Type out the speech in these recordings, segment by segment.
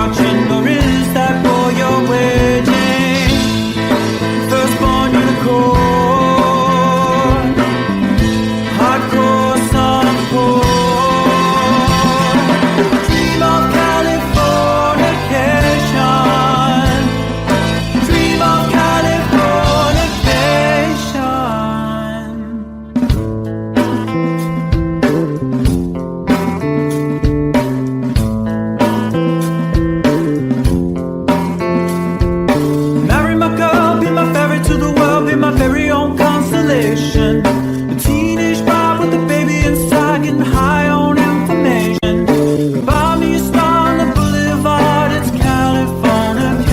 watching, or is that war you're waging? Firstborn unicorn, hardcore son of porn. Dream of Californication, dream of Californication. Marry my girl, be my ferry to the world, be my very own constellation. A teenage bride with a baby inside, getting high on information. Buy me a star on the boulevard, it's Californication.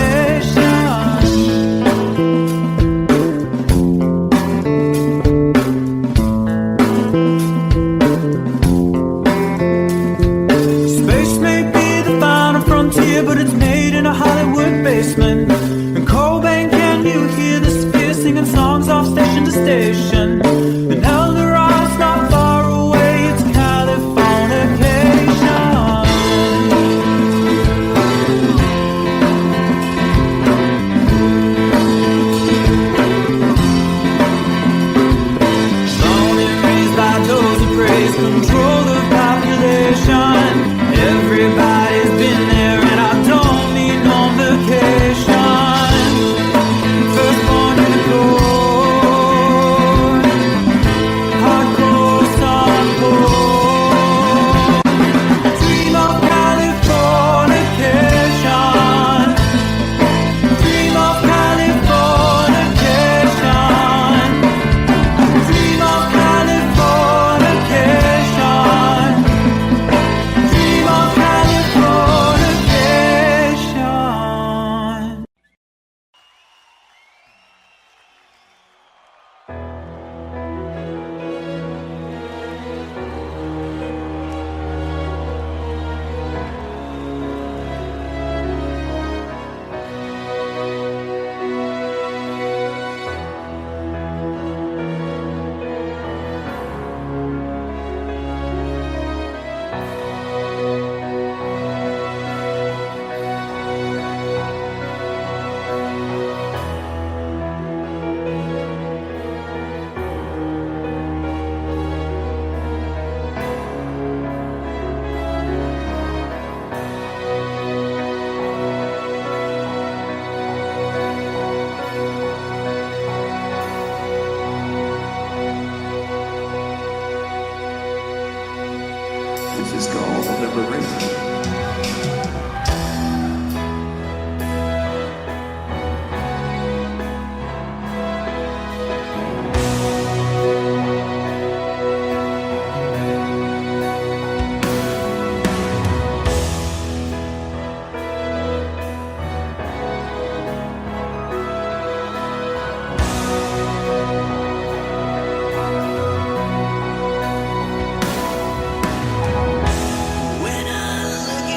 Space may be the final frontier, but it's made in a Hollywood basement. And Cobain, can you hear the sphere singing songs off station to station? And Eldorad's not far away, it's Californication. Born and raised by those who praise control the population. Everybody's been there, and I don't need no vacation. Firstborn unicorn, hardcore son porn. Dream of Californication, dream of Californication, dream of Californication, dream of Californication. This is called liberation. When I look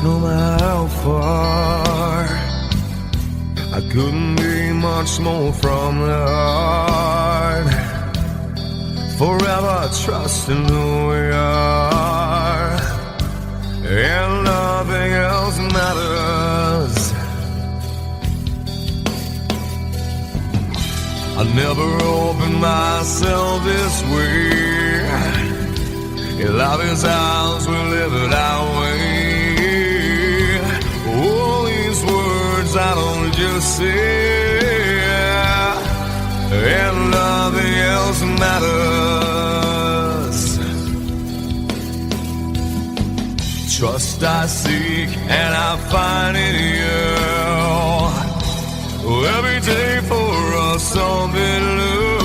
no matter how far. I couldn't be much more from the heart. Forever trusting who we are, and nothing else matters. I never opened myself this way. In love is ours, we live it our way. All these words I don't just say, and nothing else matters. Trust I seek and I find in you. Every day for us something new.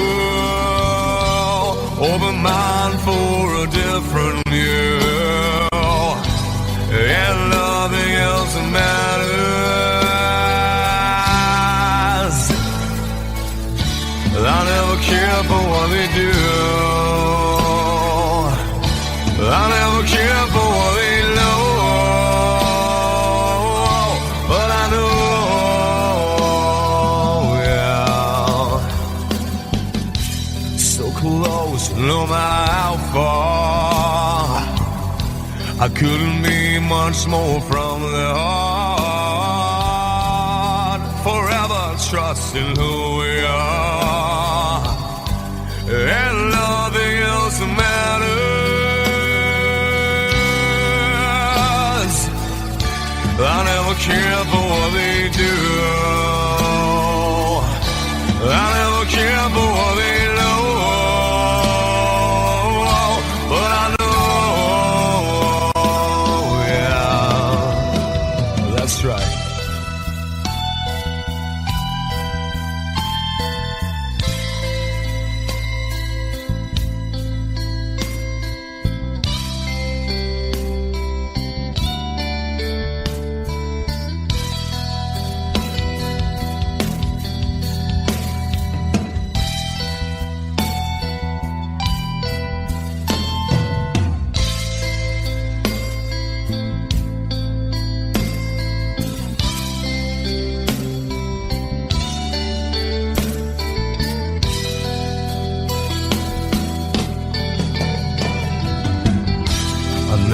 Open mind for a different view, and nothing else matters. I never care for what they do. I never care for what they know. But I know, yeah, so close, no matter how far. I couldn't be much more from the heart. Forever trusting who we are, and nothing else matters. I never care for what they do. I never care for what they know. But I know, yeah, that's right.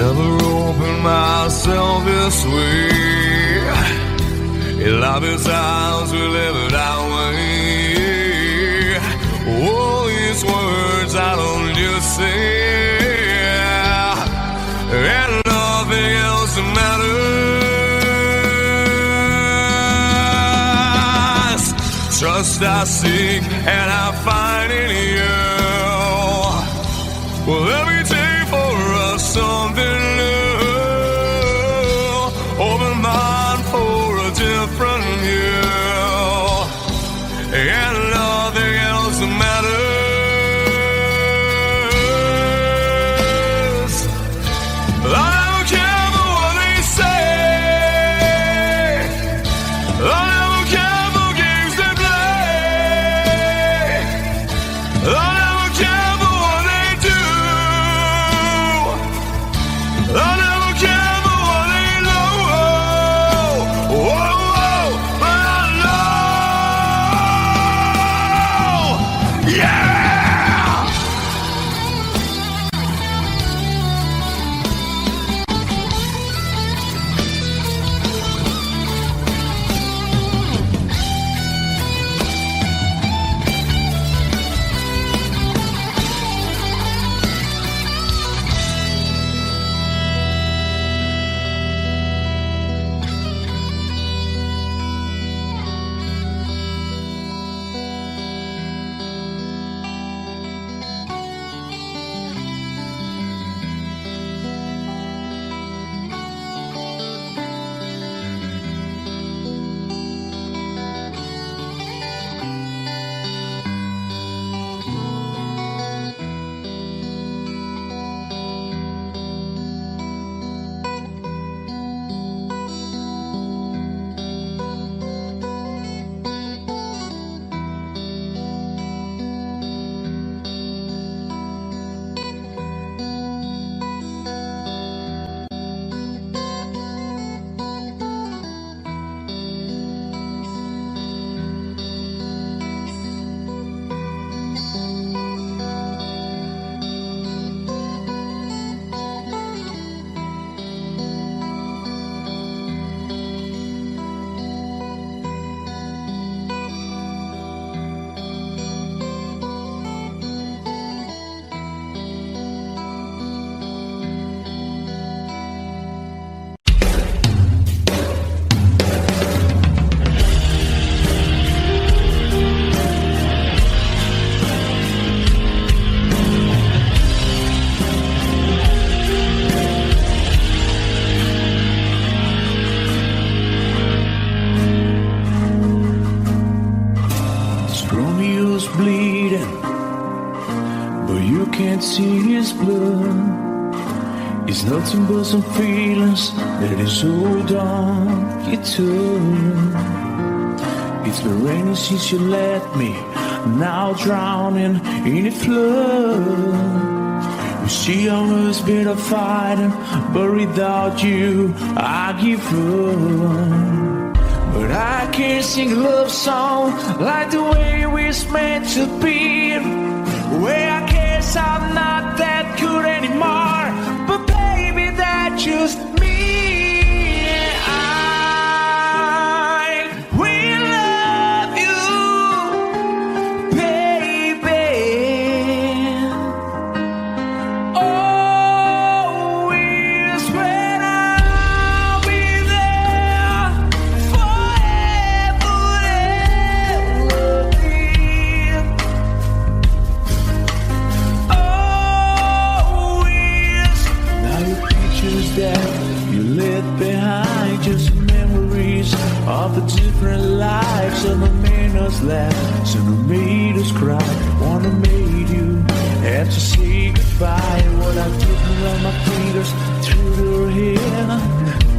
Never opened myself this way. In love is ours, we live it our way. All these words I don't just say, and nothing else matters. Trust I seek and I find in you. Well, every day for us something new. Open mind for a different view, and nothing else matters. I don't care for what they say. I don't care for games they play. I don't care for what they do. I never care for what they know. Oh, oh, but I can't see his blood. It's nothing but some feelings that is hold on you to. It's been raining since you left me, now drowning in a flood. You see I was better fighting, but without you I give up. But I can't sing a love song like the way we're meant to be. Where I guess I'm not that good anymore, but baby, that's just me. I will love you, baby. Always when I'll be there forever and ever. Always. Now your pictures that you left behind, just memories of the different lives. Some have made us laugh, some have made us cry. One have made you have to say goodbye. What I took around my fingers through your hair,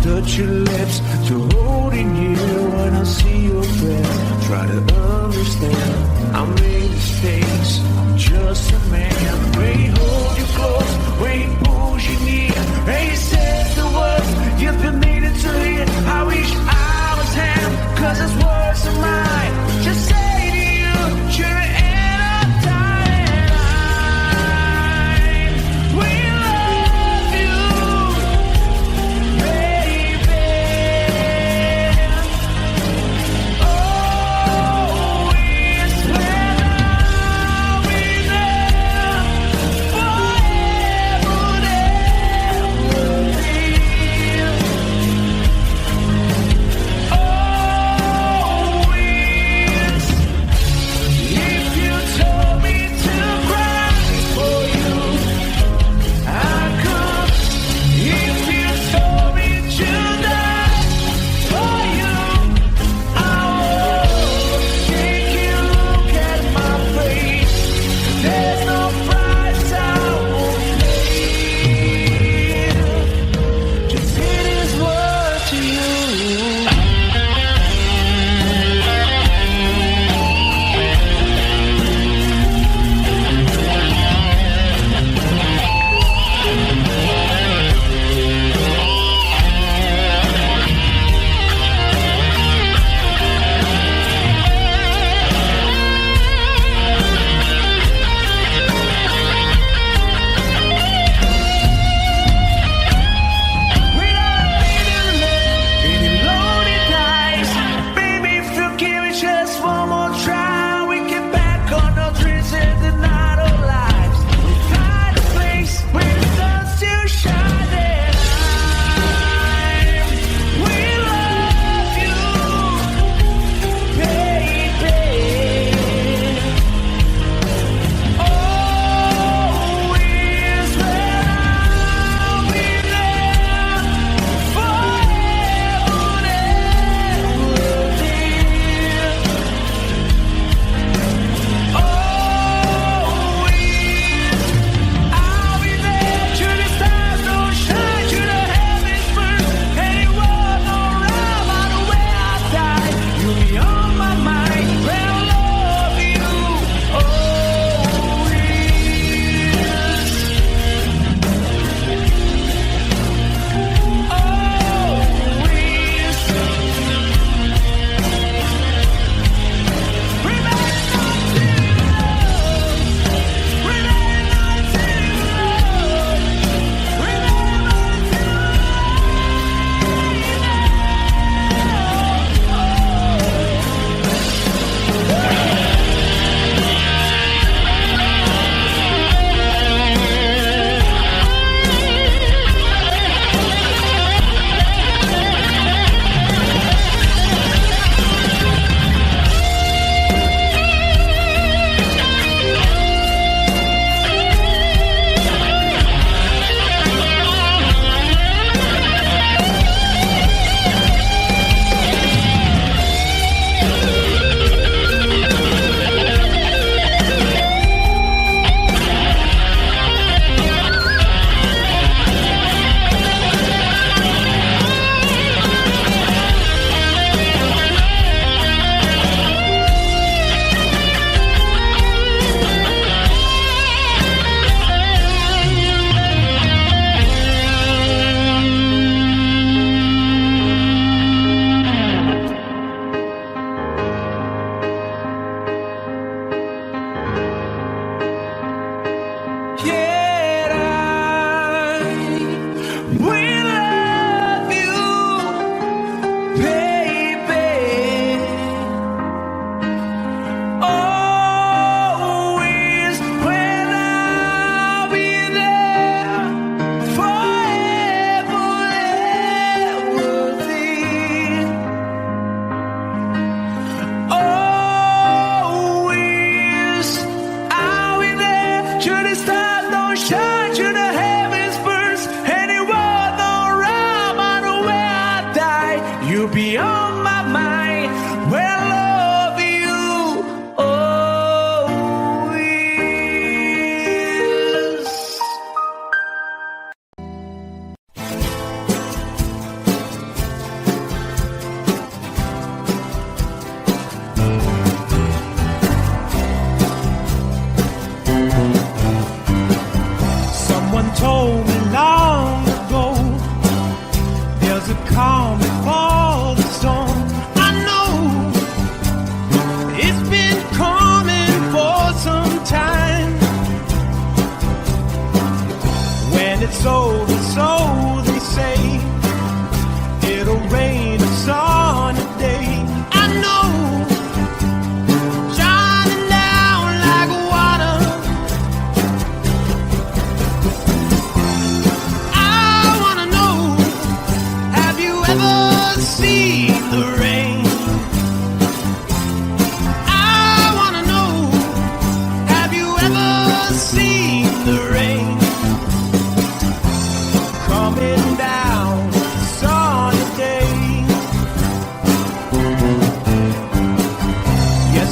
touch your lips to holding you. When I see your face, try to understand. I made mistakes, I'm just a man. When he hold you close, when he pulls you near, and he says the words you've been needing to hear. I wish I was him, 'cause his words are mine. Just say to you, you're the end of time. We love you, baby.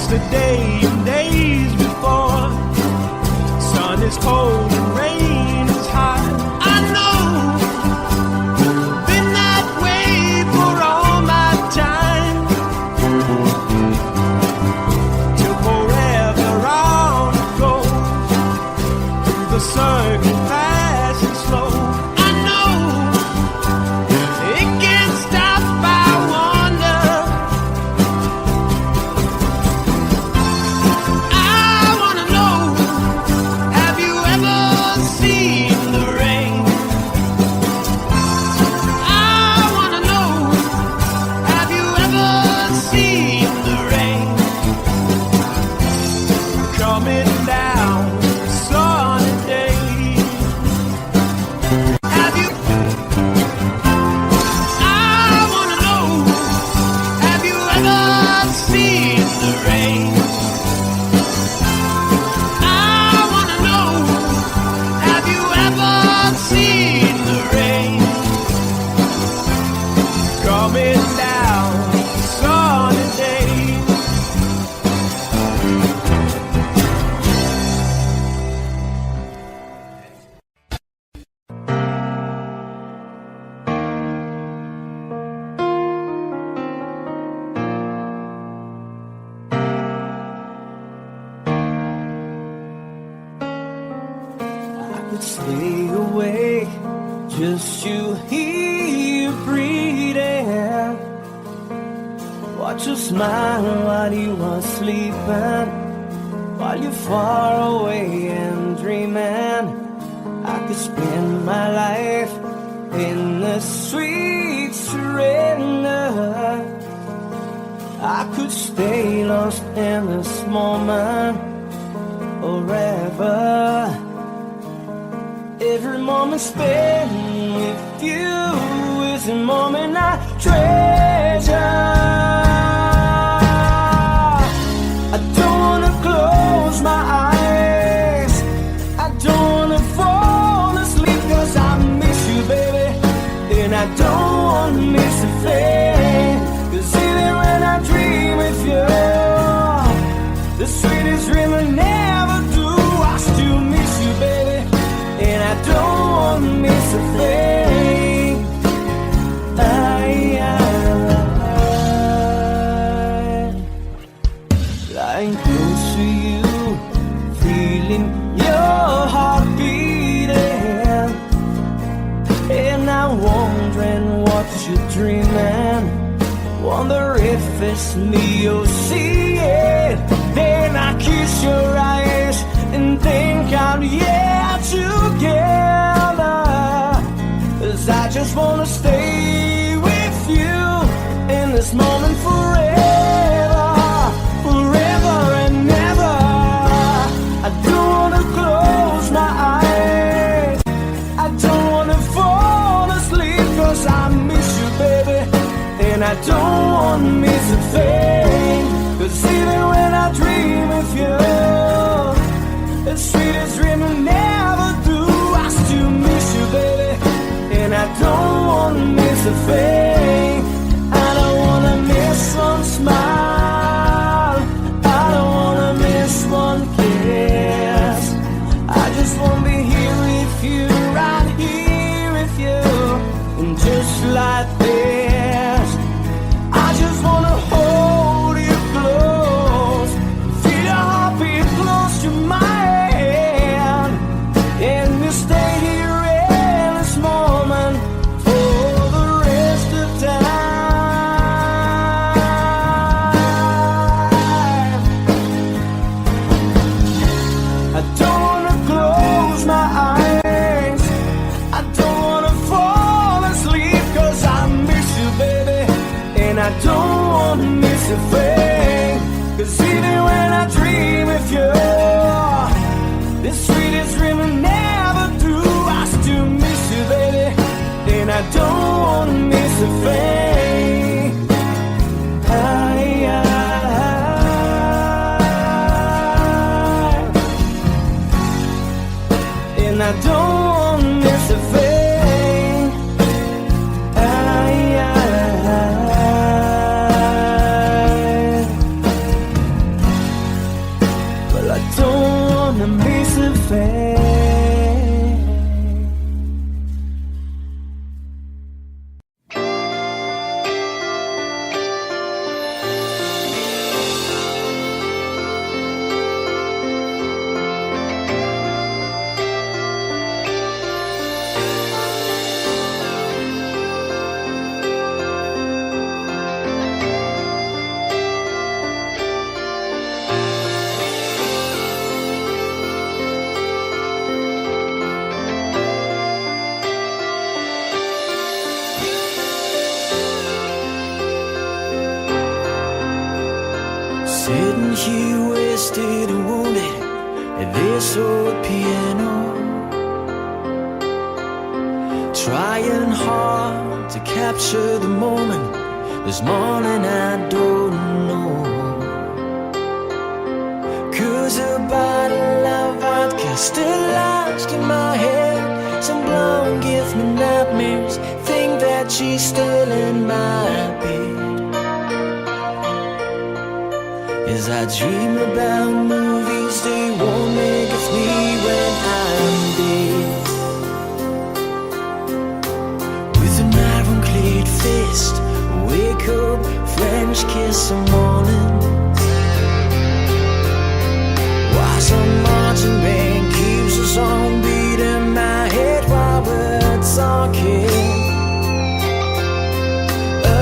yesterday and days before. Sun is cold and rain is hot. I know, been that way for all my time. Till forever on it goes, through the circle passing slow. I know, it can't stop, I wonder. I wanna know, have you ever seen the rain? I wanna know, have you ever seen the rain? Coming down a sunny day. Have you? I wanna know, have you ever seen the rain? I wanna know, have you ever seen the rain? Coming down a sunny day. I could stay awake, just you here breathing. Watch you smile while you are sleeping, while you're far away and dreaming. I could spend my life in the sweet surrender. I could stay lost in this moment forever. Every moment spent with you is a moment I treasure. I don't wanna close my eyes, I don't wanna fall asleep, 'cause I miss you, baby, and I don't wanna miss a thing. 'Cause even when I dream with you, the sweetest dream I never do, I still miss you, baby, and I don't want to miss a thing. Lying close to you, feeling your heart beating, and I'm wondering what you're dreaming. Wonder if it's me you're seeing. Then I kiss your eyes and think I'm together. 'Cause I just wanna stay with you in this moment forever, forever and ever. I don't wanna close my eyes, I don't wanna fall asleep, 'cause I miss you, baby, and I don't wanna miss a thing. 'Cause even when I dream of you, the sweetest dream I never do, I still miss you, baby, and I don't wanna miss a thing. I don't wanna miss one smile, I don't wanna miss one kiss. I just wanna be here with you, right here with you, and just like this, I just wanna hold you close, feel your heartbeat close to mine, and we stay here in this moment for the rest of time. I don't wanna close my eyes, I don't wanna fall asleep, 'cause I miss you, baby, and I don't wanna miss a thing. 'Cause even when I dream of you, the sweetest dream I never do, I still miss you, baby, and I don't wanna miss a thing. And I don't wanna miss a thing. Sitting here wasted and wounded at this old piano, trying hard to capture the moment. This morning I don't know, 'cause a bottle of vodka still lodged in my head. Some blonde gives me nightmares, think that she's still in my bed. As I dream about movies they won't make of me when I'm dead. With an iron-clad fist, wake up, French kiss the morning. While some marching band keeps us on beating my head while we're talking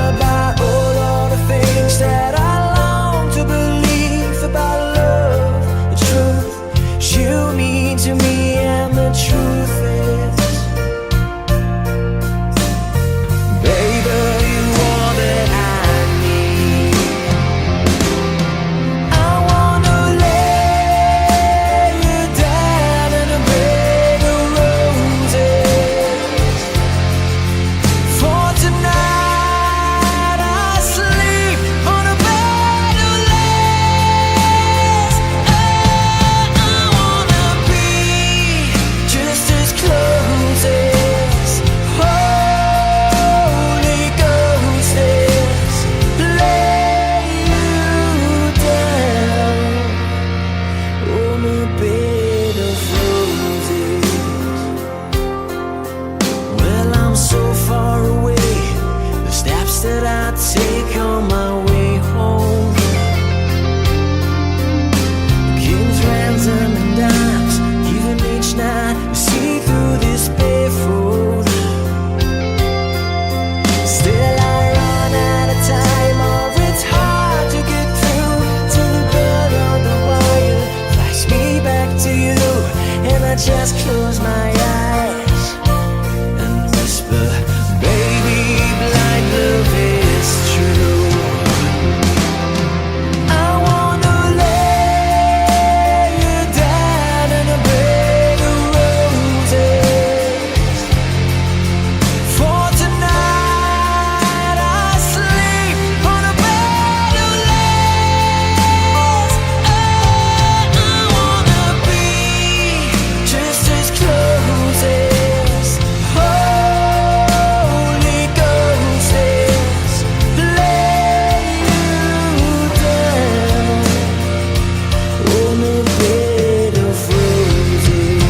about all of the things that I long to believe about love, the truth you mean to me, and the truth is, baby, you are that I need. I wanna lay you down in a bed of roses. For tonight I sleep on a bed of lace. I wanna be just as close as Holy Ghost is. Lay you down on a bed of roses. Well, I'm so far away, the steps that I take on my way home. Kings, ransom, and dimes, even each night we see through this barefoot. Still I run out of time, or it's hard to get through to the bed on the wire. Flash me back to you, and I just close my eyes and whisper, baby, blind love is true. I wanna lay you down in a bed of roses. For tonight I sleep on a bed of lace. I wanna be just as close as Holy Ghost is. Lay you down on a bed of roses.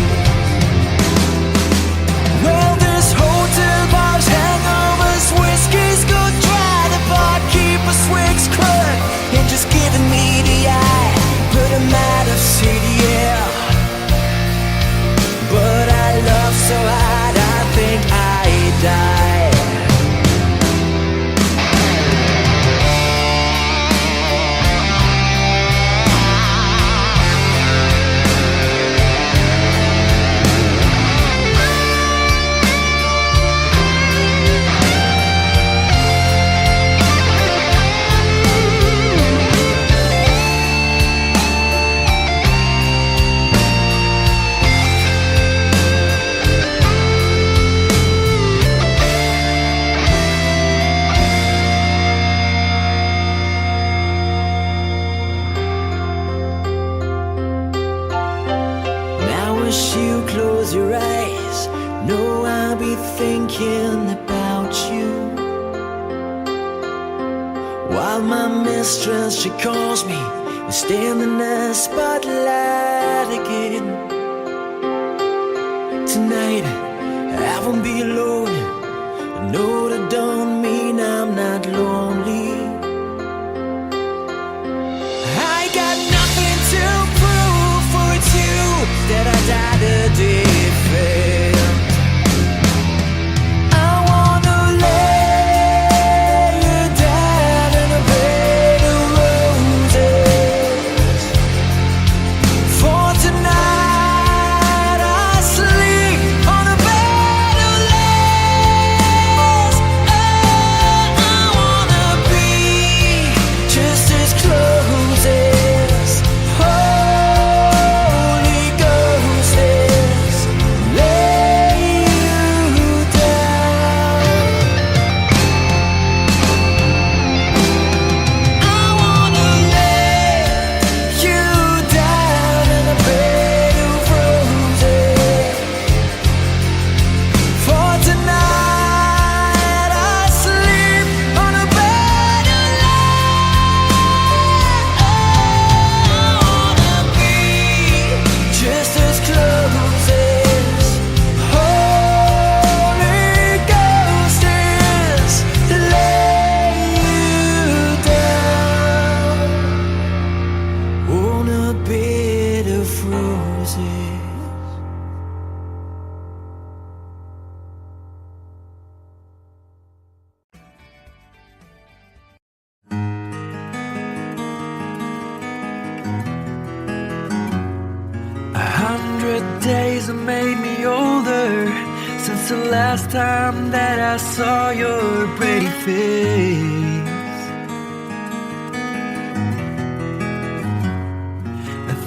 Well, this hotel bar's hangovers, whiskey's go dry. The barkeeper swigs crud and just giving me the eye. Put him out of city air, but I love so hard I think I die. Now as you close your eyes, know I'll be thinking about you. While my mistress, she calls me to stand in the spotlight again. Tonight I won't be alone. I know that don't mean I'm not lonely. I got nothing to prove, for it's you that I died to defend. I wanna lay you down in a bed of roses. For tonight I sleep on a bed of lace. I wanna was the last time that I saw your pretty face?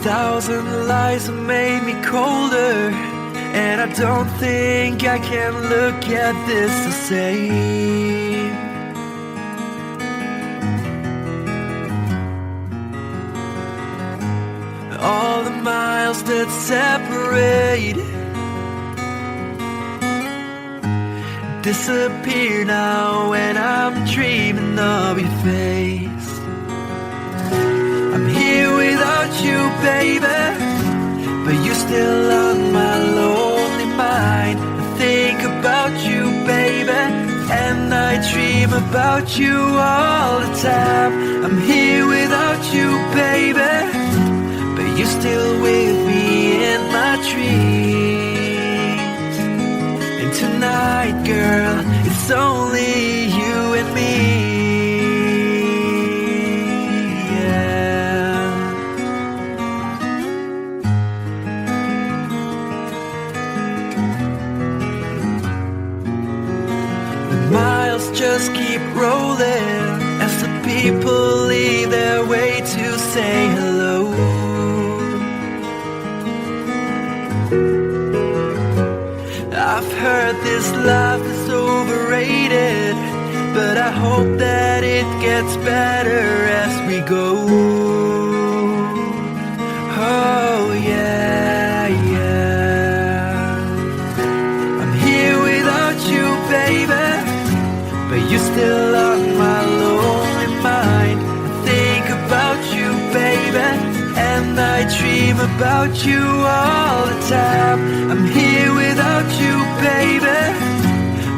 1,000 lies have made me colder, and I don't think I can look at this the same. All the miles that separate disappear now when I'm dreaming of your face. I'm here without you, baby, but you're still on my lonely mind. I think about you, baby, and I dream about you all the time. I'm here without you, baby, but you're still with me in my dreams. And tonight, girl, it's only you and me. Miles just keep rolling as the people leave their way to say hello. I've heard this life is overrated, but I hope that it gets better as we go. Oh yeah, yeah. I'm here without you, baby, but you're still on my lonely mind. I think about you, baby, and I dream about you all the time. I'm here without you, baby,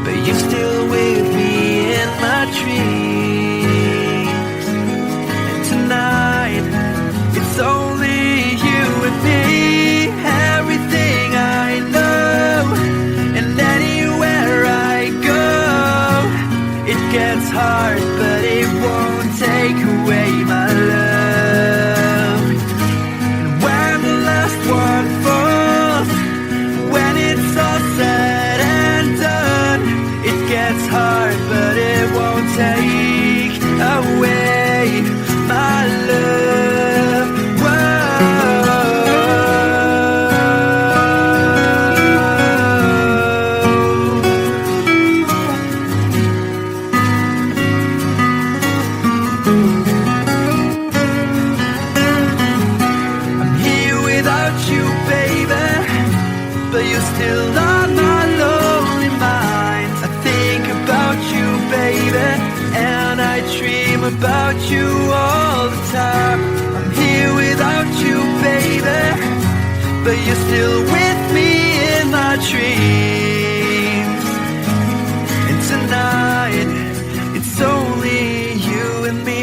but you're still with me in my dreams. And tonight, it's only you and me. Everything I know, and anywhere I go, it gets hard, but it won't take away my love. And when the last one falls, when it's all said and done, it gets hard, but it won't take away my love. But you're still on my lonely mind. I think about you, baby, and I dream about you all the time. I'm here without you, baby, but you're still with me in my dreams. And tonight, it's only you and me.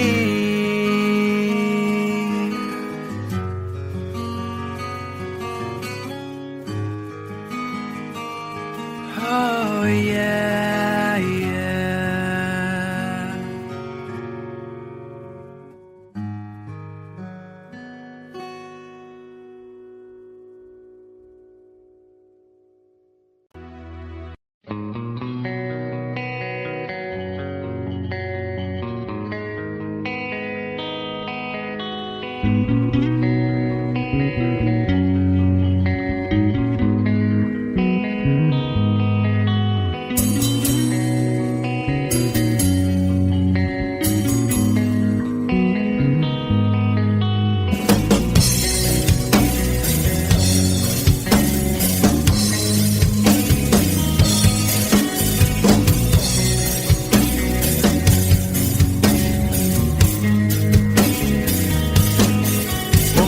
Oh yeah, yeah.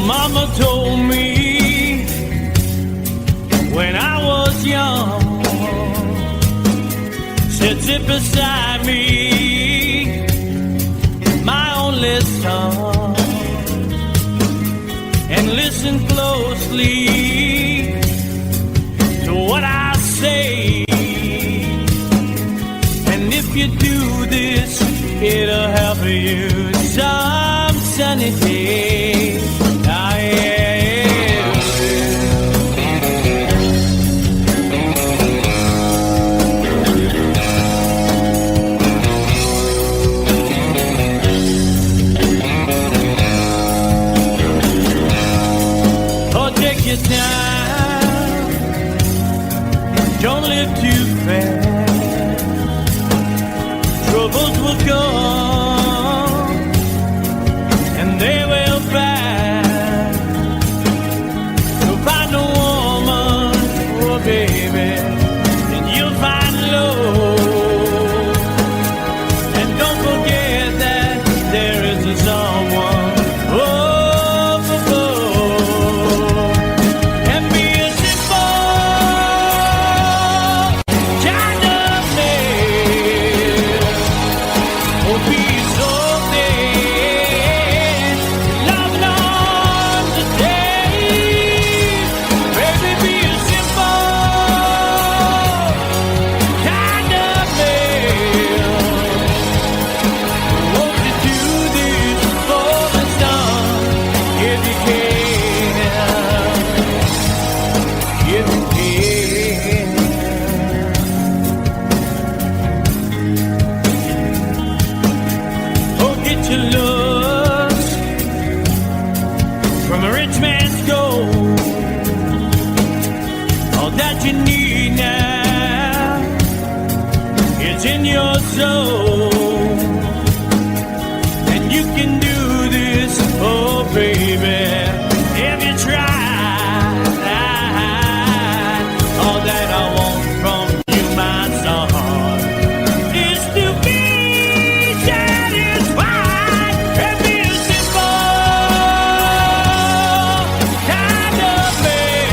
Mama told me when I was young, said sit beside me, my only son, and listen closely to what I say. And if you do this, it'll help you some sunny day. Ah, yeah. you down. Don't live too fast. Troubles will come and they will pass. You'll find a woman, oh baby, and you'll find love. And don't forget that there is a someone up above. And be a simple kind of man. Oh, be something loving on the day. Baby, be a simple kind of man. Won't you do this for the sun if you can? If you can. Oh, get your looks from a rich man's gold. All that you need now is in your soul. And you can do this, oh baby, if you try. All that I want from you, my son, is to be satisfied and be a simple kind of man.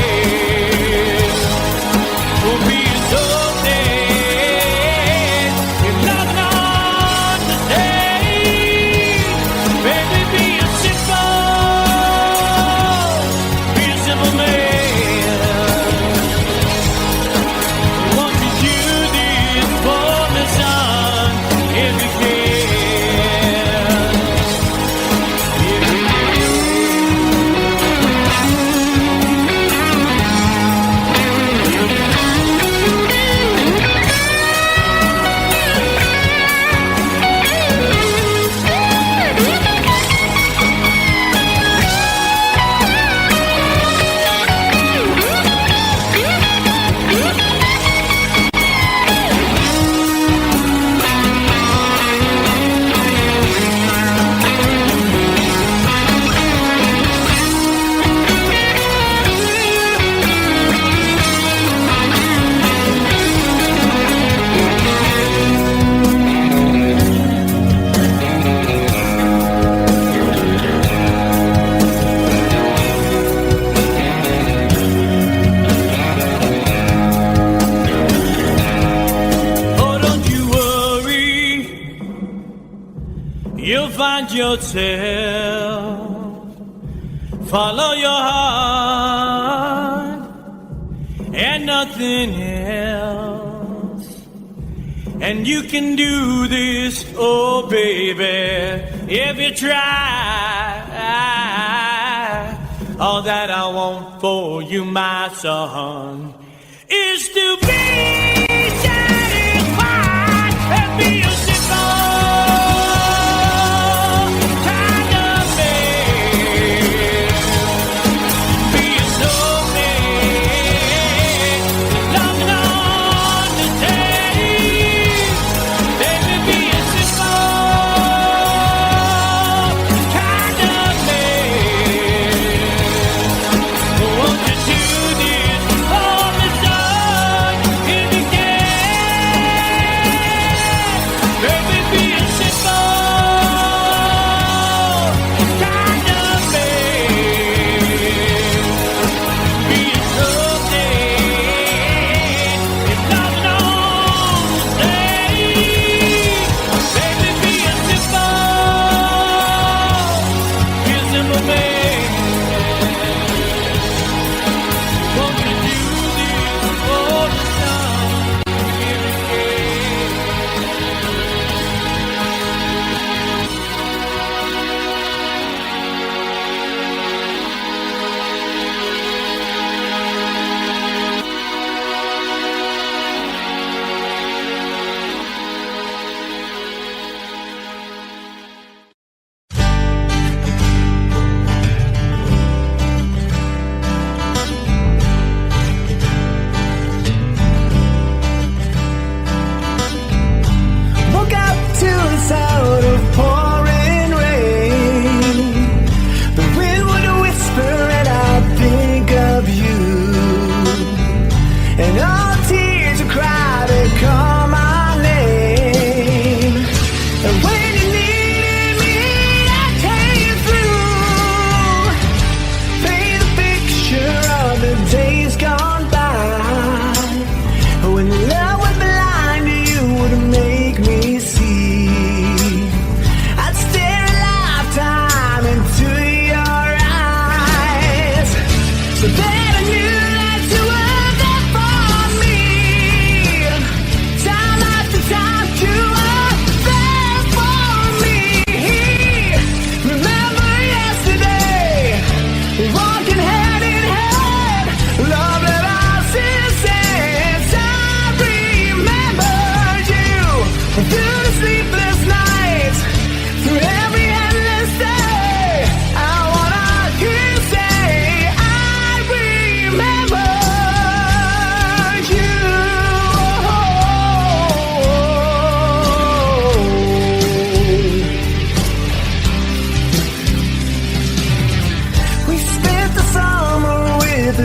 Will be something you love not to say. Baby, be a simple man. Won't you do this for the sun if you can? If you Oh, don't you worry, you'll find yourself. Follow your heart and nothing else. And you can do this, oh baby, if you try. All that I want for you, my son, is to be satisfied and be a simple kind of man. Be a snowman, loving on the day. Baby, be a simple kind of man. Won't you do this for the sun if you can?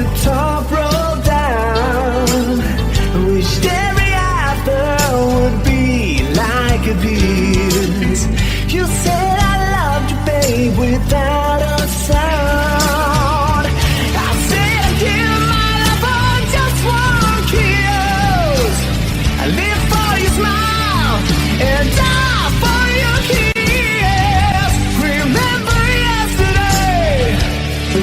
the top rolled down. I wish every after would be like this. You said I loved you, babe, without a sound. I said I'd give my life for just one kiss. I live for your smile and die for your kiss. Remember yesterday,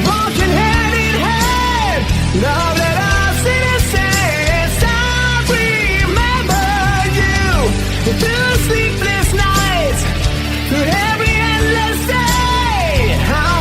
walking hand in hand. Now that I've seen it since, I remember you through sleepless nights, through every endless day.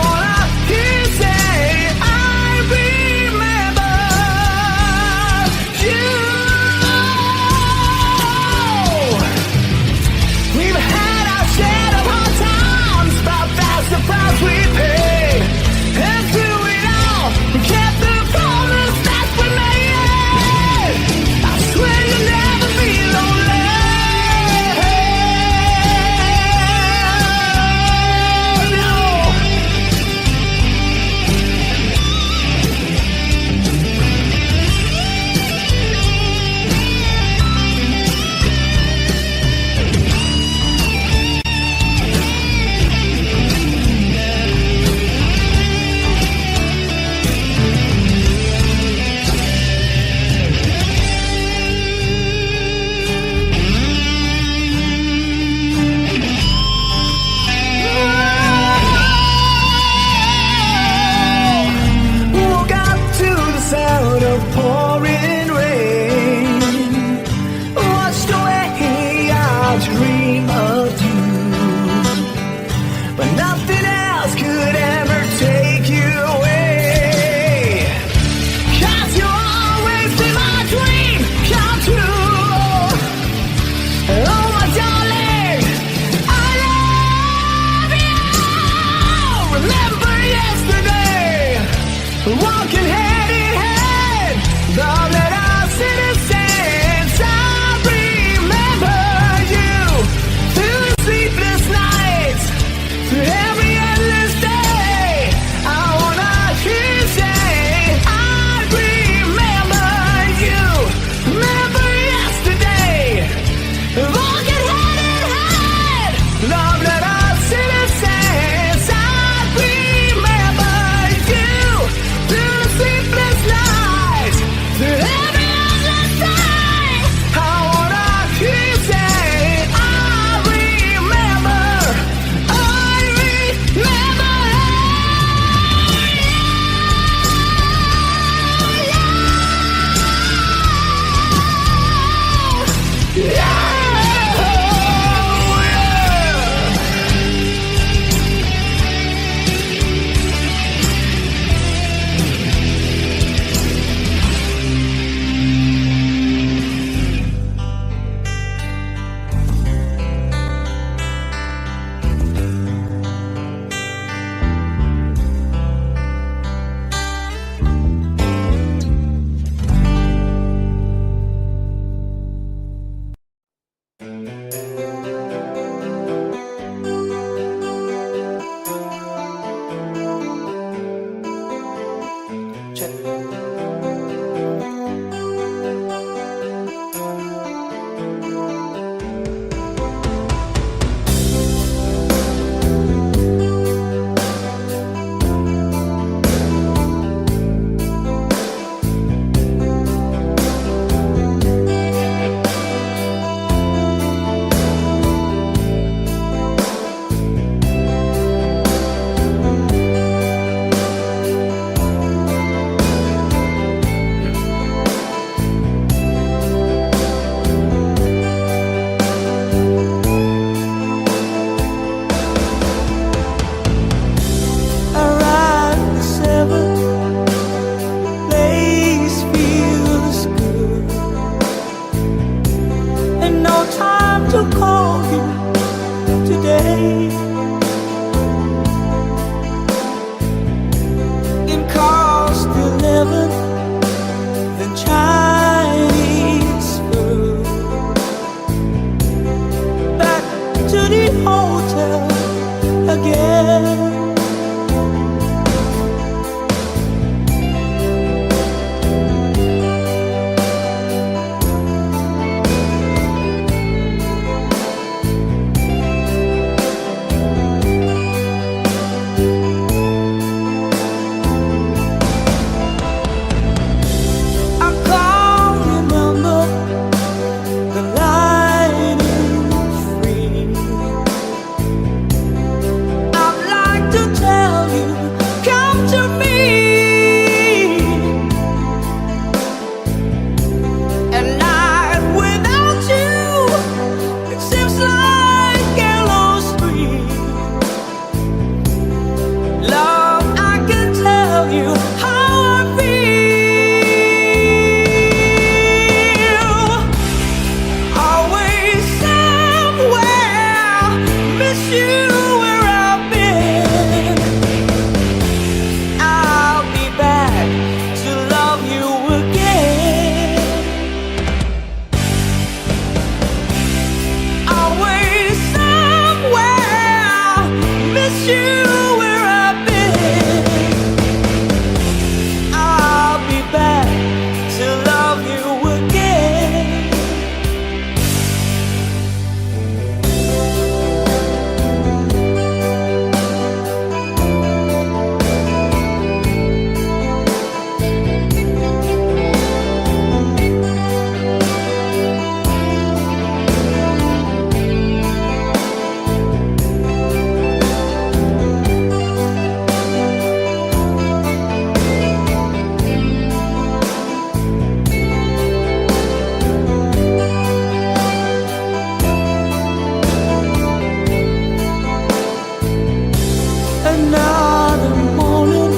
another morning,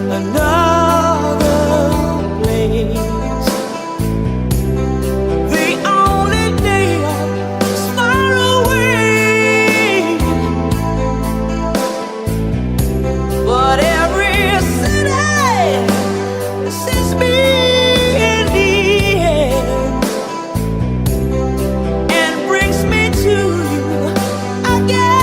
another place. The only day is far away, but every city sends me in the end and brings me to you again.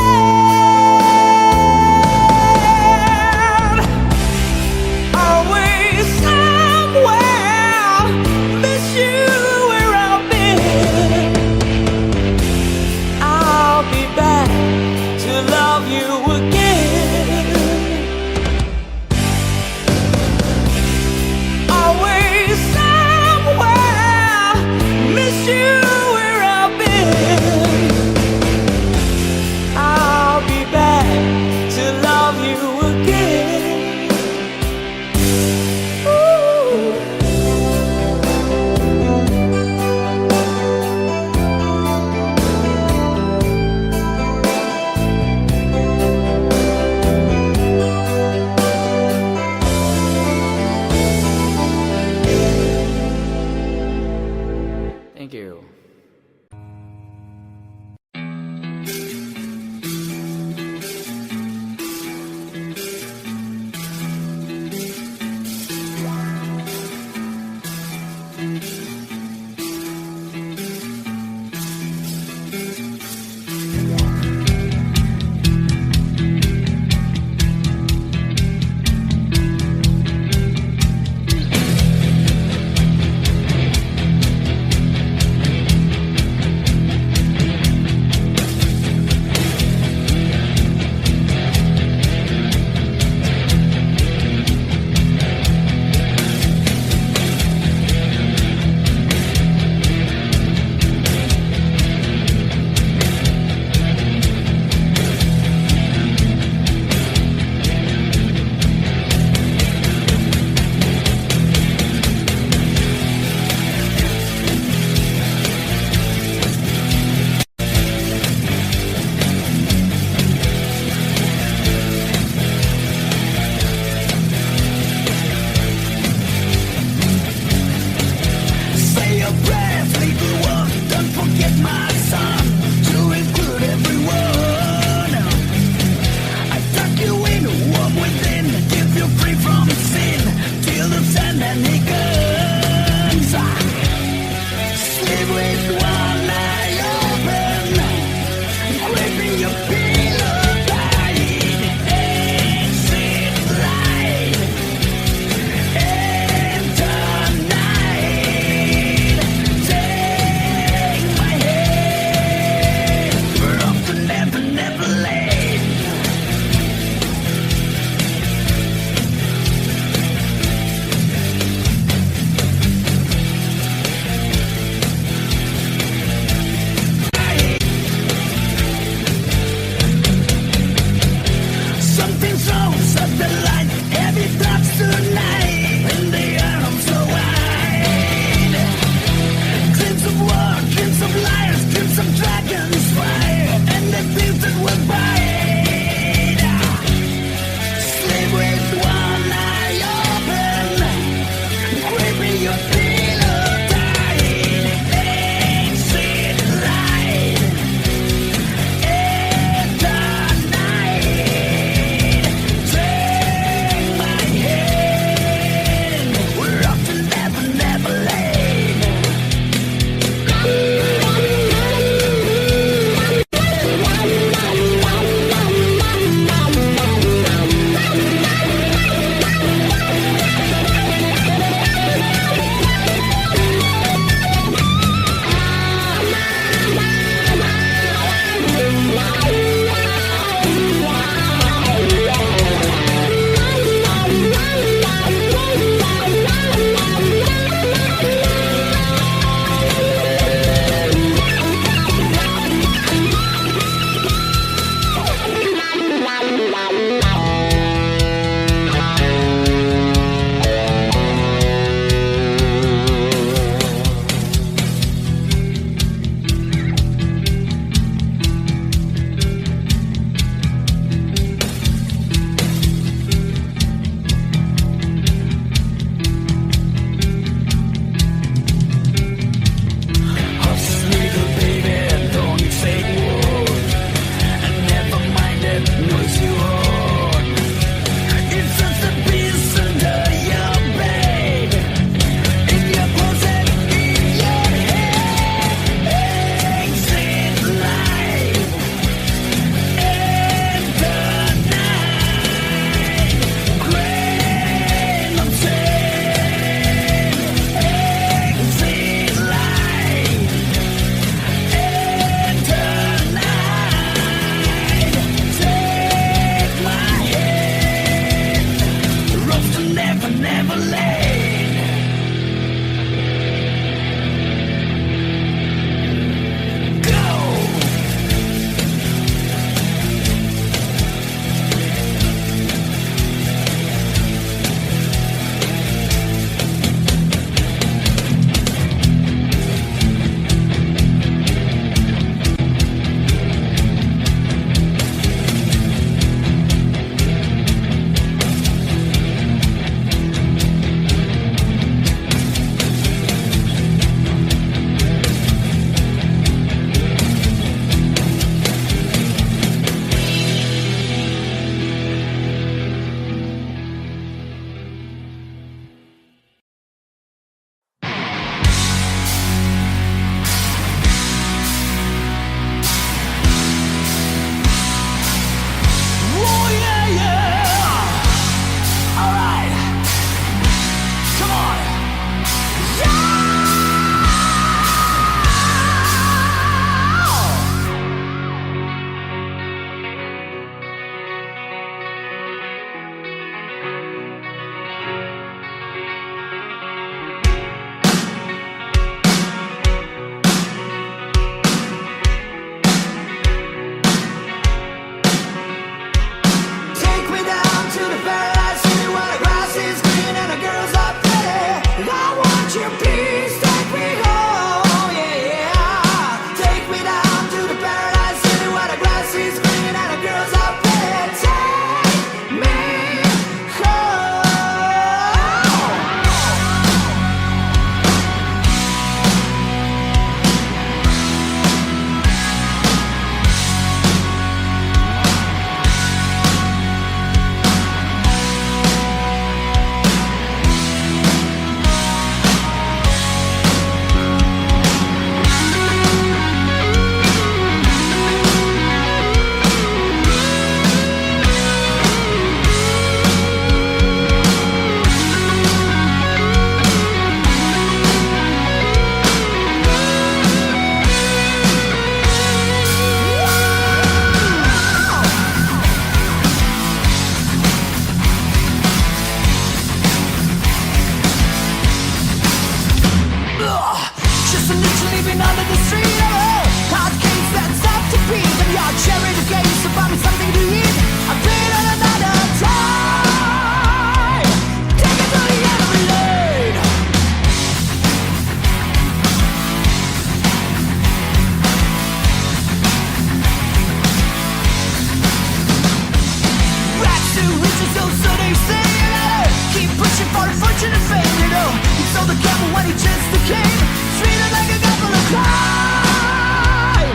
too rich, and so they say, you know. Keep pushing for fortune and fame, you know. He sold the camel when he just became sweeter like a couple of crime.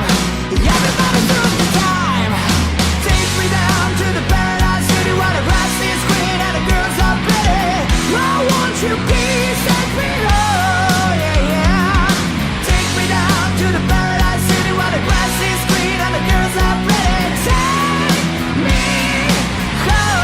Everybody through the time. Take me down to the paradise city where the grass is green and the girls are pretty. I want you please take me home, yeah, yeah. Take me down to the paradise city where the grass is green and the girls are pretty. Take me home.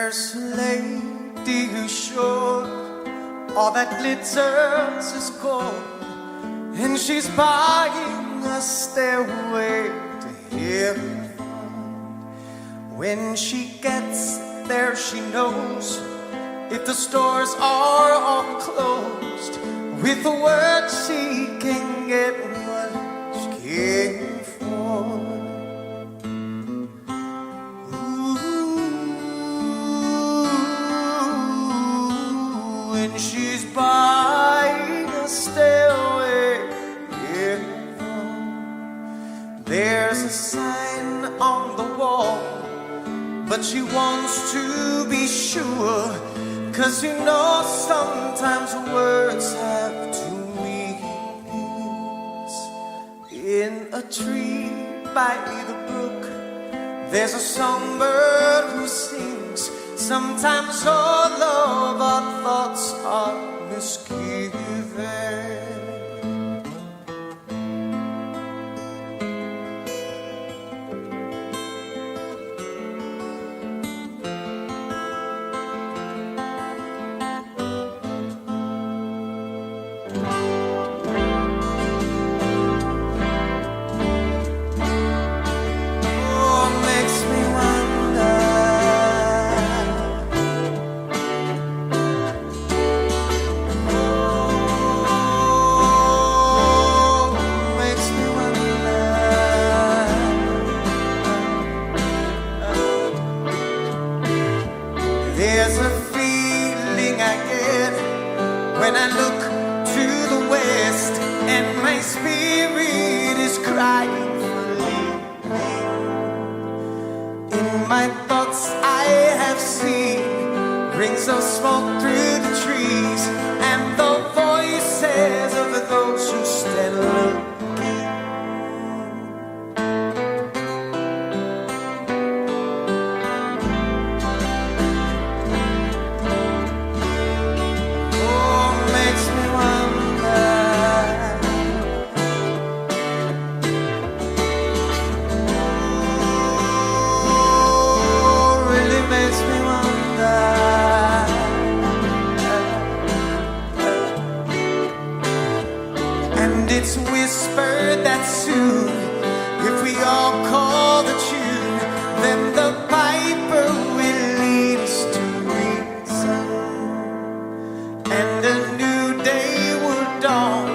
There's a lady who's sure all that glitters is gold, and she's buying a stairway to heaven. When she gets there, she knows if the stores are all closed, with a word she can get what she came for. Ooh, when she's buying a stairway, yeah. There's a sign on the wall, but she wants to be sure, 'cause you know sometimes words have two meanings. In a tree by the brook, there's a songbird who sings. Sometimes all of our thoughts are misgiven. There's a feeling I get when I look to the west, and my spirit is crying for leaving. In my thoughts I have seen rings of smoke through the trees, and the voices of those who stand looking. It's whispered that soon, if we all call the tune, then the piper will lead us to reason, and a new day will dawn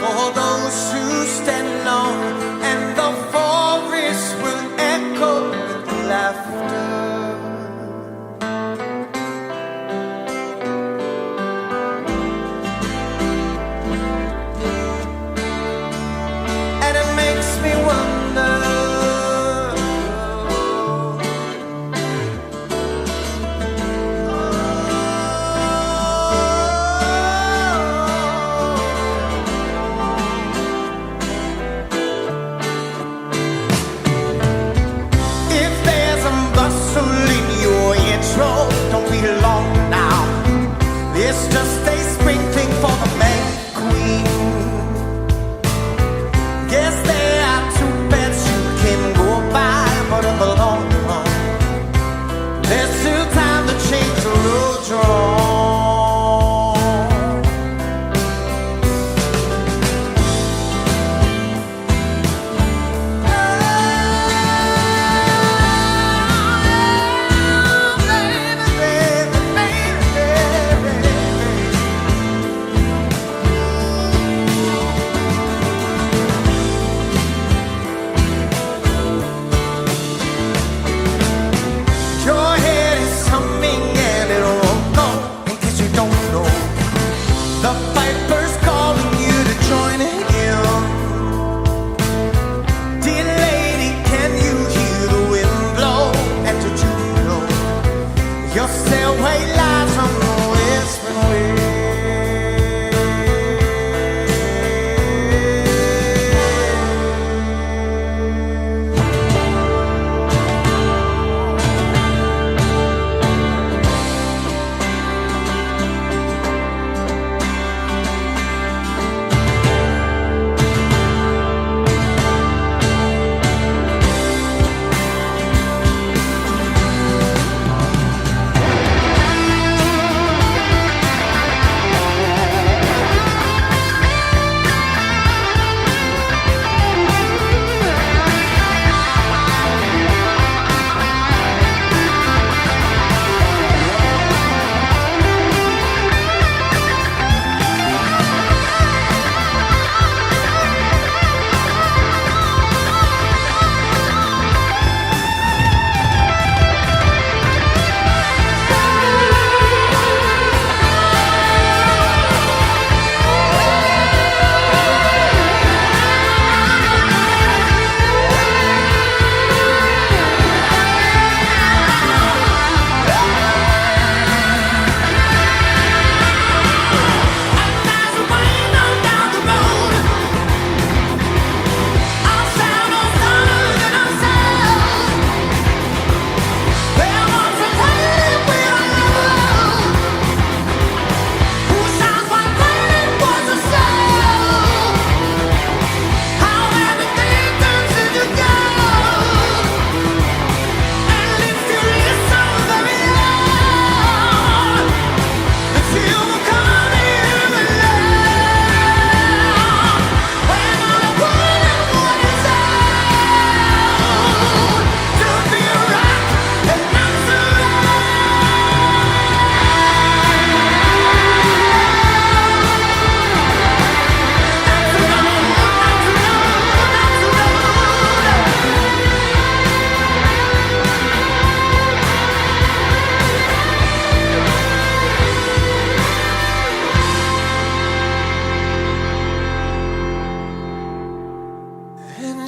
for those who stand alone, and the forest will echo with laughter.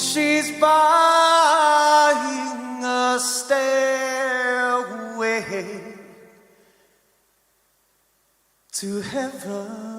she's buying a stairway to heaven.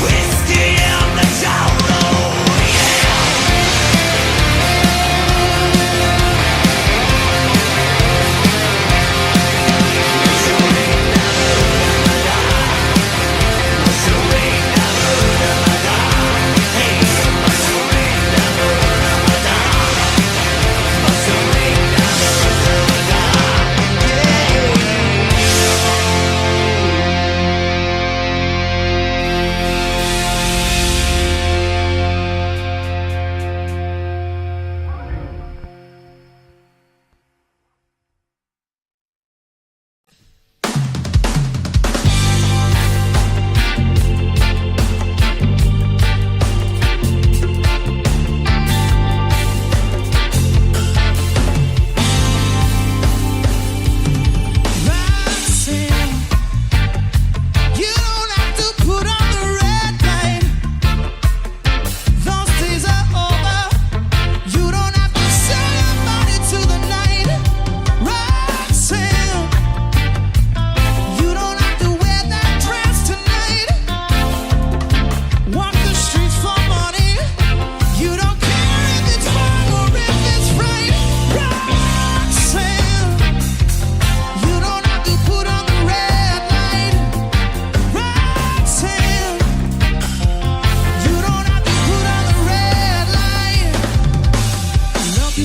Whiskey in the jar.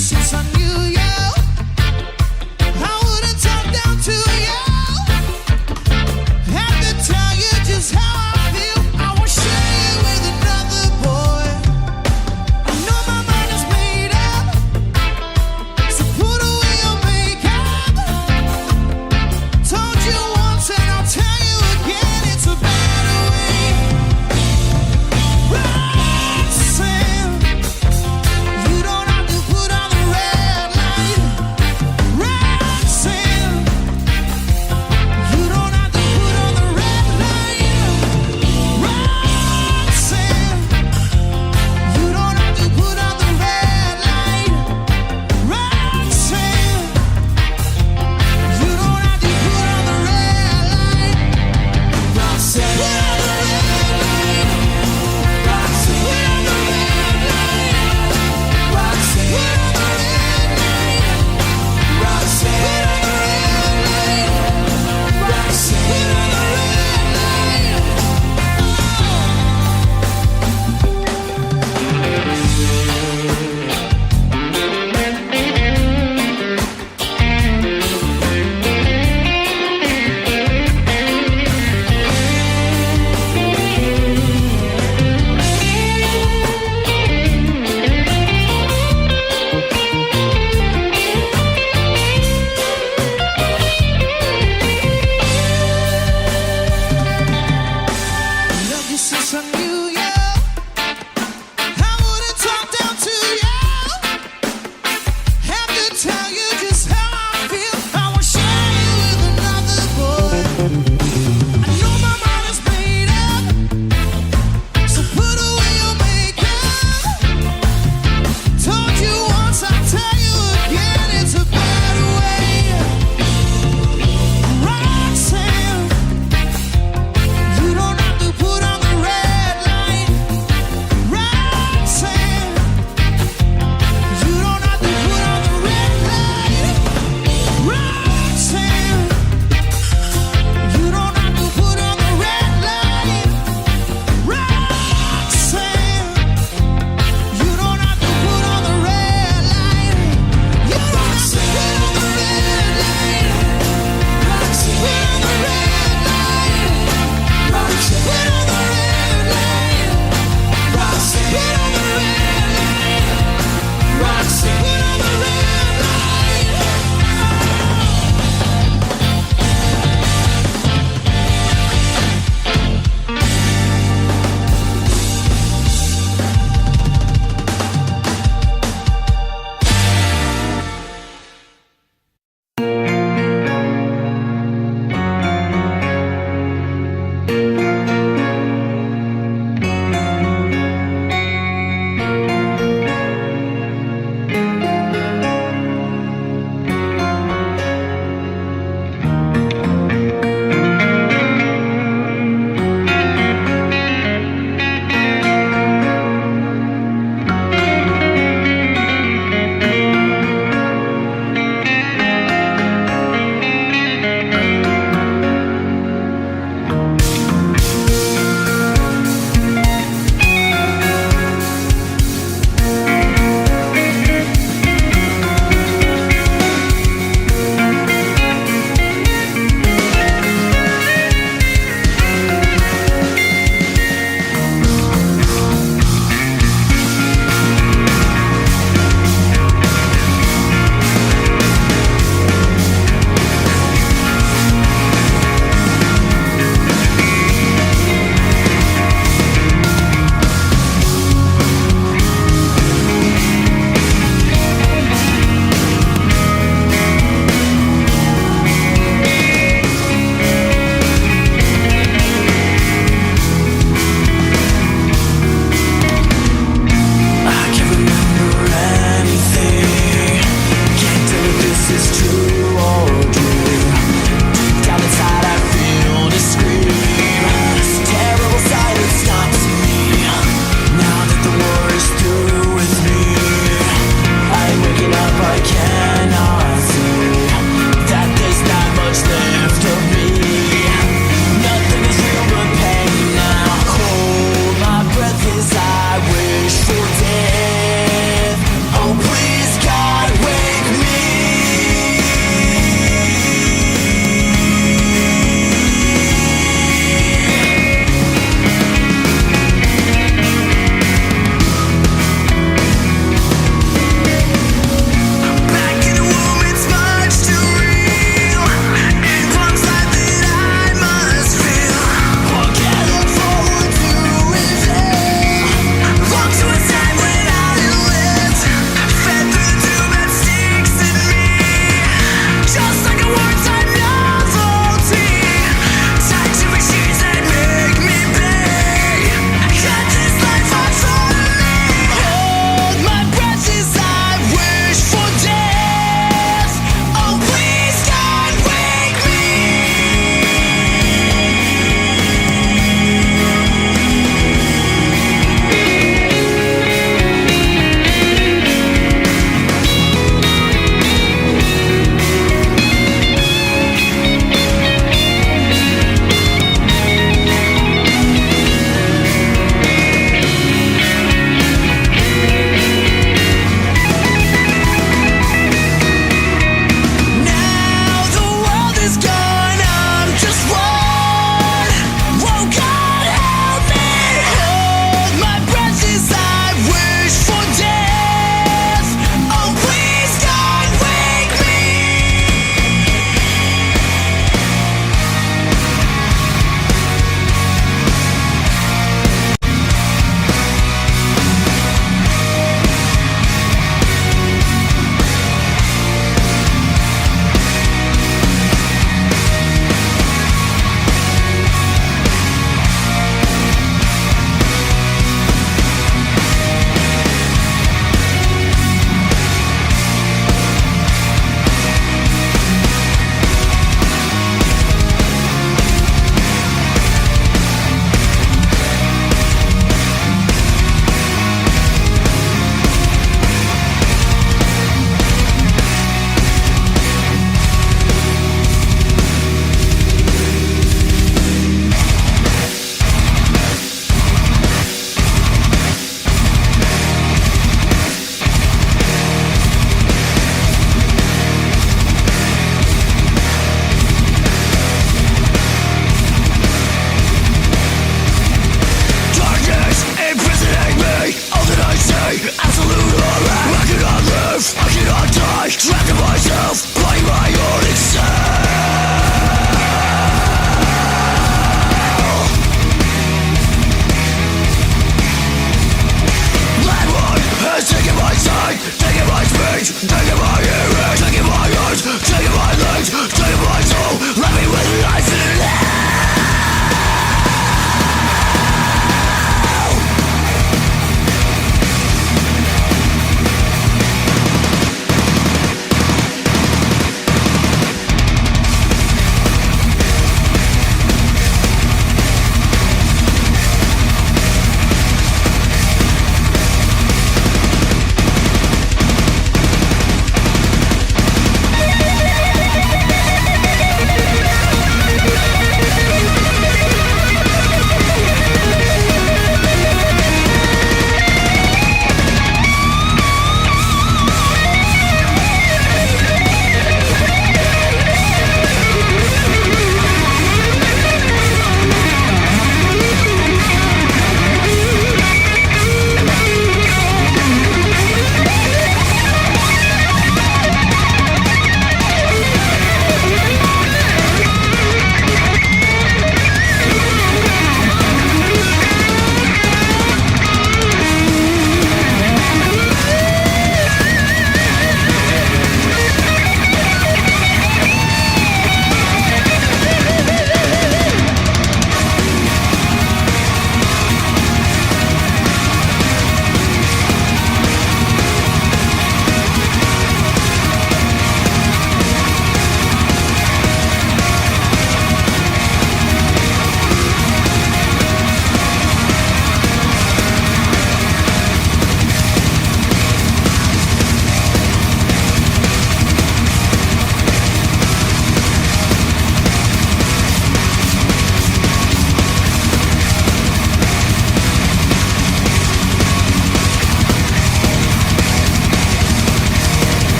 since I knew you. I wouldn't talk down to you. Have to tell you just how I feel. I won't share you with another boy. I know my mind is made up, so put away your makeup. Told you once and I'll tell you again, it's a better way. Roxanne, you don't have to put on the red light.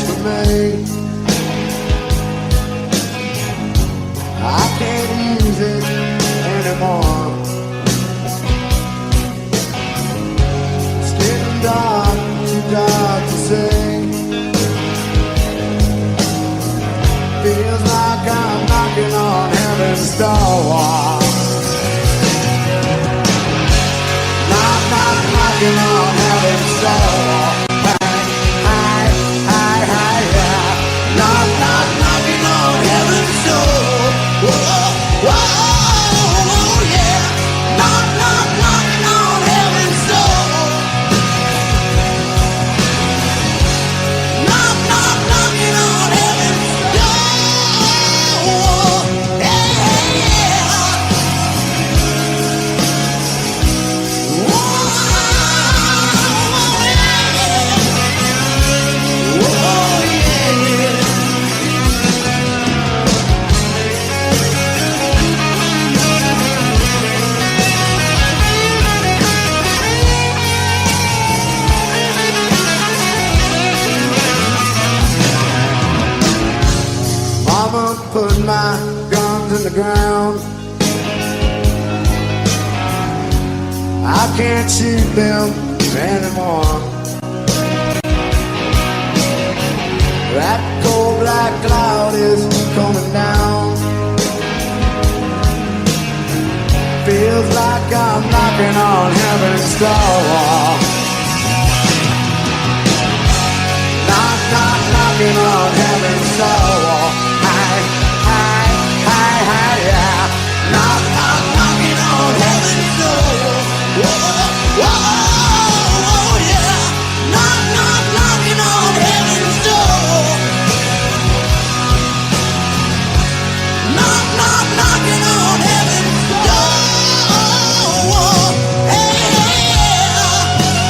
for me. I can't use it anymore. It's getting dark, too dark to see. Feels like I'm knocking on heaven's door. Knocking on heaven's door. Hi, hi, hi, yeah. Knocking on heaven's door. Whoa, whoa, yeah. Knocking on heaven's door. Knocking on heaven's door. Yeah, yeah. Mama put my guns in the ground. I can't shoot them anymore. That cold black cloud is coming down. Feels like I'm knocking on heaven's door. Knocking on heaven's door. Hi, hi, hi, hi, yeah. Knocking on heaven's door. Whoa, whoa, yeah. Knocking on heaven's door. Knocking on heaven's door. Hey, yeah.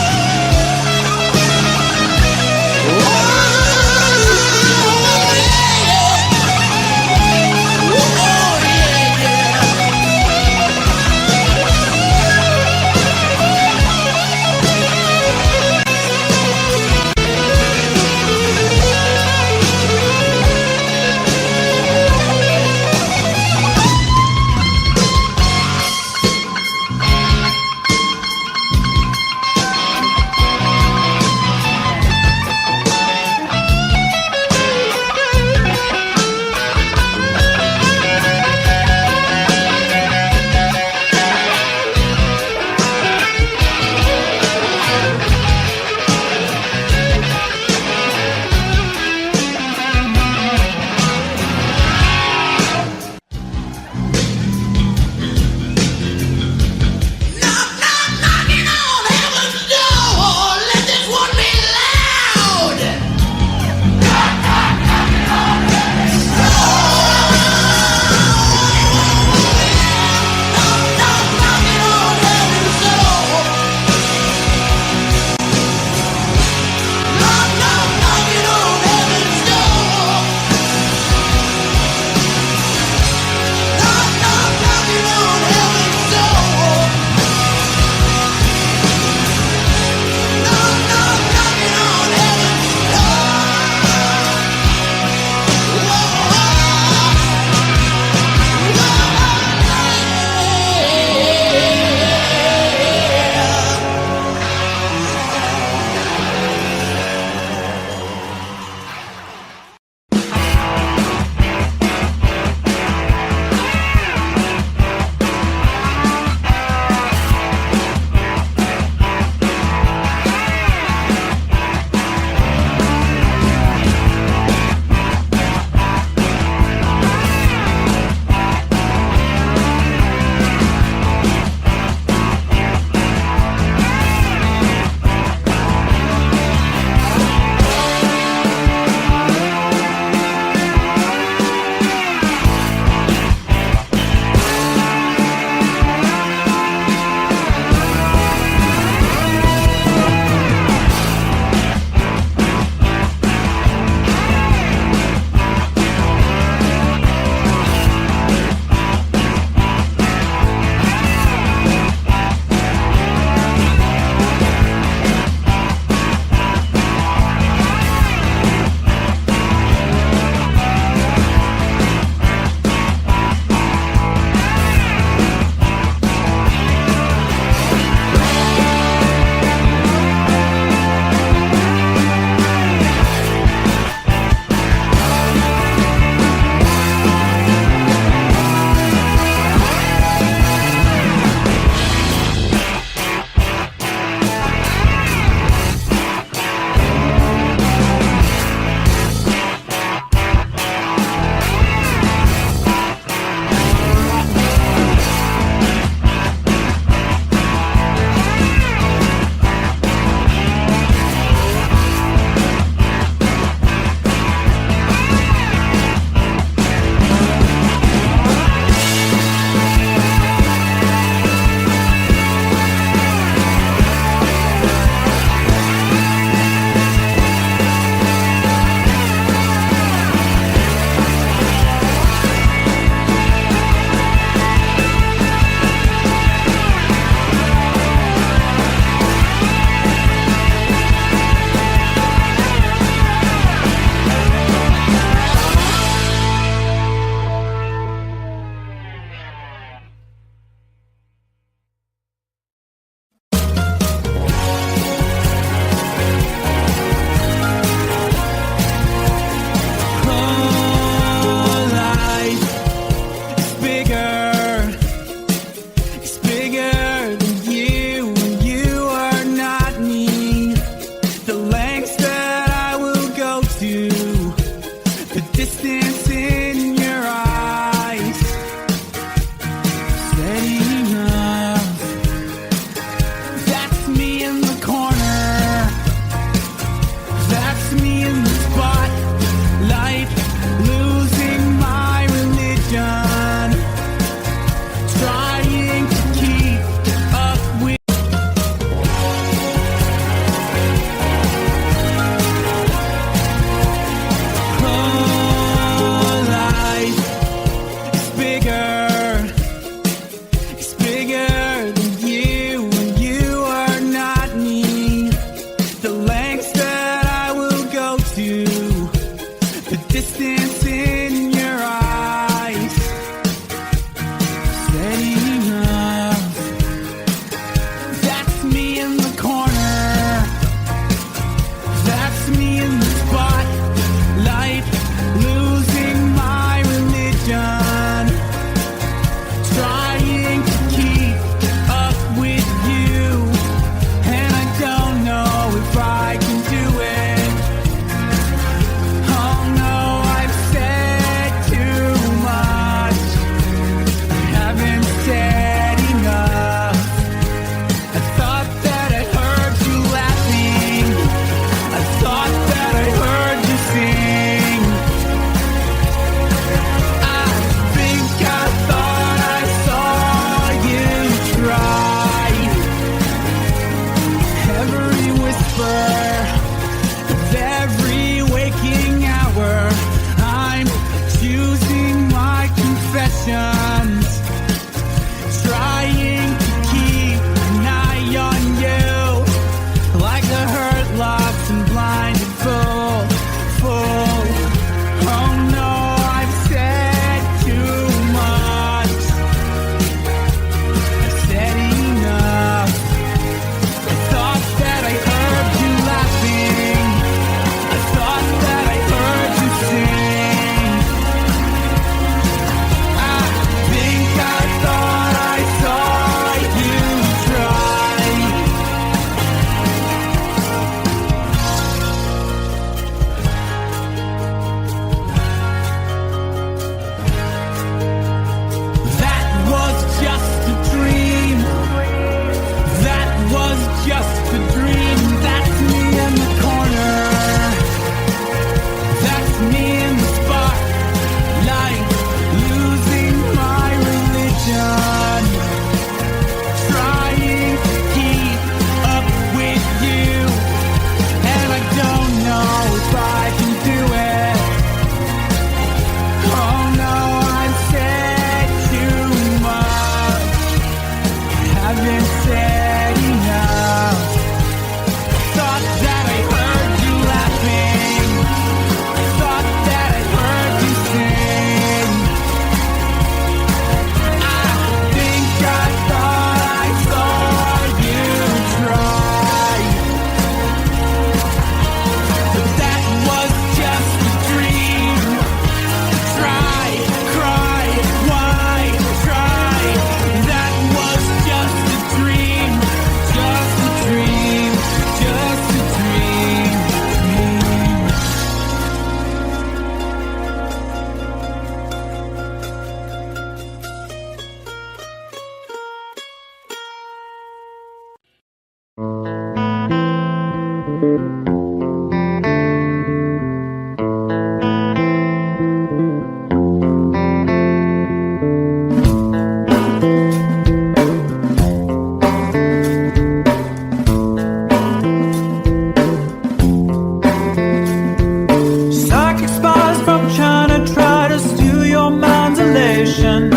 Psychic spies from China try to steal your mind's elation.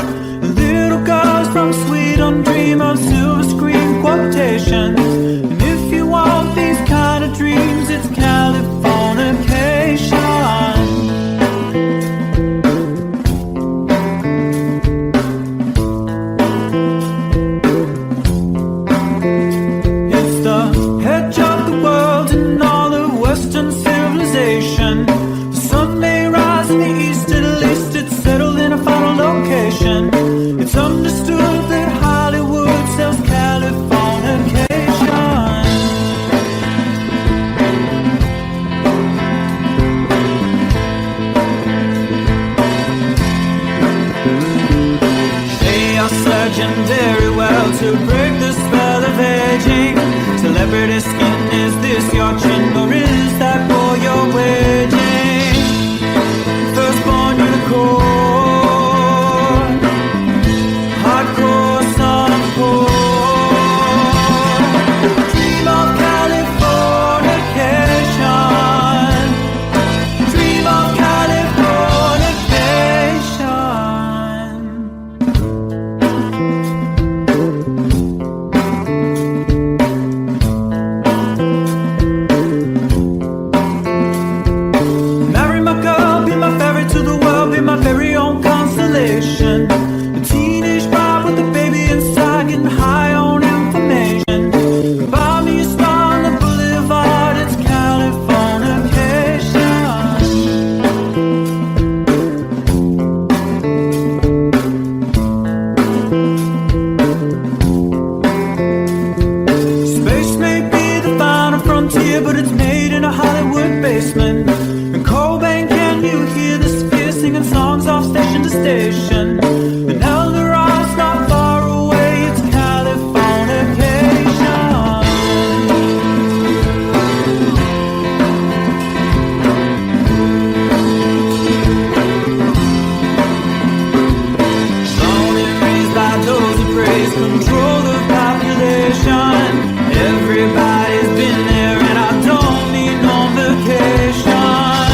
Little girls from Sweden dream of silver screen quotations. And if you want these kind of dreams, it's Californication. It's the edge of the world and all the Western civilization. The sun may rise in the east, at least it's settled in a final location. It's understood that Hollywood sells Californication. They are legendary well to break the spell of aging. Celebrity skin, is this your chin or is that for your waging? Firstborn unicorn, hardcore son of porn. Dream of Californication. Dream of Californication. Marry my girl, be my ferry to the world, be my very own constellation. A teenage bride with a baby inside, getting high on information. Buy me a star on the boulevard, it's Californication. Space may be the final frontier, but it's made in a Hollywood basement. And Cobain, can you hear the sphere singing songs off station to station? And Eldorad's not far away, it's Californication. Born and raised by those who praise, control the population. Everybody's been there, and I don't need no vacation.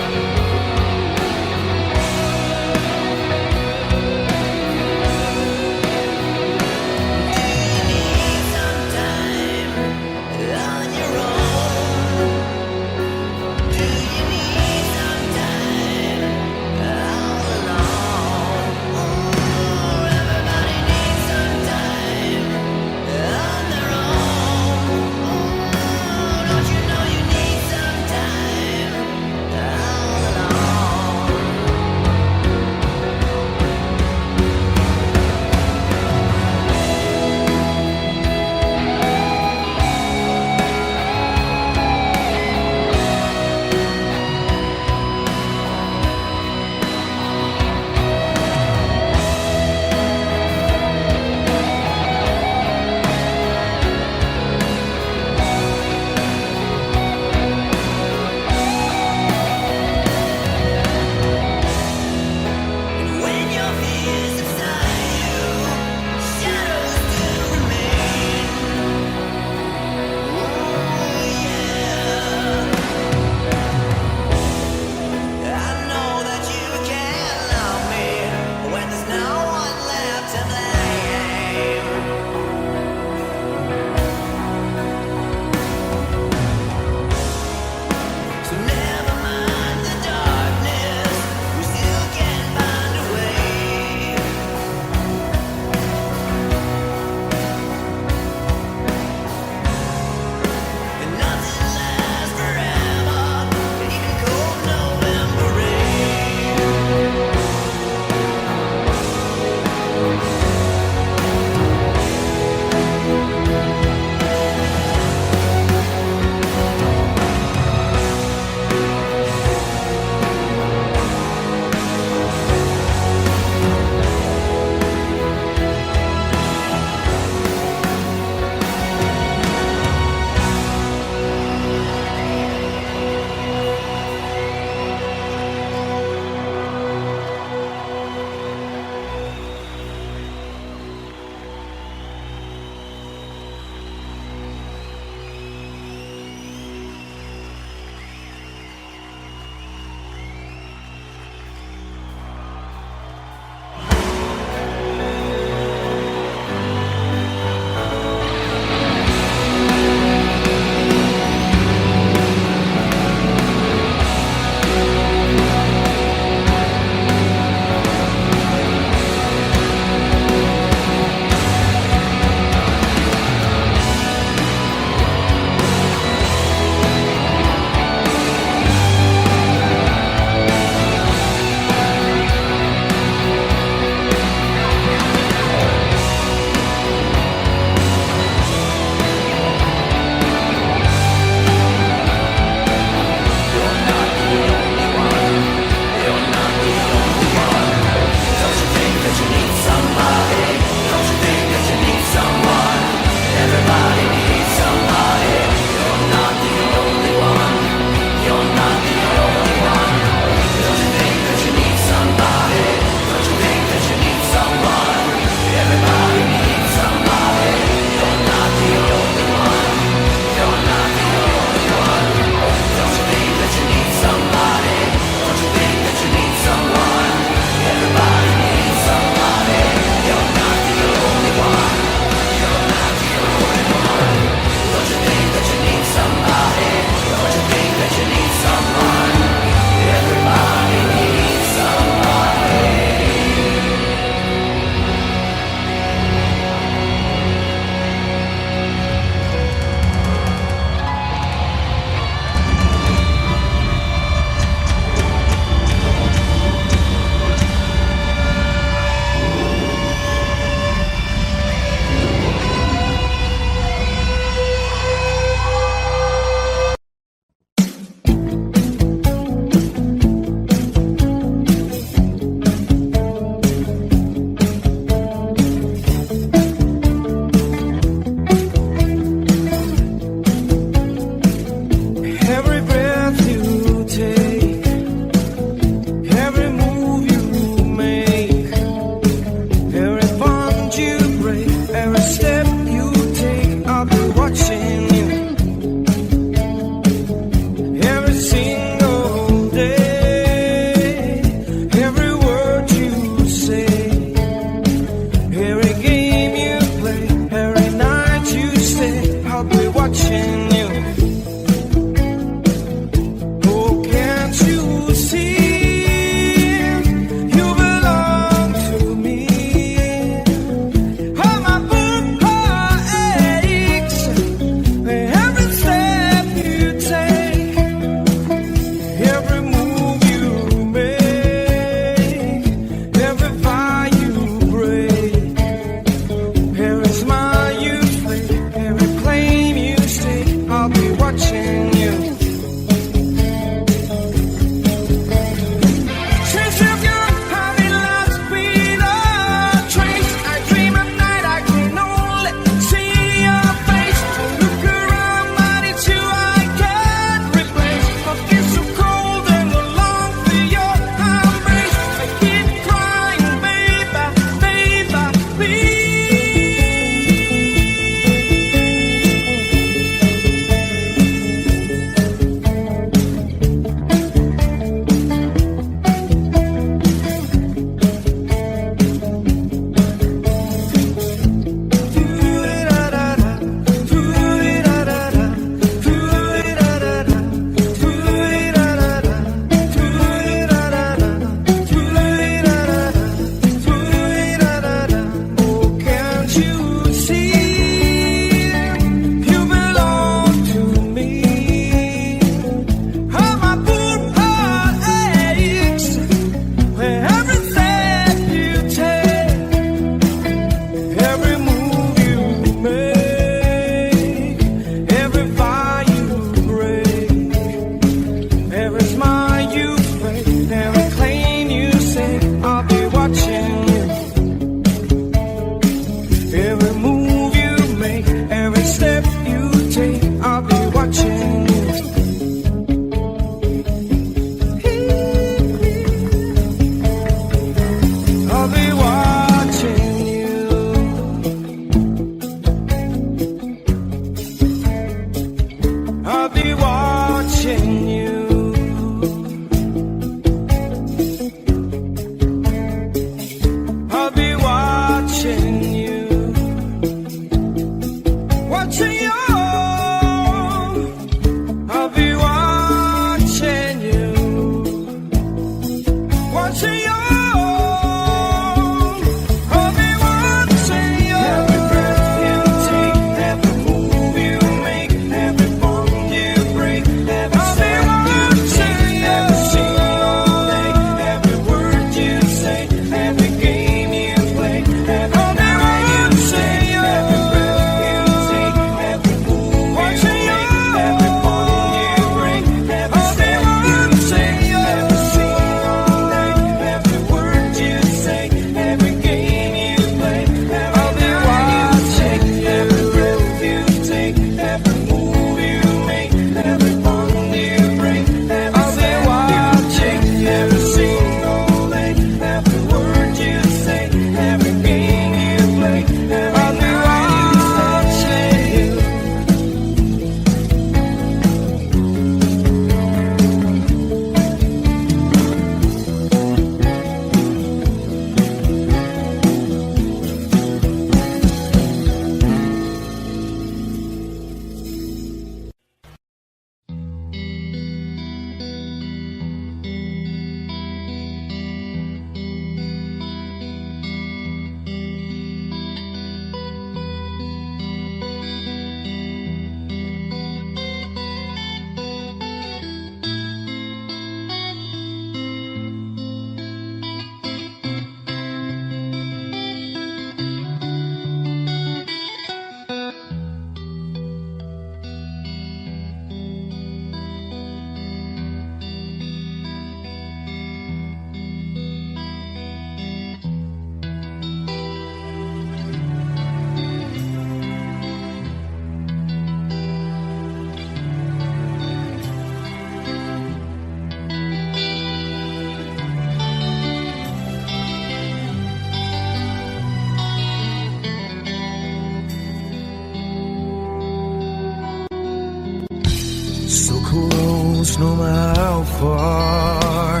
no matter how far.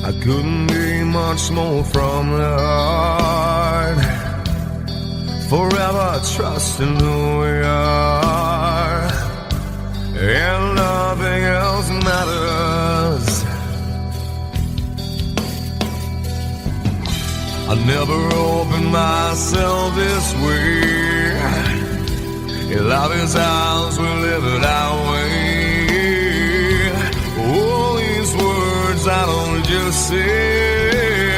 I couldn't be much more from the heart. Forever trusting who we are, and nothing else matters. I never opened myself this way. In love is ours, we live it our way. All these words I don't just say,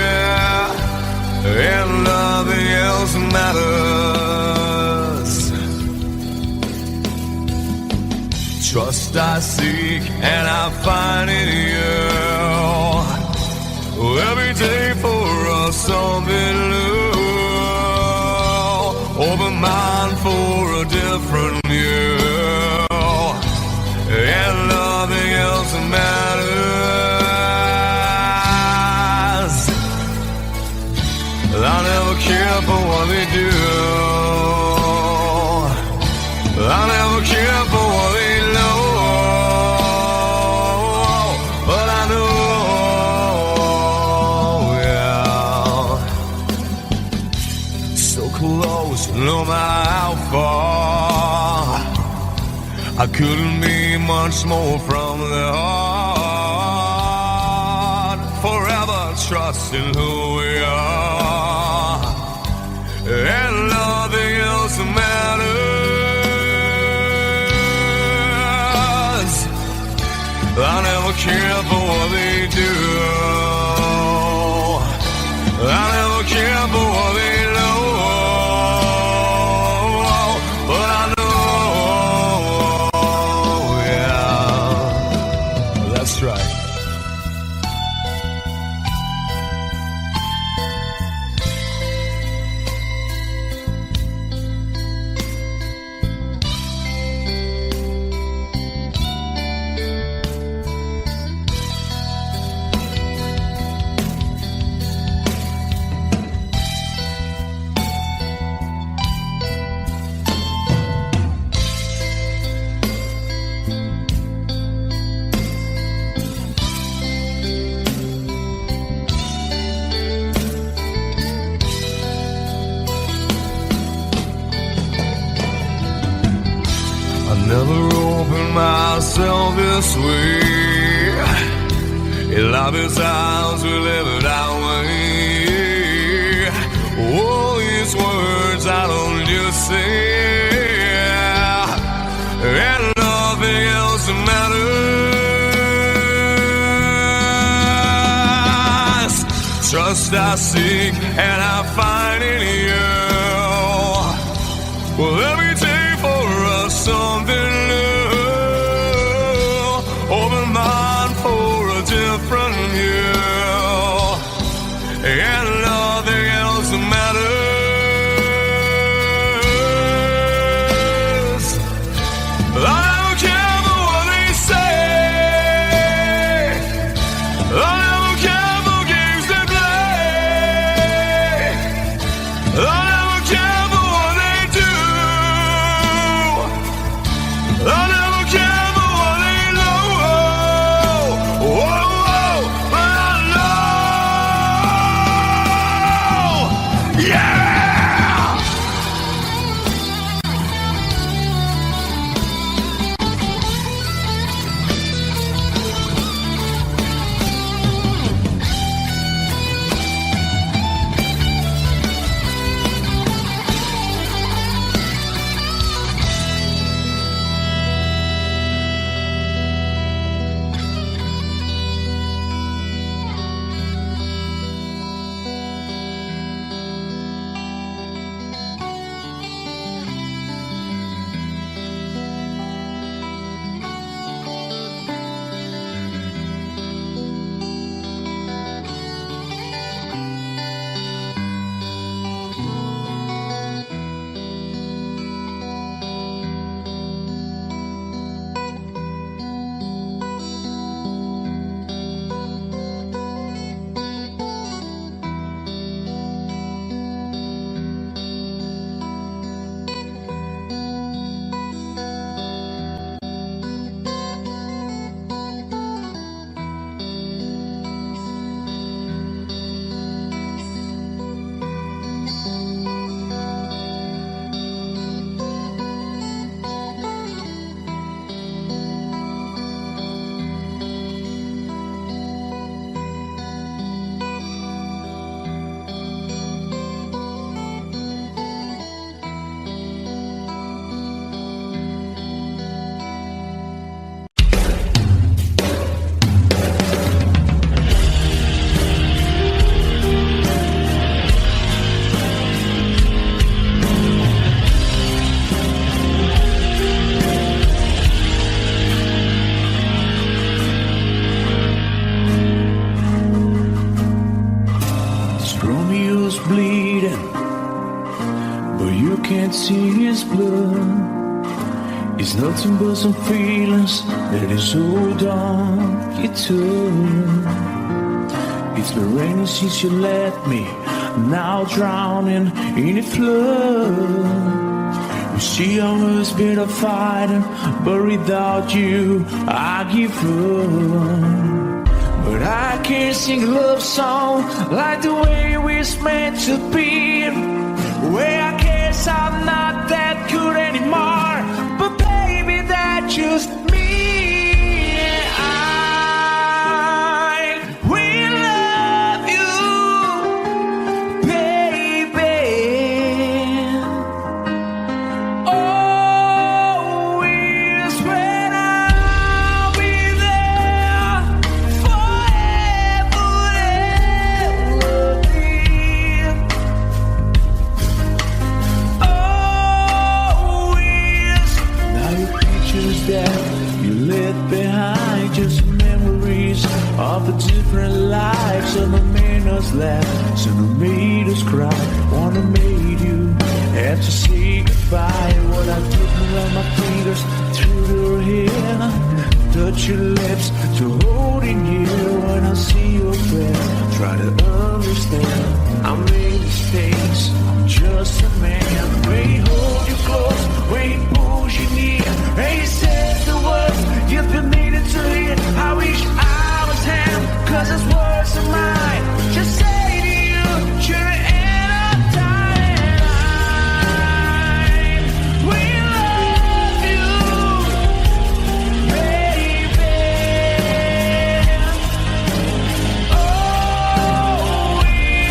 and nothing else matters. Trust I seek and I find in you. Every day for us something new. Open mind for a different view, and nothing else matters. I never care for what they do. I never care for what they know. But I know, yeah, so close, no matter how far. I couldn't be much more from the heart. Forever trusting who we are, and nothing else matters. I never care for what they do. I never care for what they know. But I know, yeah, that's right. Never opened myself this way. In love is ours, we live it our way. All these words I don't just say, and nothing else matters. Trust I seek and I find in you. Well, every day for us something new. Open mind for a different view, and nothing else matters. I don't care for what they say. I don't care for games they play. I don't care for what they do. Romeo's bleeding, but you can't see his blood. It's nothing but some feelings that is hold on you to. It's been raining since you left me, now drowning in a flood. You see I was better fighting, but without you I give up. But I can't sing a love song like the way we're meant to be. Where I guess I'm not that good anymore, but baby, that's just me. I will love you, baby. Always when I'll be there forever and ever. Always. Now your pictures that you left behind, just memories of the different lives. Some have made us laugh, some have made us cry. One have made you have to say goodbye. What I did run my fingers through your hair, touch your lips to holding you. When I see your face, try to understand. I made mistakes, I'm just a man. When he hold you close, when he pulls you near, and he says the words you've been needing to hear. I wish I was him, 'cause his words are mine. Just say to you, you're an time. We love you, baby. Always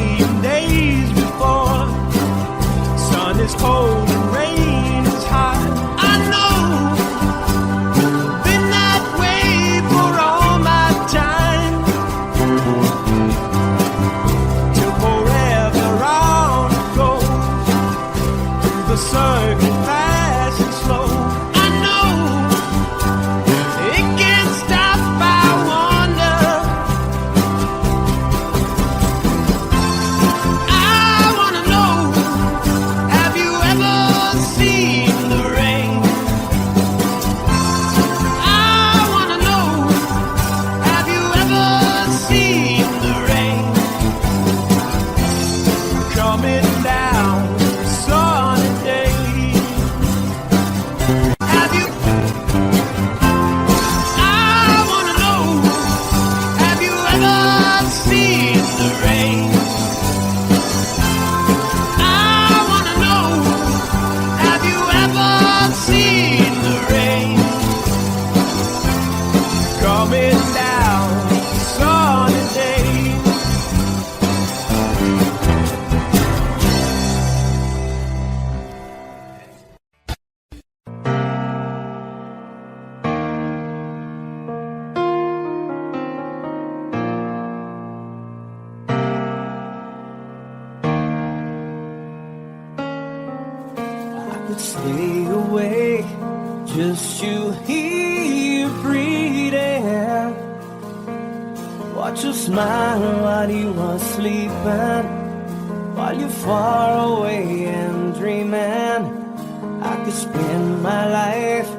million days before. Sun is cold and rain is hot. I know, been that way for all my time. Till forever on it goes, through the circuit fast and slow. I know, it can't stop, I wonder. I wanna know, have you ever seen the rain? I wanna know, have you ever seen the rain? Coming down sunny day. Have you? I wanna know, have you ever seen the rain? I wanna know, have you ever seen the rain? Coming down sunny day. I could stay awake, just you here breathing. Watch you smile while you are sleeping, while you're far away and dreaming. I could spend my life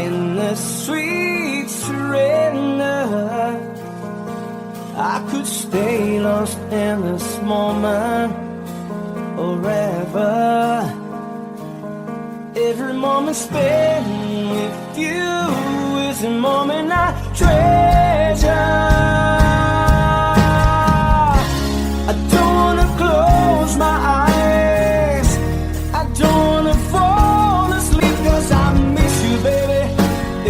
in the sweet surrender. I could stay lost in this moment forever. Every moment spent with you is a moment I treasure. I don't wanna close my eyes, I don't wanna fall asleep, 'cause I miss you, baby,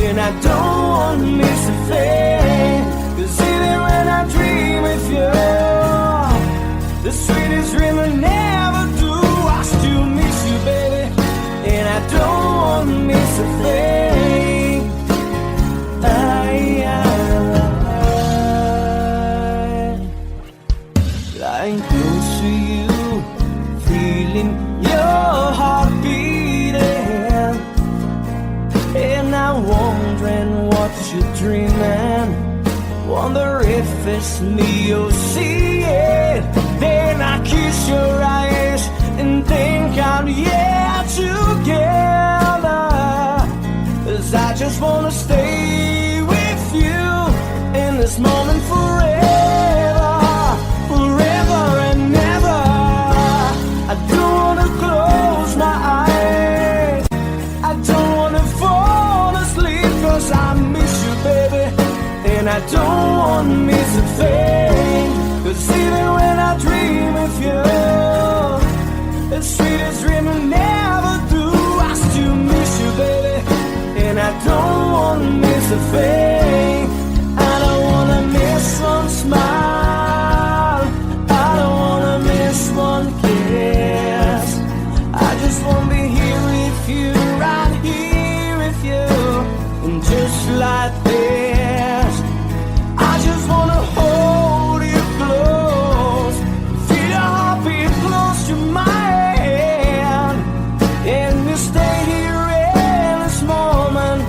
and I don't wanna miss a thing. 'Cause even when I dream with you, the sweetest dream I never do, I still miss you, baby, and I don't wanna miss a thing. Lying close to you, feeling your heart beating, and I'm wondering what you're dreaming. Wonder if it's me you're seeing. Then I kiss your eyes and think I'm together. 'Cause I just wanna stay with you in this moment forever, forever and ever. I don't wanna close my eyes, I don't wanna fall asleep, 'cause I miss you, baby, and I don't wanna miss a thing. 'Cause even when I dream of you, the sweetest dream I never do, I still miss you, baby, and I don't wanna miss a thing. I don't wanna miss one smile, I don't wanna miss one kiss. I just wanna be here with you, right here with you, and just like this, I just wanna hold you close, feel your heartbeat close to mine, and we stay here in this moment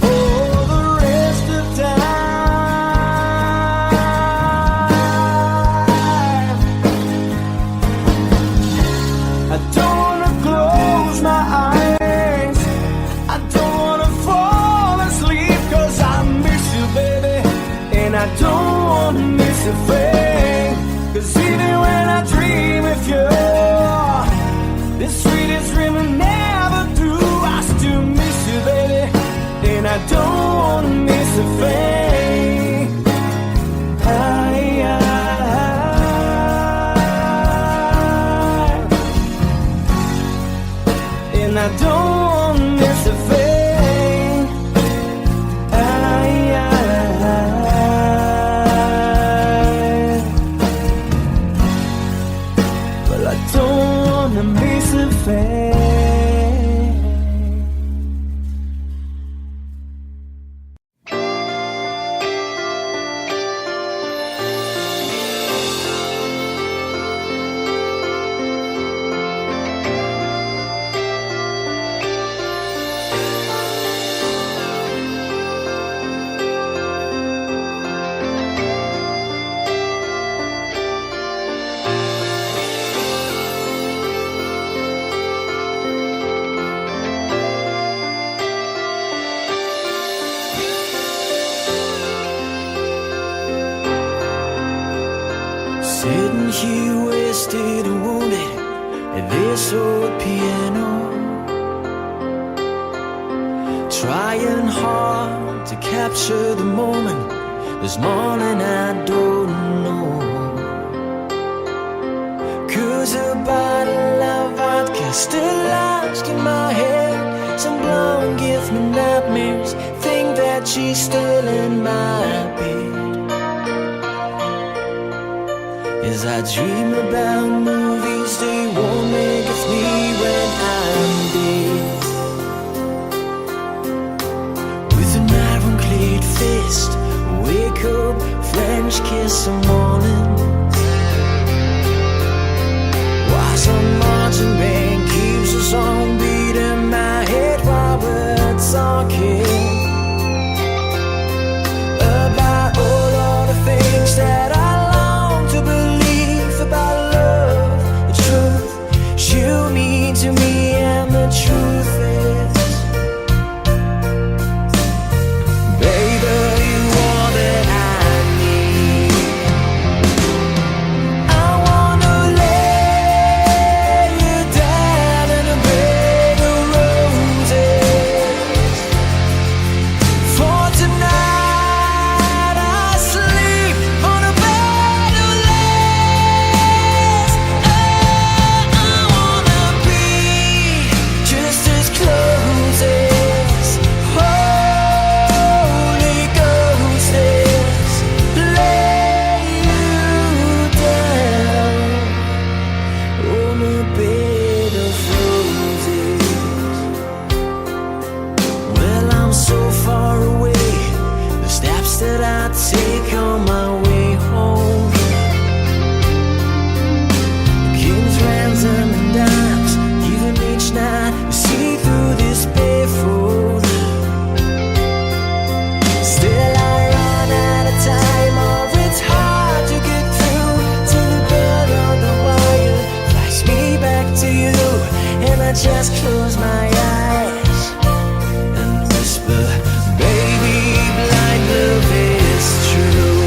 for the rest of time. I don't wanna close my eyes, I don't wanna fall asleep, 'cause I miss you, baby, and I don't wanna miss a thing. 'Cause even when I dream of you, the sweetest dream I never do, I still miss you, baby, and I don't wanna miss a thing. And I don't wanna miss a thing. Well, I don't wanna miss a thing. Sitting here wasted and wounded at this old piano, trying hard to capture the moment. This morning I don't know, 'cause a bottle of vodka still lodged in my head. Some blonde gives me nightmares, think that she's still in my bed. As I dream about movies they won't make of me when I'm dead. With an iron-clad fist, wake up, French kiss some morning. While some marching band keeps us on beating my head while we're talking about all of the things that I about love, the truth you mean to me, and the truth is, baby, you are that I need. I wanna lay you down in a bed of roses. For tonight I sleep on a bed of that I take on my way home. Kings, ransom, and dimes, even each night you see through this barefoot. Still I run out of time, or it's hard to get through till the bell on the wire flies me back to you, and I just close my eyes and whisper, baby, blind love is true.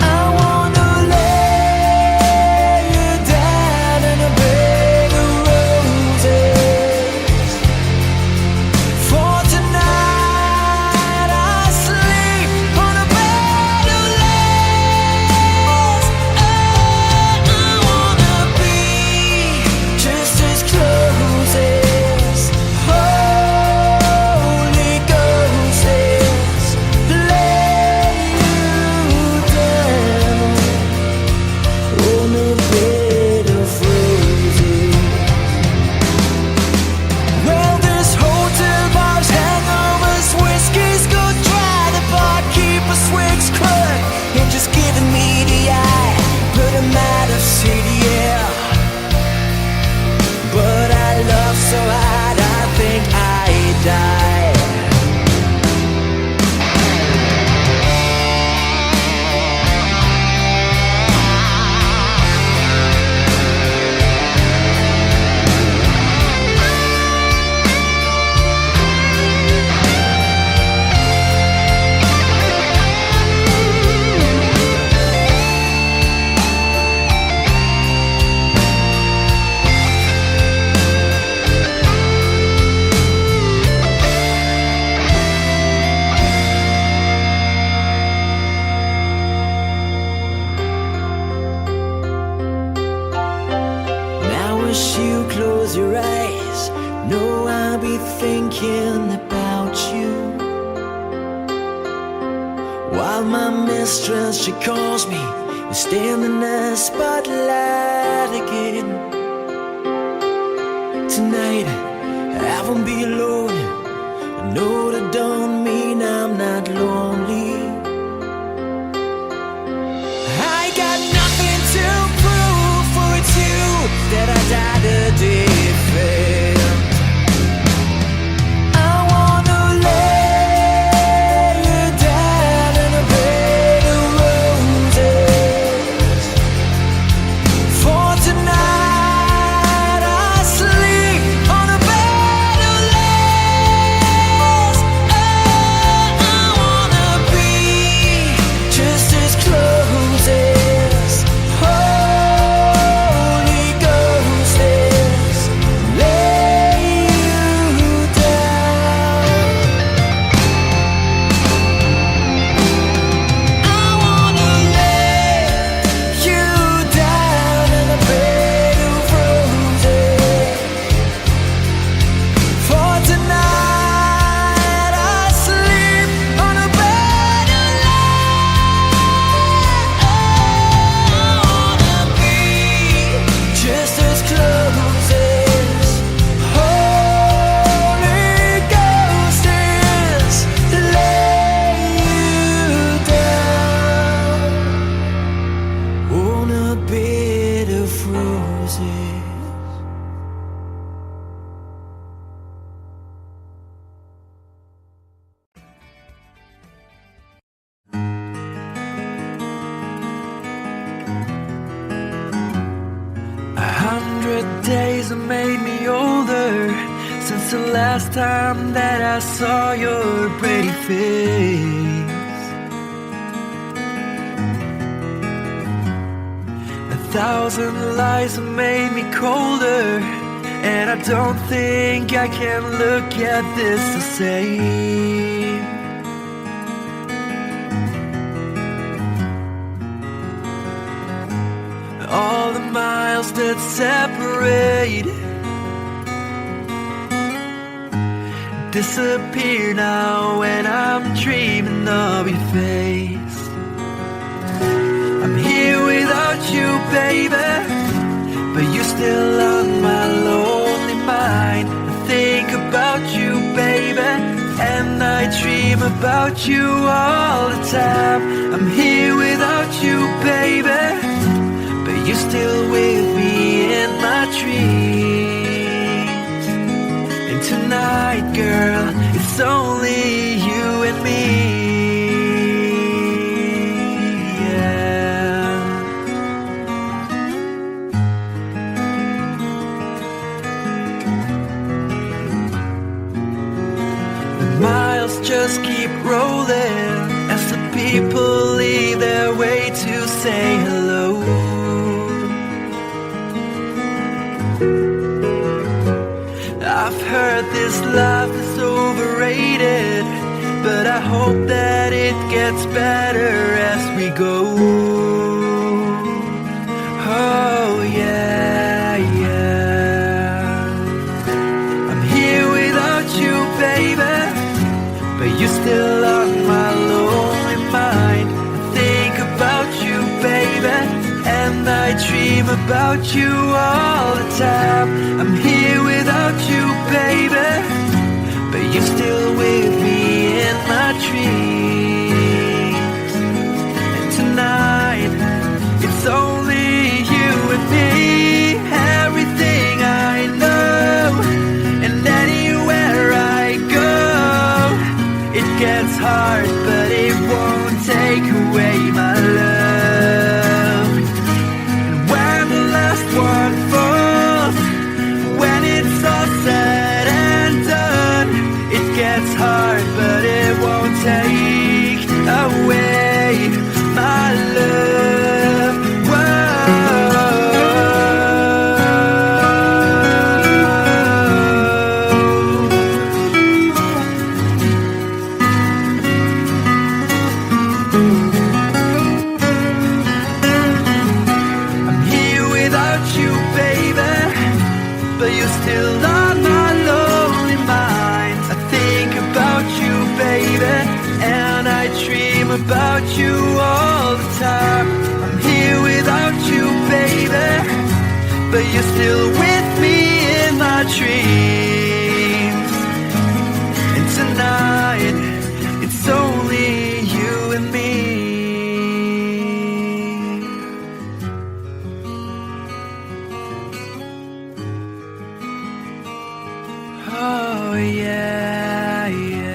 I wanna lay you down in a bed of roses. For tonight I sleep on a bed of lace. I wanna be just as close as Holy Ghost is. Lay you down on a bed of roses. Well, this hotel bar's hangovers, whiskey's go dry. The barkeeper swigs crud and just giving me the eye. But I'm out of city, yeah. But I love so hard I think I die. Now as you close your eyes, know I'll be thinking about you. While my mistress, she calls me, and stand in the spotlight. tonight I won't be alone. I know that don't mean I'm not lonely. I got nothing to prove, for it's you that I died a day failed. I wanna lay you down in a bed of roses. For tonight I sleep on a bed of lace. Oh, I wanna be just as close as Holy Ghost is. Lay you down. I wanna lay you down in a bed of roses. For tonight I sleep on a bed of lace. I wanna be just as close as Holy Ghost is. Lay you down on a bed of roses. A 100 days have made me older since the last time that I saw your pretty face. 1,000 lies have made me colder, and I don't think I can look at this the same. All the miles that separate disappear now when I'm dreaming of your face. I'm here without you, baby, but you're still on my lonely mind. I think about you, baby, and I dream about you all the time. I'm here without you, baby, but you're still with me in my dreams. And tonight, girl, it's only you and me. Yeah. The miles just keep rolling as the people leave their way to say hello. I've heard this life is overrated, but I hope that it gets better as we go. Oh yeah, yeah. I'm here without you, baby, but you're still on my lonely mind. I think about you, baby, and I dream about you all the time. I'm here without you, baby, but you're still with me in my dreams. And tonight, it's only you and me. Everything I know, and anywhere I go, it gets hard, but it won't take away my love. And when the last one falls, when it's all said and done, it gets hard, but it won't take away my love. I'm here without you, baby, but you're still on my lonely mind. I think about you, baby, and I dream about you all the time. I'm here without you, baby, but you're still with me in my our dreams. And tonight, it's only you and me. Oh yeah, yeah.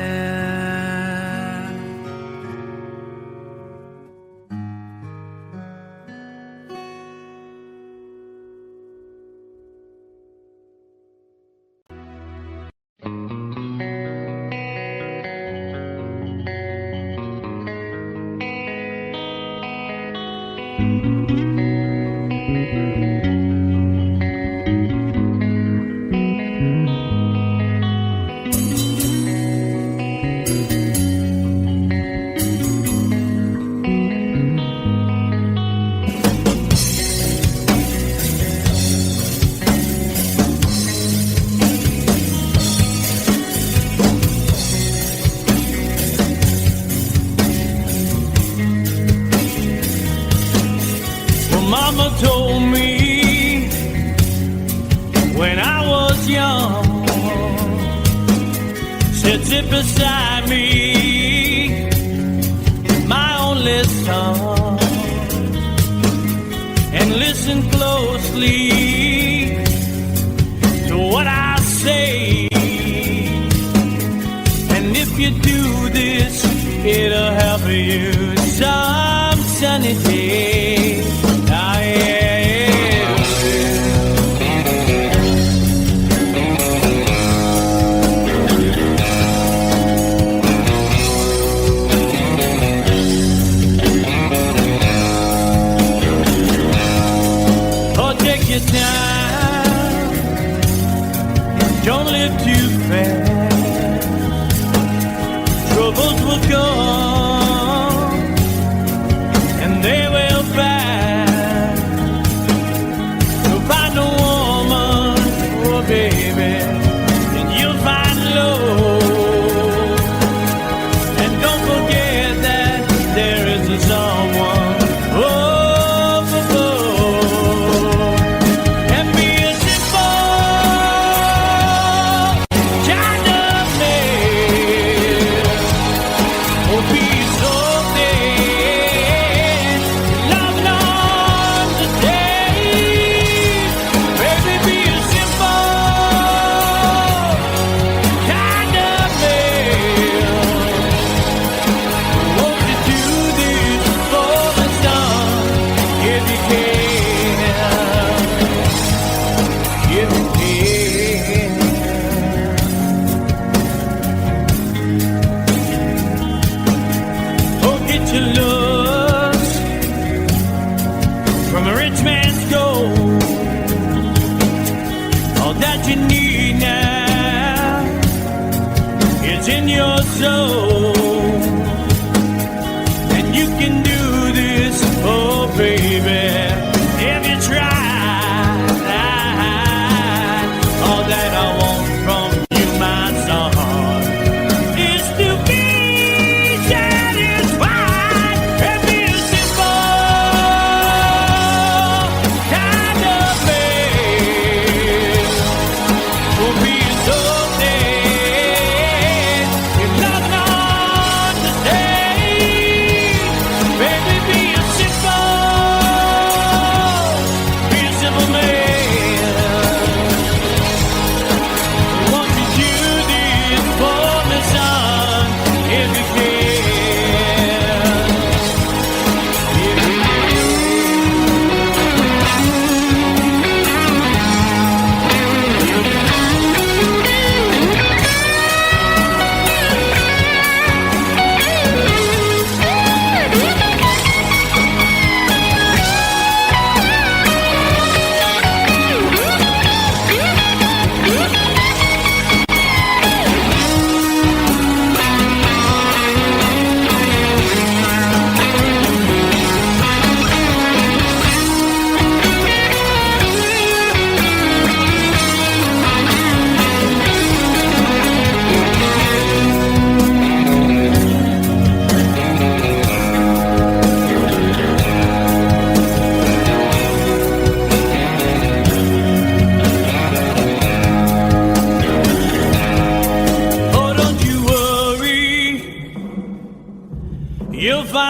Well, Mama told me when I was young, said sit beside me, my only son, and listen closely to what I say. And if you do this, it'll help you some sunny day. Ah, yeah. Oh, take your time, don't live too fast. Troubles will come and they will pass. So find a woman, oh baby, and you'll find love. And don't forget that there is a someone. Oh, and be a simple kind of man. Oh, be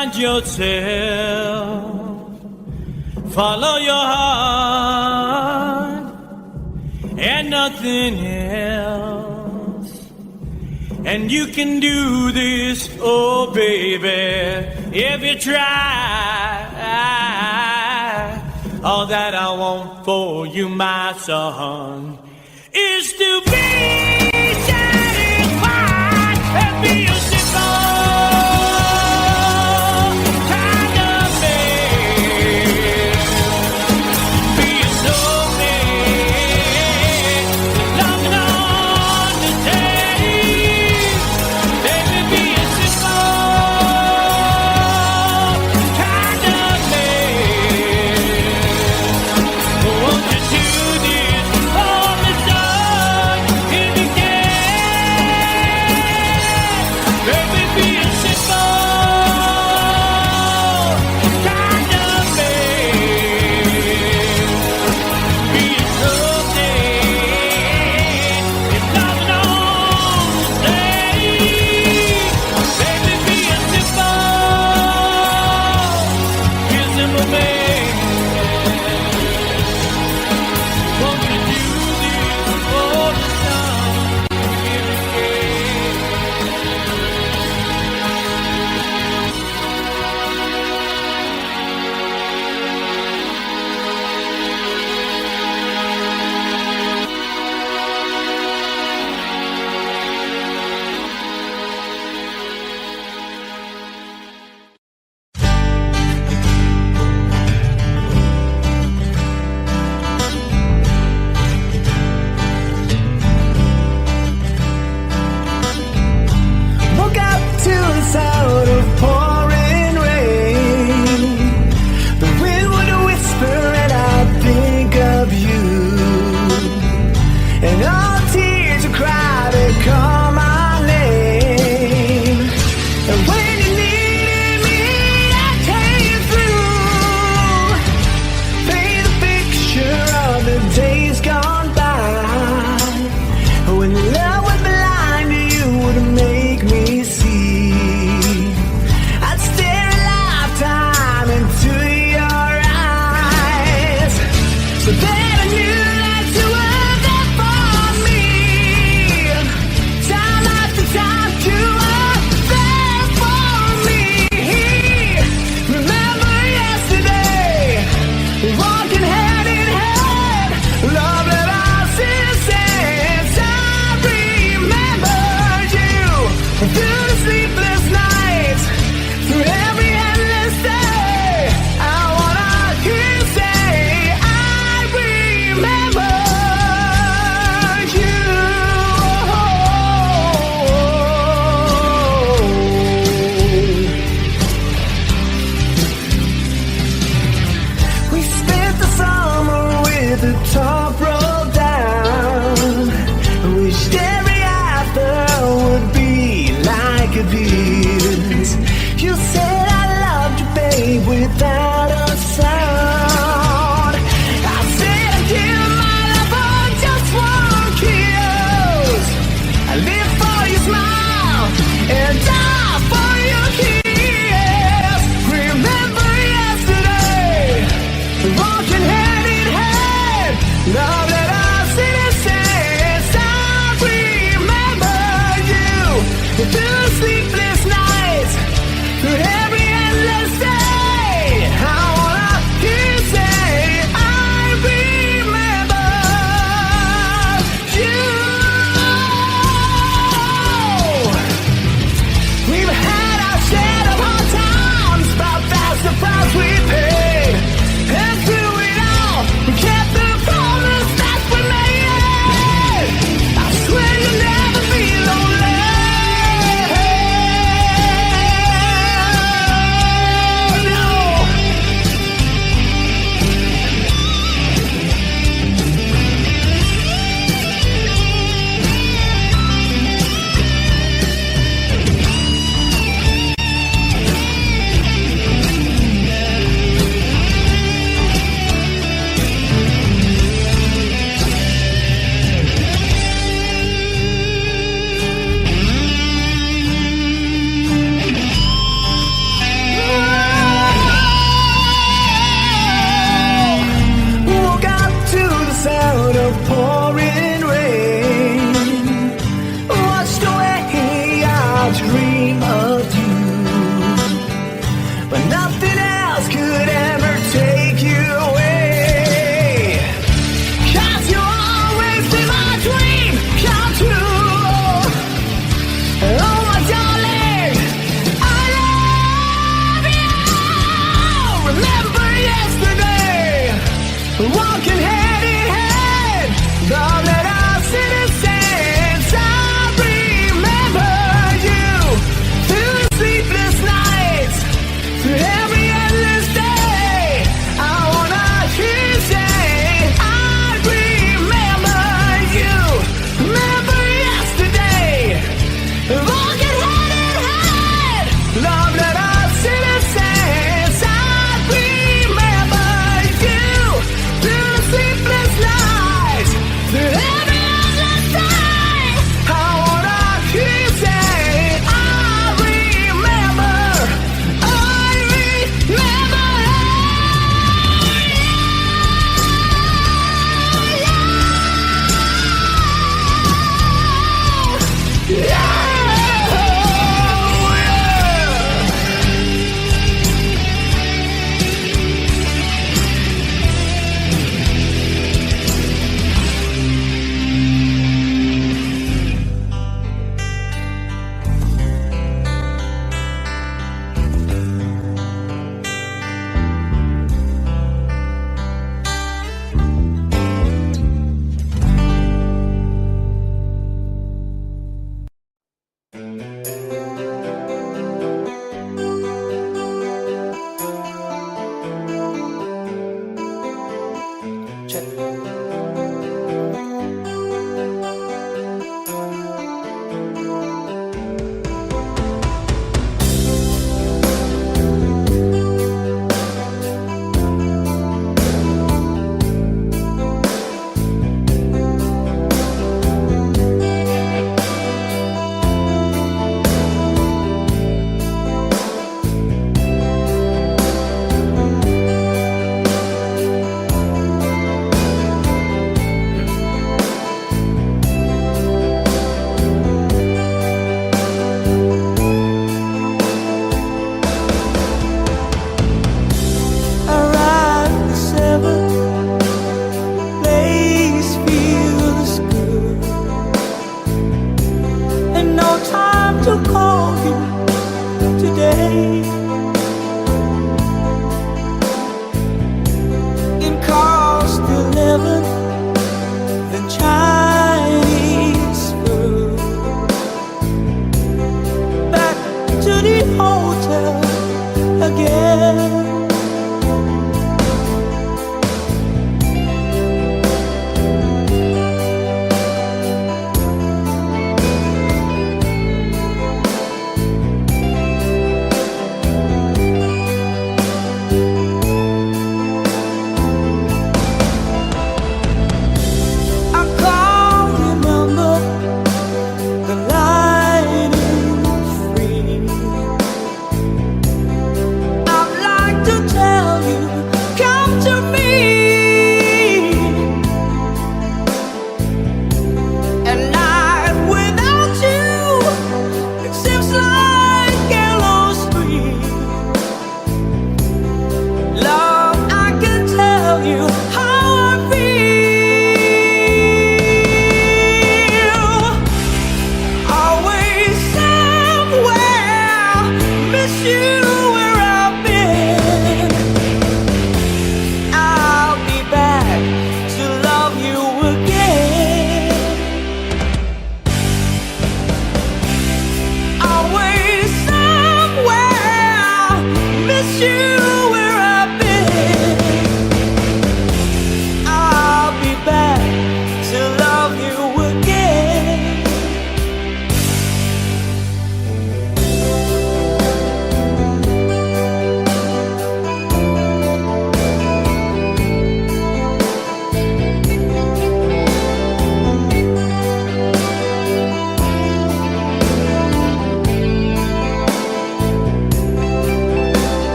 find yourself. Follow your heart and nothing else. And you can do this, oh baby, if you try. All that I want for you, my son, is to be satisfied and be a simple kind of man. Be a snowman, long and understanding. Baby, be a simple kind of man. Won't you do this for me, son, if you can? walking hand in hand. Love that our citizens. I remember you through the sleepless nights, through every endless day. I wanna hear you say, I remember you. Remember yesterday, walking hand in hand. Love that our citizens. I remember you through the sleepless nights, through every endless day. I wanna hear you say, I remember. I remember.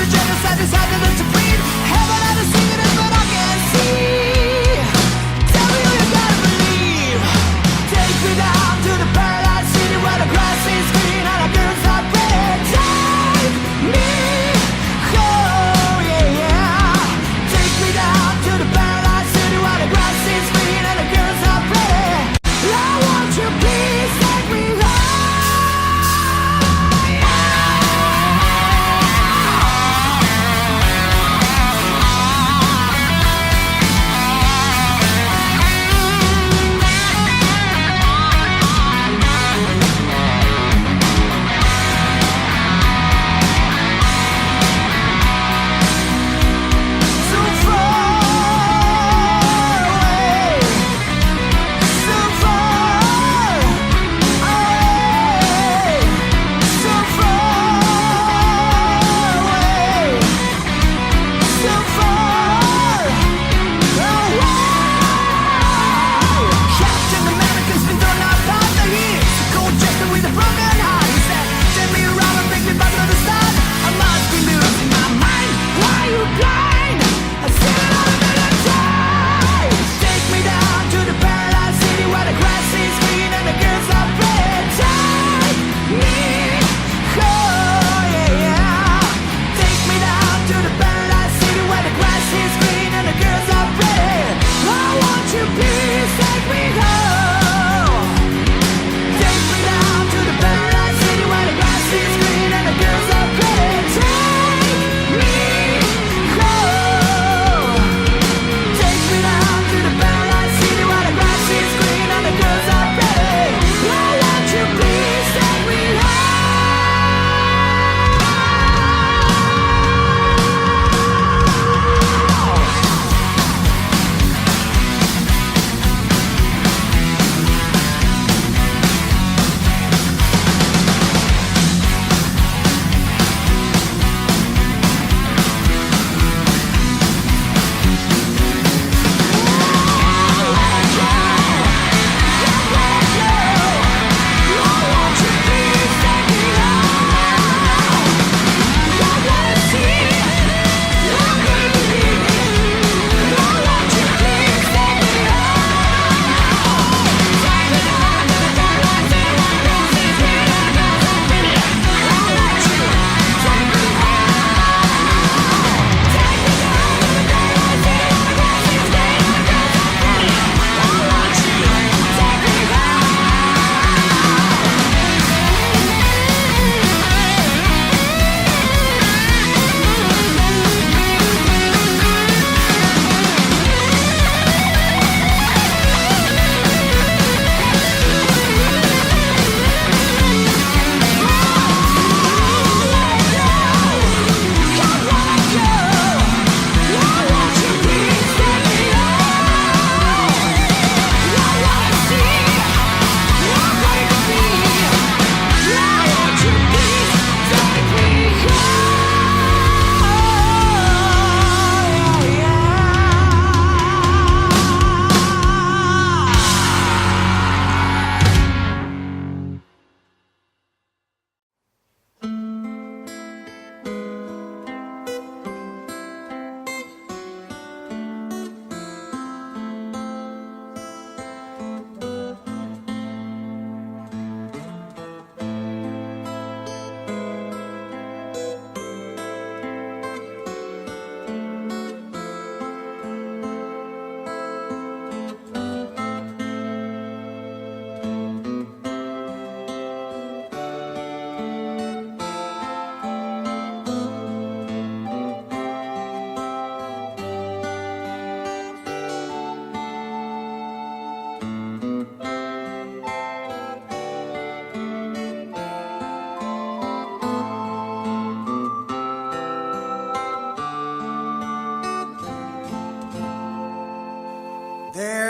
Genocide decided to bleed.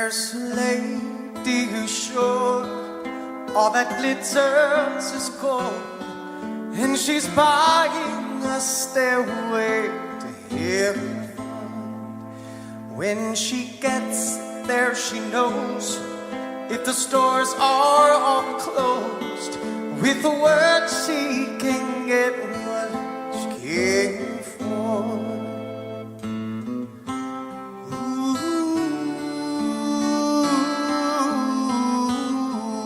There's a lady who's sure all that glitters is gold, and she's buying a stairway to heaven. When she gets there, she knows if the stores are all closed, with a word she can get what she came for. Ooh,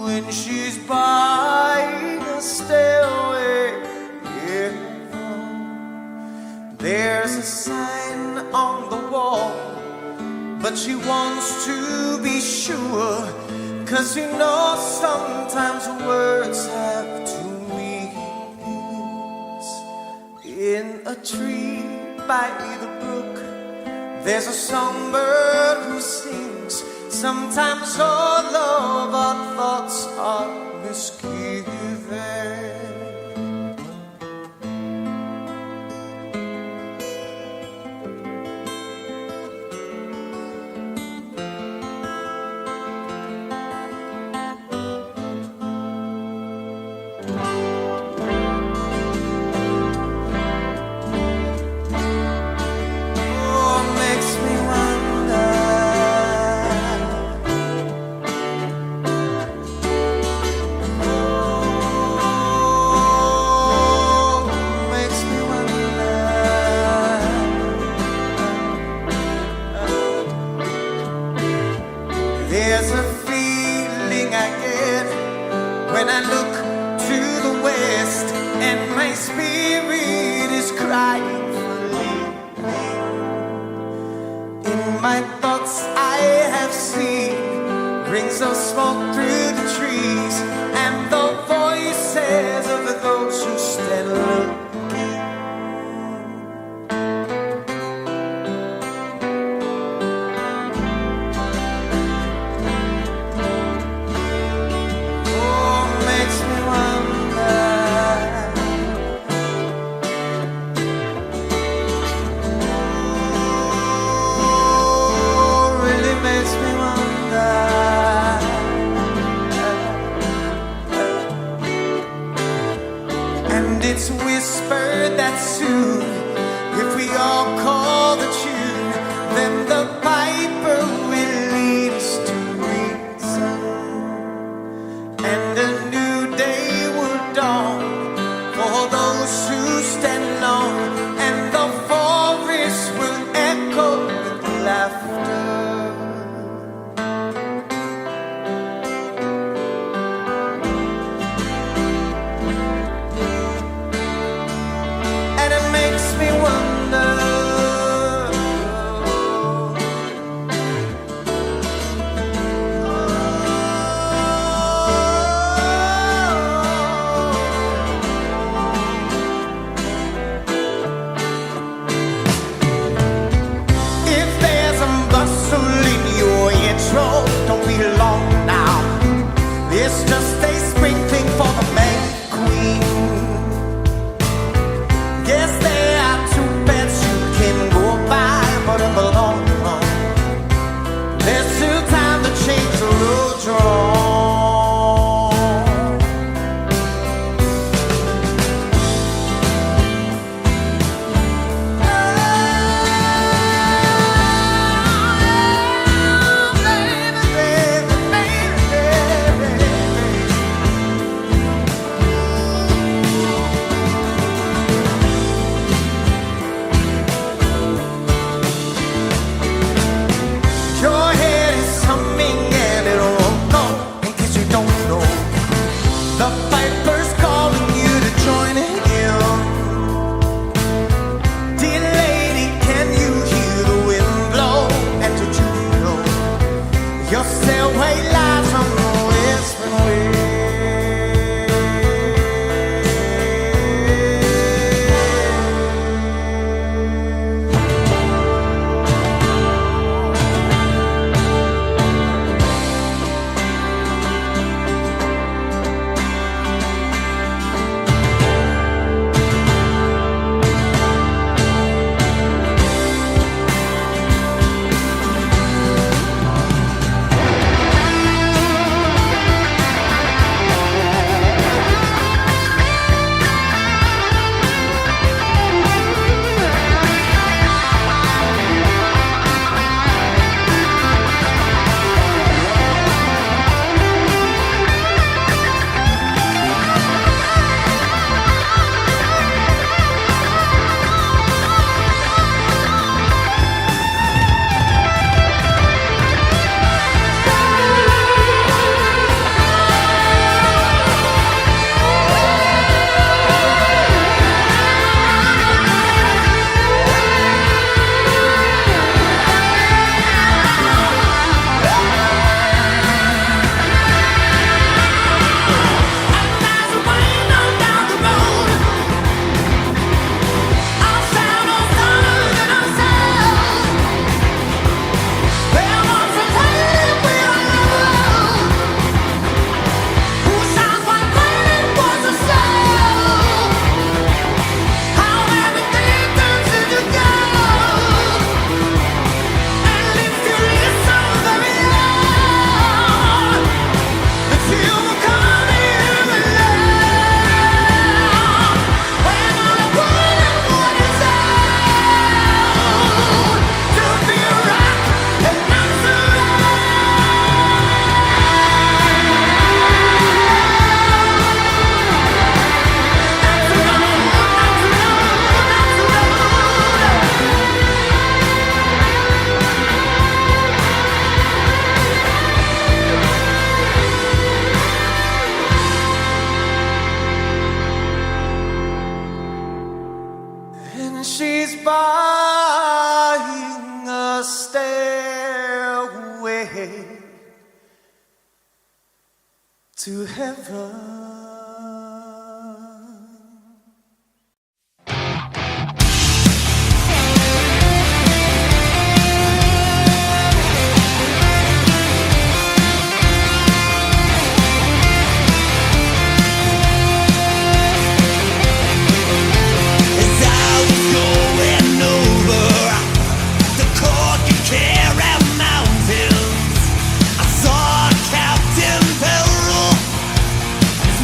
when she's buying a stairway heaven, there's a sign on the wall, but she wants to be sure, 'cause you know sometimes words have two meanings. In a tree by the brook, there's a songbird who sings. Sometimes all of our thoughts are misgiven. There's a feeling I get when I look to the west, and my spirit is crying for leaving. In my thoughts I have seen rings of smoke through the trees, and the voices of those who stand looking. to heaven. As I was going over the Cork and Kerry mountains, I saw Captain Peril. His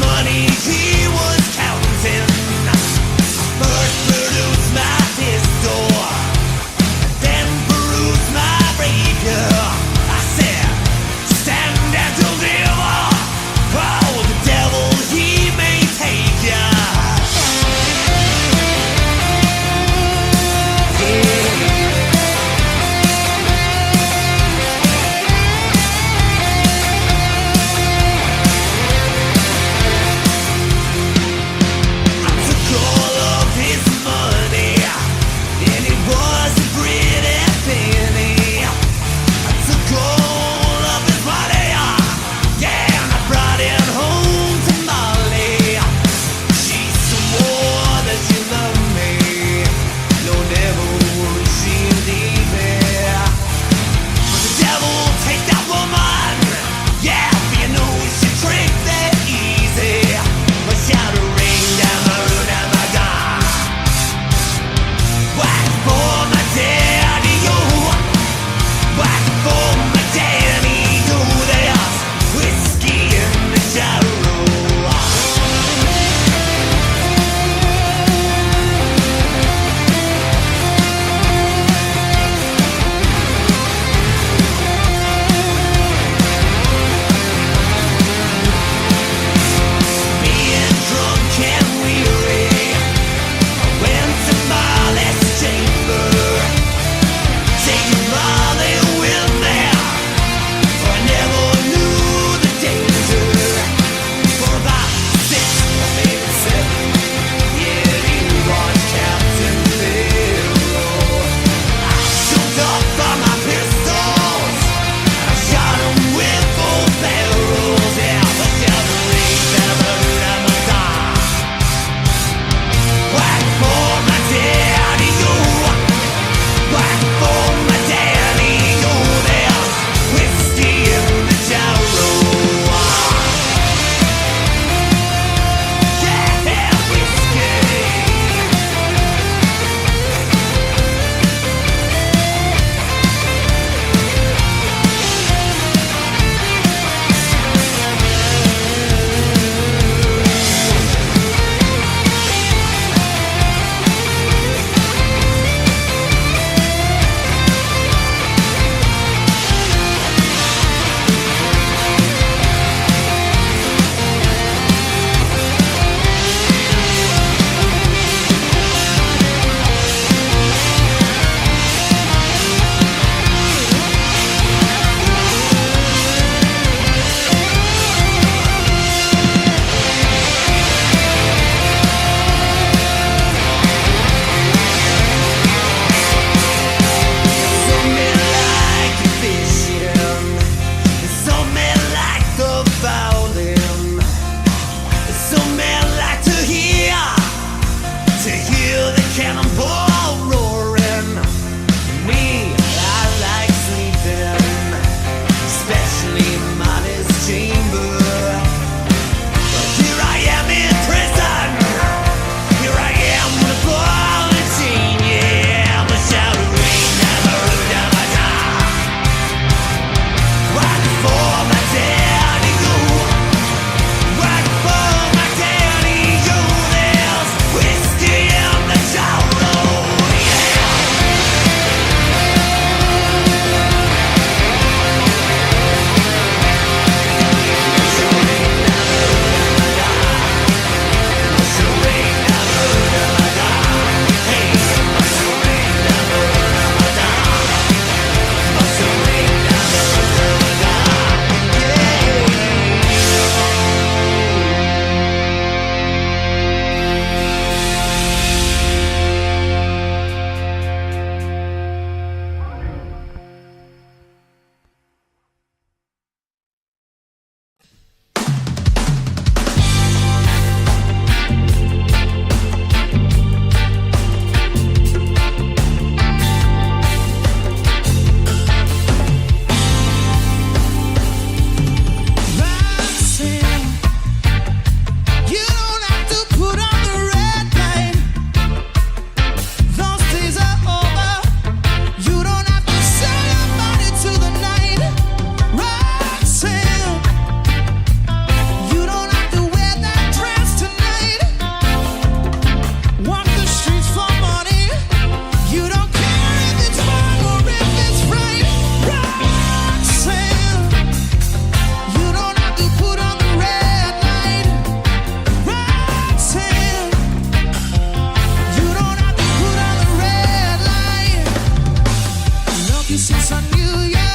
you since I knew you.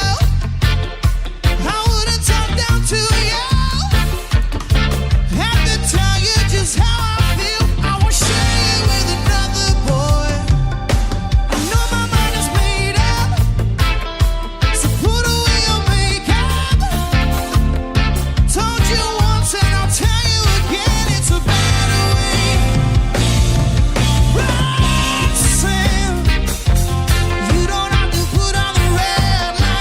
I wouldn't talk down to you. Have to tell you just how I feel. I won't share you with another boy. I know my mind is made up, so put away your makeup. Told you once and I'll tell you again, it's a better way. Roxanne, you don't have to put on the red light.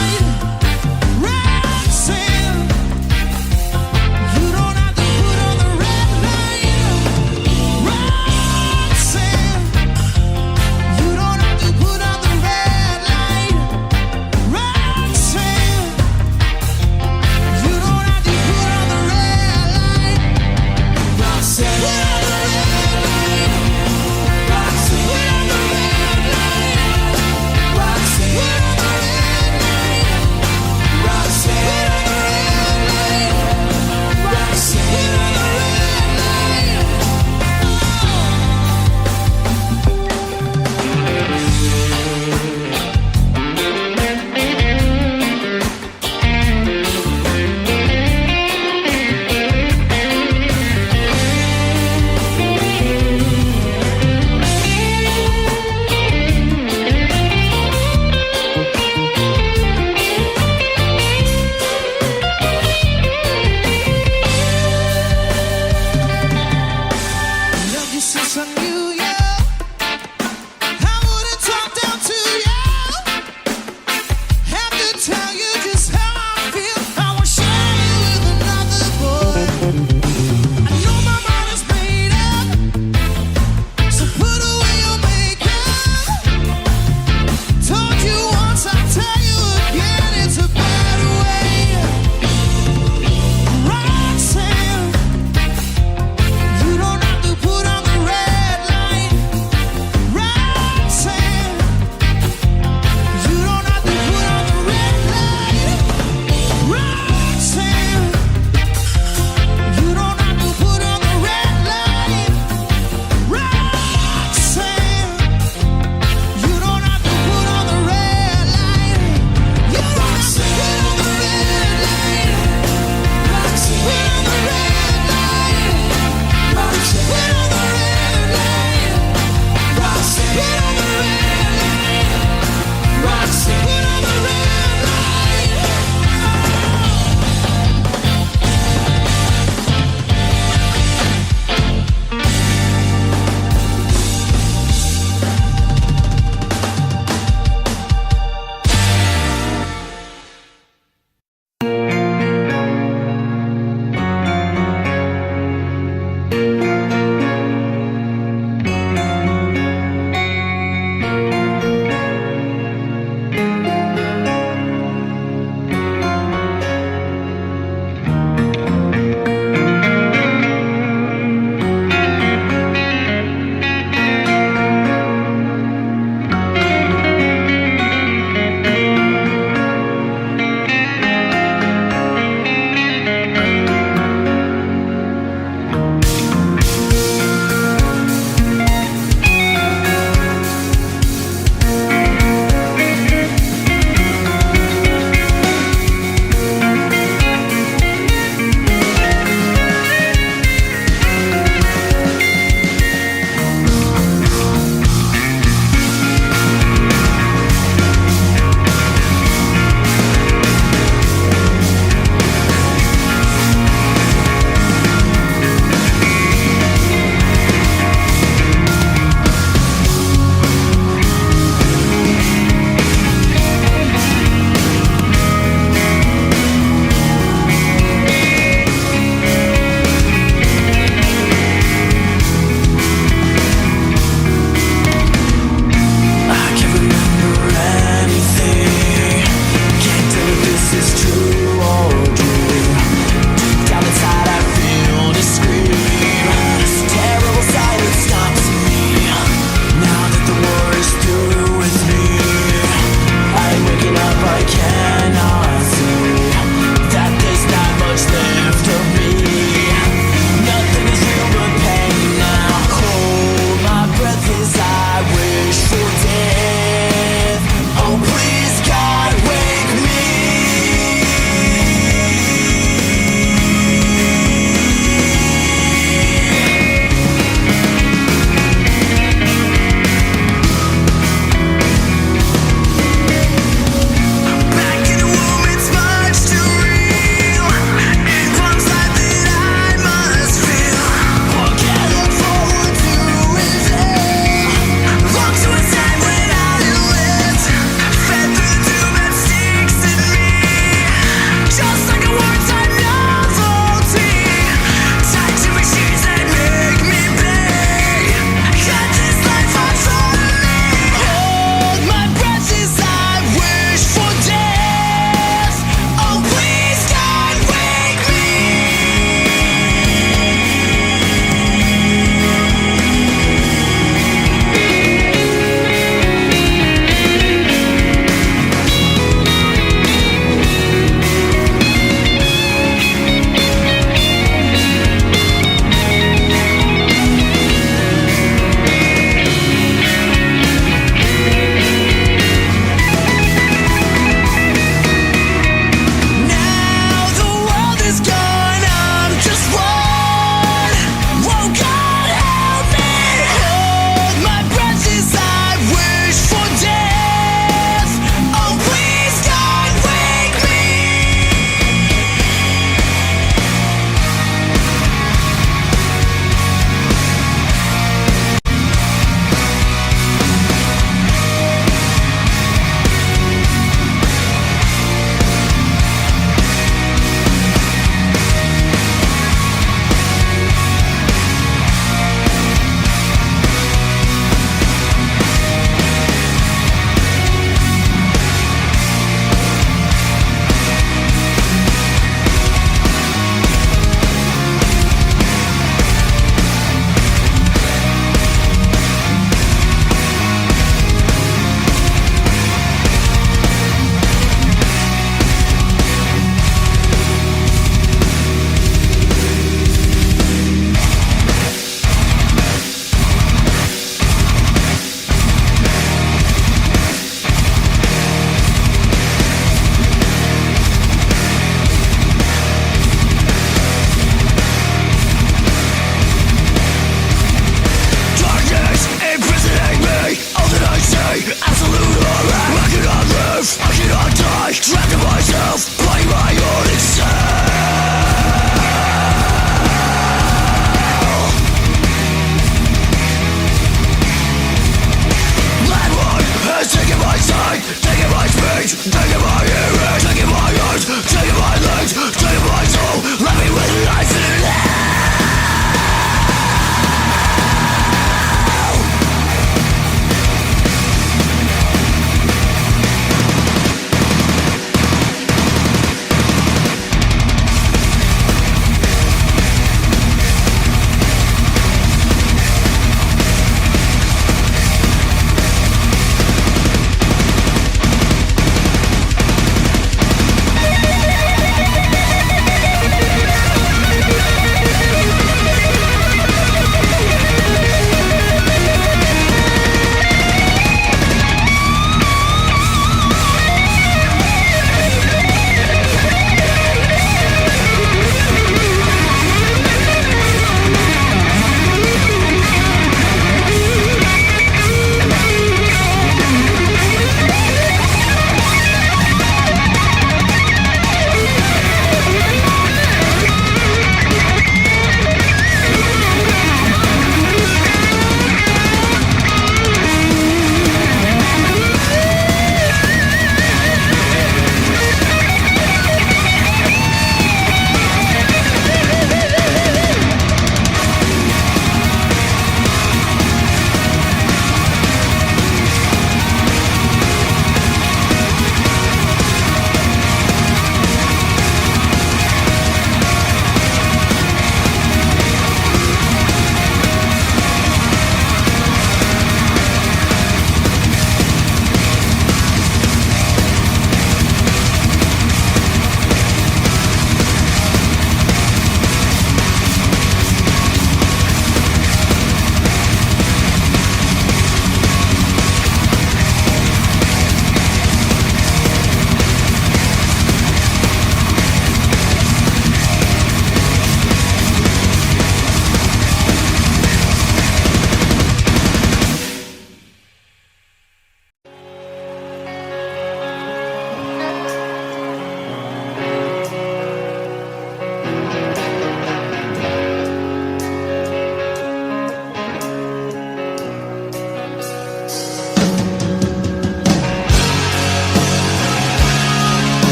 feet, taking my ears, taking my eyes, taking my legs, taking my soul. Let me realize it now.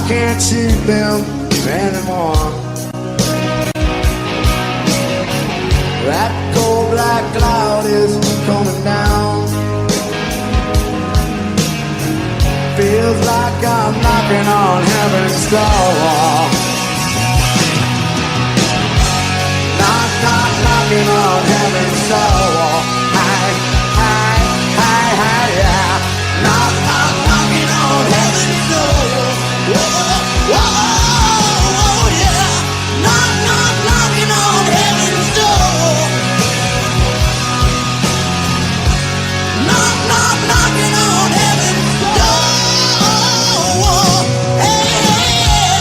Can't shoot them anymore. That cold black cloud is coming down. Feels like I'm knocking on heaven's door. Knock, knock, knocking on heaven's door. Hi, hi, hi, hi, yeah. Knock, knock, knocking on heaven's door. Whoa, whoa, yeah. Knock, knock, knocking on heaven's door. Knock, knock, knocking on heaven's door. Hey, yeah.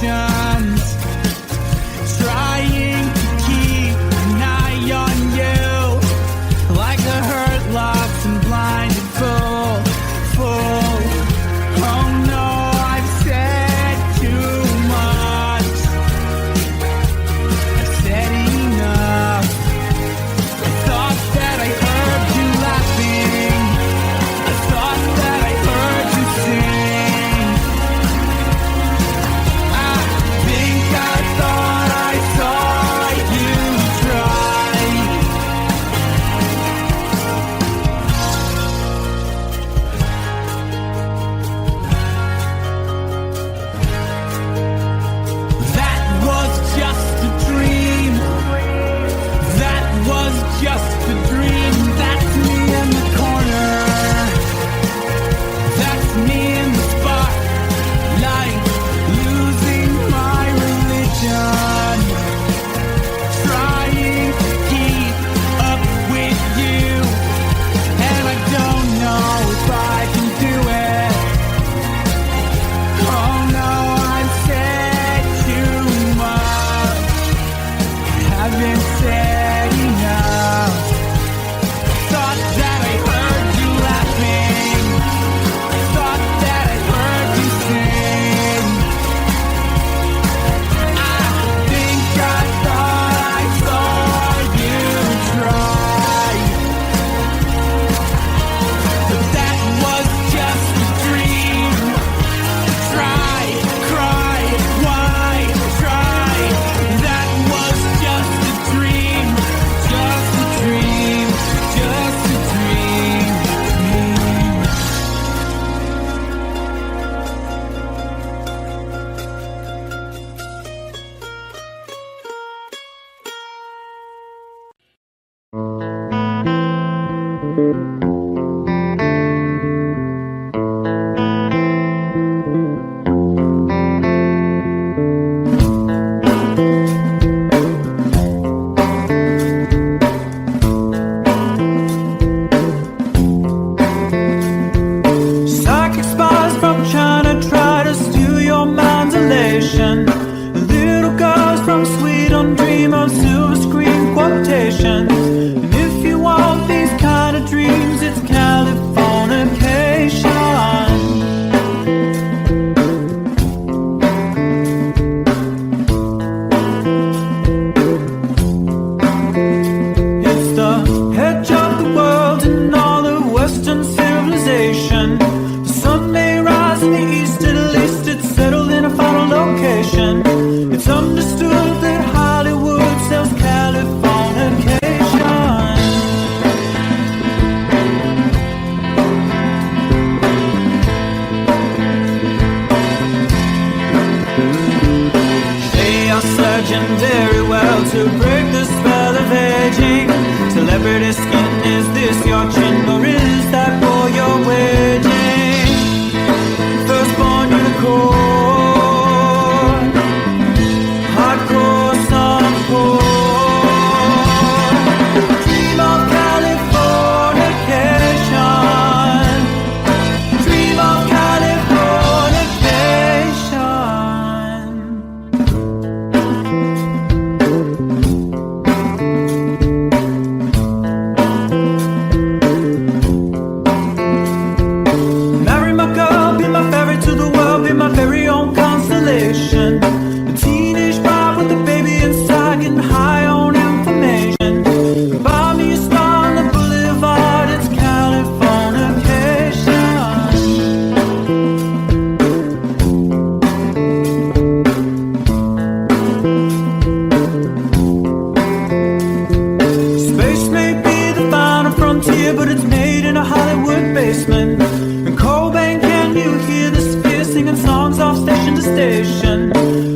complications. Trying to keep an eye on you, like a hurt, lost, and blinded fool. Oh no, I've said too much. I've said enough. I thought that I heard you laughing. I thought that I heard you sing. I think I thought I saw you try. That was just a dream. That was just a dream. That's me in the corner. That's me in the spotlight, losing my religion. Trying to keep up with you, and I don't know if I can do it. Oh no, I've said too much. I haven't said enough. Thought that I heard you laughing. Thought that I heard you sing. I think I thought I saw you try. But that was just a dream. Try, cry, why try? That was just a dream. Just a dream. Just a dream. Psychic spies from China try to steal your mind's elation. Little girls from Sweden dream of silver screen quotations. And if you want these kind of dreams, it's Californication. It's the edge of the world and all of Western civilization. The sun may rise in the east, at least it's settled in a final location. It's understood that Hollywood sells Californication. They are surging very well to break the spell of aging. Celebrity skin, is this your chin or is that for your wedding? Firstborn unicorn, hardcore softcore. Dream of Californication. Dream of Californication. Marry my girl, be my ferry to the world, be my very own constellation. A teenage bride with a baby inside, getting high on information. Buy me a star on the boulevard, it's Californication. Space may be the final frontier, but it's made in a Hollywood basement. And Cobain, can you hear the sphere singing songs off station to station?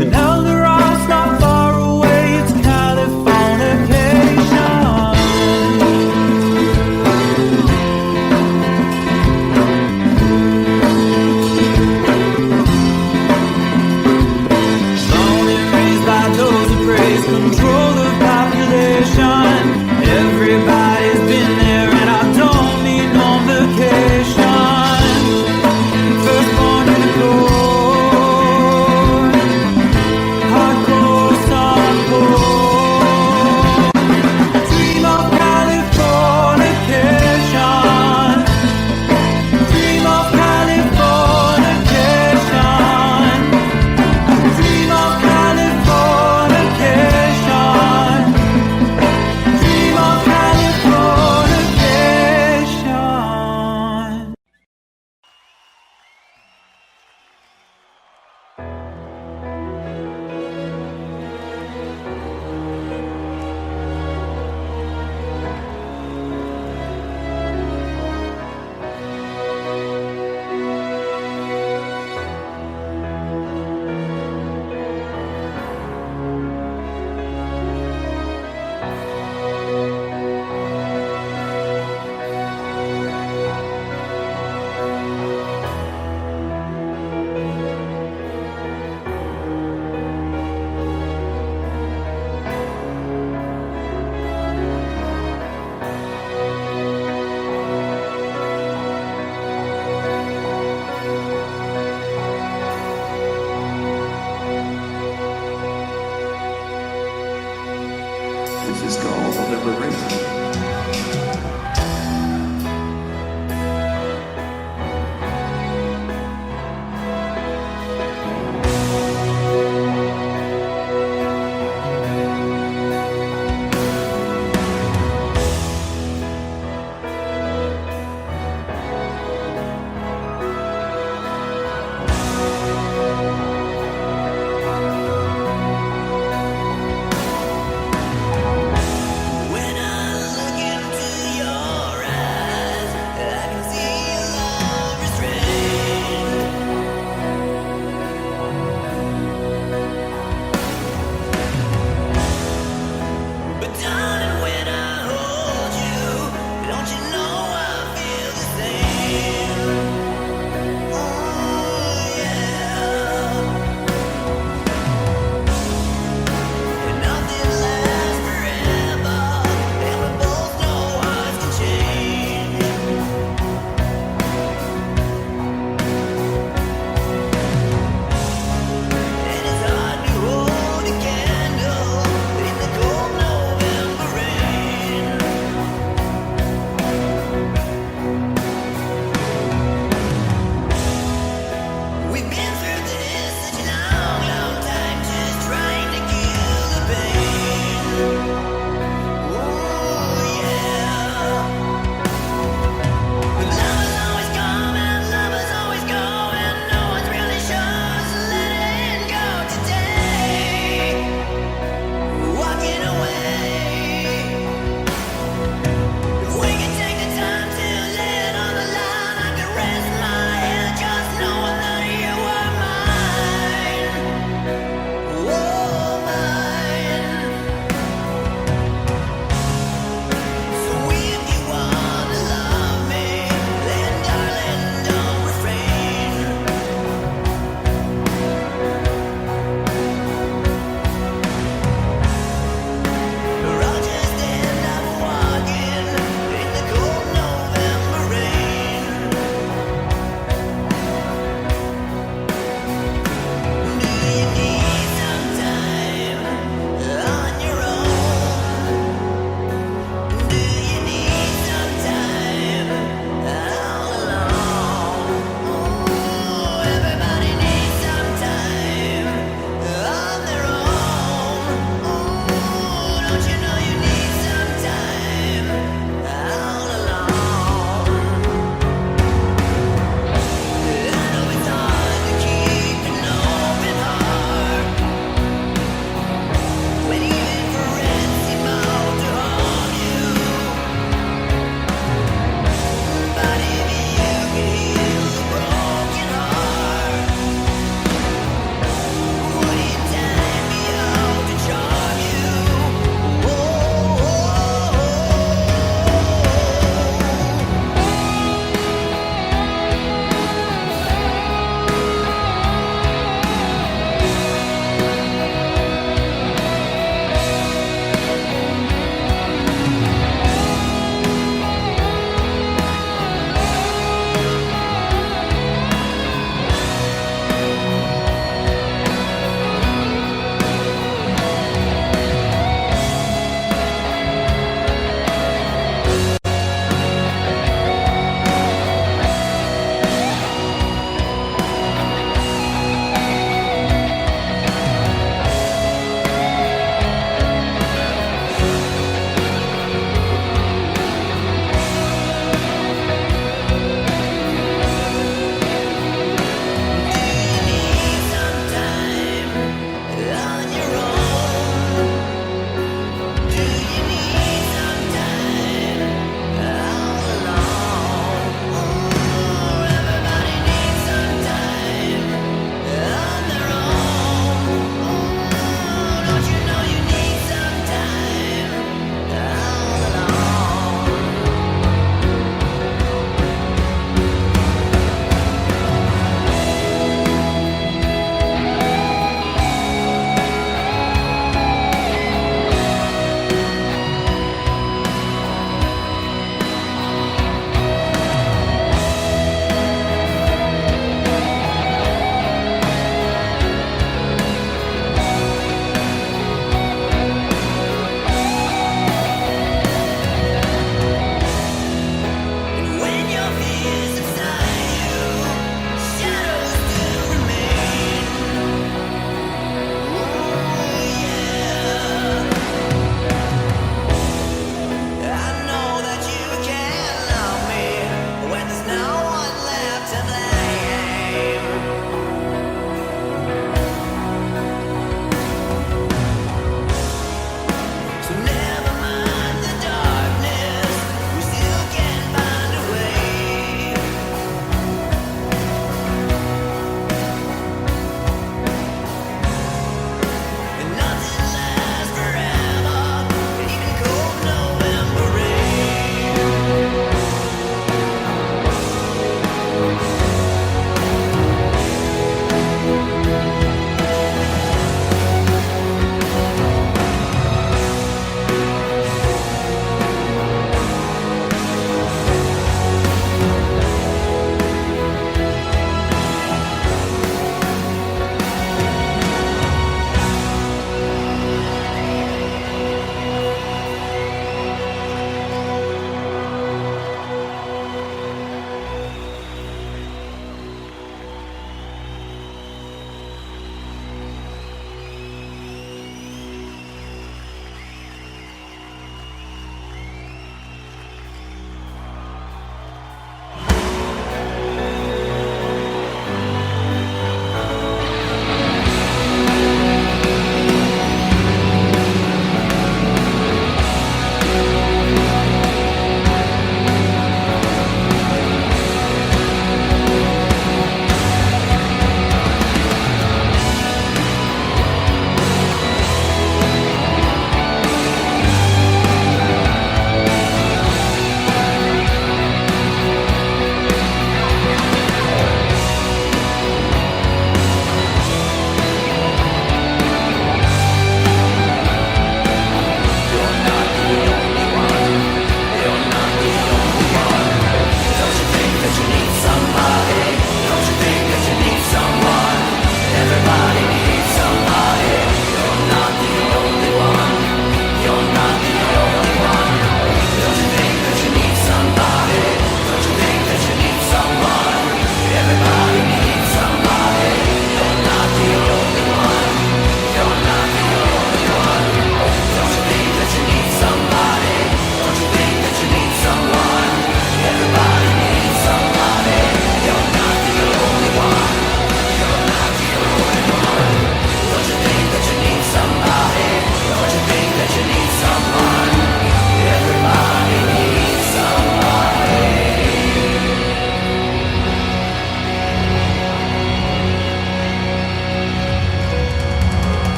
And Elder Ross not far away, it's Californication. Born and raised by those who praise control the population. Everybody's been there, and I don't need no vacation. Firstborn unicorn, ever written. When I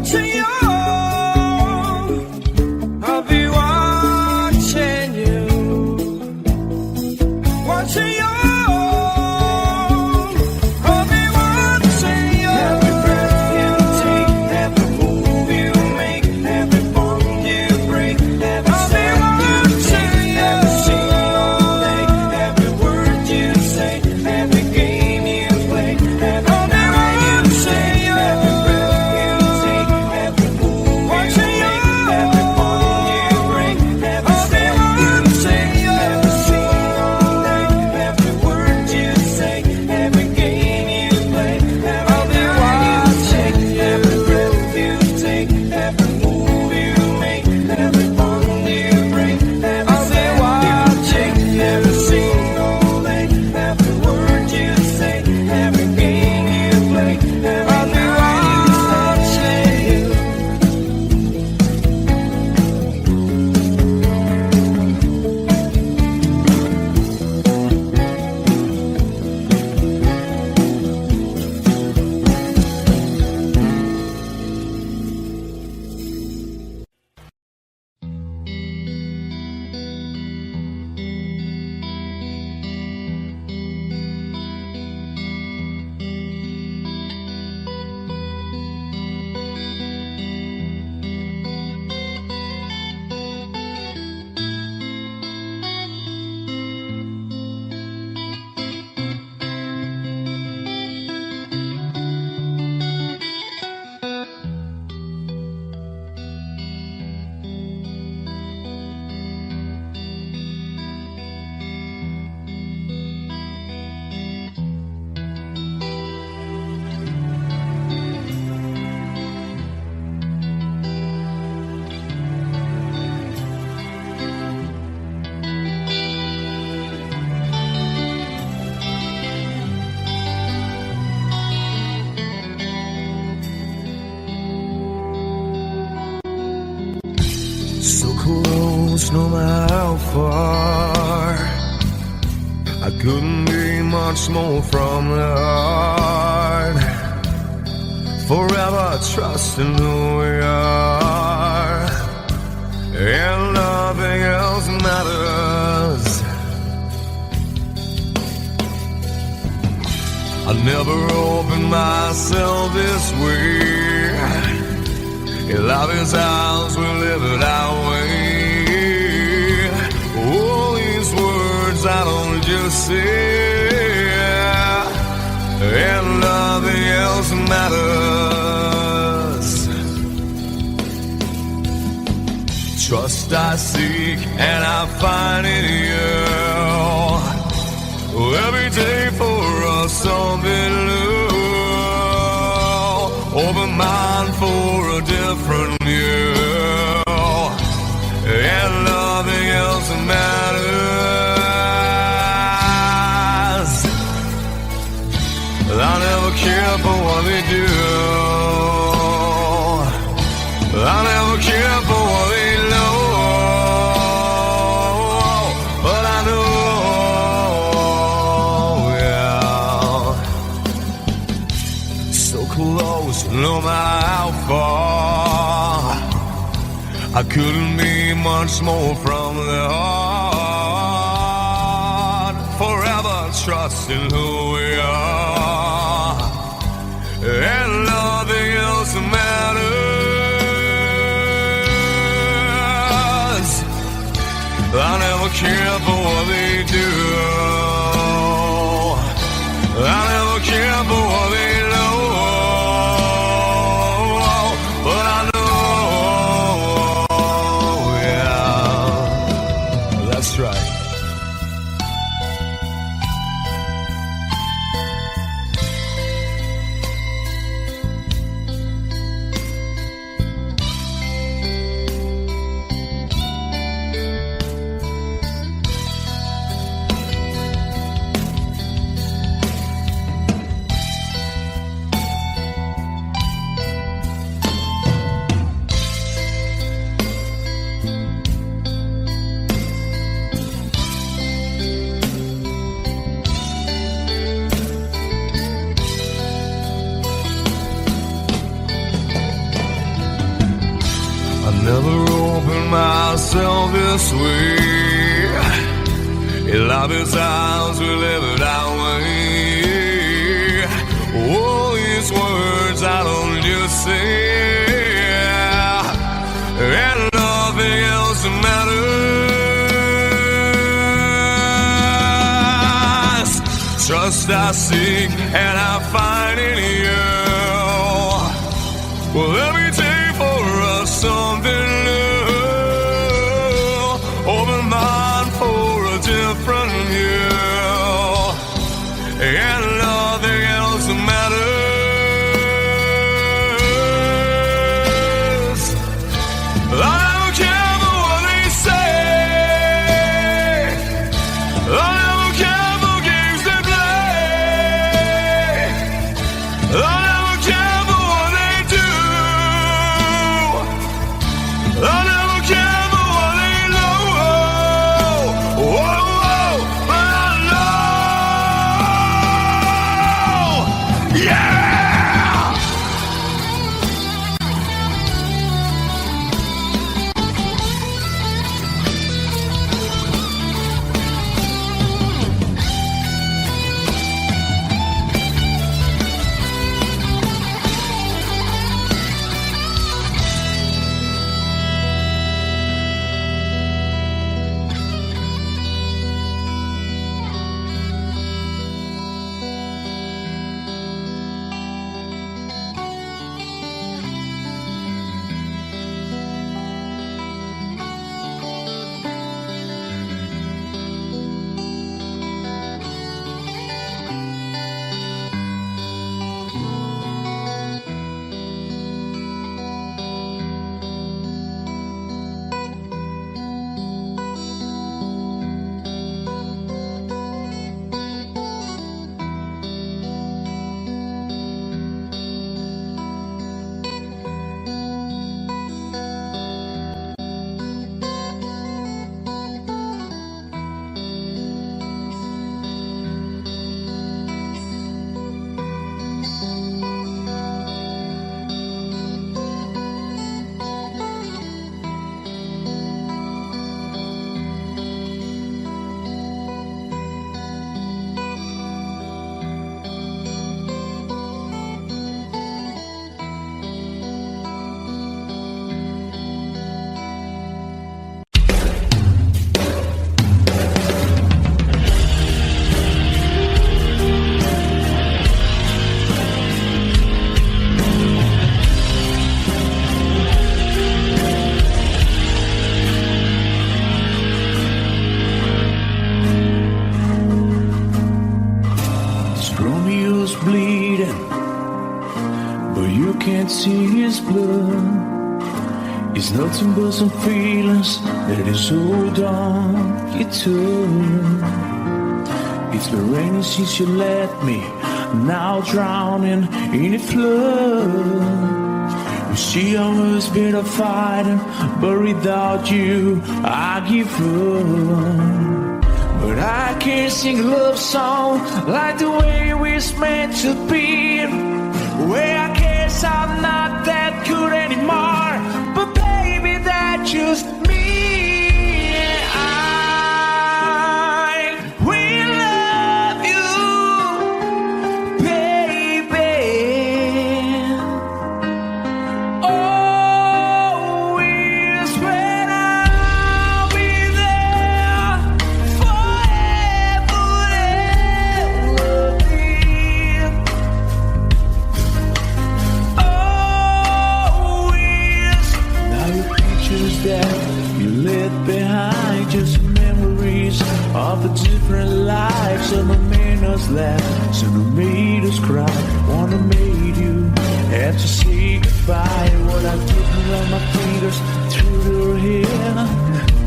watching you. I'll be watching you. Watching you. I'll be watching you. Every breath you take, every move you make, every bond you break, every step you take, every single day, every word you say, every game you play, every night you say, every breath you take, every move you make, every bond you break, every step you take, every single day, every word you say, every game you play, every night you say, every breath you take, every move you make, every bond you break, every step you take, every single day, every word you say, every game you play, every night you say. So close, no matter how far. I couldn't be much more from the heart. Forever trusting who we are, and nothing else matters. I never opened myself this way. Love is ours, we live it our way. All these words I don't just say, and nothing else matters. Trust I seek and I find in you. Every day for us something new. Open mind for a different view, and nothing else matters. I never care for what they do. I never care for what they know, but I know, yeah. So close, no matter how far. I couldn't be much more from the heart. Forever trusting who we are, and nothing else matters. I never care for what they do. I never care for what they know, but I know, yeah, that's right. never opened myself this way. Love is ours, we live it our way. All these words I don't just say, and nothing else matters. Trust I seek and I find in you. Well, let me take for us something new. Open mind for a different view, and nothing else matters. I don't care for what they say. I don't care for games they play. I don't care for what they do. I never care for what they know. Whoa, whoa, but I know. Yeah! bleeding, but you can't see his blood. It's nothing but some feelings that is hold on you turn. It's been raining since you left me, now drowning in a flood. You see I was better fighting, but without you I give up. But I can't sing a love song like the way we're meant to be. Where I guess I'm not that good anymore, but baby, that's just me. I will love you, baby. Always when I'll be there forever and ever. Always. Now your pictures that you left behind, just memories of a different life. Some have made us laugh, some have made us cry. One have made you have to say goodbye. What I took around my fingers through your hair,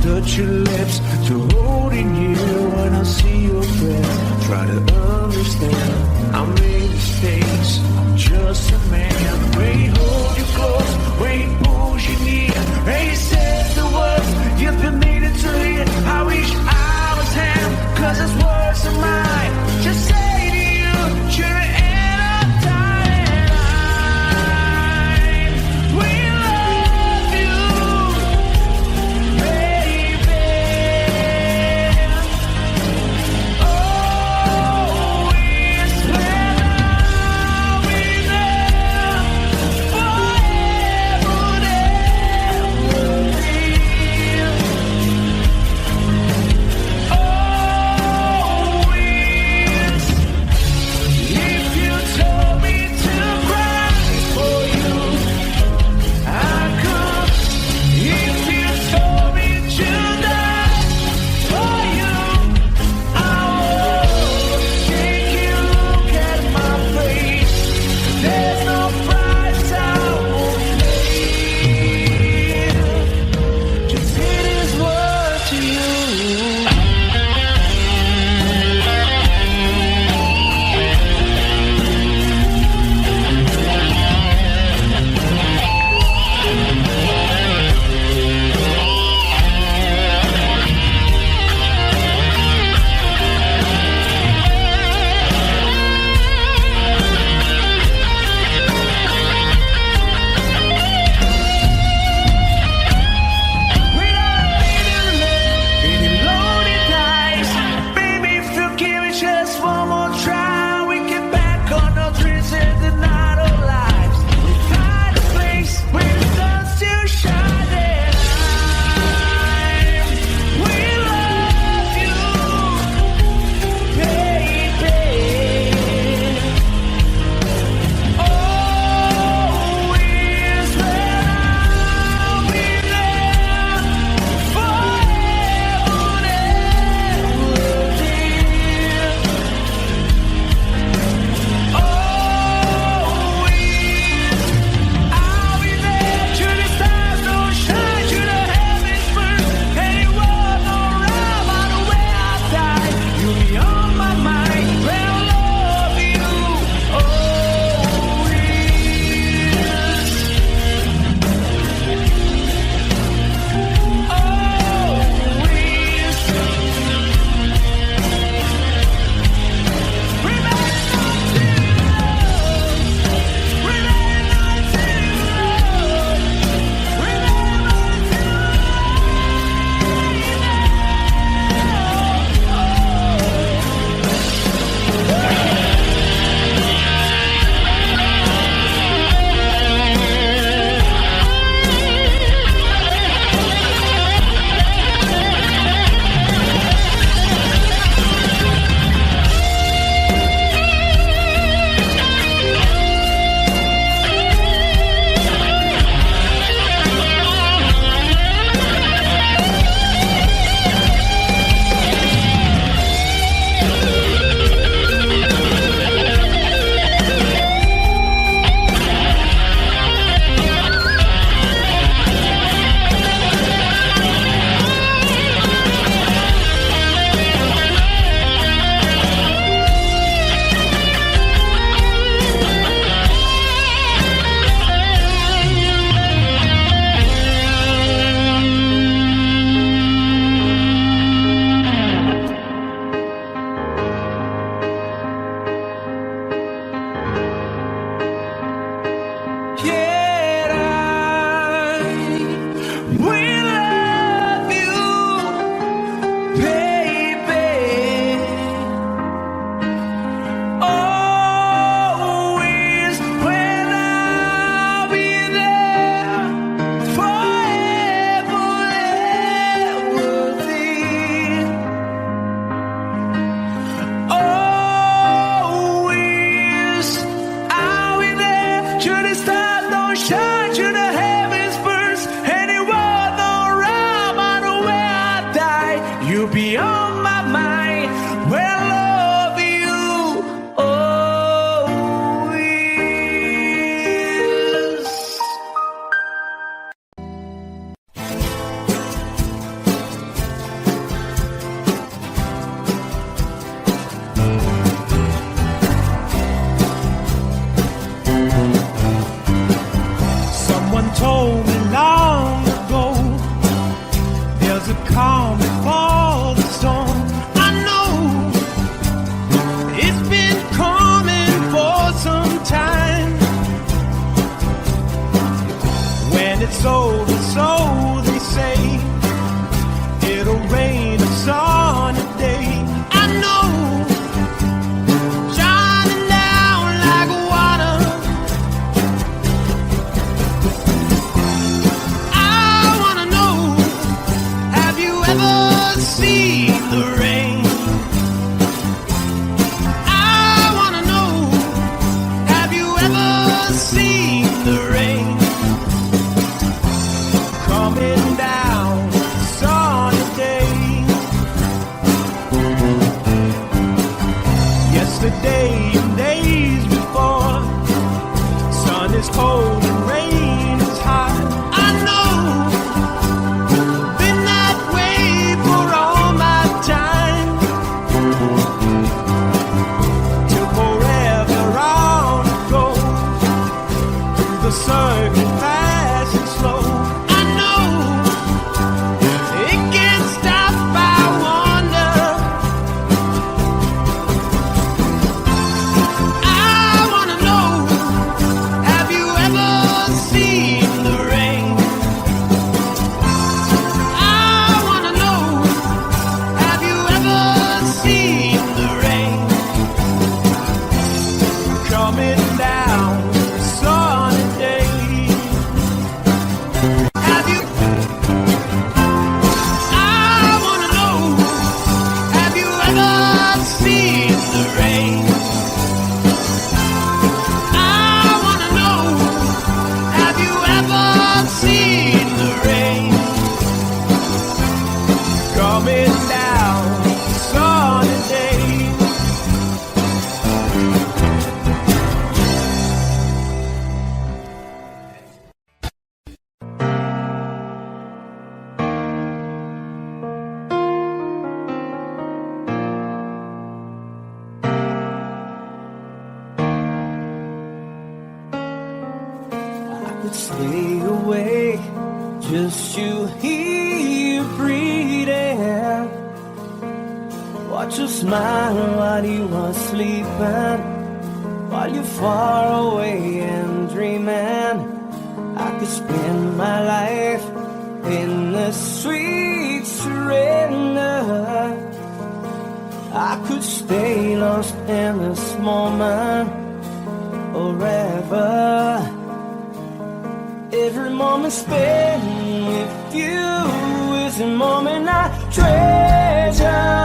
touch your lips to holding you. When I see your face, try to understand. I made mistakes, I'm just a man. When he hold you close, when he pulls you near, when he says the words you've been needing to hear. I wish I was him, 'cause his words are mine. Just say to you, you're the end of time. We love you, calm before the storm. I know it's been coming for some time. When it's over, so they say, it'll rain a sunny day. I know, shining down like water. I wanna know, have you ever seen the rain? I wanna know, have you ever seen the rain? Coming down sunny day. Yesterday and days before, sun is cold and rain is hot. I know, been that way for all my time. Till forever on it goes, through the circuit fast and slow. I know, it can't stop, I wonder. I wanna know, have you ever seen the rain? I wanna know, have you ever seen the rain? Coming down a sunny day. Have you? I wanna know, have you ever seen the rain? I wanna know, have you ever seen the rain? Coming down a sunny day. I could stay awake, just you here breathing. Watch you smile while you are sleeping, while you're far away and dreaming. I could spend my life in the sweet surrender. I could stay lost in this moment forever. Every moment spent with you is a moment I treasure.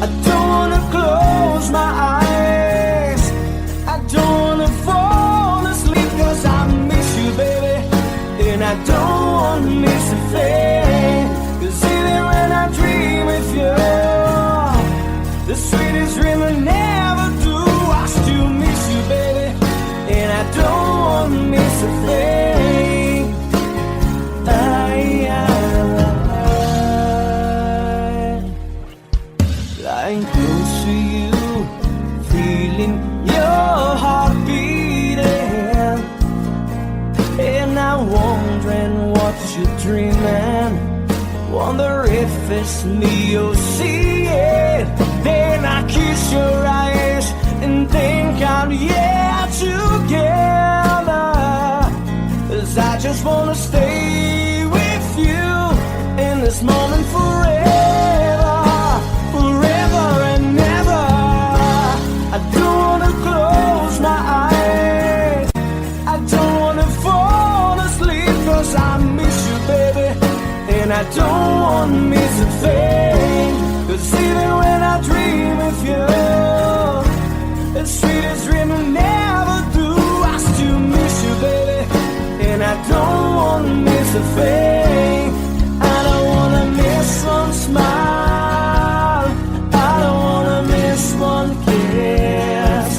I don't wanna close my eyes, I don't wanna fall asleep, 'cause I miss you, baby, and I don't wanna miss a thing. 'Cause even when I dream with you, the sweetest dream I never do, I still miss you, baby, and I don't wanna miss a thing. Lying close to you, feeling your heart beating, and I'm wondering what you're dreaming. Wonder if it's me you're seeing. Then I kiss your eyes and think I'm together. 'Cause I just wanna stay with you in this moment forever, forever and ever. I don't wanna close my eyes, I don't wanna fall asleep, 'cause I miss you, baby, and I don't wanna miss a thing. 'Cause even when I dream of you, the sweetest dream I never do, I still miss you, baby, and I don't wanna miss a thing. I don't wanna miss one smile, I don't wanna miss one kiss.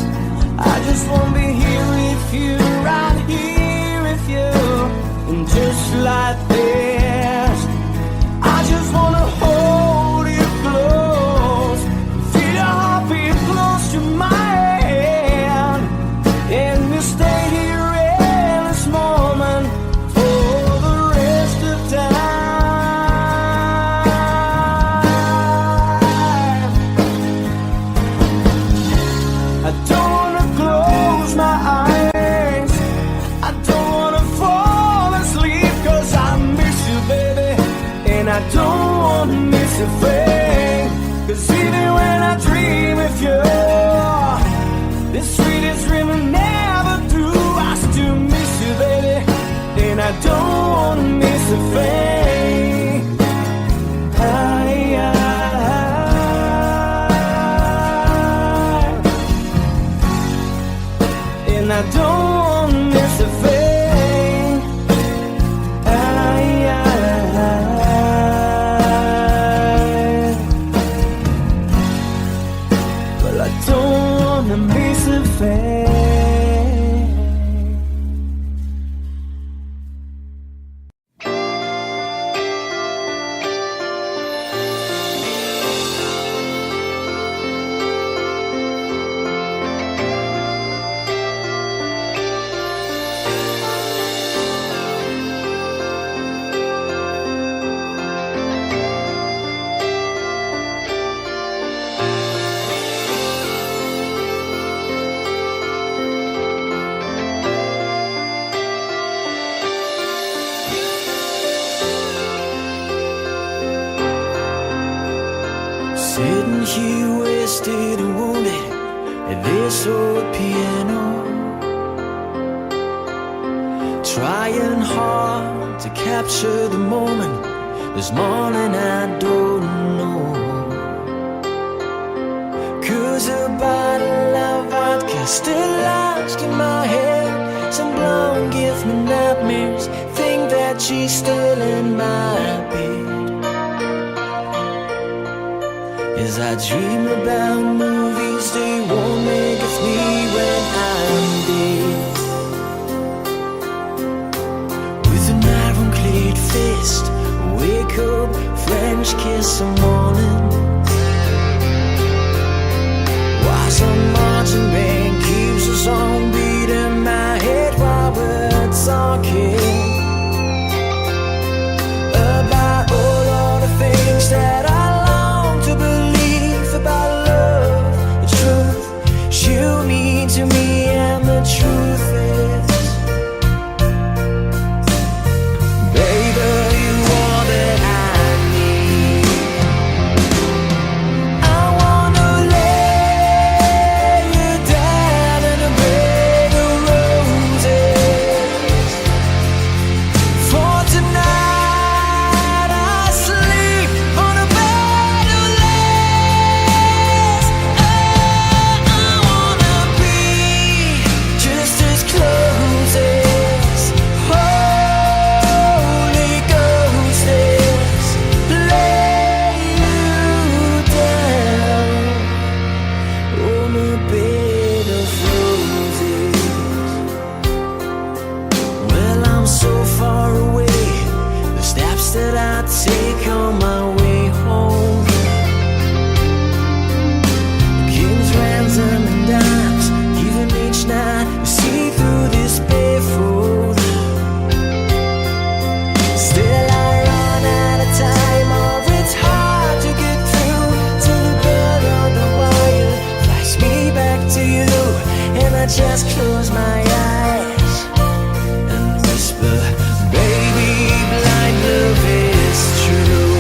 I just wanna be here with you, right here with you, and just like this, I just wanna hold you close, feel your heartbeat close to mine, and we stay here in this moment for the rest of with you. This sweetest dream will never through. I still miss you, baby, and I don't wanna miss a thing. And I don't wanna miss a thing. Well, I don't wanna miss a thing. Sitting here wasted and wounded at this old piano, trying hard to capture the moment. This morning I don't know, 'cause a bottle of vodka still lodged in my head. Some blonde gives me nightmares, think that she's still in my bed. As I dream about movies they won't make of me when I'm dead. With an ironclad fist, wake up, French kiss some morning. While some marching band keeps us on beating my head while we're talking about all of the things that I about love, the truth you mean to me, and the truth is, baby, you are that I need. I wanna lay you down in a bed of roses. For tonight I sleep on a bed of that I take on my way home. King's ransom and dimes, even each night you see through this barefoot. Still I run out of time, or it's hard to get through till the bell on the wire flies me back to you, and I just close my eyes and whisper, baby, blind love is true.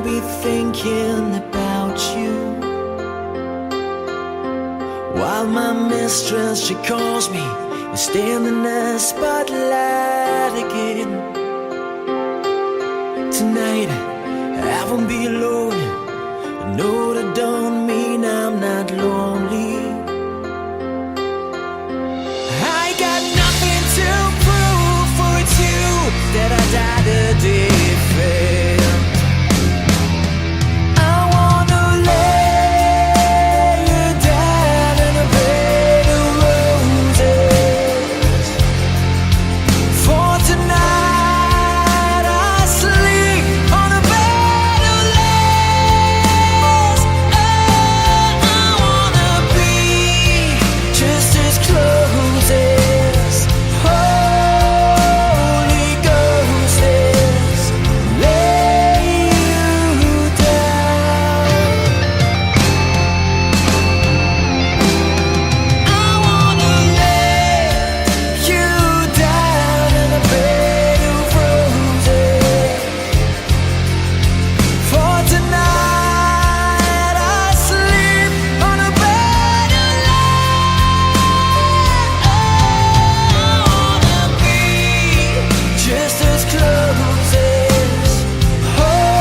I'll be thinking about you, while my mistress, she calls me and stand in the spotlight again. Tonight I won't be alone. I know that don't mean I'm not lonely. I got nothing to prove, for it's you that I died a day failed. I wanna lay you down in a bed of roses. For tonight I sleep on a bed of lace. Oh, I wanna be just as close as Holy Ghost is. Lay you down. I wanna lay you down in a bed of roses. For tonight I sleep on a bed of lace. I wanna be just as close as Holy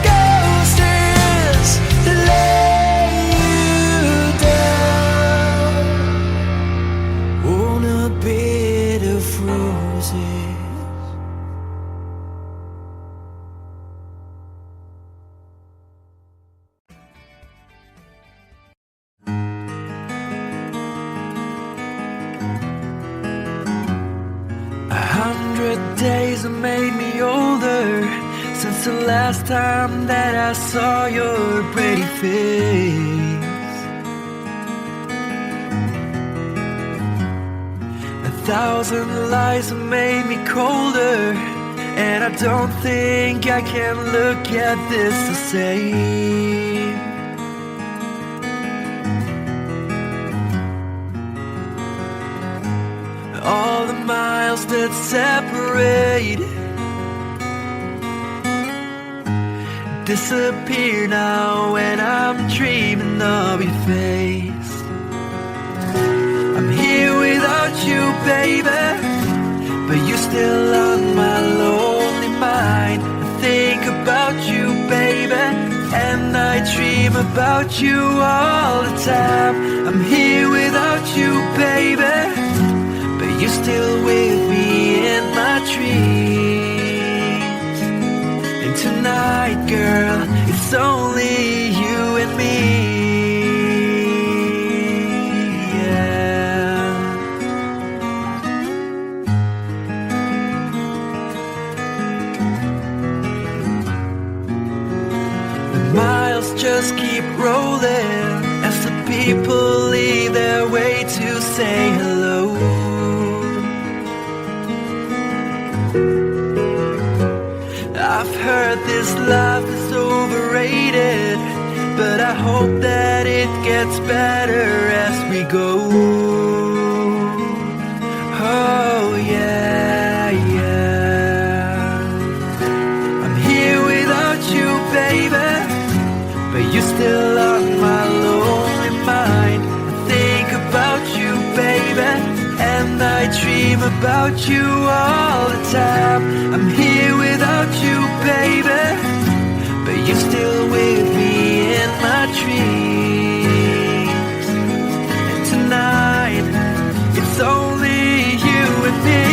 Ghost is. Lay you down on a bed of roses. Days have made me older since the last time that I saw your pretty face. 1,000 lies have made me colder, and I don't think I can look at this the same. All the miles that separate disappear now when I'm dreaming of your face. I'm here without you, baby, but you're still on my lonely mind. I think about you, baby, and I dream about you all the time. I'm here without you, baby, but you're still with me in my dreams. And tonight, girl, it's only you and me. Yeah. The miles just keep rolling as the people leave their way to say hello. I've heard this life is overrated, but I hope that it gets better as we go. Oh yeah, yeah. I'm here without you, baby, but you're still on my lonely mind. I think about you, baby, and I dream about you all the time. I'm here without you, baby, but you're still with me in my dreams. And tonight, it's only you and me.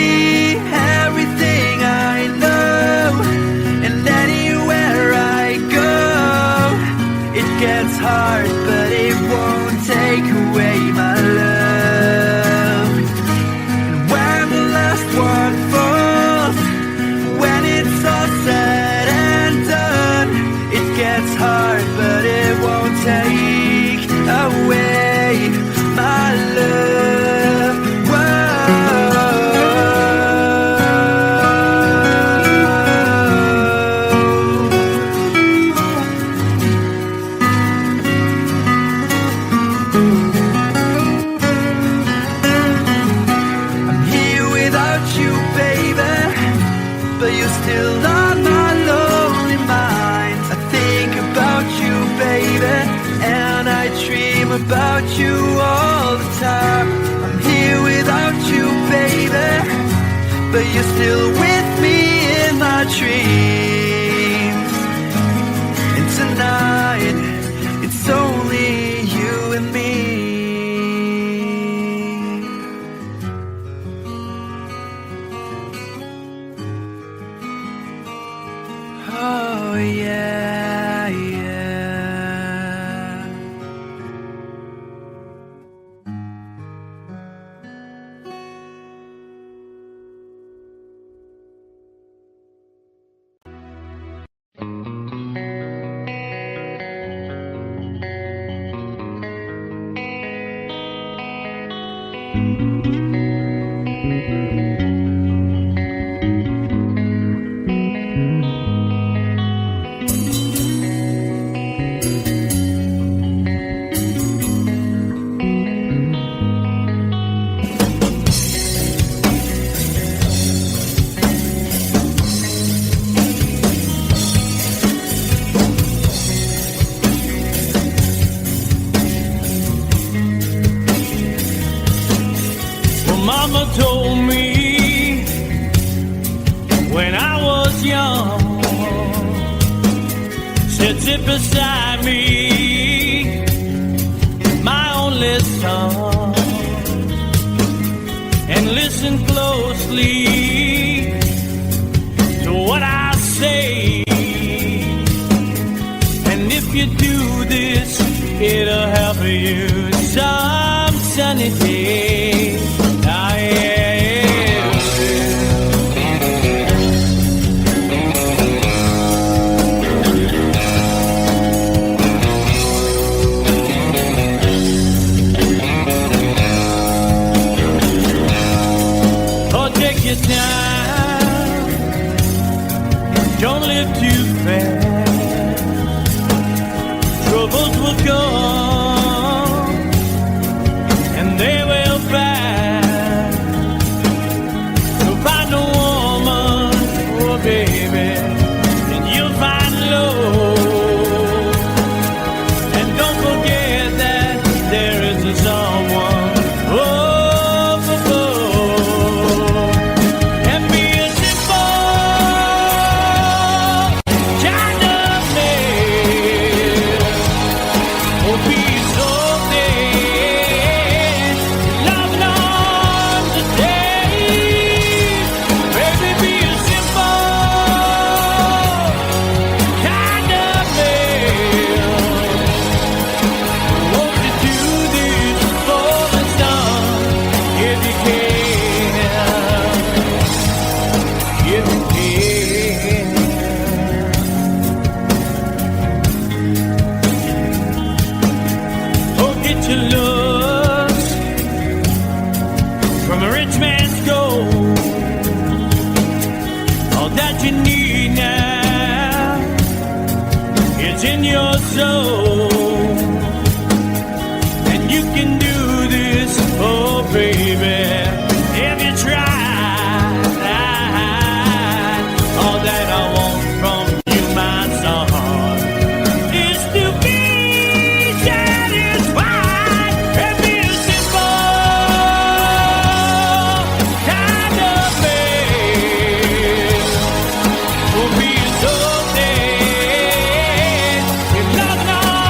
Everything I know, and anywhere I go, it gets hard, but it won't take away my love. And when the last one falls, when it's all said and done, it gets hard. still with me in my dreams. And tonight, it's only you and me. Oh yeah, yeah. Well, Mama told me when I was young, said sit beside me, my only son, and listen closely to what I say. And if you do this, it'll help you some sunny day. Ah, yeah. Oh, take your time. Don't live too fast. Troubles will come and they will pass. So find a woman, oh baby, and you'll find love. And don't forget that there is a someone up above. And be a simple kind of man. Oh, be so dead. Love long to stay. Baby, be a simple kind of man. Won't you do this for the sun if you can? If you can. Oh, get your looks from a rich man's gold. All that you need now is in your soul. And you can do this, oh baby, if you try. All that I want from you, my son, is to be satisfied and be a simple kind of man. Will be so dead if love not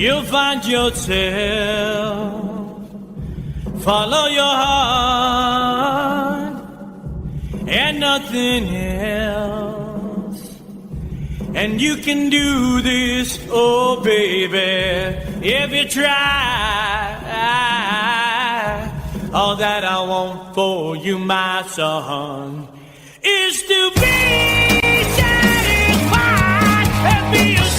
you'll find yourself. Follow your heart and nothing else. And you can do this, oh baby, if you try. All that I want for you, my son, is to be satisfied and be a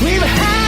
We've had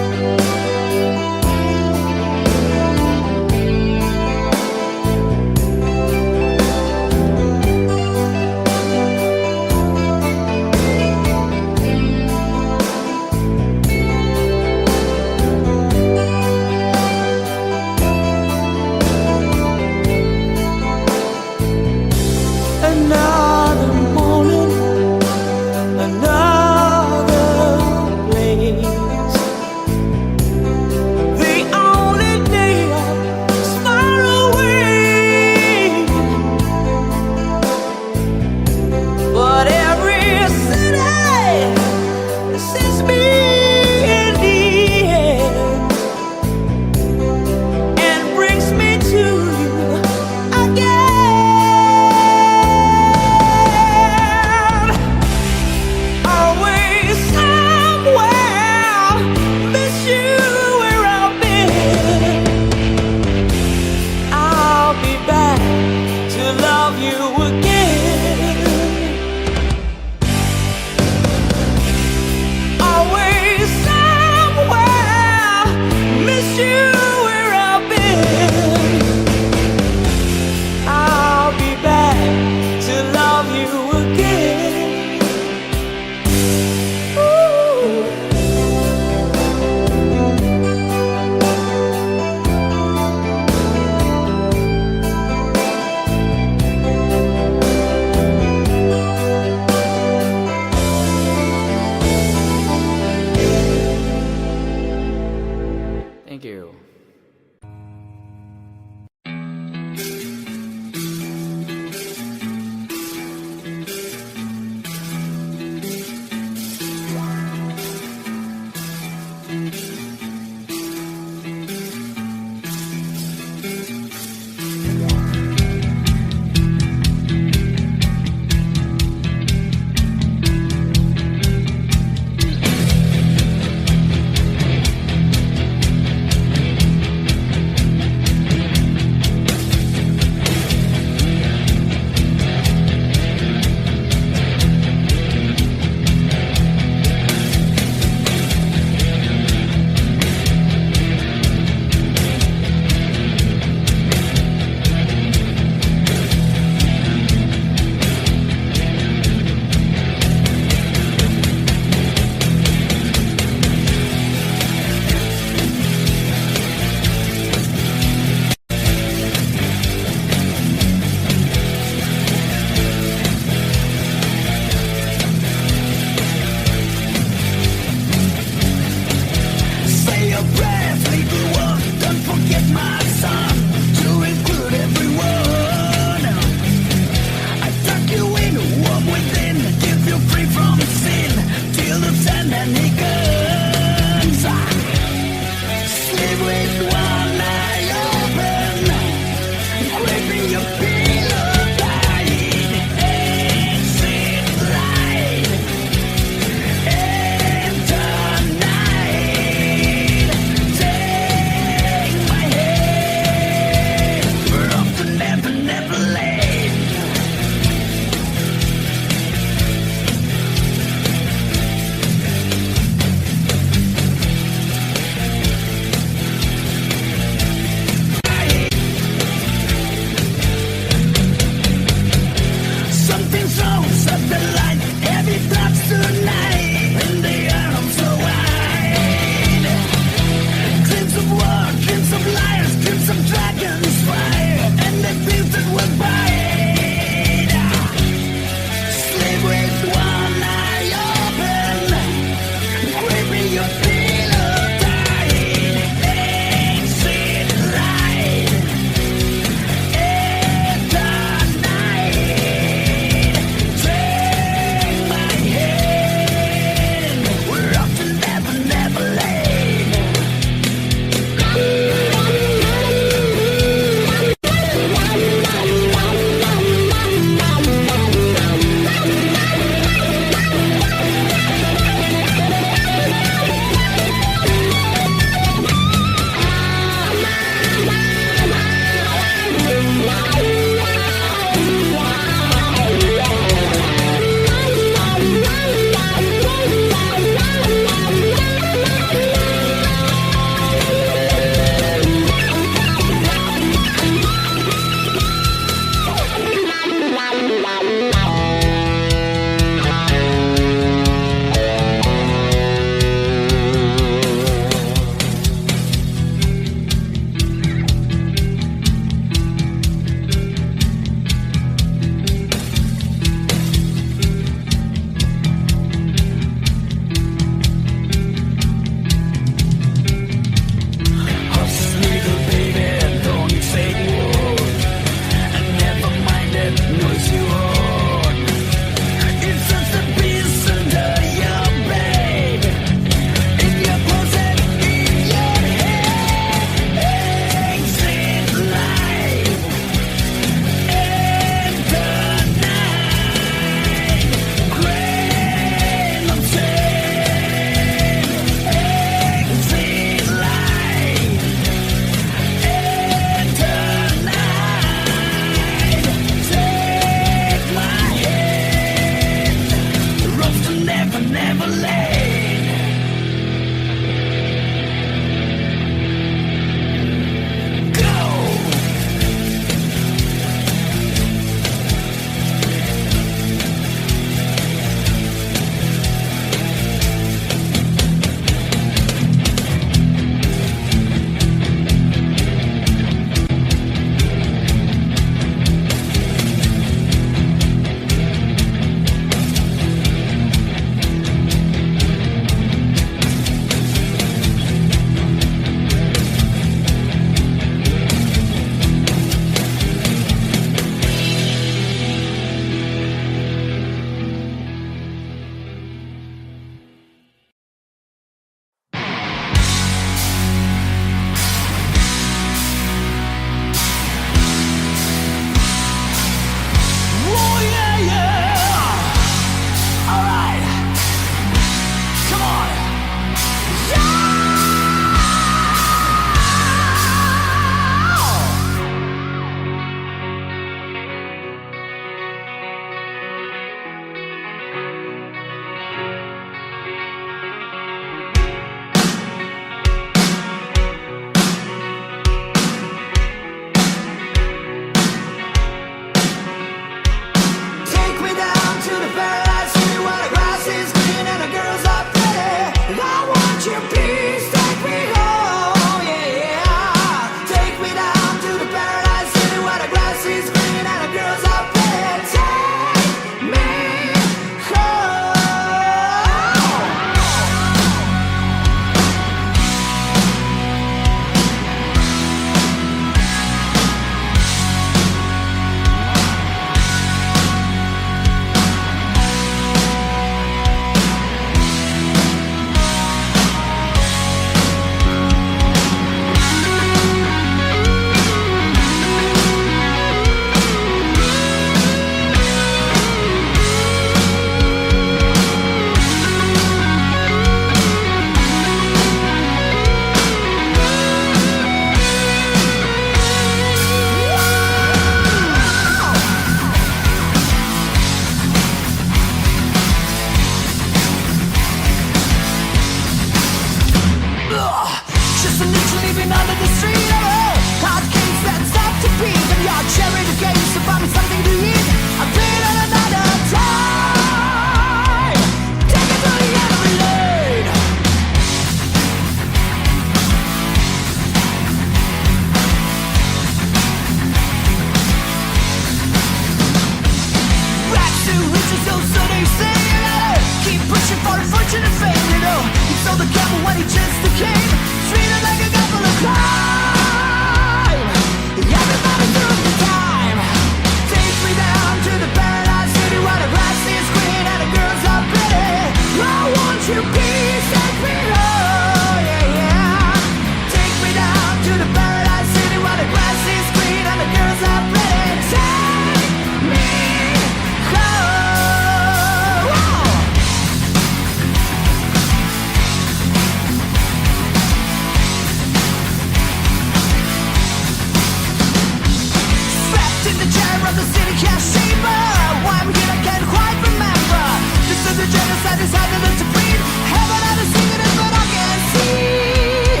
the city can't shape her. Why I'm here I can't quite remember. This is the genocide decided to bleed. Heaven had to sing it is but I can't see.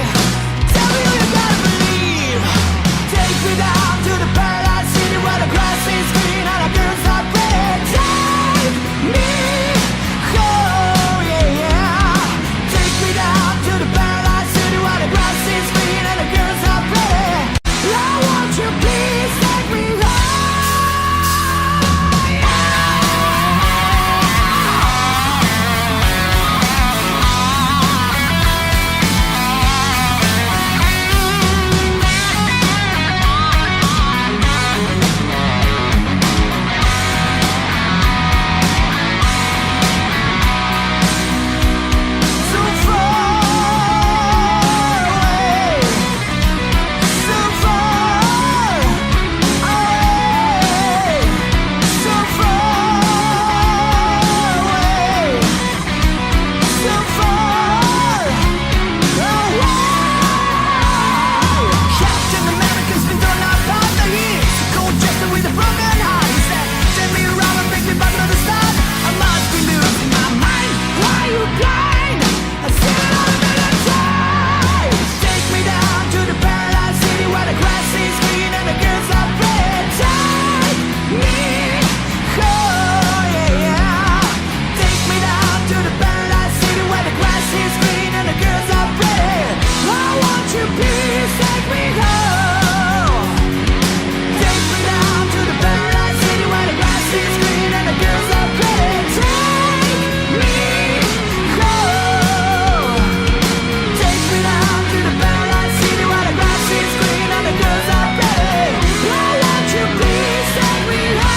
Tell me who you gotta believe. Take me down to the paradise city where the grass is green and the girls are pretty. Take me home, yeah, yeah. Take me down to the paradise city where the grass is green and the girls are pretty. I want you please take me home. So far away, so far away, so far away, so far away. Captain America's been thrown out by the heat. Cold Jester with a broken heart. He said, "Take me around and bring me back to the start. I must be losing my mind. Why are you blind? I've seen it all a million times. Take me down to the paradise city where the grass is green and the girls are pretty. Take me home, yeah, yeah. Take me down to the paradise city where the grass is green and the girls are pretty. I want you, please take me home. Take me down to the paradise city where the grass is green and the girls are pretty. Take me home. Take me down to the paradise city where the grass is green and the girls are pretty. I want you, please take me home.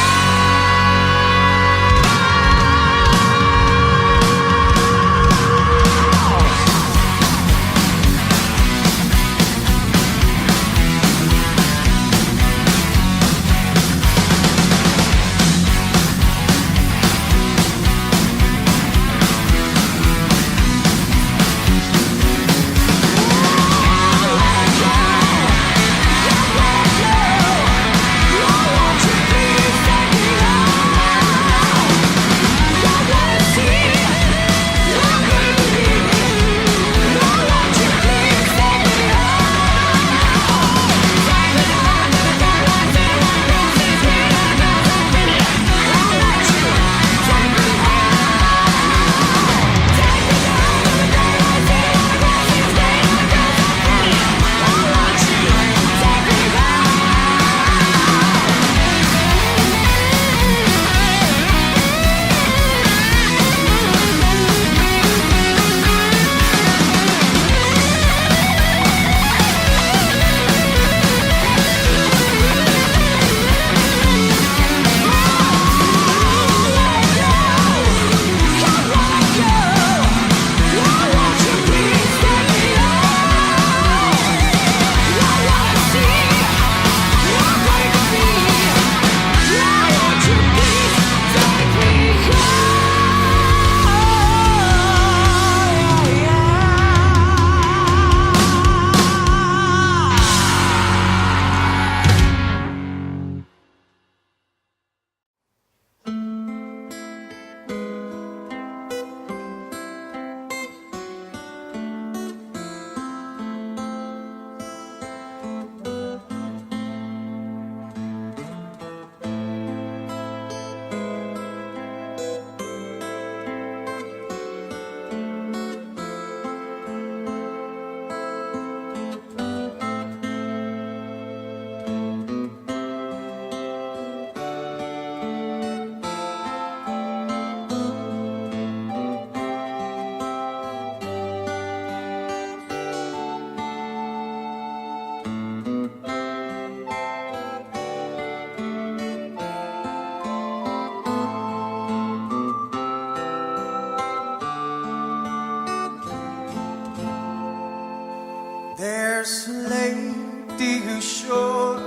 There's a lady who's sure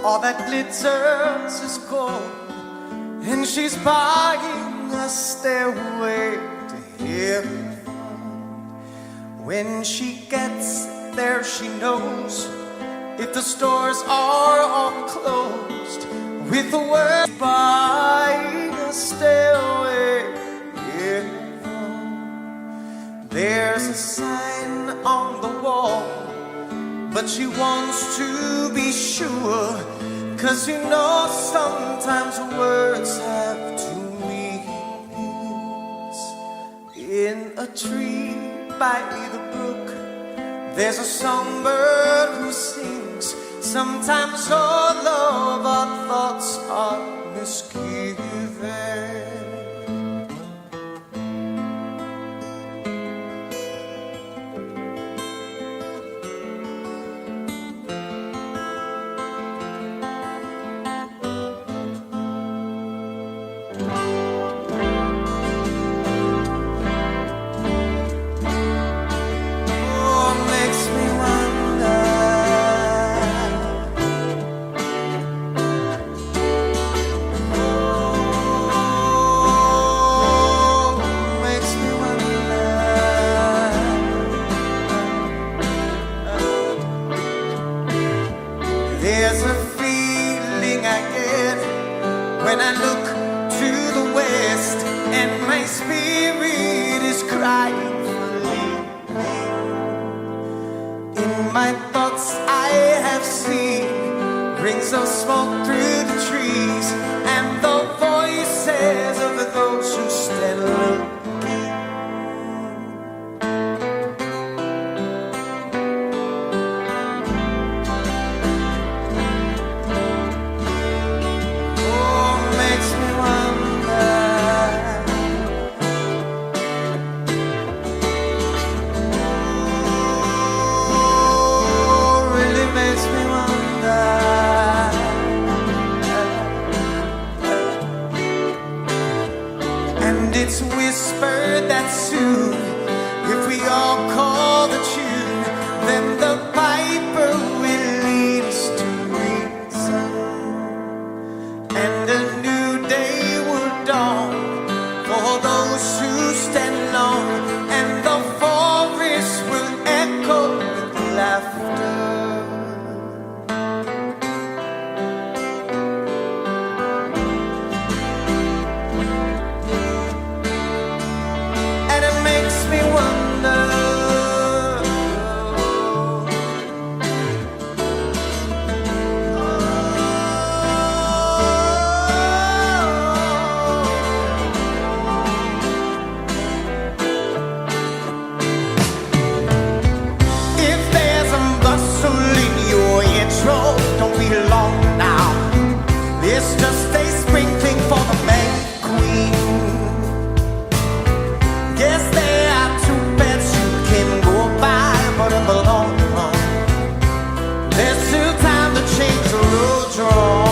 all that glitters is gold, and she's buying a stairway to heaven. When she gets there, she knows if the stores are all closed, with the words by the stairway. Yeah. There's a sign on the wall, but she wants to be sure, 'cause you know sometimes words have two meanings. In a tree by the brook, there's a songbird who sings. Sometimes all of our thoughts are misgiven. There's a feeling I get when I look to the west, and my spirit is crying for leaving. In my thoughts I have seen rings of smoke through the trees, and the voices of those who stand looking. It's whispered that soon, if we all call the tune, then the piper will lead us to reason, and a new day will dawn for those who stand alone, and the forest will echo with laughter. Don't be long now. It's just a sprinkling for the May Queen. Yes, there are two paths you can go by, but in the long run, there's still time to change the road you're on.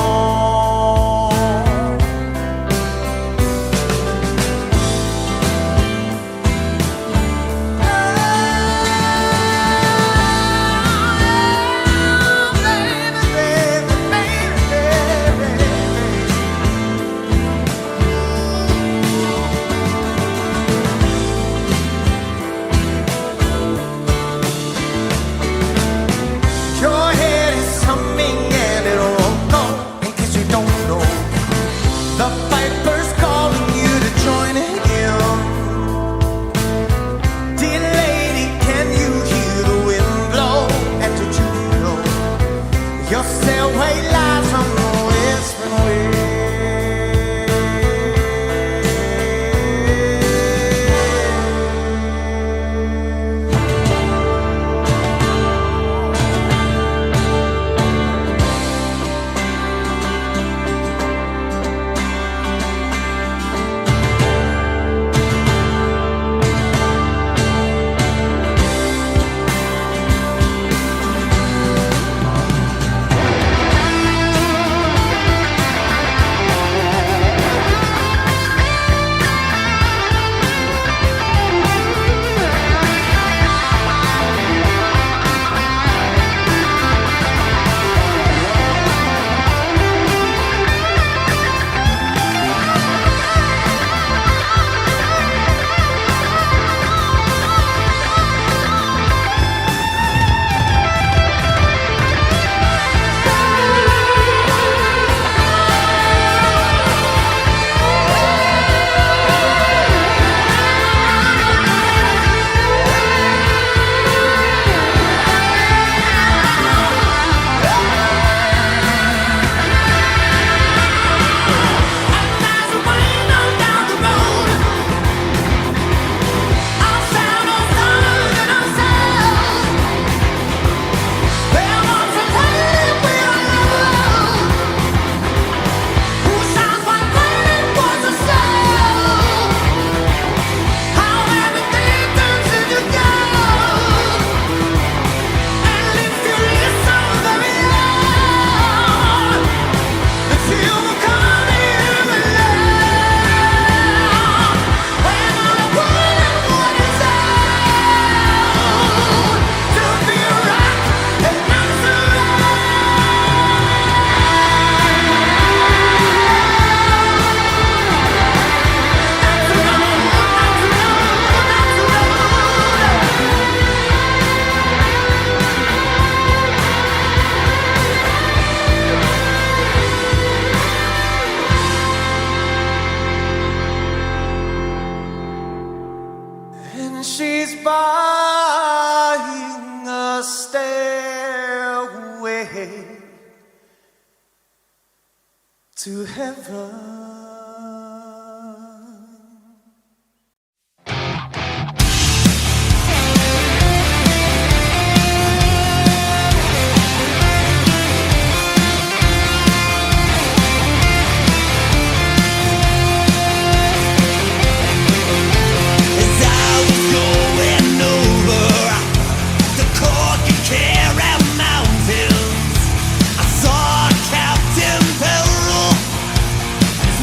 way to heaven. Mountains, I saw Captain Peril. His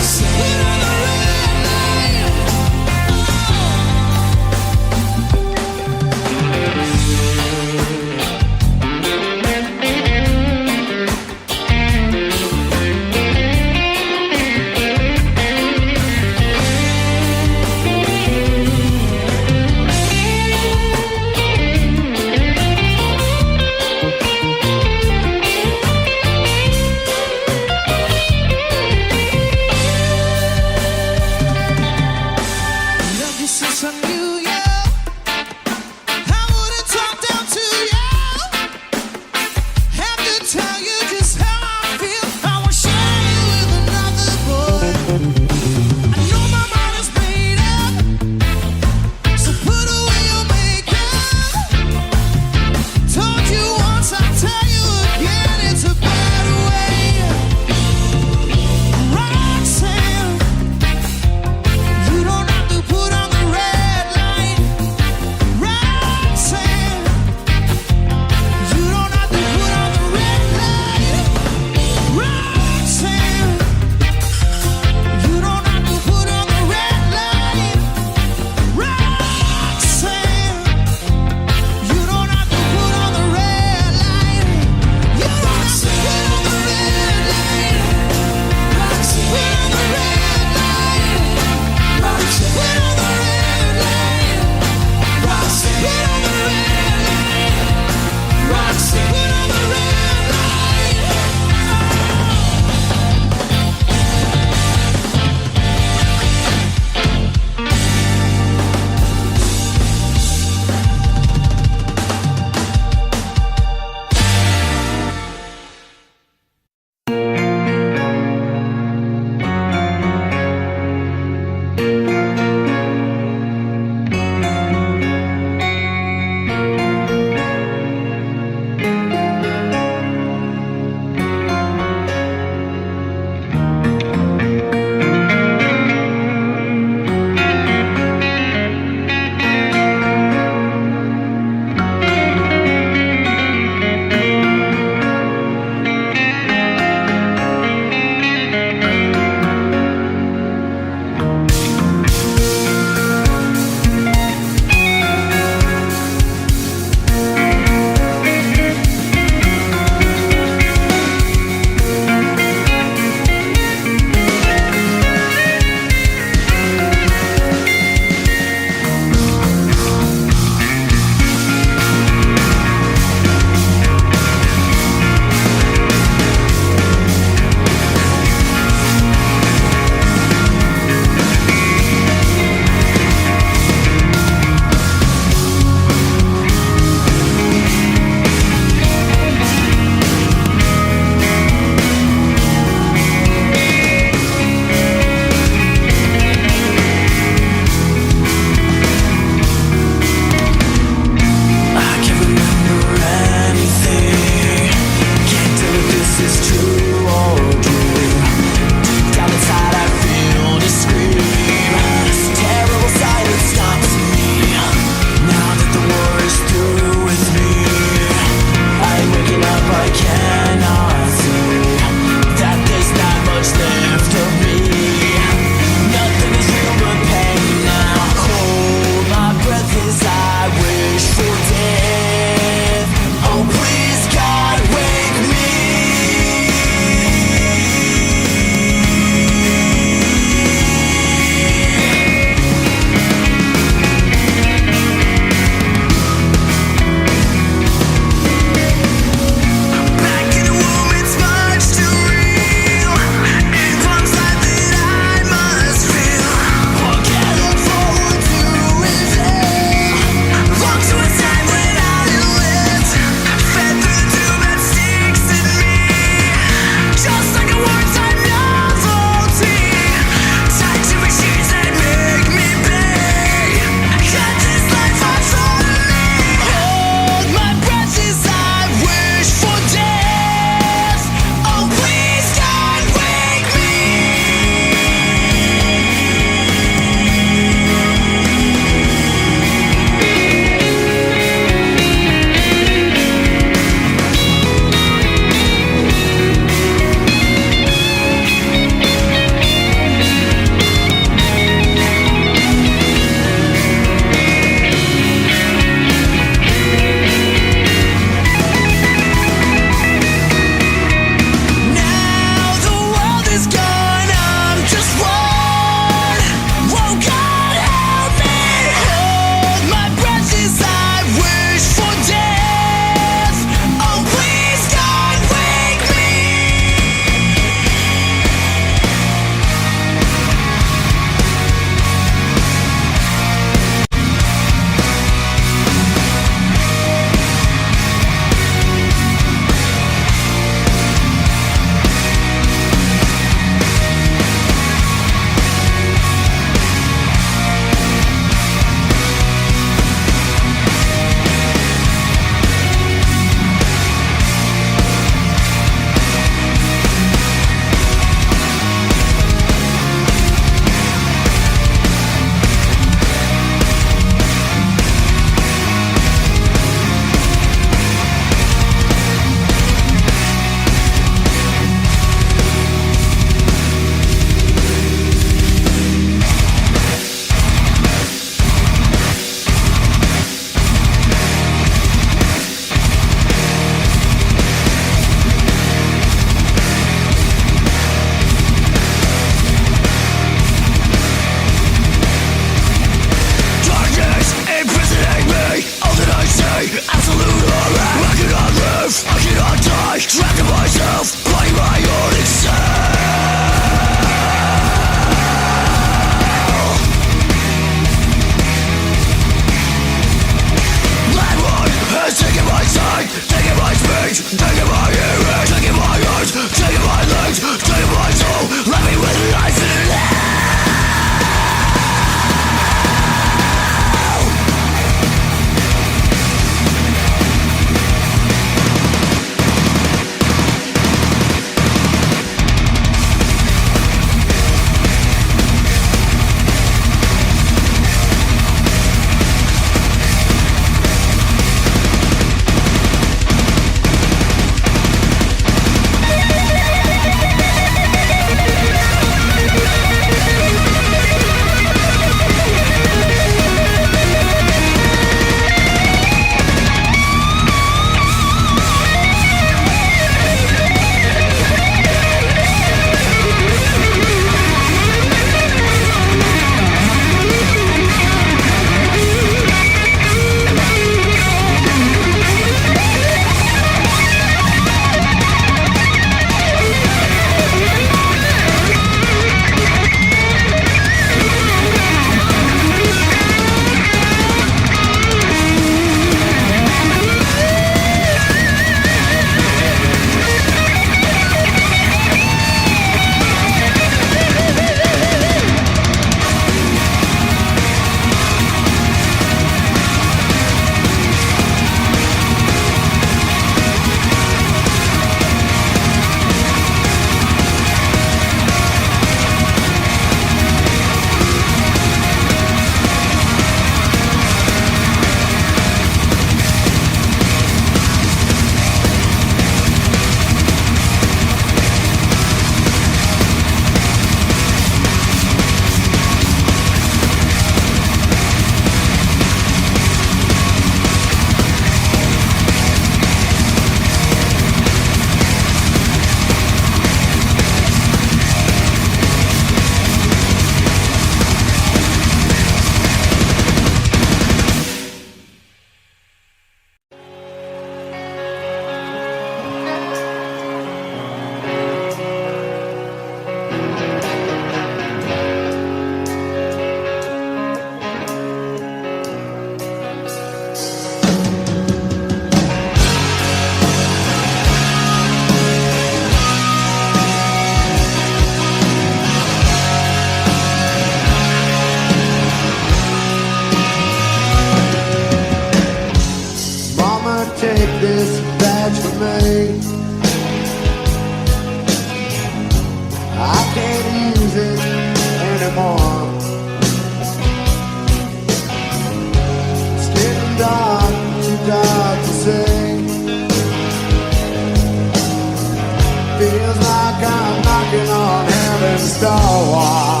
Feels like I'm knocking on heaven's door.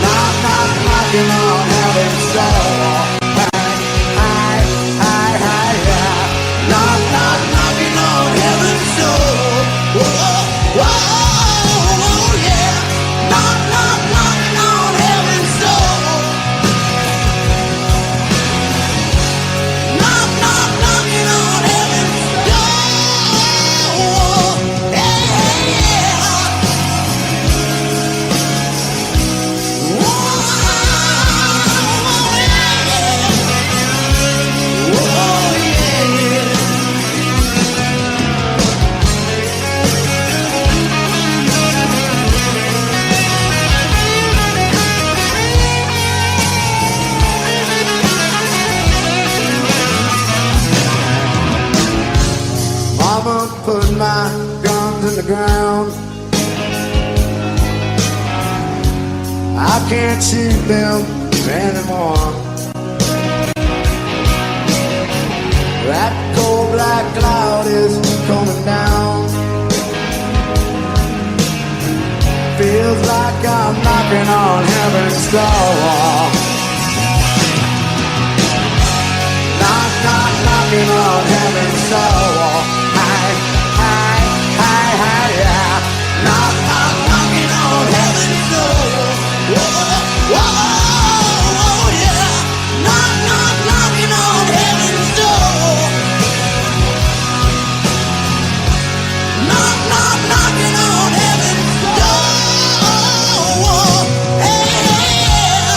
Knock, knock, knocking on heaven's door. Hi, hi, hi, yeah. Knock, knock, knocking on heaven's door. Whoa, whoa, yeah. Knock, knock, knocking on heaven's door. Knock, knock, knocking on heaven's door. Hey, yeah. Whoa, yeah. Whoa, yeah. Mama put my guns in the ground. I can't shoot them anymore. That cold black cloud is coming down. Feels like I'm knocking on heaven's door. Knock, knock, knocking on heaven's door. Hi, hi, hi, hi, yeah. Knock, knock, knocking on heaven's door. Whoa, whoa, yeah. Knock, knock, knocking on heaven's door. Knock, knock, knocking on heaven's door. Hey, yeah.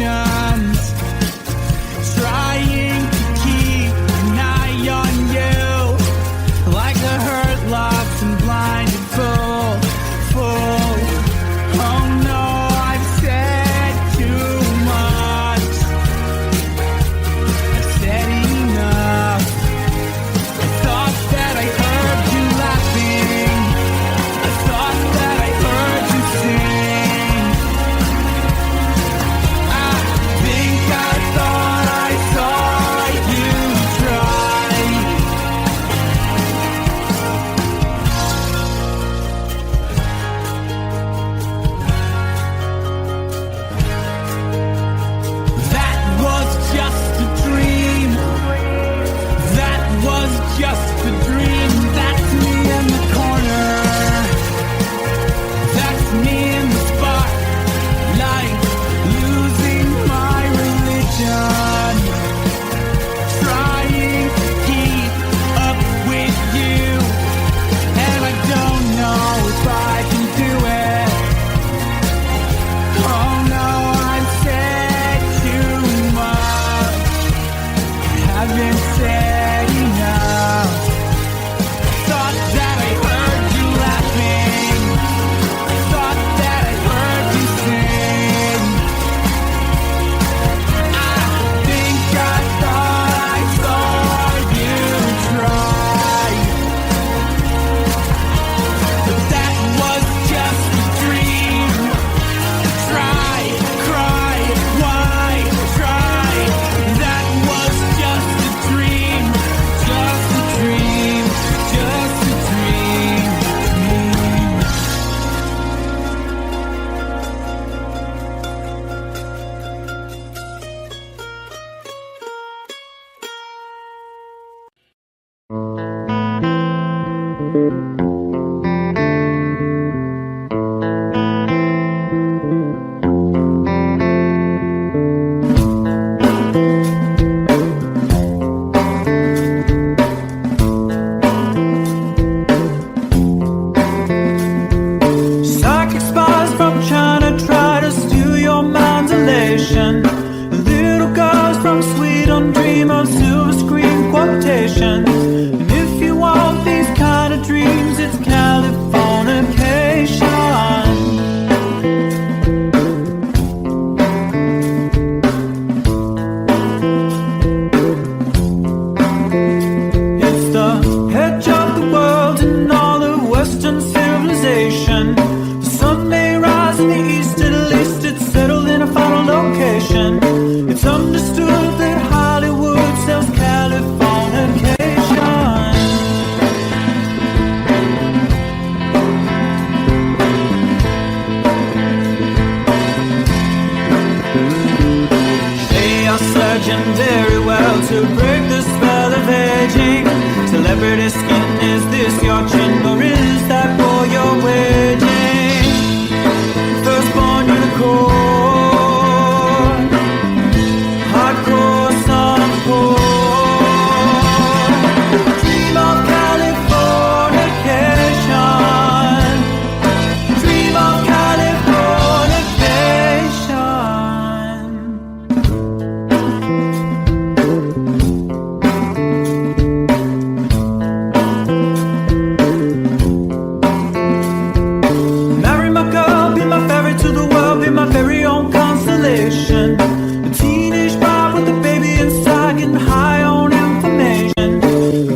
emotions, trying to keep an eye on you, like a hurt, lost and blinded fool. Oh no, I've said too much. I've said enough. I thought that I heard you laughing. I thought that I heard you sing. I think I thought I saw you try. That was just a dream. That was just a dream. That's me in the corner. That's me in the spotlight, losing my religion, trying to keep up with you, and I don't know if I can do it. Oh no, I've said too much. Haven't said enough. Thought that I heard you laughing. Thought that I heard you sing. I think I thought I saw you try. But that was just a dream. Try, cry, why try? That was just a dream, just a dream, just a dream. Psychic spies from China try to steal your mind's elation. Little girls from Sweden dream of silver screen quotations. And if you want these kind of dreams, it's Californication. It's the edge of the world and all of Western civilization. The sun may rise in the east, at least it's settled in a final location. It's understood that Hollywood sells Californication. They are searching very well to break the spell of aging. Celebrity skin, is this your chin or is that for your wedding? Firstborn unicorn, hardcore son of porn. Dream of Californication. Dream of Californication. Marry my girl, be my ferry to the world, be my very own constellation. A teenage bride with a baby inside, getting high on information.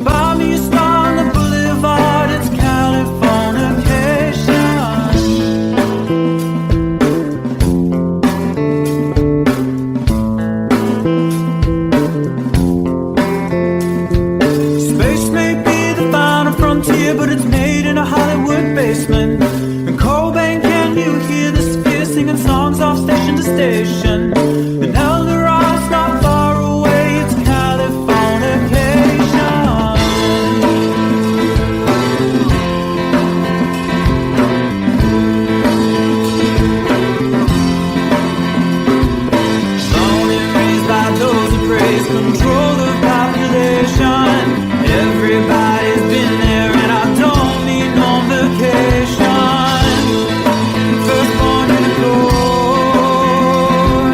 Buy me a star on the boulevard, it's Californication. Space may be the final frontier, but it's made in a Hollywood basement. And Cobain, can you hear the sphere singing songs off station to station? And Eldorad's not far away, it's Californication. Born and raised by those who praise control the population. Everybody's been there, and I don't mean on vacation. Firstborn unicorn,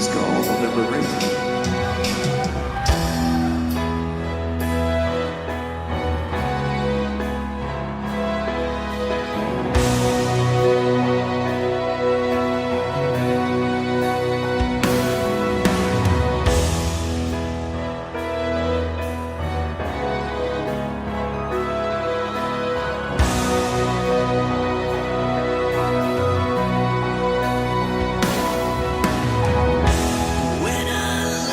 is called Liberator. When I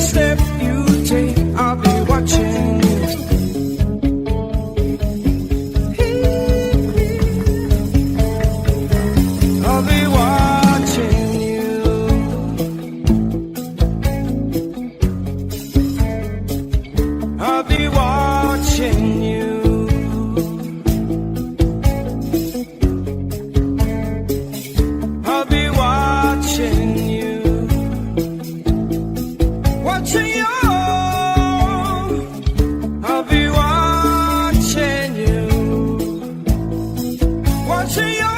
step you take, I'll be watching you. I'll be watching you. I'll be watching you. I'll be watching you. Watching you. I'll be watching you. Watching you.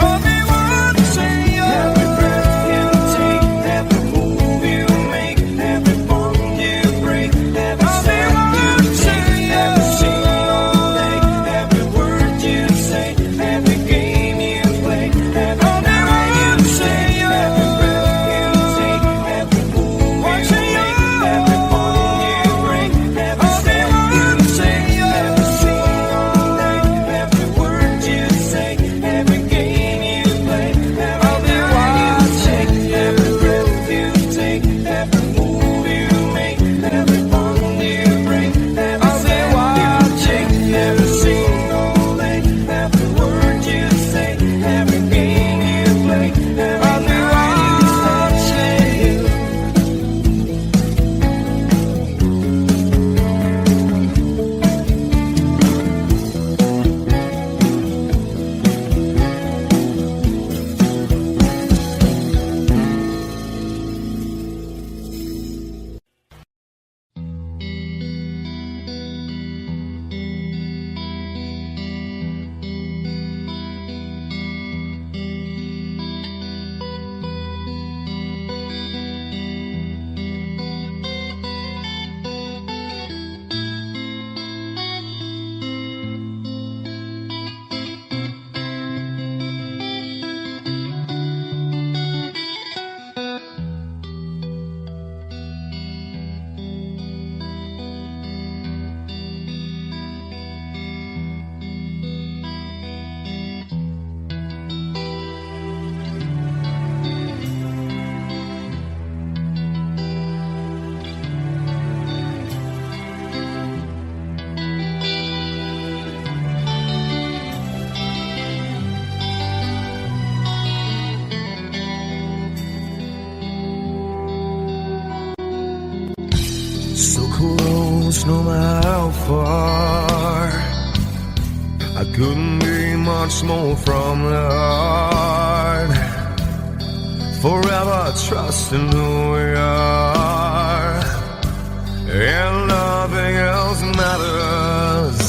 I'll be watching you. Every breath you take, every move you make, every bond you break, every step you take, every single day, every word you say, every game you play, every night you say, every breath you take, every move you make, every bond you break, every step you take, every single day, every word you say, every game you play, every night you say, every breath you take, every move you make, every bond you break, every step you take, every single day, every word you say, every game you play, every night you say. So close, no matter how far. I couldn't be much more from the heart. Forever trusting who we are, and nothing else matters.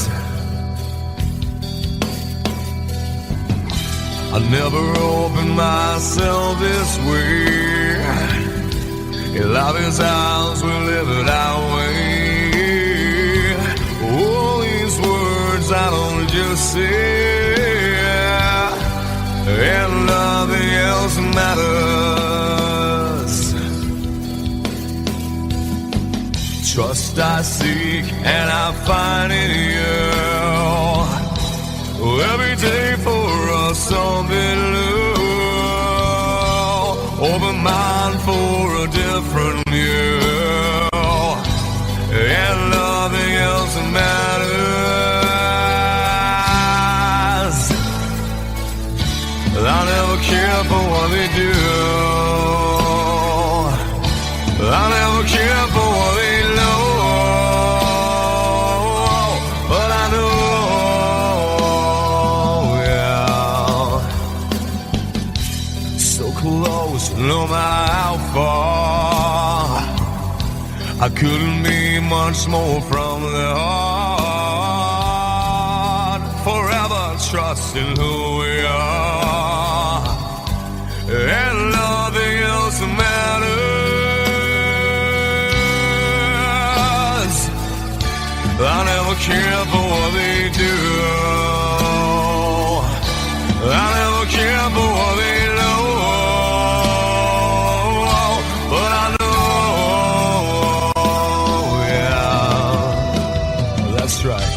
I never opened myself this way. Love is ours, we live it our way. All these words I don't just say, and nothing else matters. Trust I seek and I find in you. Every day for us something new. Open mind for a different view, and nothing else matters. I never care for what they do. I never care for what they know. But I know, yeah, so close, no matter how far. I couldn't be much more from the heart. Forever trusting who we are, and nothing else matters. I never care for what they do. I never care for what they know. But I know, yeah, that's right.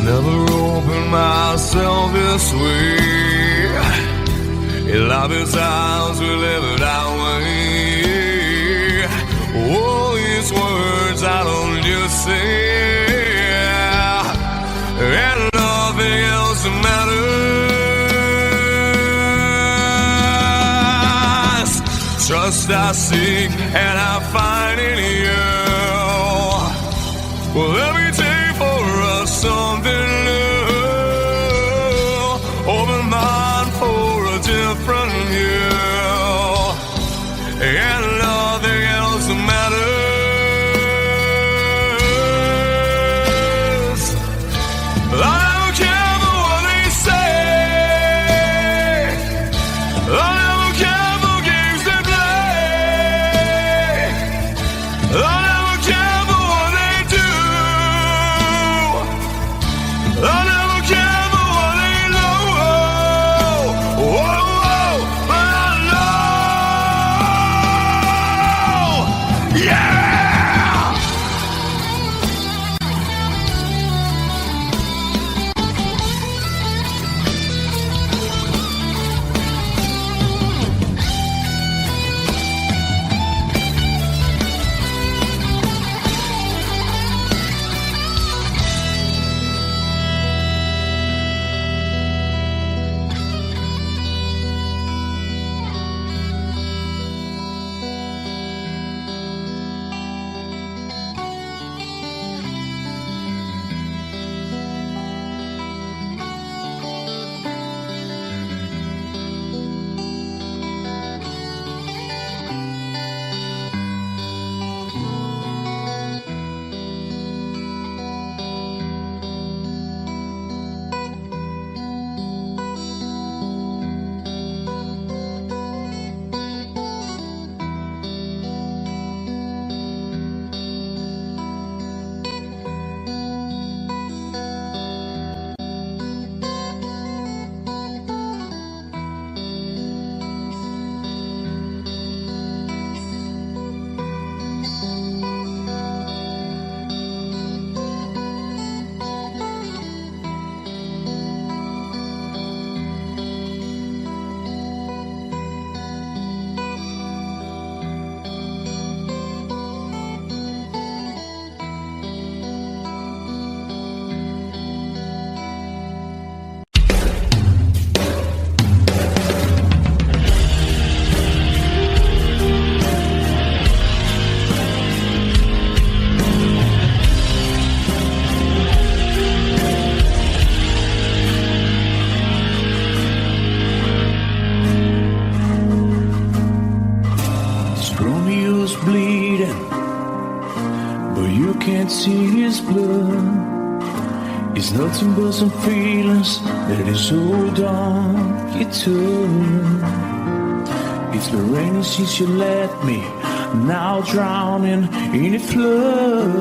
Never opened myself this way. In love is ours, we live it our way. All these words I don't just say, and nothing else matters. Trust I seek and I find in you. Well, every day for us something new. Open mind for a different view, and nothing else matters. I don't care for what they say. I don't care for games they play. I never care for what they do. I never care for what they know. Whoa, but I know. Yeah! Romeo's bleeding, but you can't see his blood. It's nothing but some feelings that is hold on you to. It's been raining since you left me, now drowning in a flood.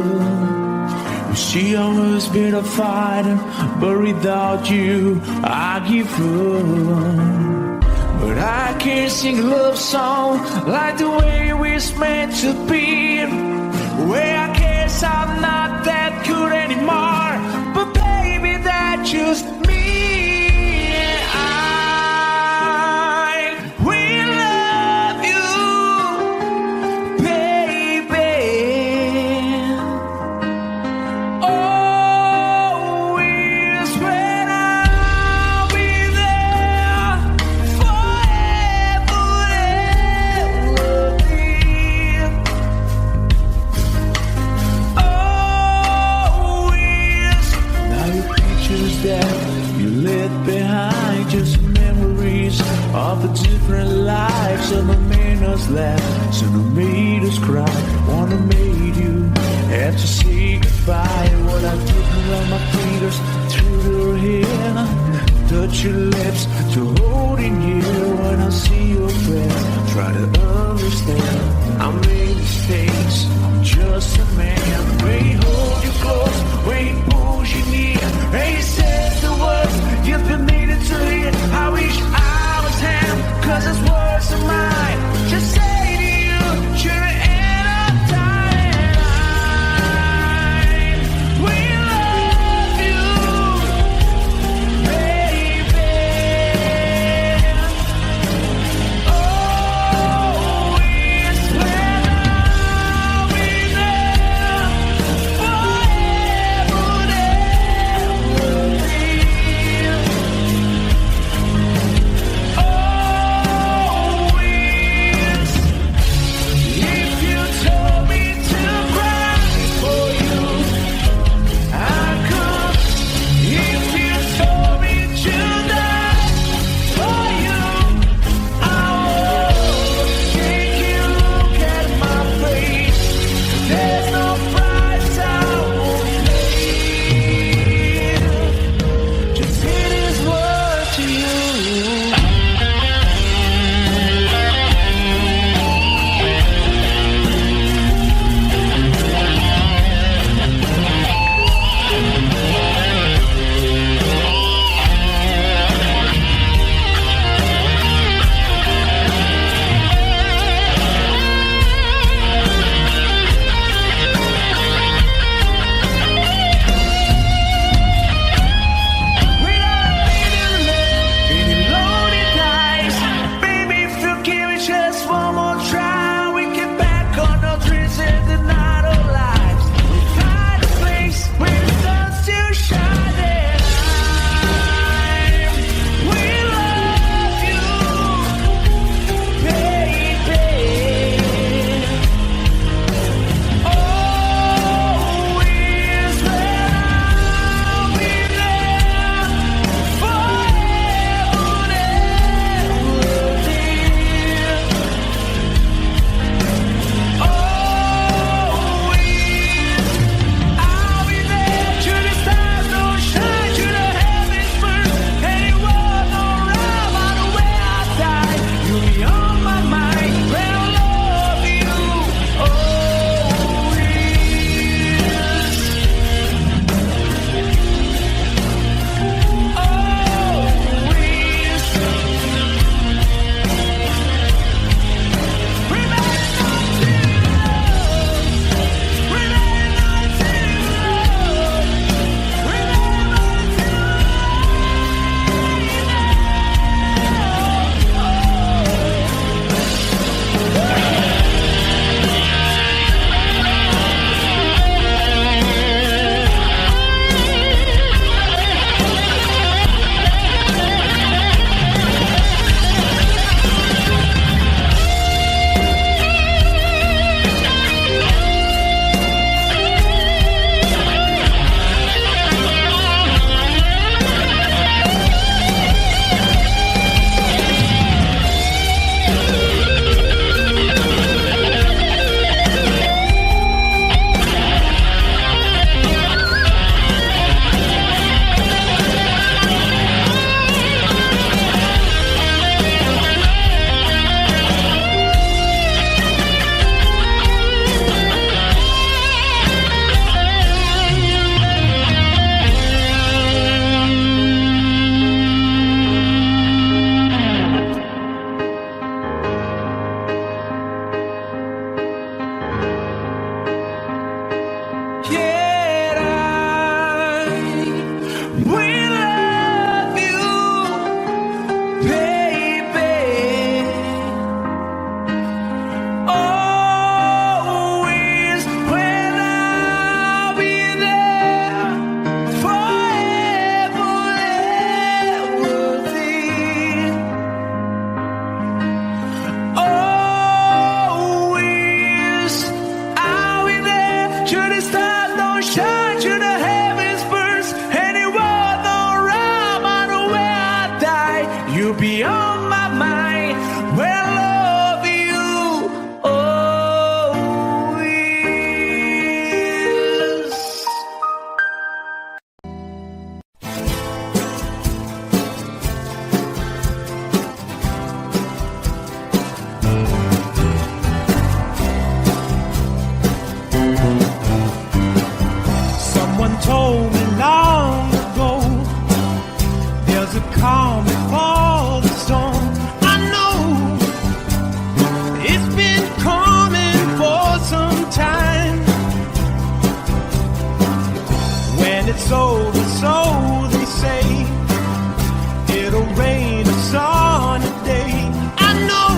We see almost been a fighting, but without you I give up. But I can't sing a love song like the way we're meant to be. Well, I guess I'm not that good anymore, but baby, that's just me. I will love you, baby. Always when I'll be there forever and ever. Always. Now your pictures that you left behind, just memories of the different lives. Some have made us laugh, some have made us cry. One have made you have to say goodbye. What I did around my fingers through your hair, touch your lips to holding you. When I see your face, try to understand. I made mistakes, I'm just a man. When he hold you close, when he pulls you near, and he says the words you've been needing to hear. I wish I was him, 'cause his words are mine. Just say Someone told me long ago, there's a calm before the storm. I know it's been coming for some time. When it's over, so they say, it'll rain a sunny day. I know,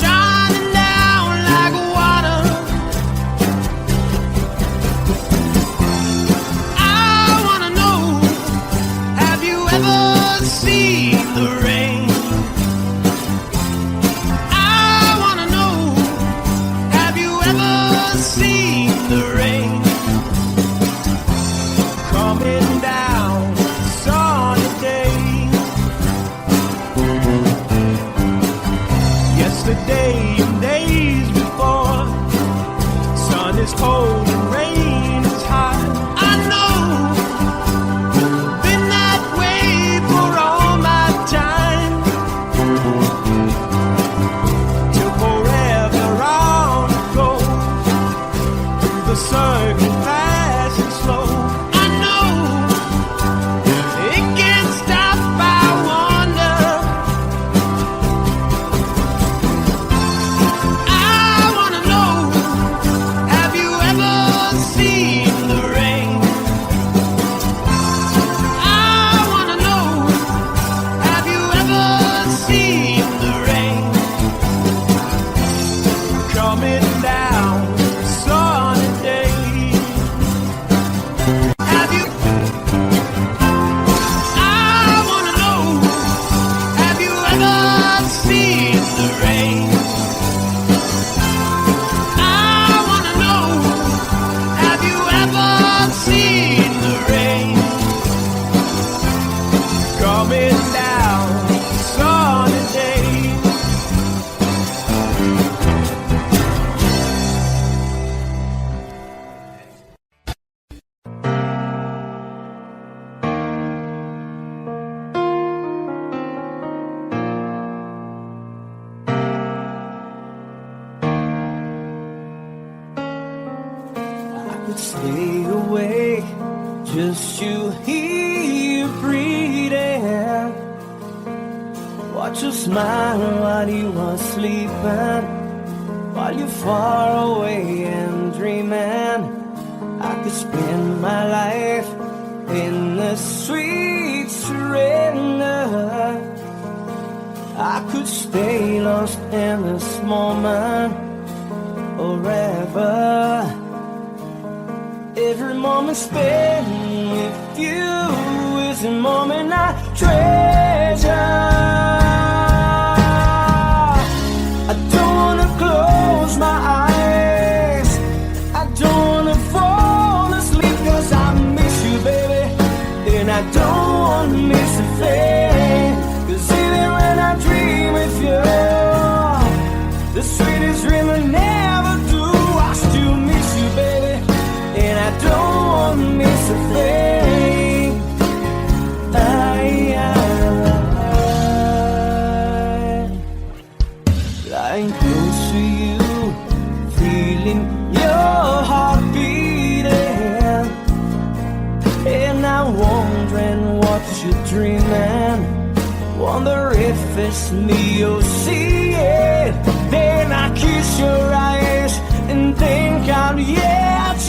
shining down like water. I wanna know, have you ever seen the rain? I wanna know, have you ever seen the rain? Coming down sunny day. Yesterday and days before, sun is cold and rain is hot. I know, been that way for all my time. Till forever on it goes, through the circle fast and slow. I know, it can't stop, I wonder. I wanna know, have you ever seen the rain? I wanna know, have you ever seen the rain? Coming down sunny day. Have you? I wanna know, have you ever seen the rain? I wanna know, have you ever seen the rain? Coming down sunny day. I could stay awake, just you here breathing. Watch you smile while you are sleeping, while you're far away and dreaming. I could spend my life in the sweet surrender. I could stay lost in this moment forever. Every moment spent with you is a moment I treasure. I don't wanna close my eyes, I don't wanna fall asleep, 'cause I miss you, baby, and I don't wanna miss a thing. 'Cause even when I dream with you, the sweetest dream I never do, I still miss you, baby, and I don't want to miss a thing. Lying close to you, feeling your heart beating, and I'm wondering what you're dreaming. Wonder if it's me you're seeing. Then I kiss your eyes and think I'm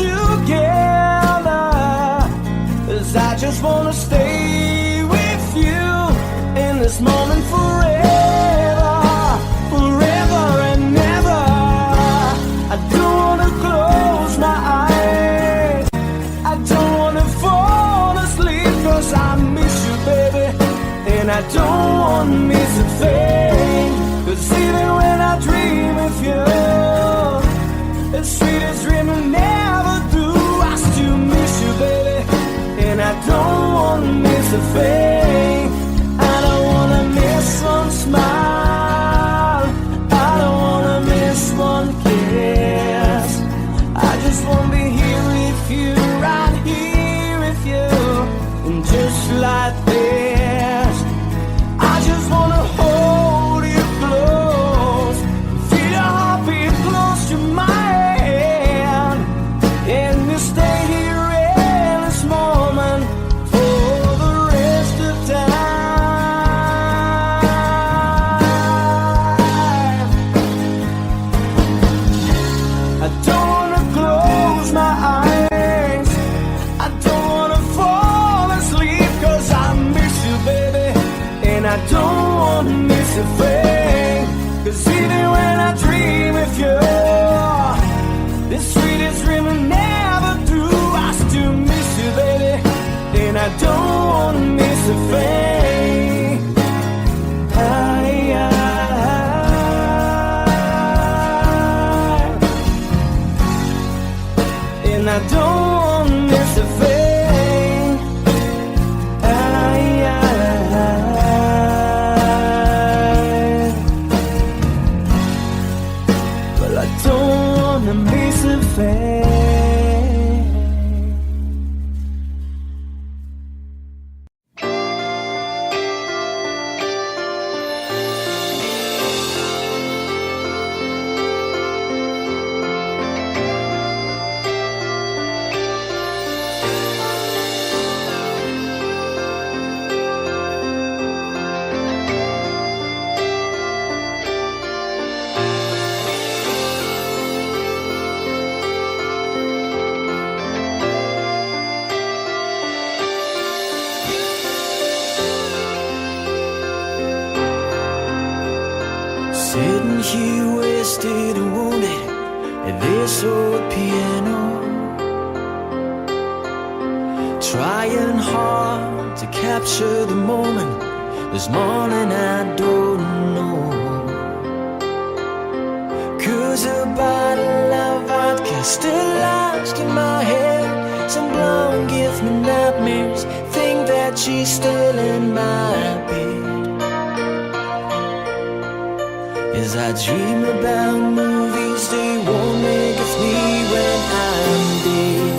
together. 'Cause I just wanna stay with you in this moment forever, forever and ever. I don't wanna close my eyes, I don't wanna fall asleep, 'cause I miss you, baby, and I don't wanna miss a thing. 'Cause even when I dream of you, the sweetest dream I never do, I still miss you, baby, and I don't wanna miss a thing. I don't wanna miss one smile, I don't wanna miss one kiss. I just wanna be here with you, right here with you, and just like this, I just wanna hold you close, feel your heartbeat close to mine, and we stay here a thing. 'Cause even when I dream of you, the sweetest dream I never do, I still miss you, baby, and I don't wanna miss a thing. And I don't wanna miss a thing. Well, I don't wanna miss a thing. Sitting here wasted and wounded at this old piano, trying hard to capture the moment. This morning I don't know, 'cause a bottle of vodka still lodged in my head. Some blonde gives me nightmares, think that she's still in my bed. As I dream about movies, they won't make us me when I'm dead.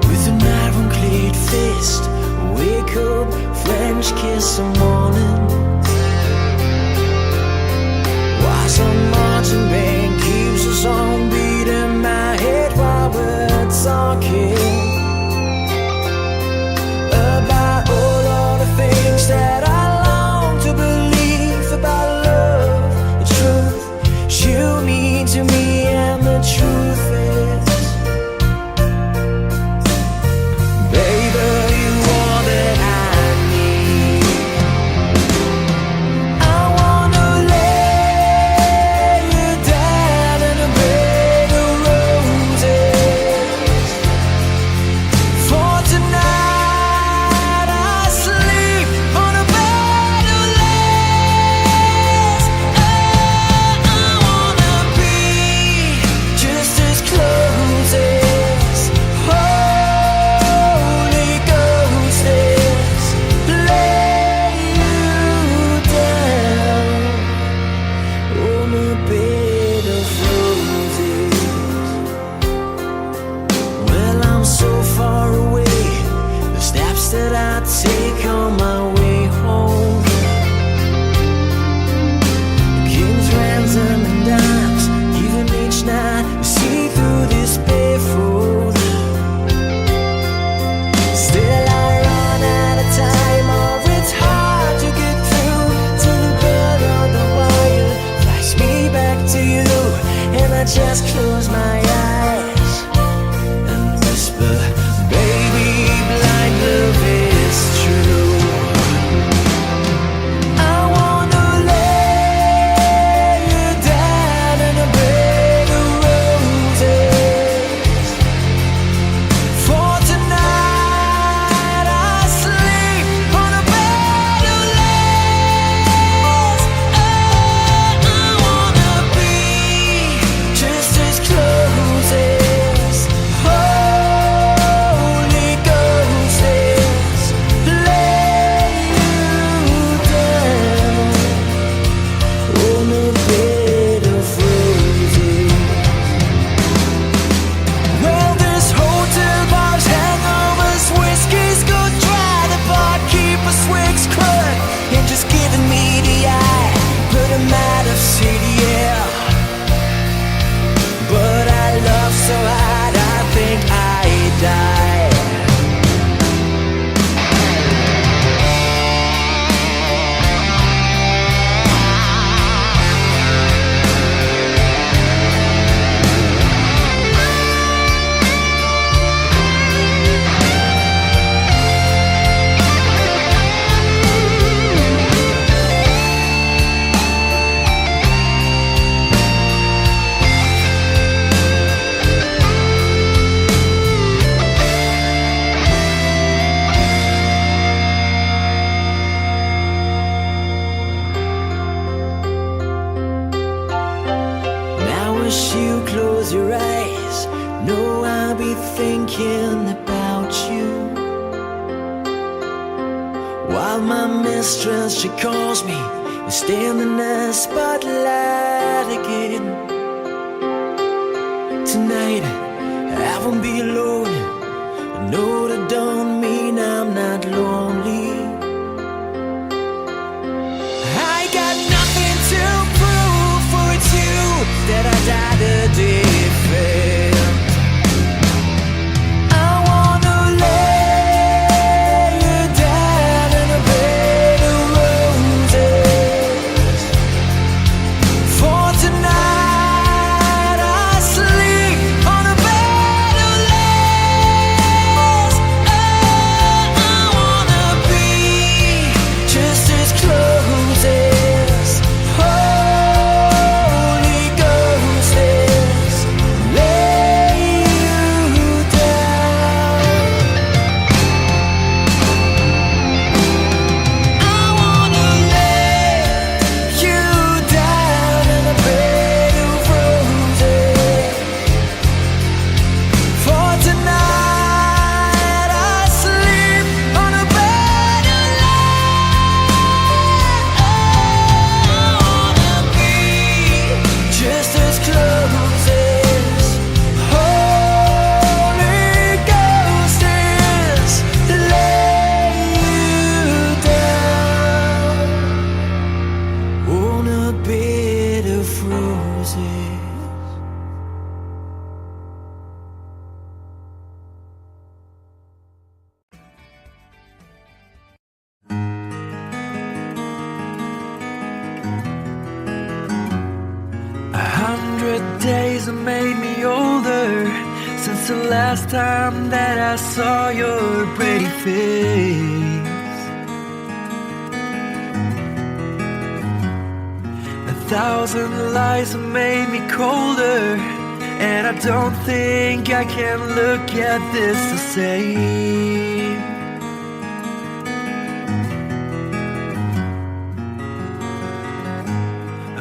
With an iron-clad fist, wake up, French kiss some morning. While some marching band keeps us on beating my head while we're talking about all of the things that I long to believe about love, the truth you mean to me, and the truth is, baby, you are that I need. I wanna lay you down in a bed of roses. For tonight I sleep on a bed of lace. I wanna be just as close as Holy Ghost is. Lay you down on a bed of roses. Well, I'm so far away, the steps that I take on my way home, king's ransom and dimes, even each night we see through this barefoot. Still I run out of time, or it's hard to get through till the bell on the wire flies me back to you, and I just close my eyes and whisper, baby, blind love is true. thinking about you. While my mistress, she calls me and stand in the spotlight again. Tonight I won't be alone. I know that don't mean I'm not lonely. I got nothing to prove for it's you that I died a defend. I wanna lay you down in a bed of roses. For tonight I sleep on a bed of lace. Oh, I wanna be just as close as Holy Ghost is. Lay you down. I wanna lay you down in a bed of roses. For tonight I sleep on a bed of lace. I wanna be just as close as Holy Ghost is. Lay you down on a bed of roses. A 100 days have made me older since the last time that I saw your pretty face. 1,000 lies have made me colder, and I don't think I can look at this the same.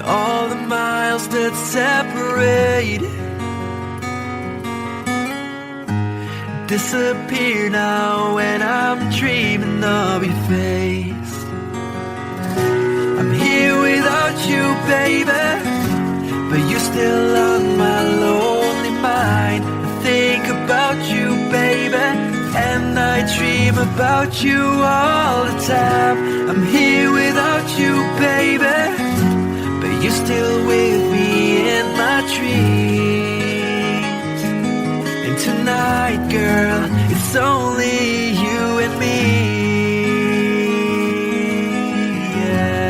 All the miles that separate disappear now when I'm dreaming of your face. I'm here without you, baby, but you're still on my lonely mind. I think about you, baby, and I dream about you all the time. I'm here without you, baby, but you're still with me in my dreams. And tonight, girl, it's only you and me. Yeah.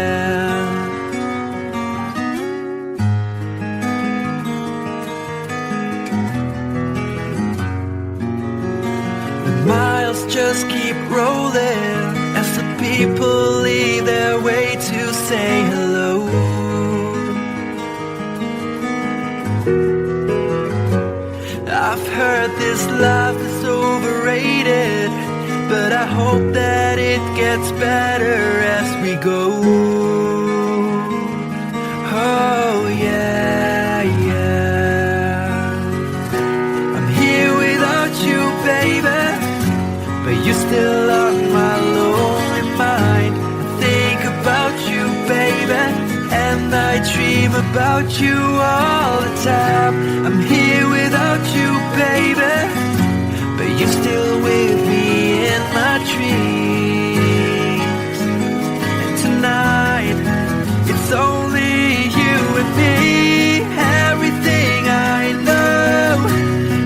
The miles just keep rolling as the people leave their way to say hello. I've heard this life is overrated, but I hope that it gets better as we go. Oh yeah, yeah. I'm here without you, baby, but you're still on my lonely mind. I think about you, baby, and I dream about you all the time. I'm here without you, baby, but you're still with me in my dreams. And tonight, it's only you and me. Everything I know,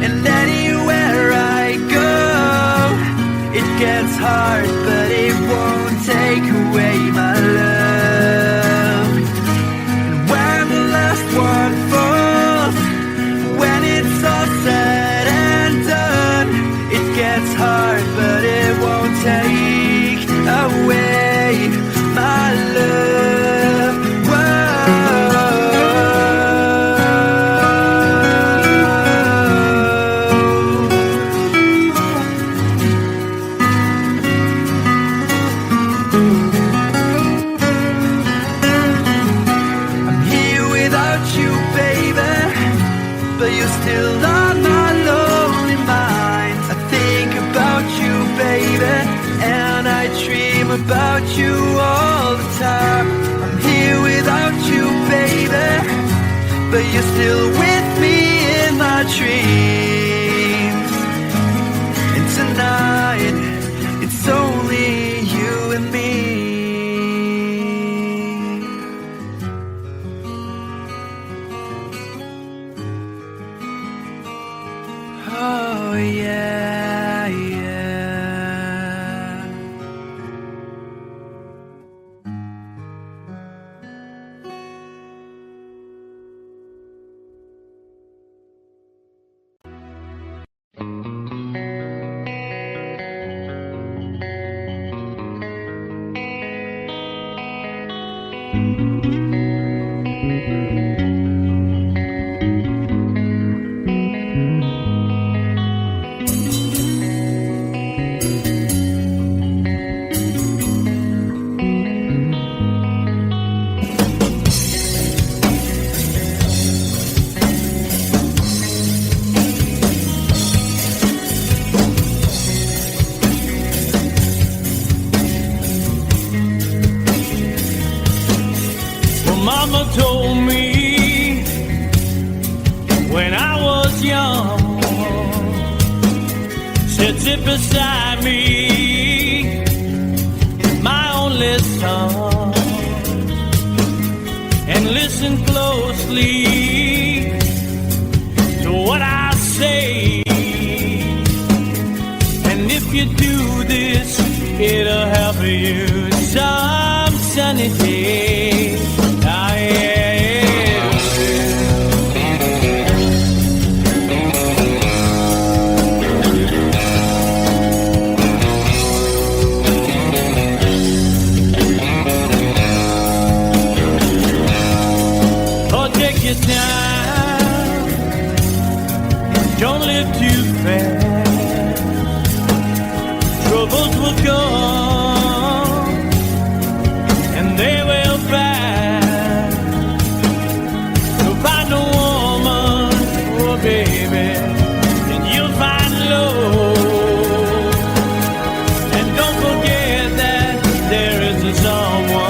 and anywhere I go, it gets hard, but it won't take away my love. And when the last one falls, when it's all said and done, it gets hard, but it won't take away my love. Whoa. yeah, yeah. Mama told me when I was young, said sit beside me, my only son, and listen closely to what I say. And if you do this, it'll help you some sunny day. Your time, don't live too fast. Troubles will come and they will pass. So find a woman, oh baby, and you'll find love. And don't forget that there is a someone.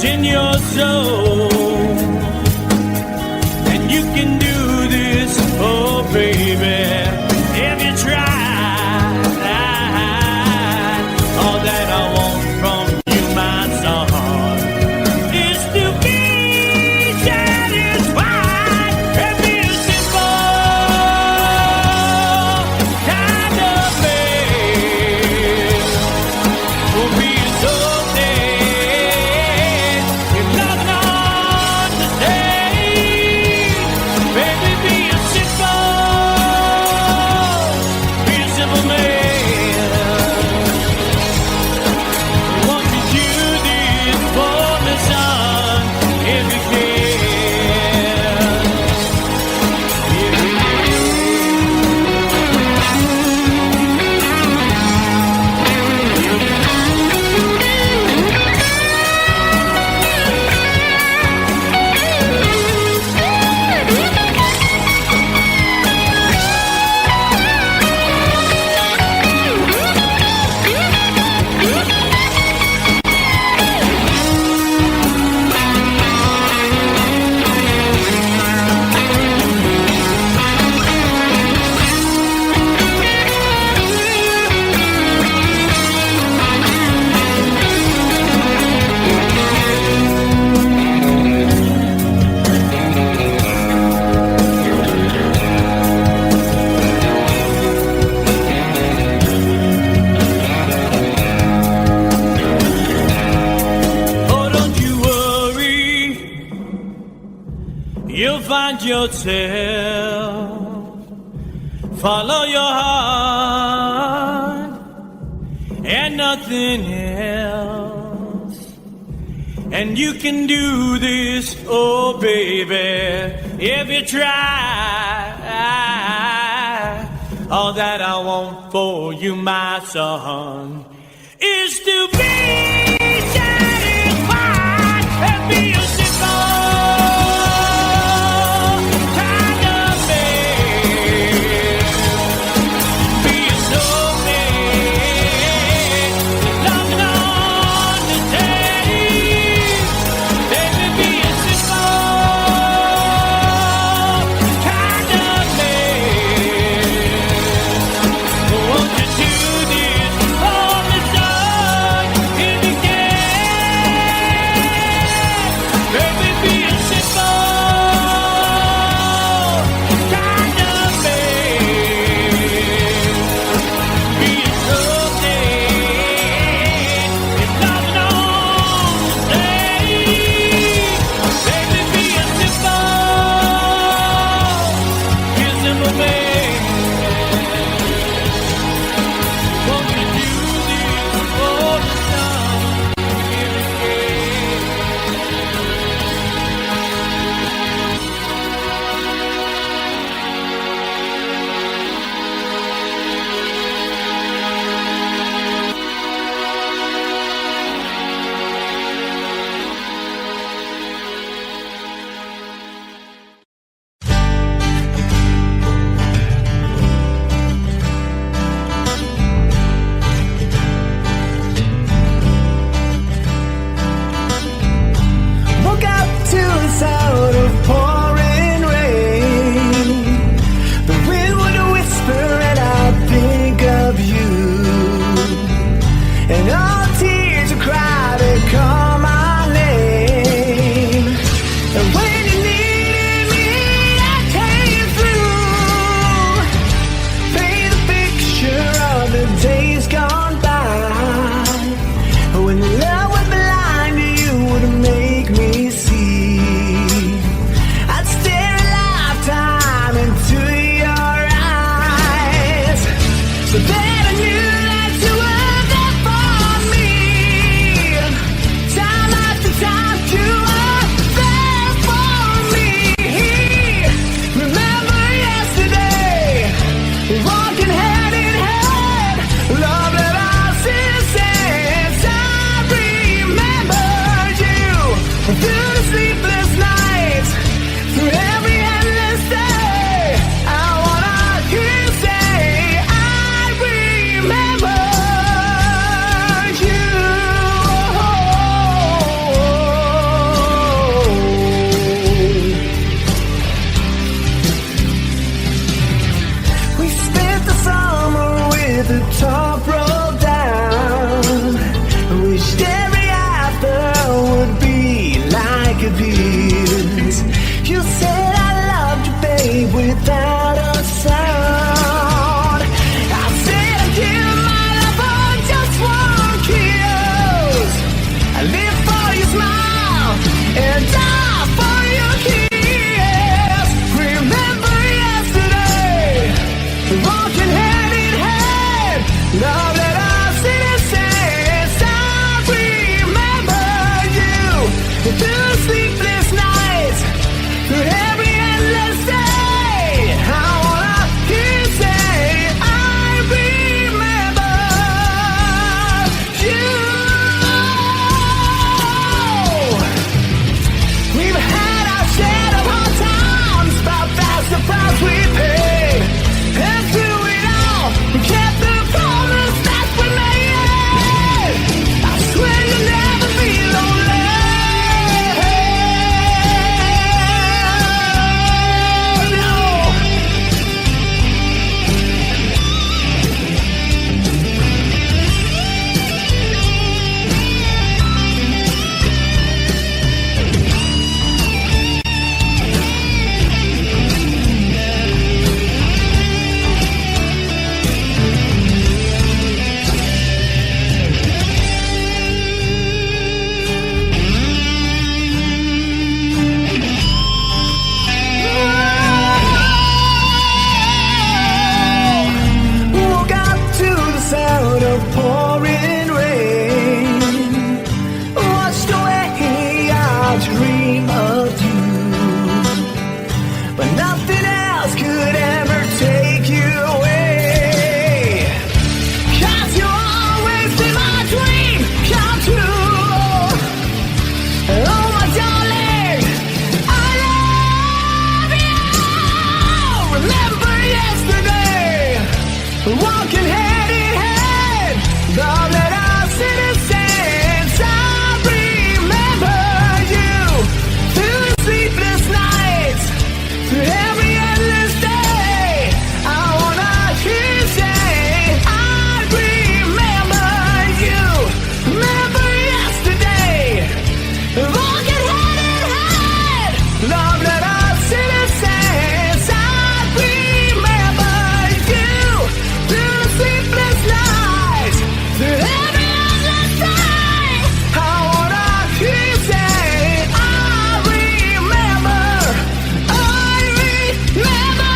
In your soul, and you can do this, oh baby, if you try. All that I want from you, my son, is to be satisfied and be a simple kind of man. Will be so find yourself, follow your heart and nothing else. And you can do this, oh baby, if you try. All that I want for you, my son, is to be satisfied and be a simple kind of man. Be a snowman, loving on the day. Baby, be a simple kind of man. Won't you do this for me, son, in the game? Baby, be a simple kind of man. Be a snowman, it's loving on the day. Baby, be a simple man. Won't you do this for the sun in the game? Woke up to the sound of pouring rain. The wind would whisper and I'd think of you. And all the tears would cry to call my name. And when you needed me, I came through. Paint the picture of the days gone by. When love was blind, you would make me see. I'd stare a lifetime into your eyes, so that I knew that you were there for me. Time after time, you were there for me. Remember yesterday, walking hand in hand, love that I since I remembered you through the sleepless nights, through every endless day. I wanna hear you say, I remembered you. We spent the summer with the top rolled down. Wished every after would be like a this. You said I loved you, babe, without a sound. I said I'd give my love for just one kiss. I live for your smile and die for your kiss. Remember yesterday, walking hand in hand, love that I since I remember you through the sleepless nights, through every endless day. I wanna hear you say, I remember you. We've had our share of hard times, but that's the price we paid. And through it all, we kept the promise that we made. I swear you'll never be lonely. No. dream of you, but nothing else could ever take you away. 'Cause you always see my dream come true. Oh my darling, I love you. Remember yesterday, walking hand in hand, love that our citizens. I remember you through the sleepless nights, through every endless day. I wanna hear you say, I remember you. Remember yesterday, walking hand in hand, love that our citizens. I remember you through the sleepless nights, through every endless day. I wanna hear you say, I remember, I remember.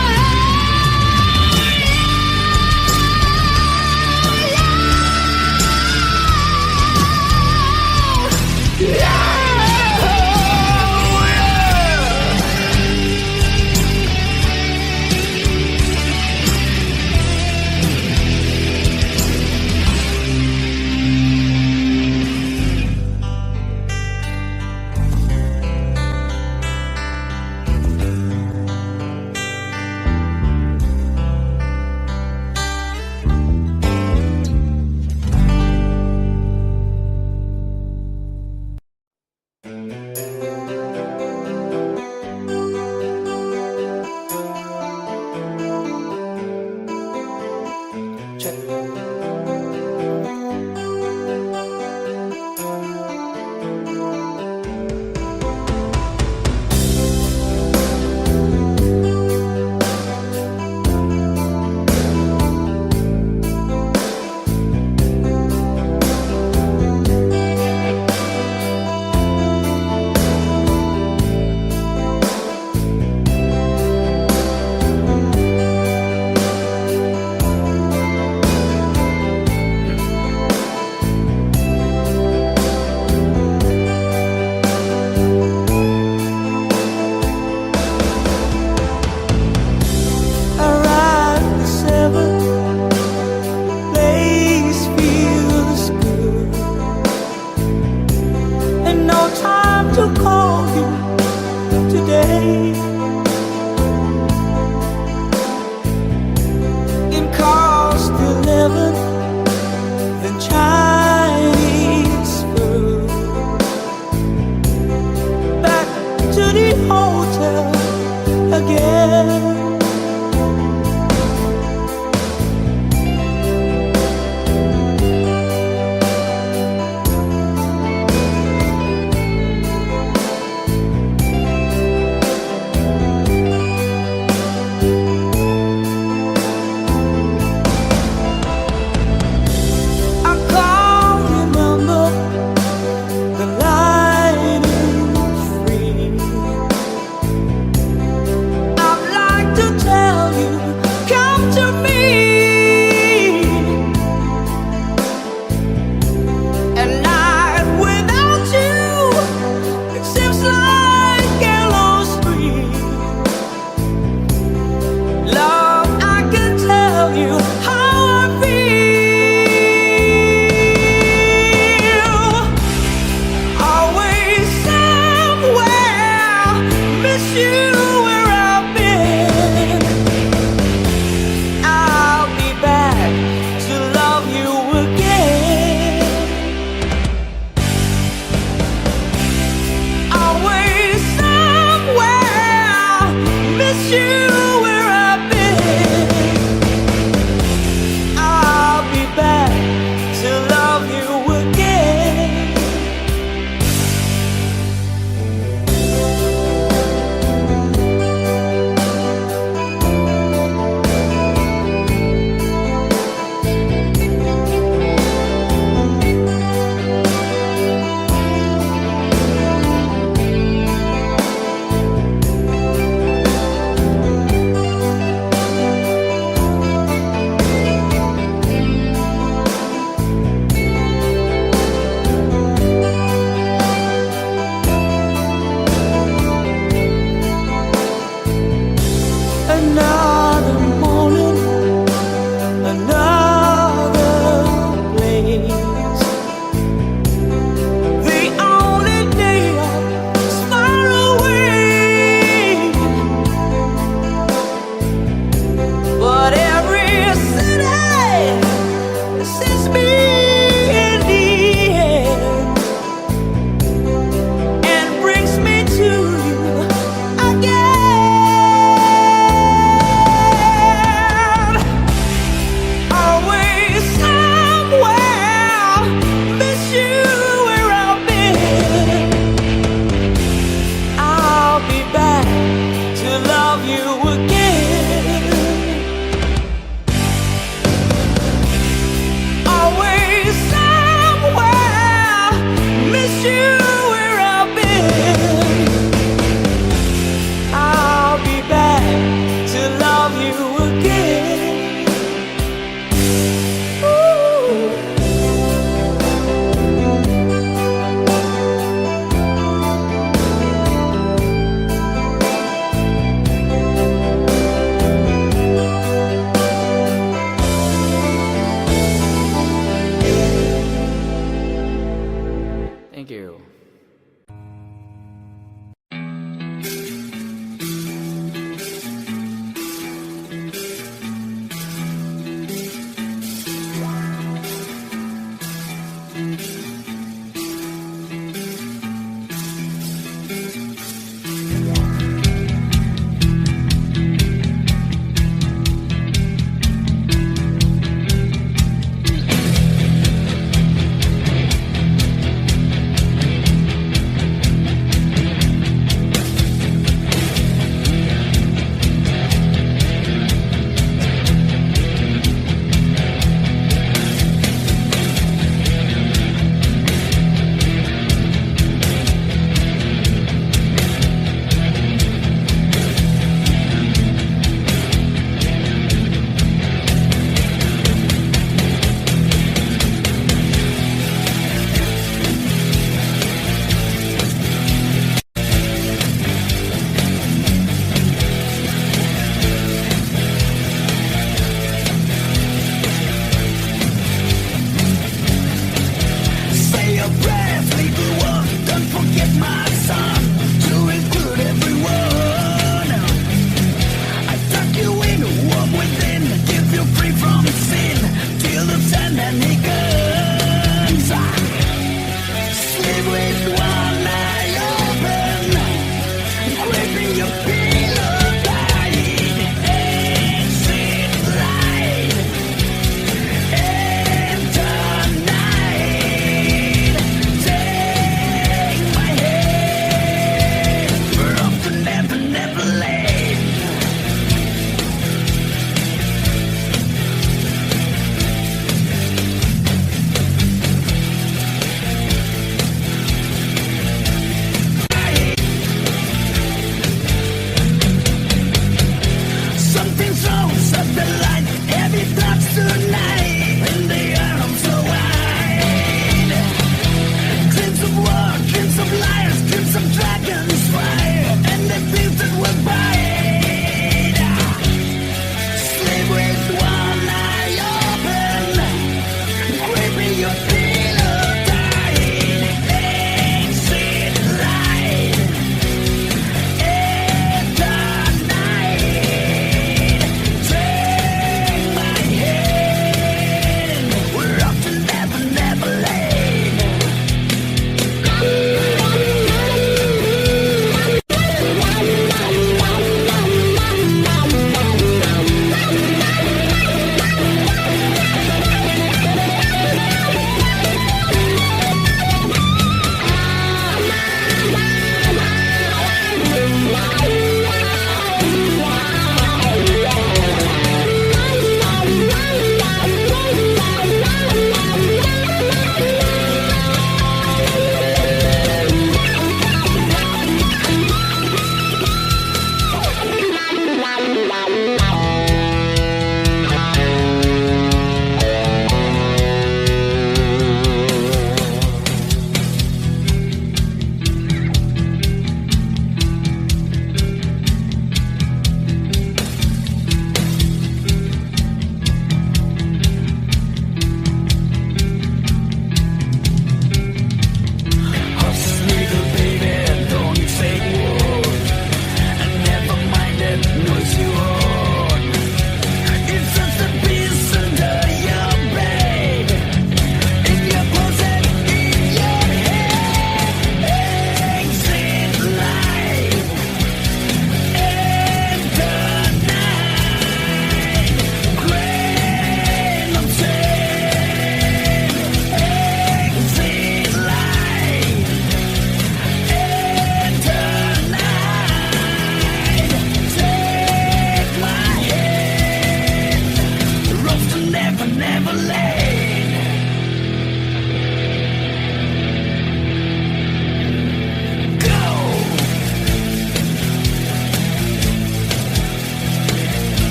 I ride the 7, place feels good, and no time to call you today. It cost 11 and Chinese food. Back to the hotel again. I call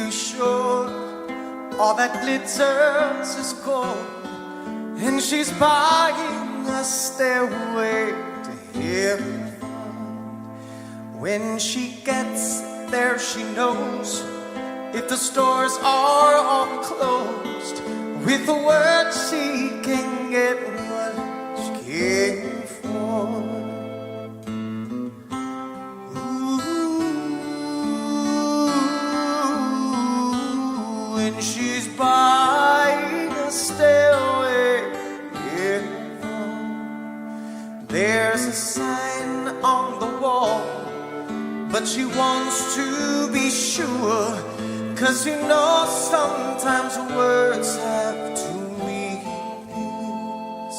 be sure all that glitters is gold, and she's buying a stairway to heaven. When she gets there, she knows if the stores are all closed, with the word she can get what she came for. Ooh, when she's buying a stairway in heaven, there's a sign on the wall, but she wants to be sure, 'cause you know sometimes words have two meanings.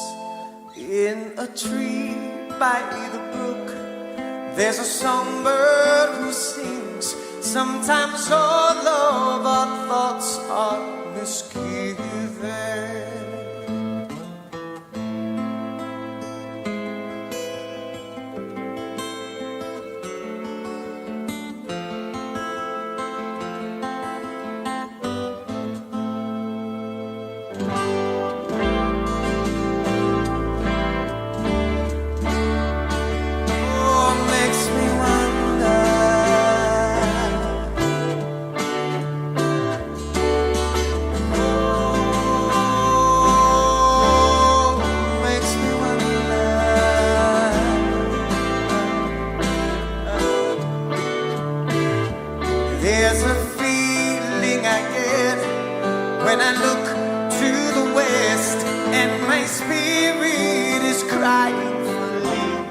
In a tree by the brook, there's a songbird who sings. Sometimes all of our thoughts are misgiven. There's a feeling I get when I look to the west, and my spirit is crying for leaving.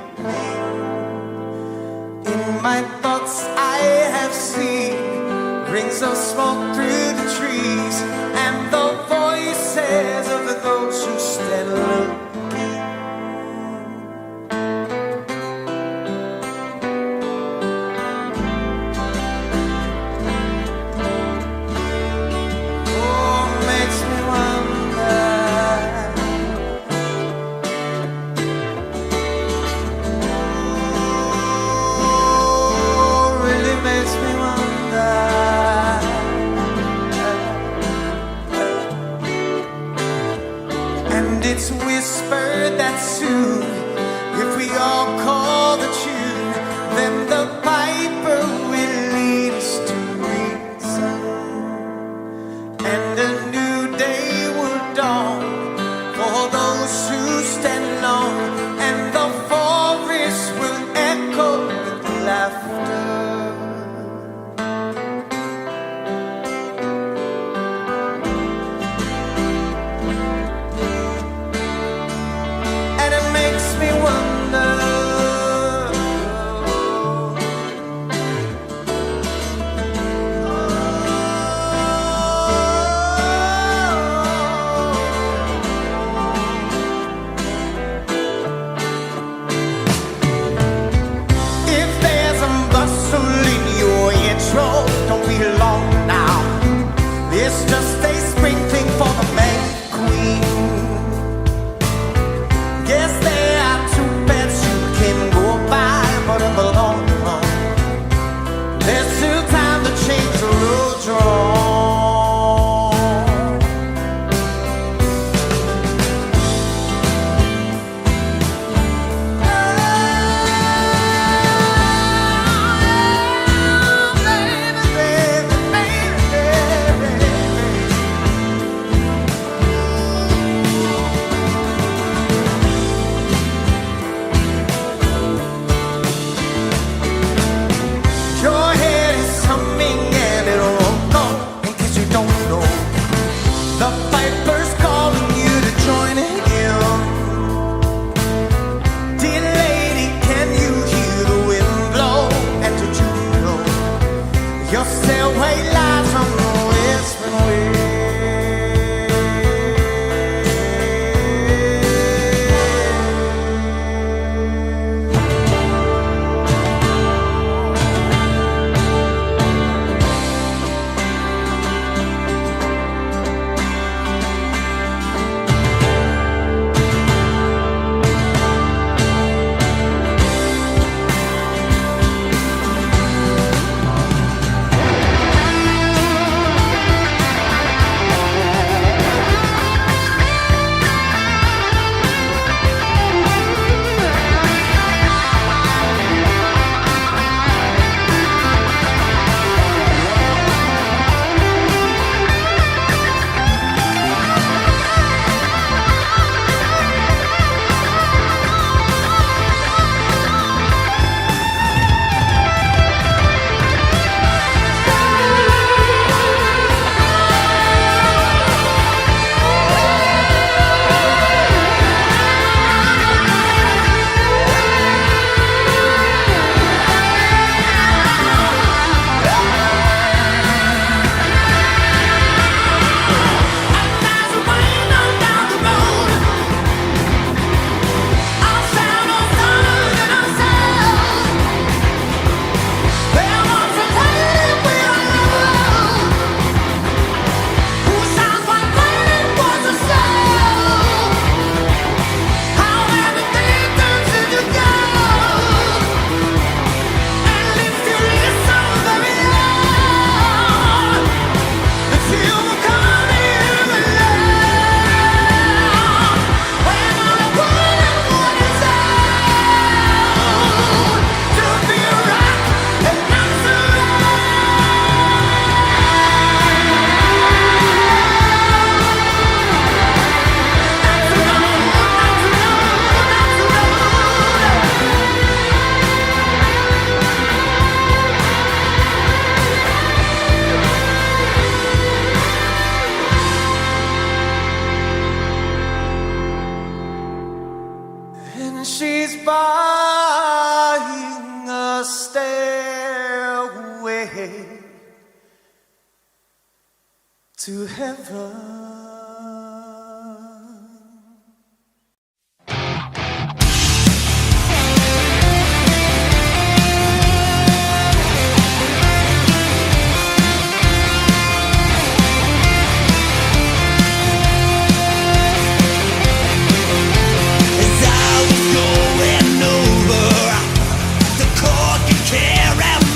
In my thoughts I have seen rings of smoke through the trees, and the voices of those who stand looking. to heaven.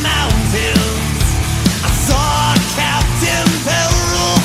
Mountains, I saw Captain Peril.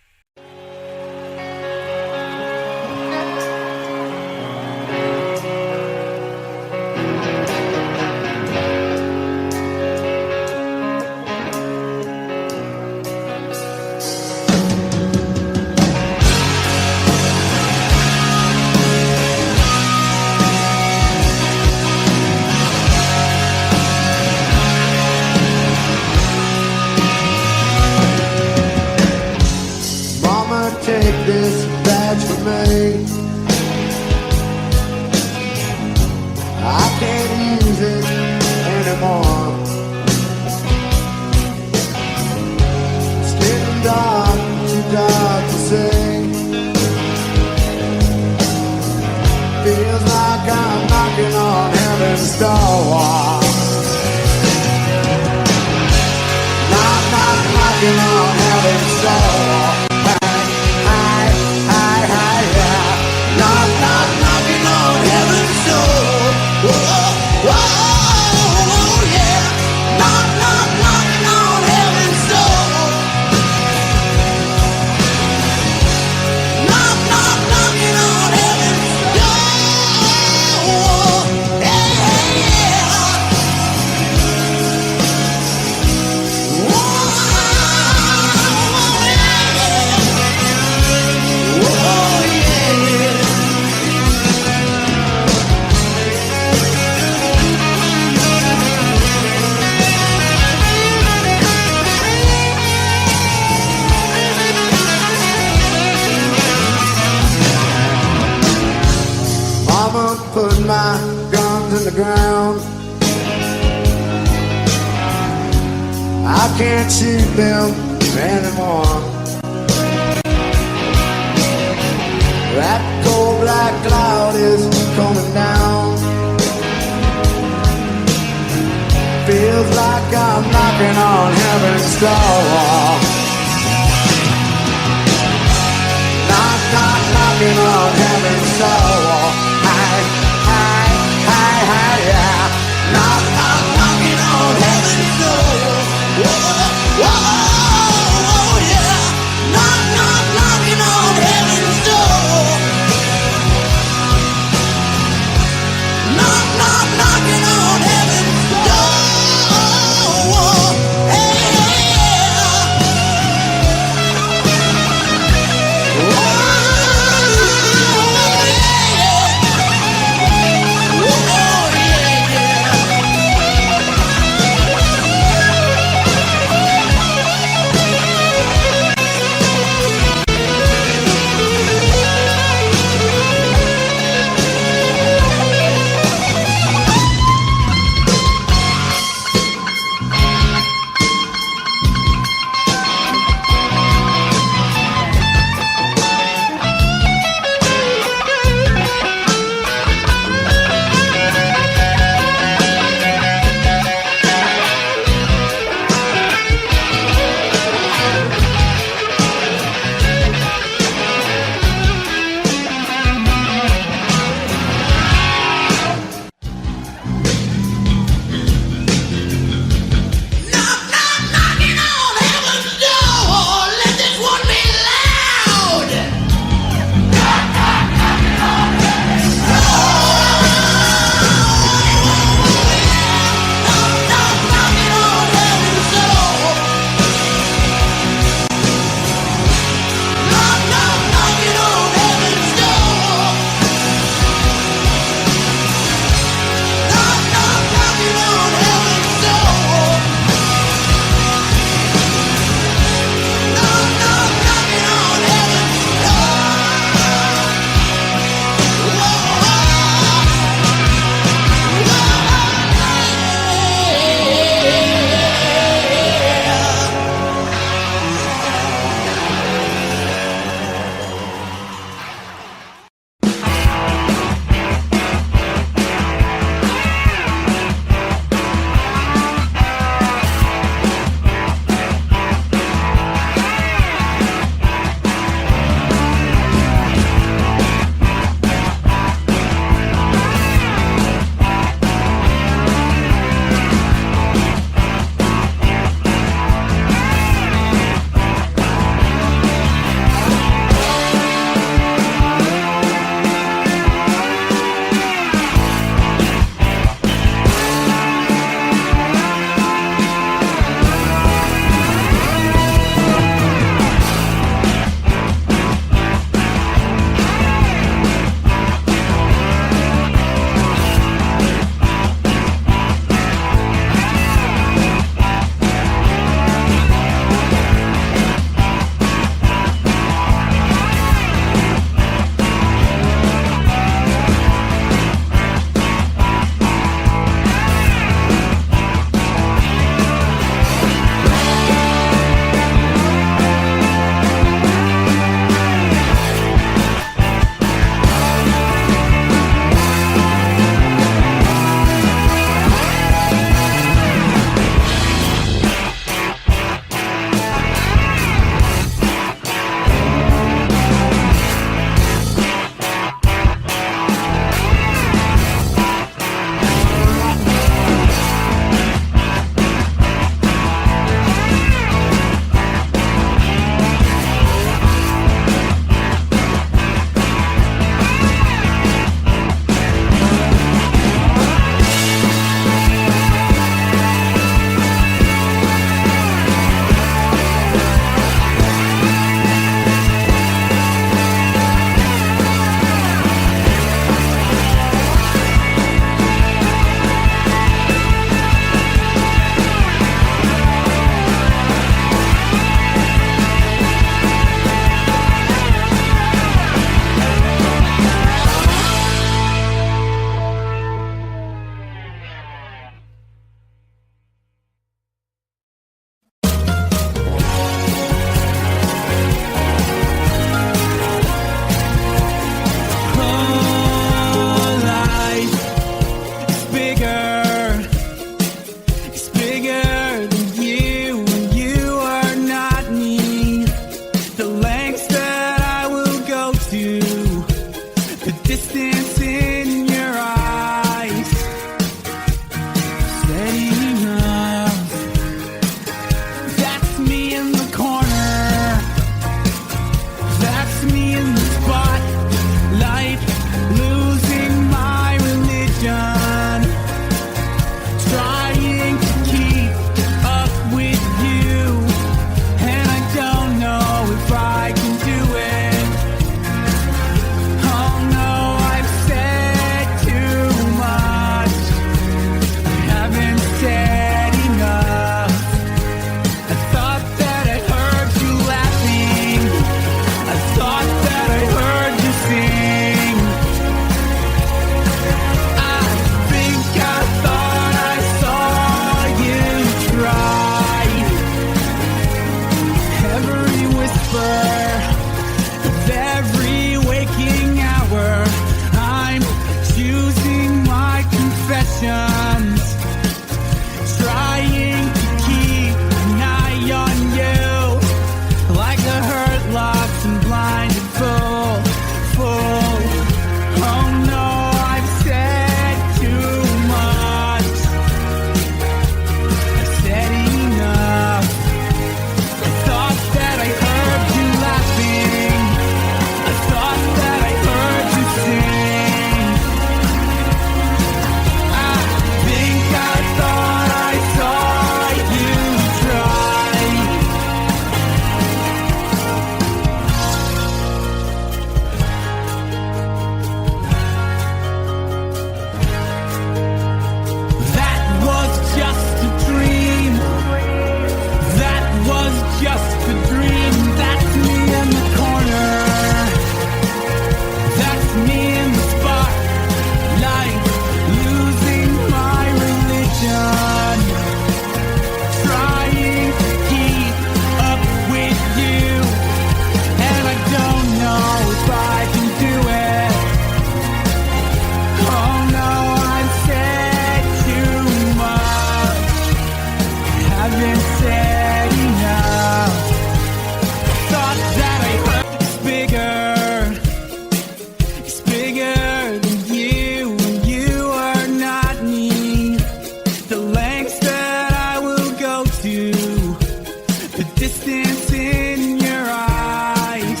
distance in your eyes,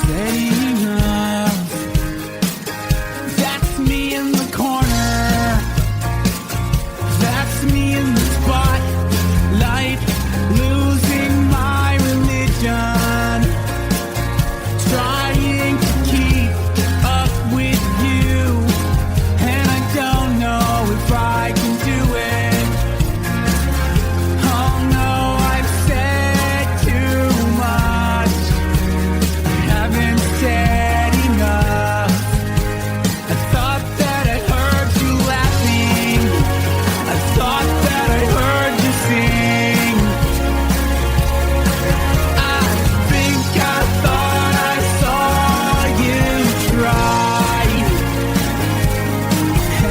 steady enough. That's me in the corner. That's me in the spotlight, losing my religion, trying to keep up with you, and I don't know if I can do it. Oh no, I've said too much. I haven't said enough. I thought that I heard you laughing. I thought that I heard you sing. I think I thought I saw you try.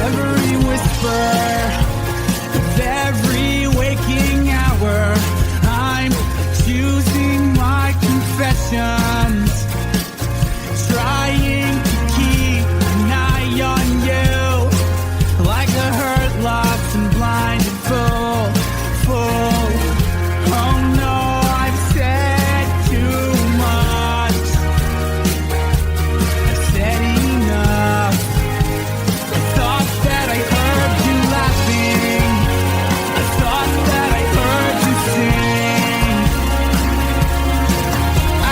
Every whisper of every waking hour, I'm choosing my confessions, trying to keep an eye on you, like a hurt, lost and blinded fool. Oh no, I've said too much. I've said enough. I thought that I heard you laughing. I thought that I heard you sing. I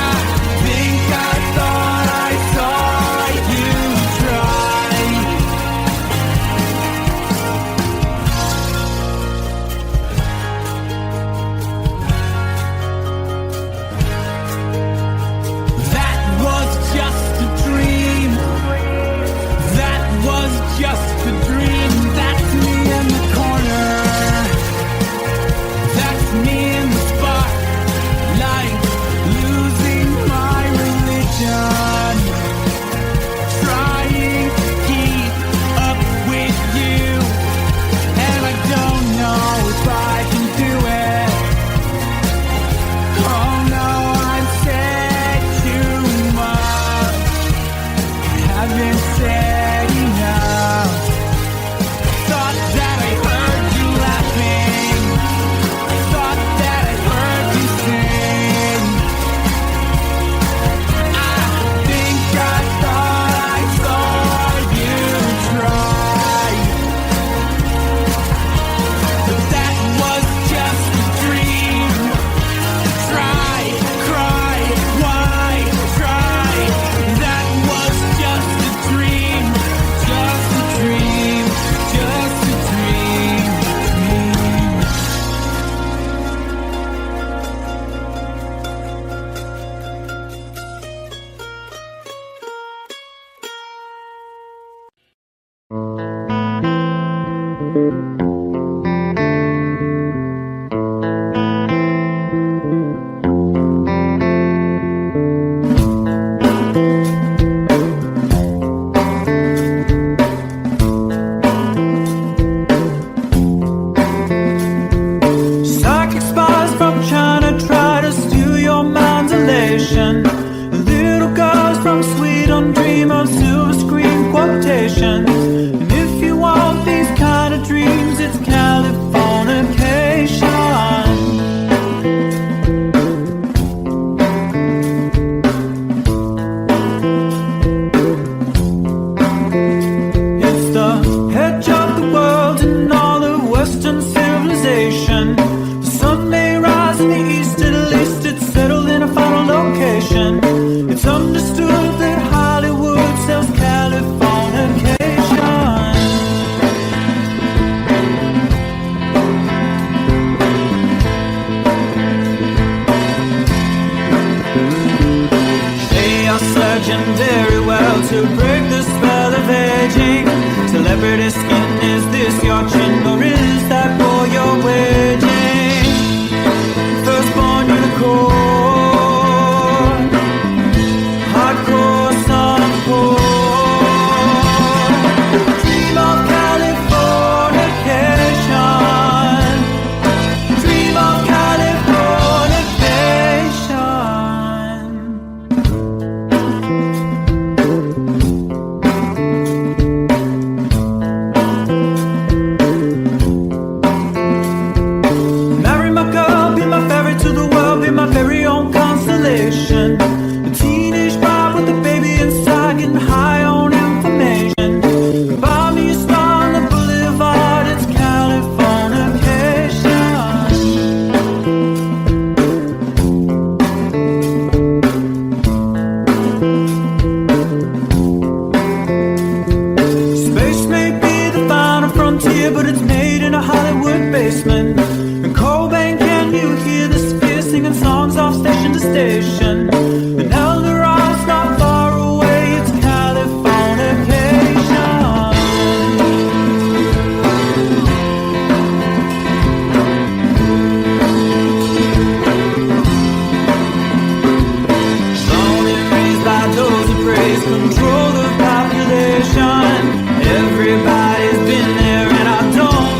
think I thought I saw you try. That was just a dream. That was just a dream. That's me in the corner. That's me in the spotlight, losing my religion, trying to keep up with you, and I don't know if I can do it. Oh no, I've said too much. I haven't said enough. Thought that I heard you laughing. I thought that I heard you sing. I think I thought I saw you try. But that was just a dream. Try, cry, why try? That was just a dream, just a dream, just a dream. Psychic spies from China try to steal your mind's elation. Little girls from Sweden dream of silver screen quotations. And if you want these kind of dreams, it's Californication. It's the edge of the world and all the Western civilization. The sun may rise in the east, at least it's settled in a final location. It's understood that Hollywood sells Californication. They are surgeon very well to break the spell of aging. Celebrity skin, is this your chin or is that for your waging? Firstborn unicorn, hardcore softcore. Dream of Californication. Dream of Californication. but it's made in a Hollywood basement. And Cobain, can you hear the sphere singing songs off station to station? And El Dorado's not far away, it's Californication. Born and raised by those who praise control the population. Everybody's been there, and I don't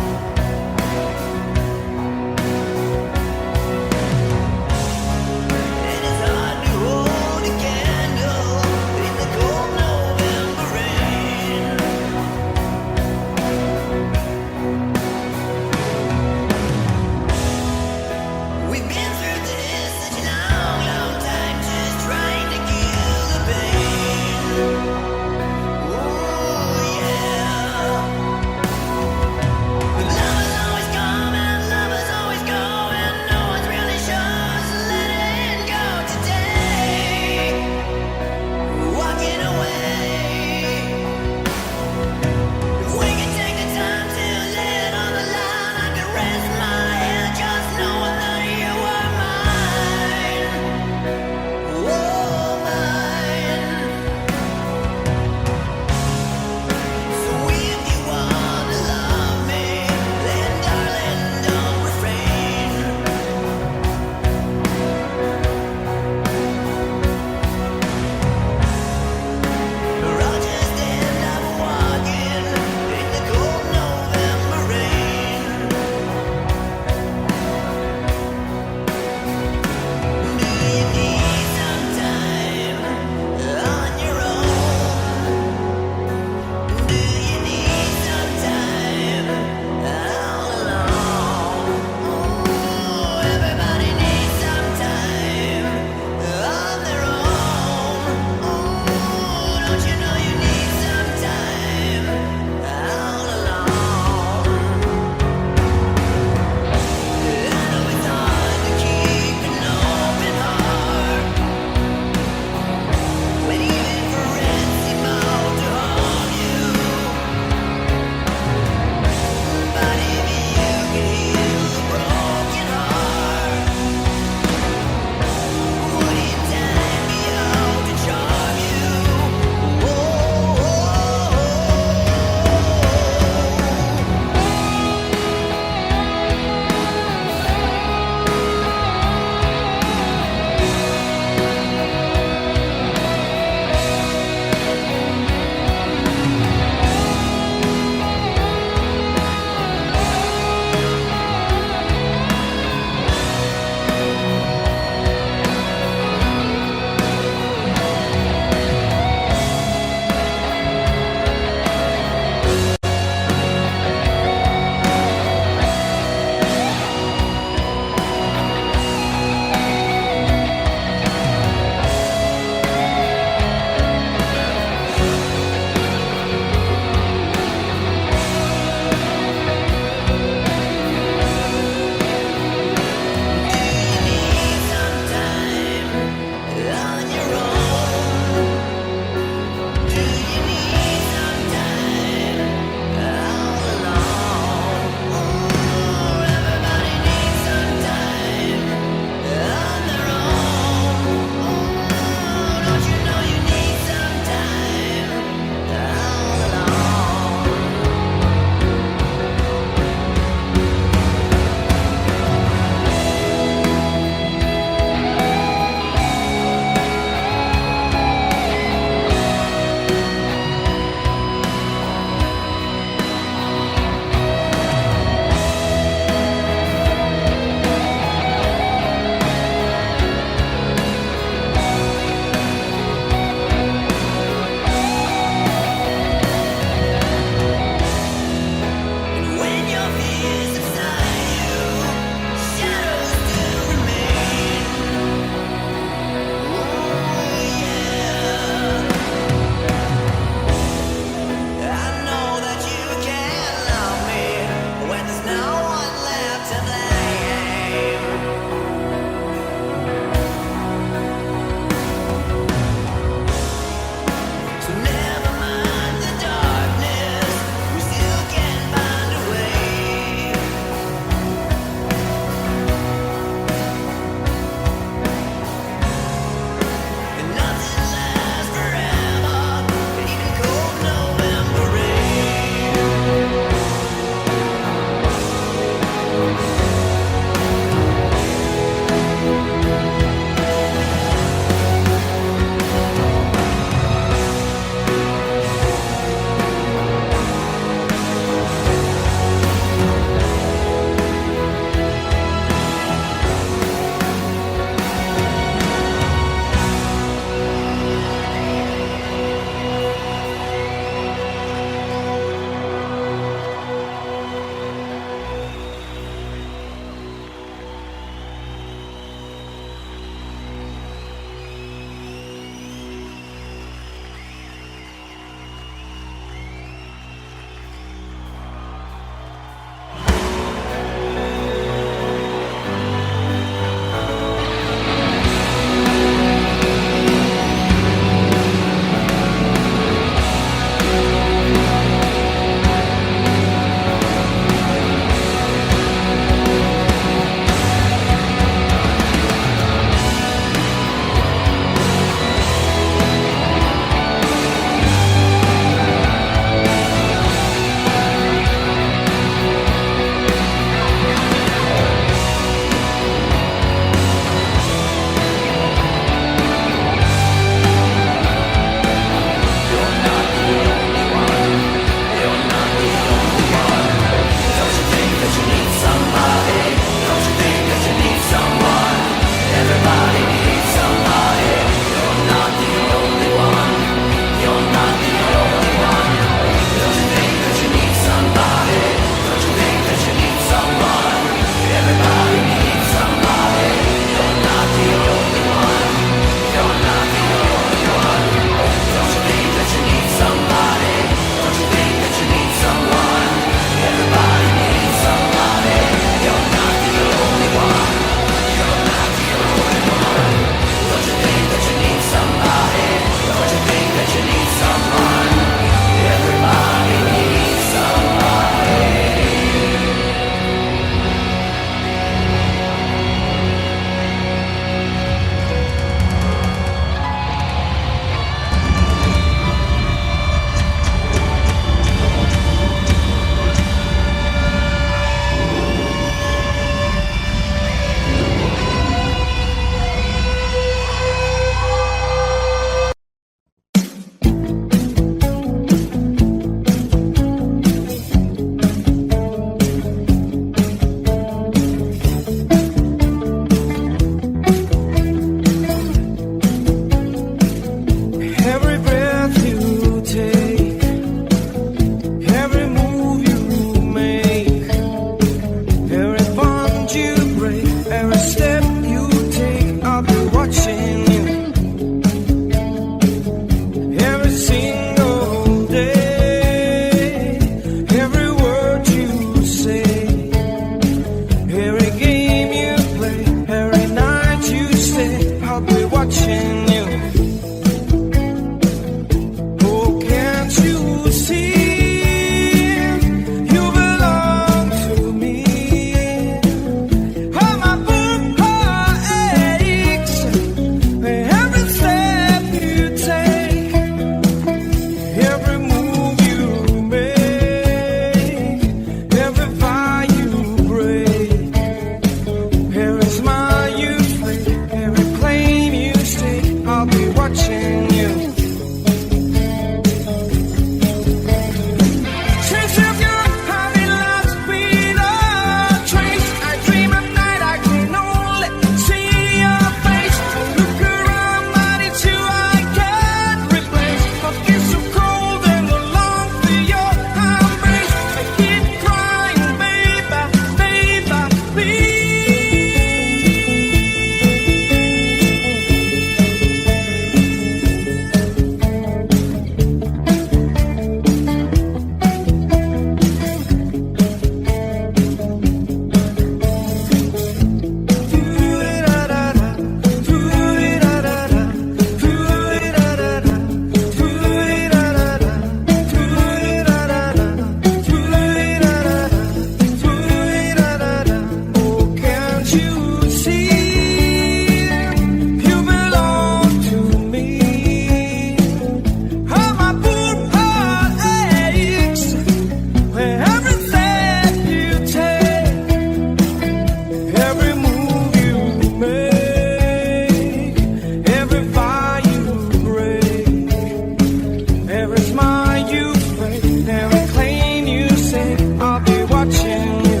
I'll be watching you.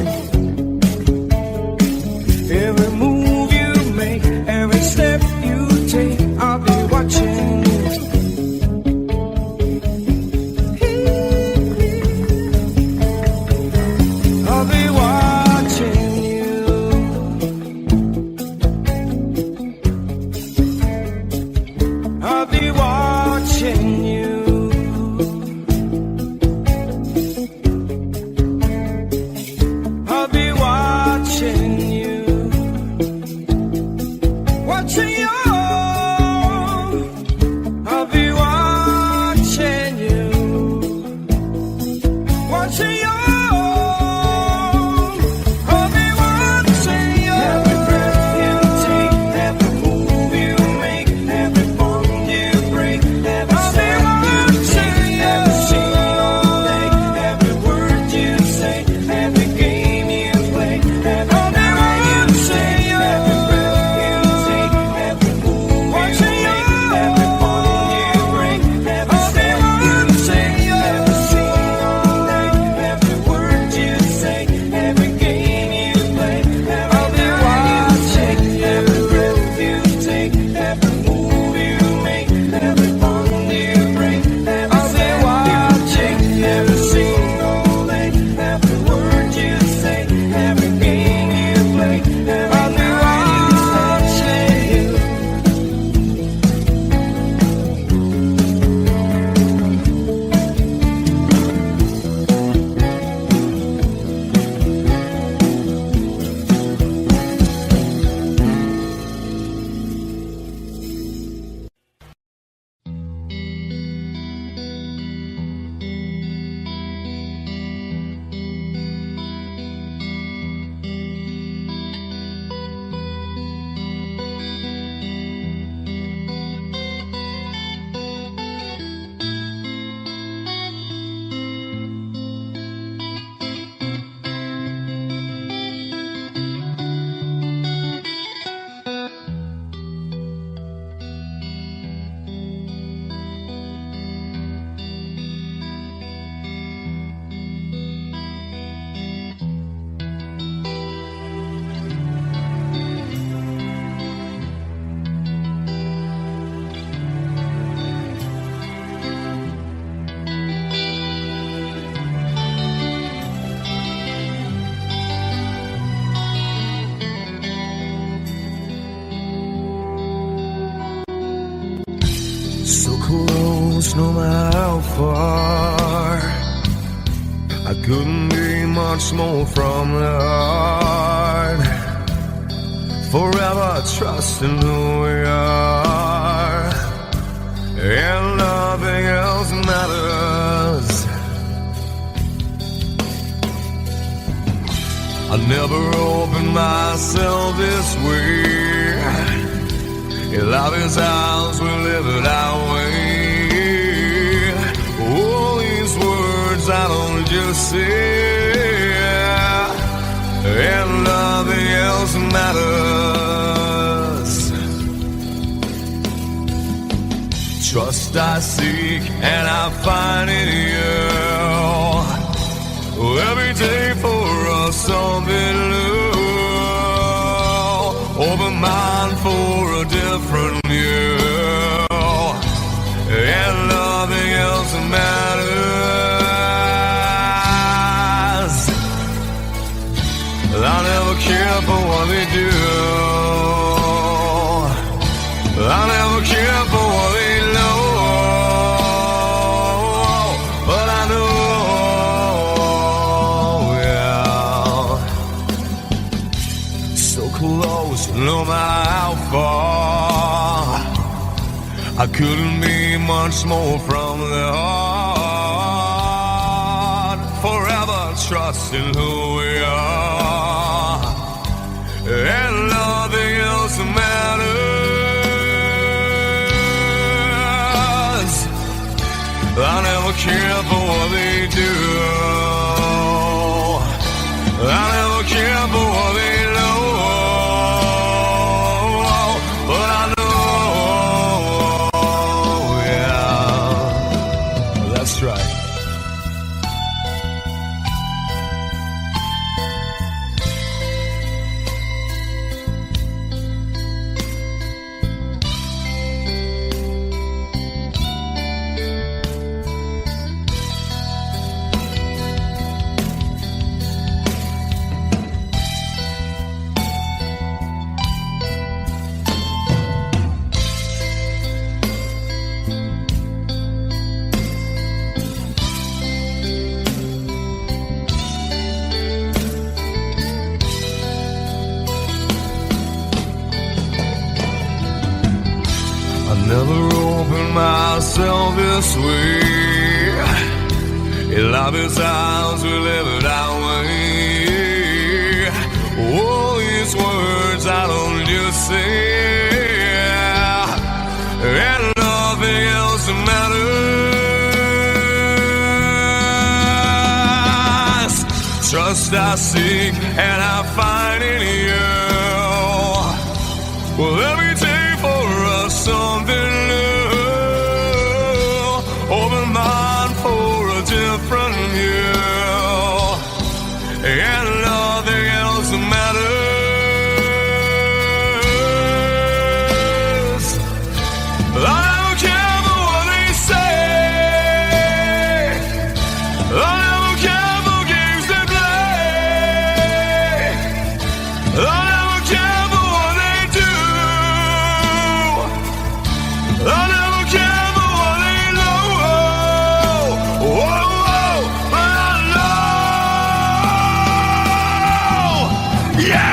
Every move you make, every step you take, I'll be watching you. I'll be watching you. I'll be watching you. I'll be watching you. Watching you. I'll be watching you. Watching you. I'll be watching you. Every breath you take, every move you make, every bond you break, every step you take, every single day, every word you say, every game you play, every night you say, every breath you take, every move you make, every bond you break, every step you take, every single day, every word you say, every game you play, every night you say, every breath you take, every move you make, every bond you break, every step you take, every single day, every word you say, every game you play, every night you say. So close, no matter how far. I couldn't be much more from the heart. Forever trusting who we are, and nothing else matters. I never opened myself this way. Love is ours, we live it our way. All these words I don't just say, and nothing else matters. Trust I seek and I find in you. Every day for us something new. Open mind for a different view, and nothing else matters. I never care for what they do. I never care for what they know, but I know, yeah. So close, no matter how far. I couldn't be much more from the heart. Forever trusting who we are, and nothing else matters. I never care for what they do. I never care for what they know, but I know, yeah, that's right. this way. Love is ours, we live it our way. All these words I don't just say, and nothing else matters. Trust I seek and I find in you. Well, every day for us something new. Open mind for a different view, and nothing else matters. I don't care for what they say. I don't care for games they play. I don't care for what they do. I never care for what they know. Whoa, but I know. Yeah!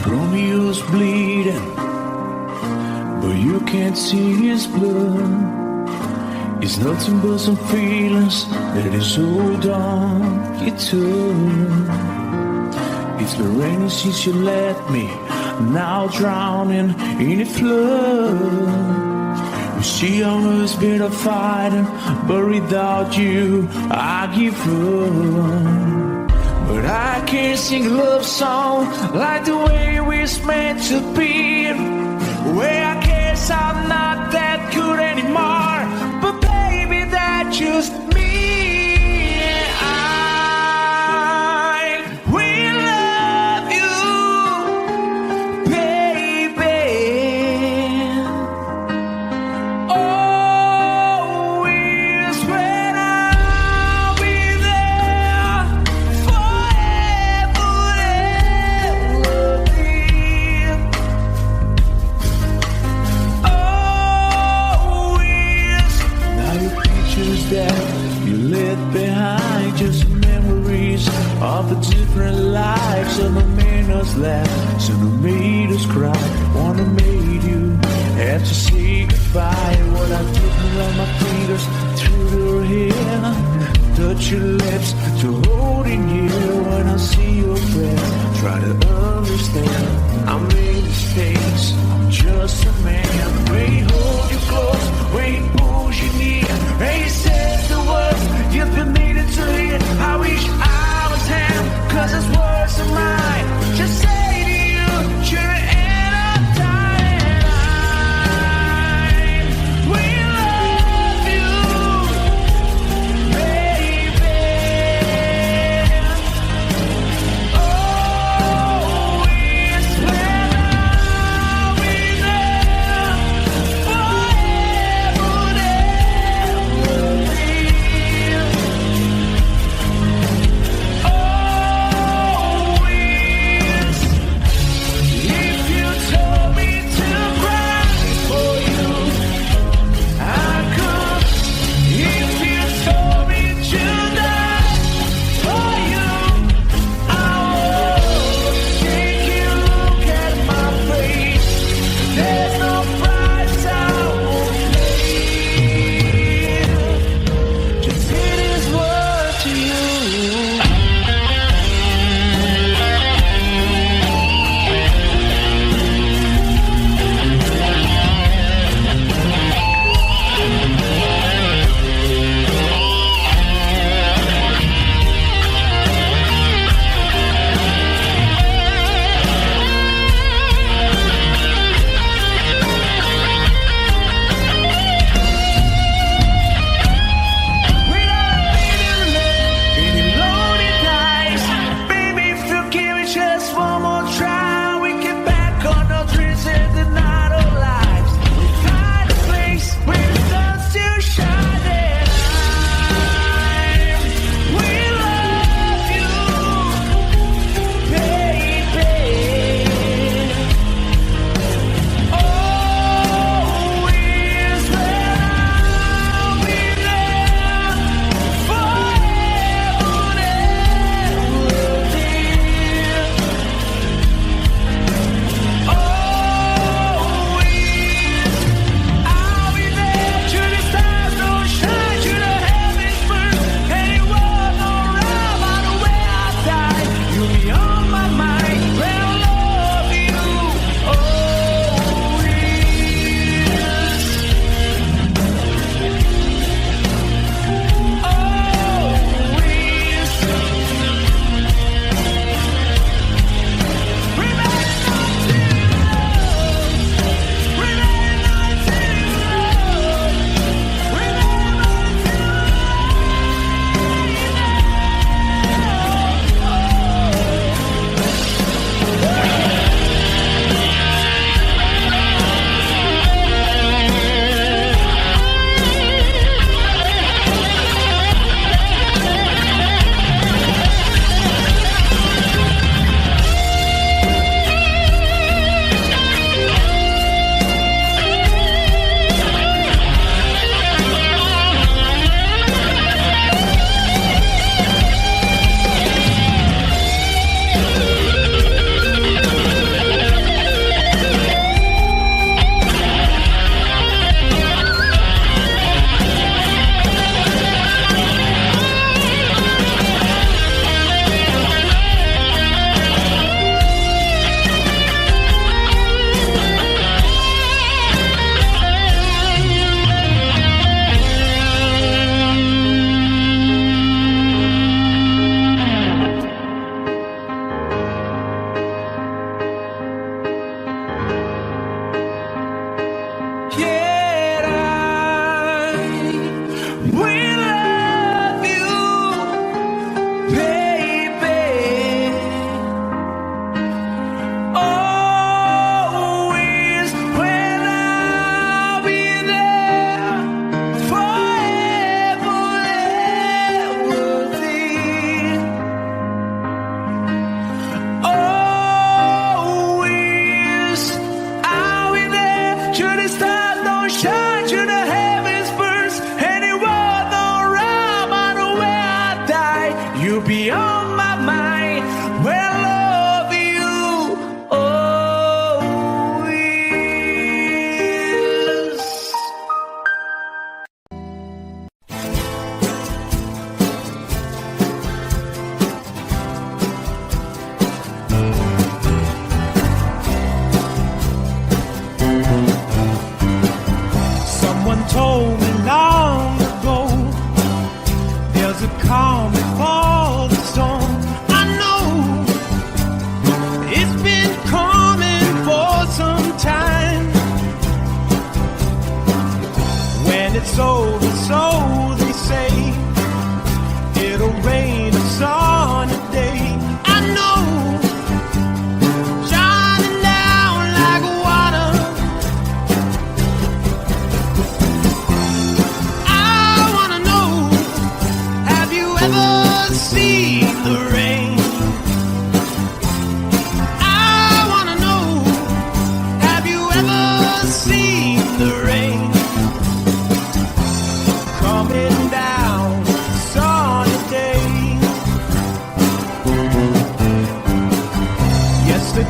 Romeo's bleeding, but you can't see his blood. It's nothing but some feelings that is hold on you to. It's been raining since you left me, now drowning in a flood. You see, I was better fighting, but without you, I give up. But I can't sing a love song like the way we're meant to be. Where I guess I'm not that good anymore, but baby, that's just me. I will love you, baby. Always when I'll be there forever and ever. Always. Now your pictures that you left behind, just memories of the different lives. Some have made us laugh, some have made us cry. One have made you have to say goodbye. What I did run my fingers through your hair, touch your lips to holding you. When I see your breath, try to understand. I made mistakes, I'm just a man. When he hold you close, when he pulls you near, and he says the words you've been needing to hear. I wish I was him, 'cause his words are mine. Just say to you, you're in a time. We love you, baby.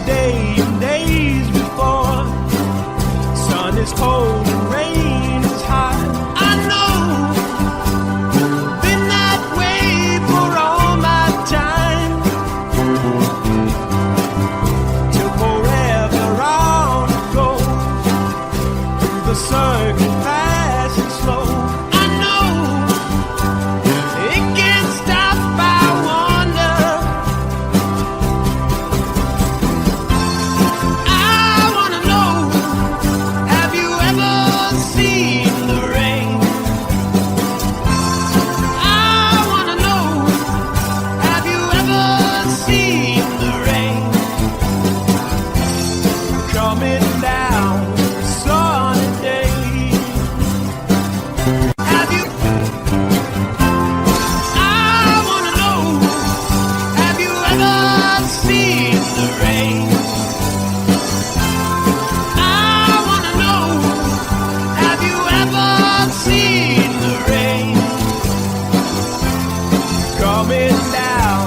day and days before. Sun is cold and rain is hot. I know, been that way for all my time. Till forever on I go, through the circuit fast and slow. I know, it can't stop, I wonder. I wanna know, have you ever seen the rain? I wanna know, have you ever seen the rain? Coming down sunny day. Have you? I wanna know, have you ever seen the rain? I wanna know, have you ever seen the rain? Coming down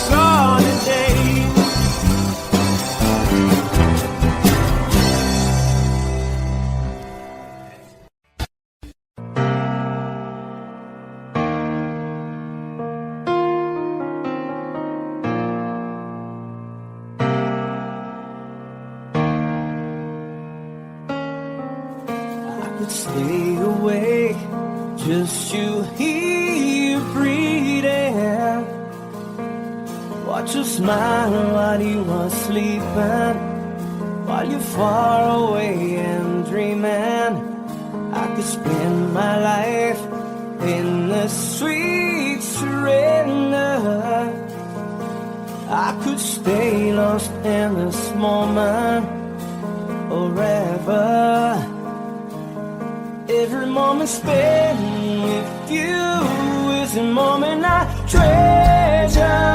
sunny day. I could stay awake, just you here breathing. Watch you smile while you are sleeping, while you're far away and dreaming. I could spend my life in the sweet surrender. I could stay lost in this moment forever. Every moment spent with you is a moment I treasure.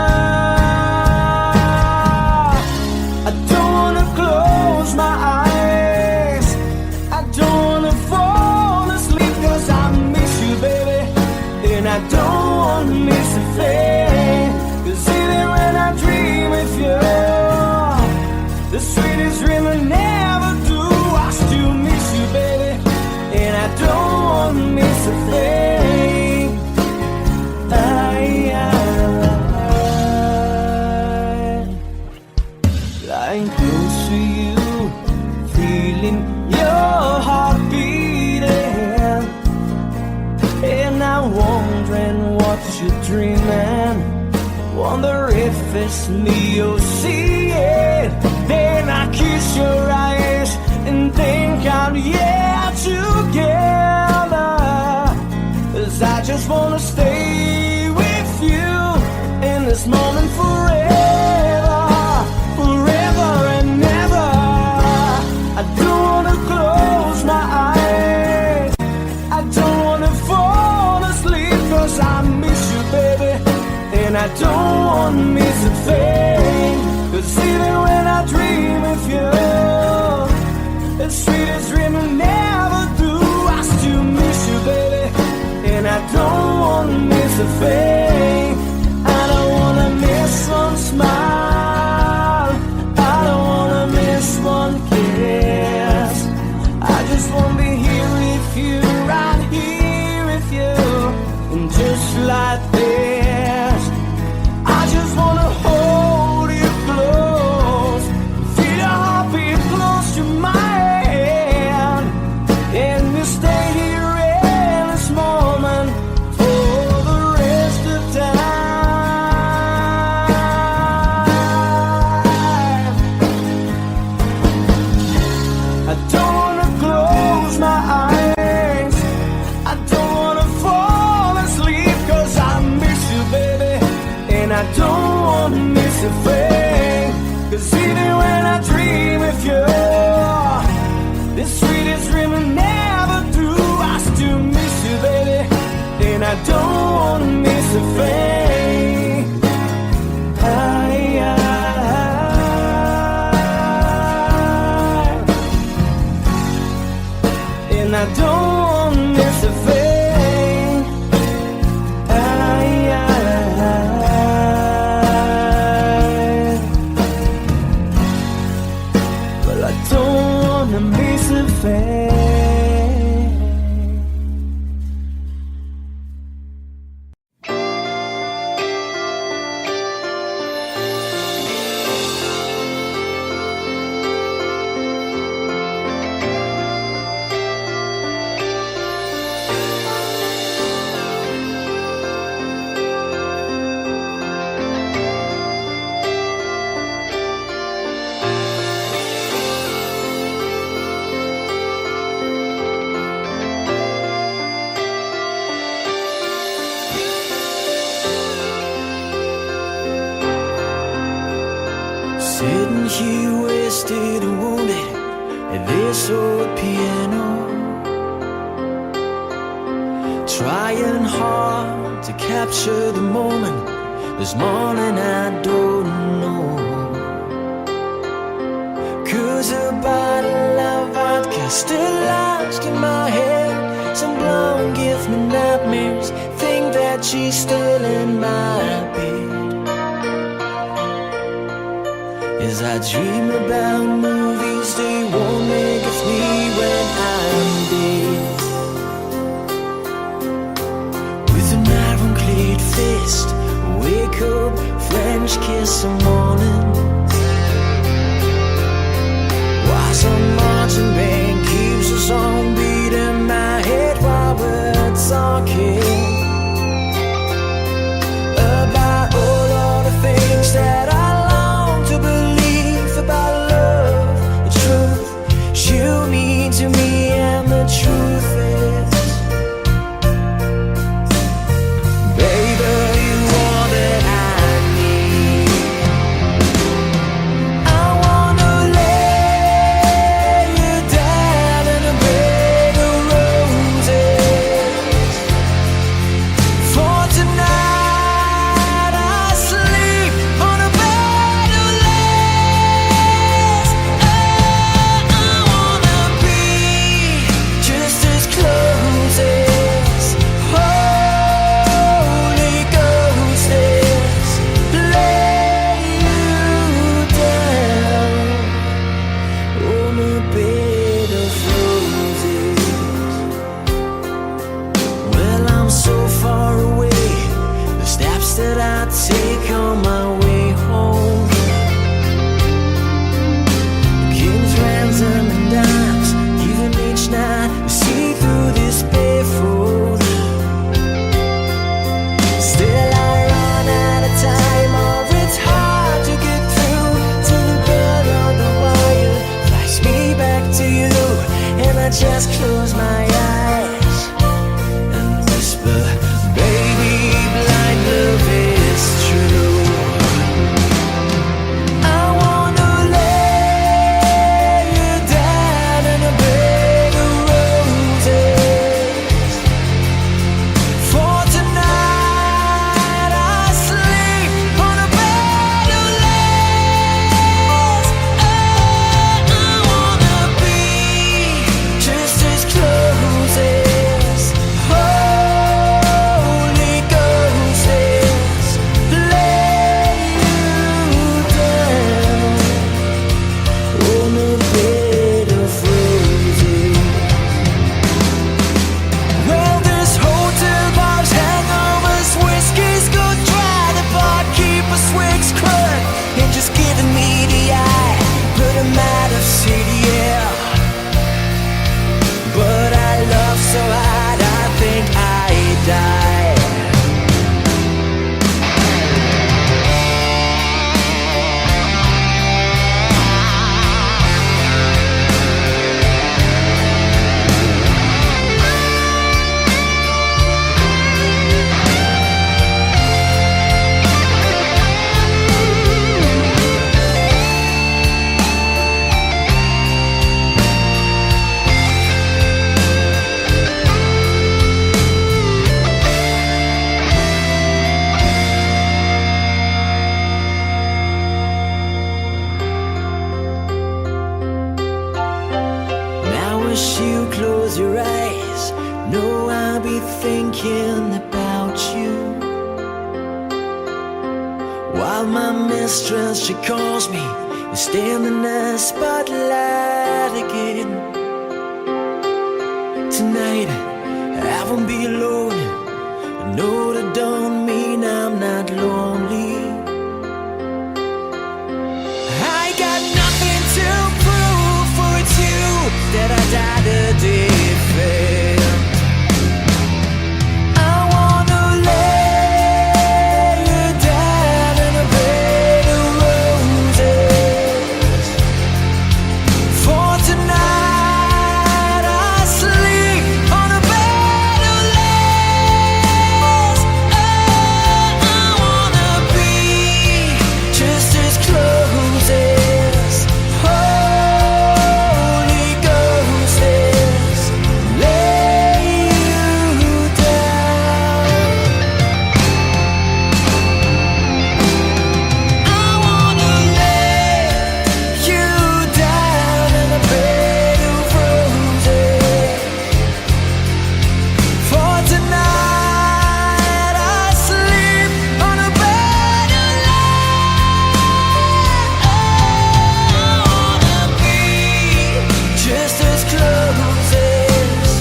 I don't wanna close my eyes, I don't wanna fall asleep, 'cause I miss you, baby, and I don't wanna miss a thing. 'Cause even when I dream with you, the sweetest dream I never do, I still miss you, baby, and I don't want to miss a thing. Lying close to you, feeling your heart beating, and I'm wondering what you're dreaming. Wonder if it's me you're seeing. Then I kiss your eyes and think I'm together. 'Cause I just wanna stay with you in this moment forever, forever and ever. I don't wanna close my eyes, I don't wanna fall asleep, 'cause I miss you, baby, and I don't wanna miss a thing. 'Cause even when I dream of you, the sweetest dream I never do, I still miss you, baby, and I don't wanna miss a thing. I don't wanna miss one smile, I don't wanna miss one kiss. I just wanna be here with you, right here with you, and just like this, I just wanna hold you close, feel your heartbeat close to mine, and we stay here in this moment for the rest of time. I don't wanna close my eyes, I don't wanna fall asleep, 'cause I miss you, baby, and I don't wanna miss a thing. 'Cause even when I dream of you, the sweetest dream I never do, I still miss you, baby, and I don't wanna miss a thing. And I don't wanna miss a thing. I don't wanna miss a thing. Sitting here wasted and wounded at this old piano, trying hard to capture the moment. This morning I don't know, 'cause a bottle of vodka still lodged in my head. Some blonde gives me nightmares, think that she's still in my bed. As I dream about movies they won't make of me when I'm dead. With an ironclad fist, wake up, French kiss some morning. While some marching band keeps us on beating my head while we're talking about all of the things that I long to believe about love, the truth you mean to me, and the truth is, baby, you are that I need. I wanna lay you down in a bed of roses. For tonight I sleep on a bed of lace. Oh, I wanna be just as close as Holy Ghost is. Lay you down on a bed of roses. Well, I'm so far away, the steps that I take on my way home. King's ransom and dimes, even each night we see through this barefoot. Still I run out of time, or it's hard to get through till the bell on the wire flies me back to you, and I just close my eyes and whisper, baby, blind love is true. I wanna lay you down in a bed of roses. For tonight I sleep on a bed of lace. Oh, I wanna be just as close as Holy Ghost is. Lay you down on a bed of roses. Well, this hotel bar's hangovers, whiskey's go dry. The barkeeper swigs crud and just giving me the eye. But I'm out of city, yeah. But I love so hard, I think I die. Now as you close your eyes, know I'll be thinking about you. While my mistress, she calls me stand in the spotlight again. Tonight I won't be alone. I know that don't mean I'm not lonely. I got nothing to prove, for it's you that I died a day failed. I wanna lay you down in a bed of roses. For tonight I sleep on a bed of lace. Oh, I wanna be just as close as Holy Ghost is. Lay you down. I wanna lay you down in a bed of roses. For tonight I sleep on a bed of lace. I wanna be just as close as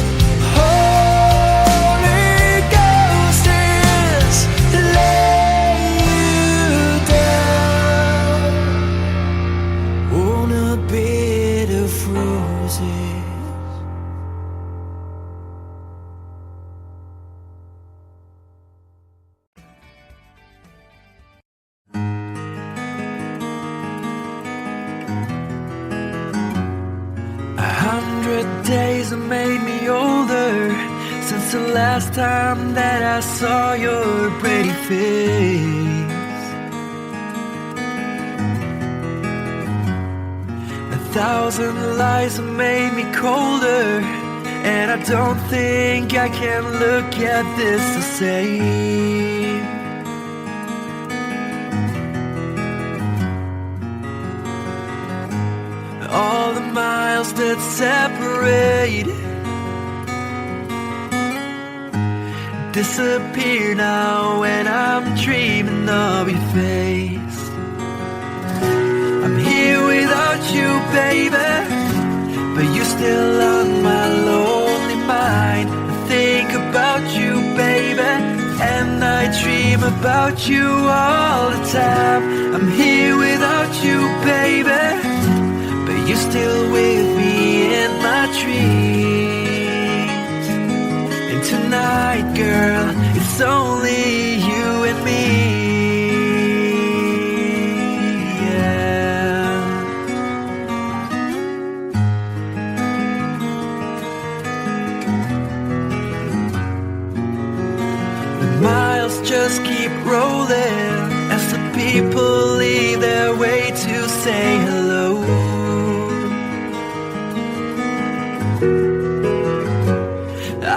Holy Ghost is. Lay you down on a bed of roses. A 100 days have made me older since the last time that I saw your pretty face. 1,000 lies have made me colder, and I don't think I can look at this the same. All the miles that separate disappear now when I'm dreaming of your face. I'm here without you, baby, but you're still on my lonely mind. I think about you, baby, and I dream about you all the time. I'm here without you, baby, but you're still with me in my dreams. And tonight, girl, it's only you and me. Yeah. The miles just keep rolling as the people leave their way to say hello.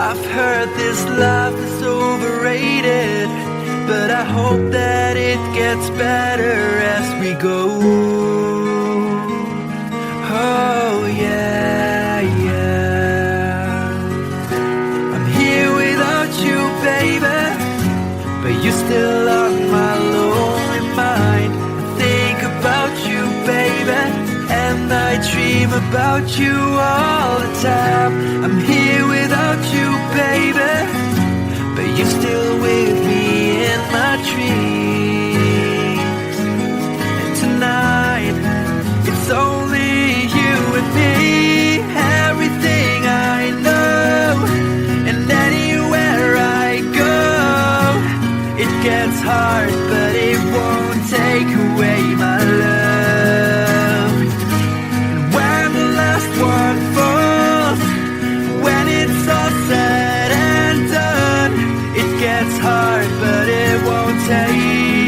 I've heard this life is overrated, but I hope that it gets better as we go. Oh yeah, yeah. I'm here without you, baby, but you're still on my lonely mind. I think about you, baby, and I dream about you all the time. I'm here without you, baby, but you're still with me in my dreams. And tonight, it's only you and me. Everything I know, and anywhere I go, it gets hard, but it won't take away my love. And when the last one falls, when it's all said and done, it gets hard, but it won't take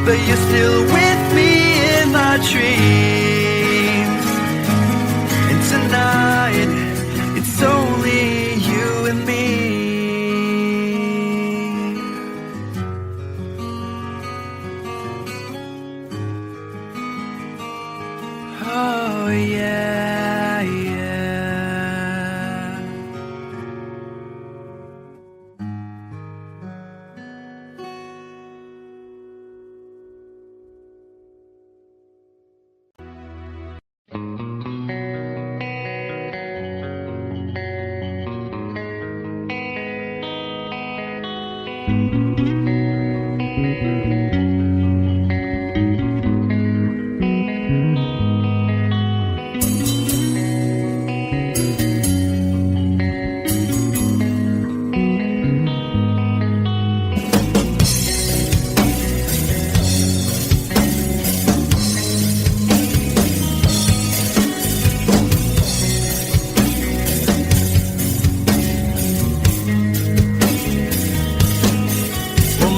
but you're still with me in my dreams. And tonight, it's only you and me. Oh yeah, yeah.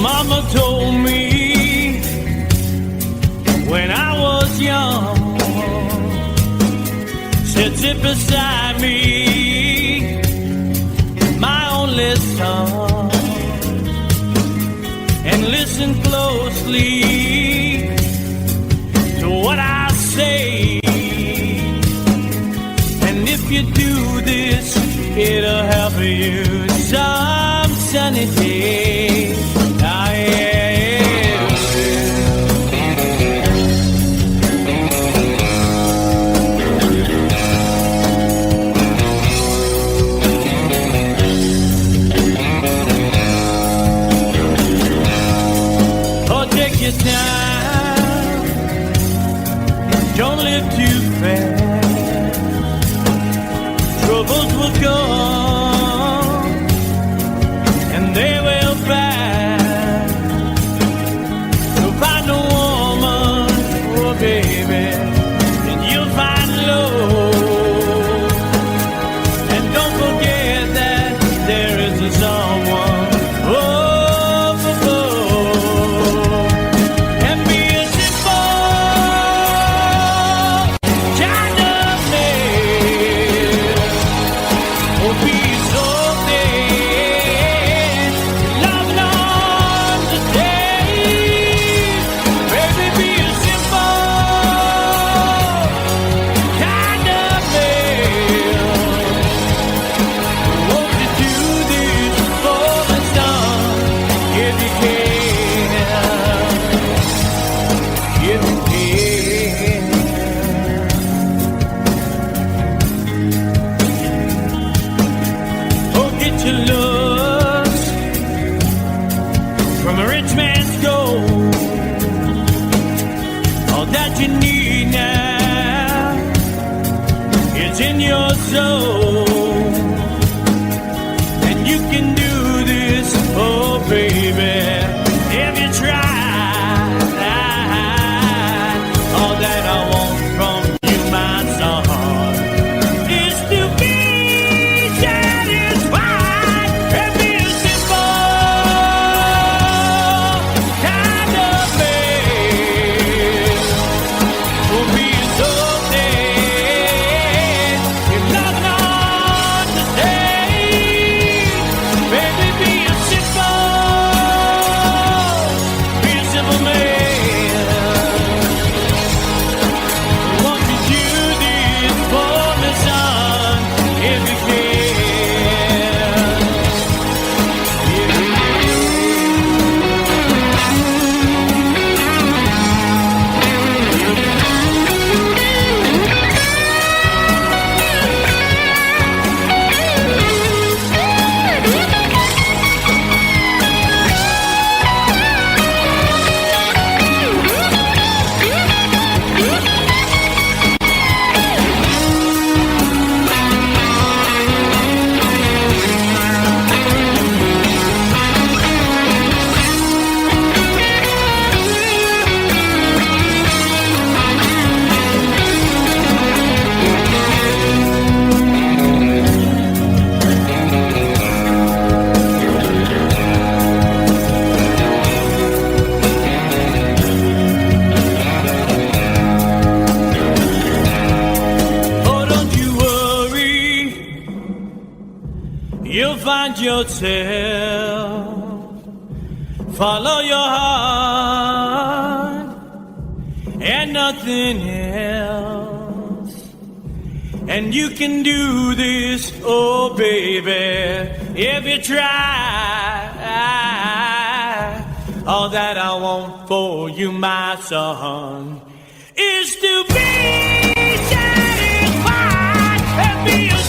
Mama told me when I was young, said sit beside me, my only son, and listen closely to what I say. And if you do this, it'll help you some sunny day. Your time, don't live too fast. Troubles will come and they will pass. So find a woman, oh baby, and you'll find love. And don't forget that there is a someone. In your soul, and you can do this, oh baby, if you try. All that I want from you, my son, is to be satisfied and be a simple kind of man. Will be so dead. Love, no. yourself. Follow your heart and nothing else. And you can do this, oh baby, if you try. All that I want for you, my son, is to be satisfied and be a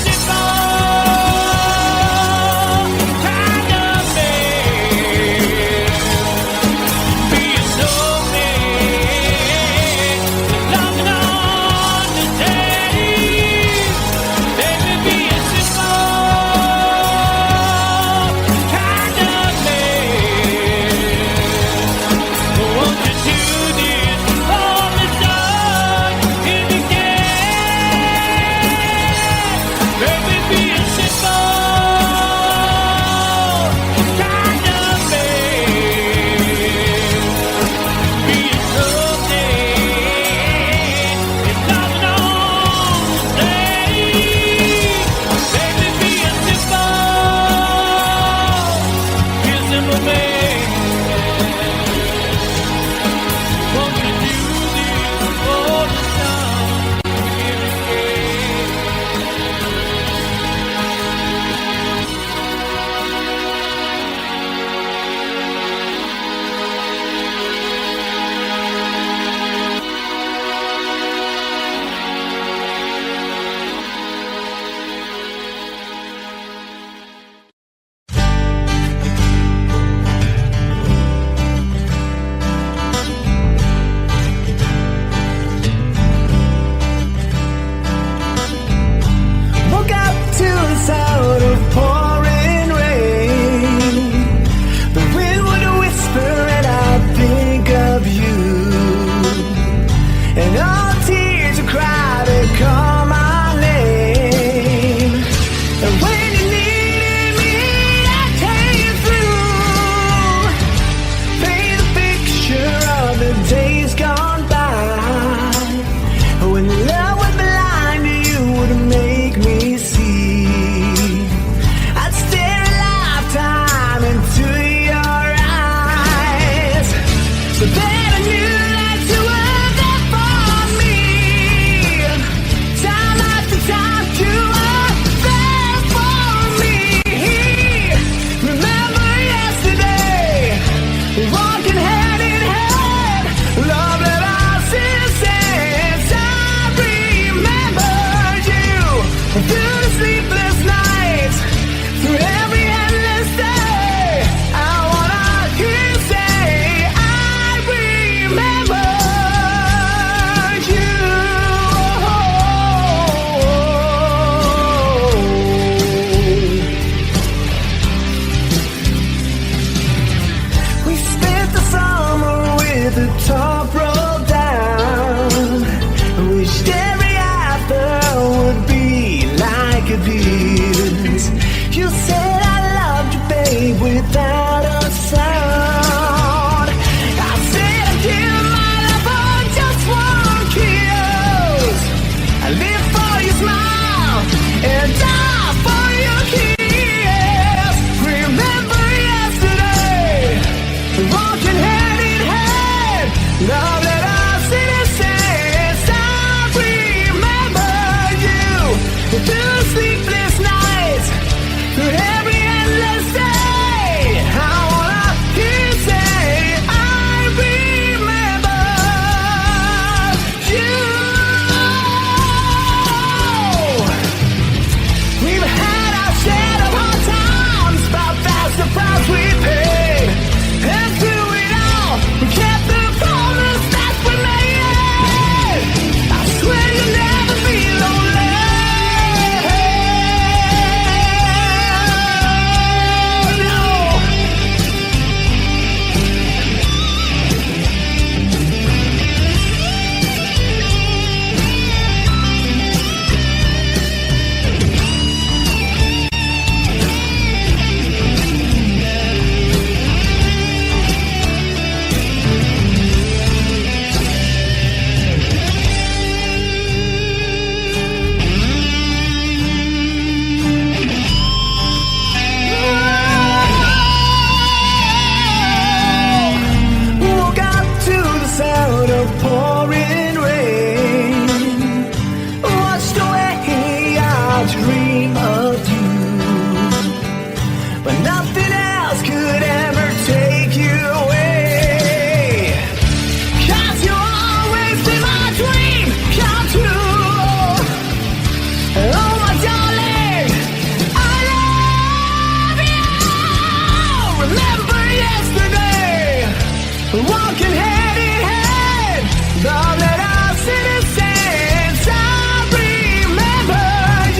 walking hand in hand. Love that our citizens, I remember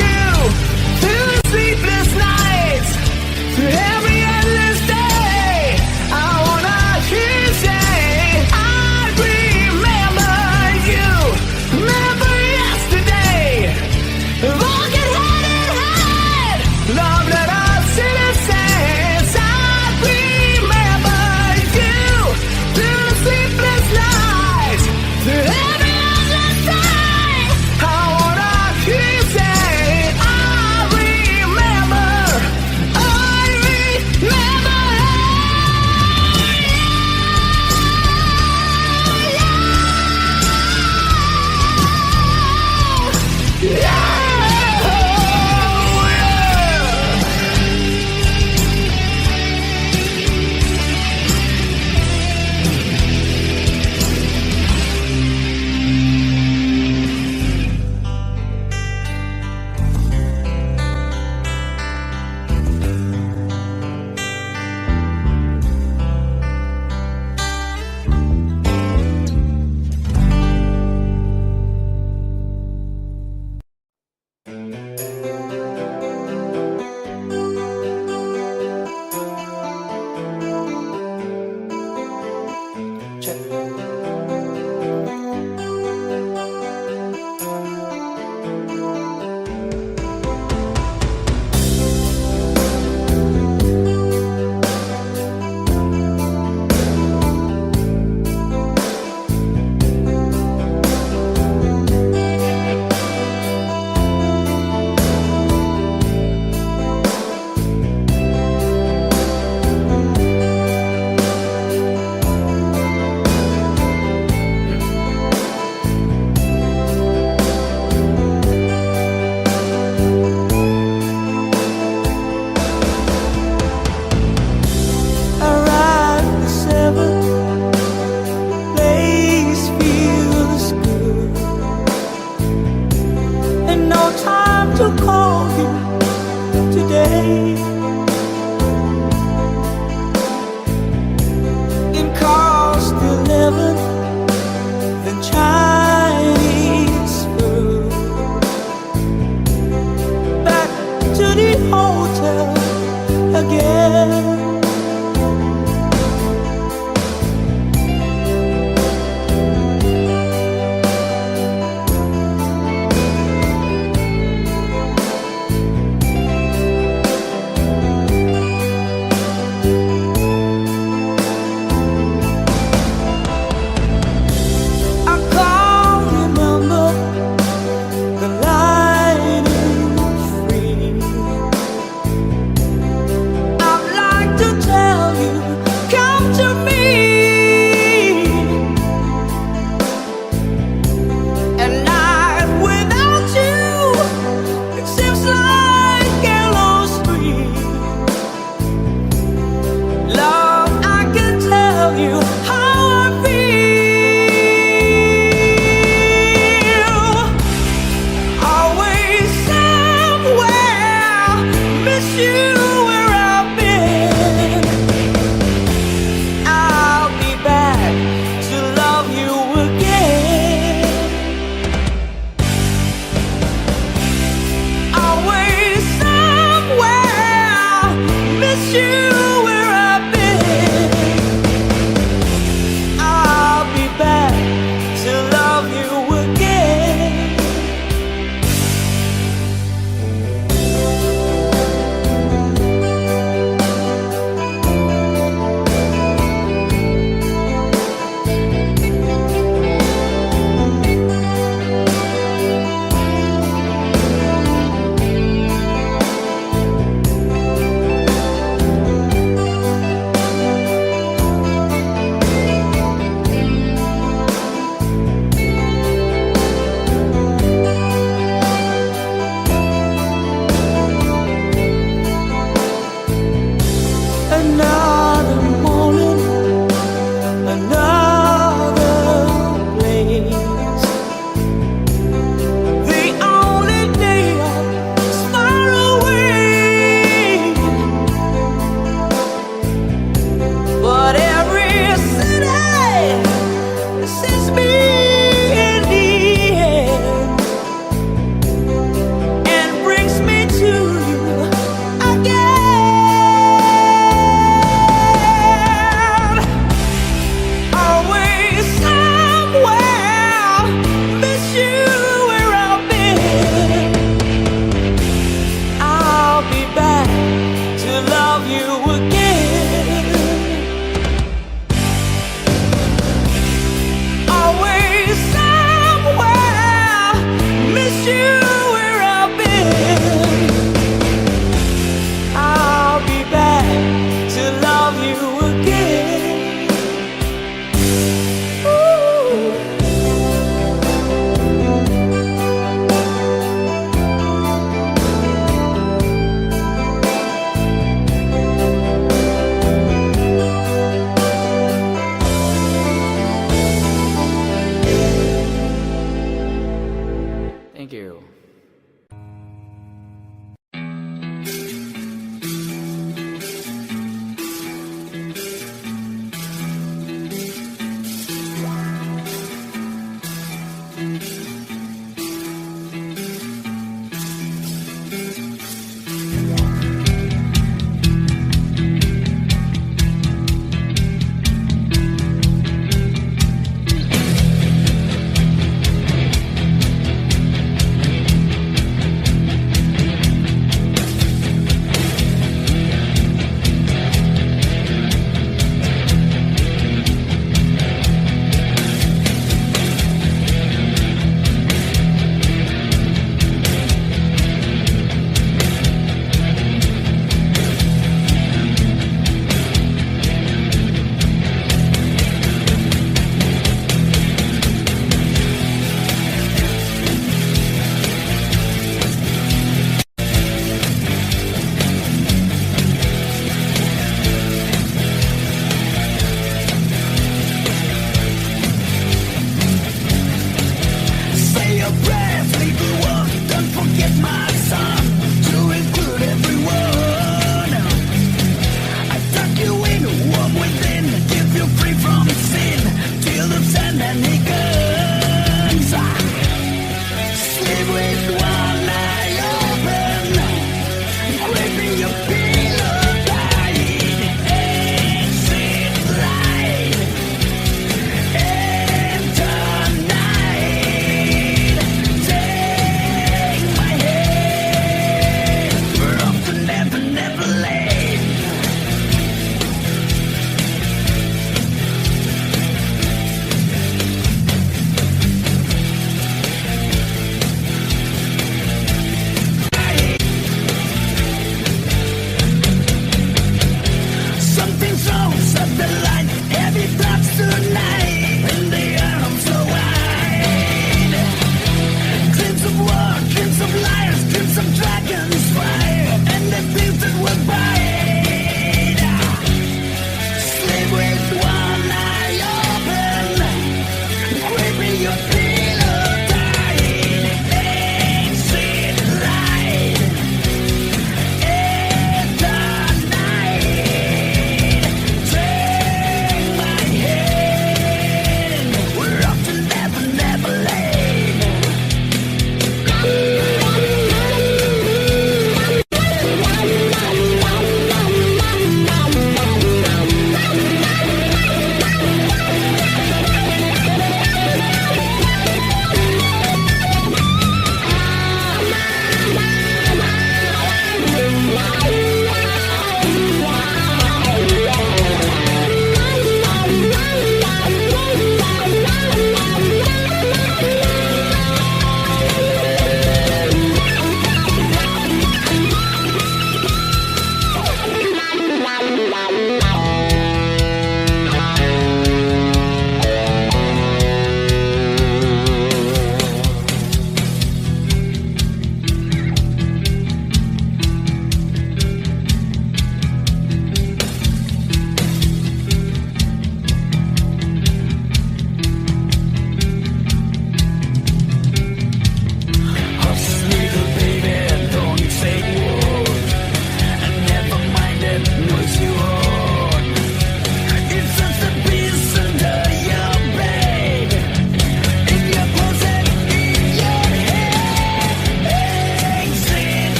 you through sleepless nights, through every endless day. I wanna hear you say, I remember you. Remember yesterday, walking hand in hand. Love that our citizens, I remember you through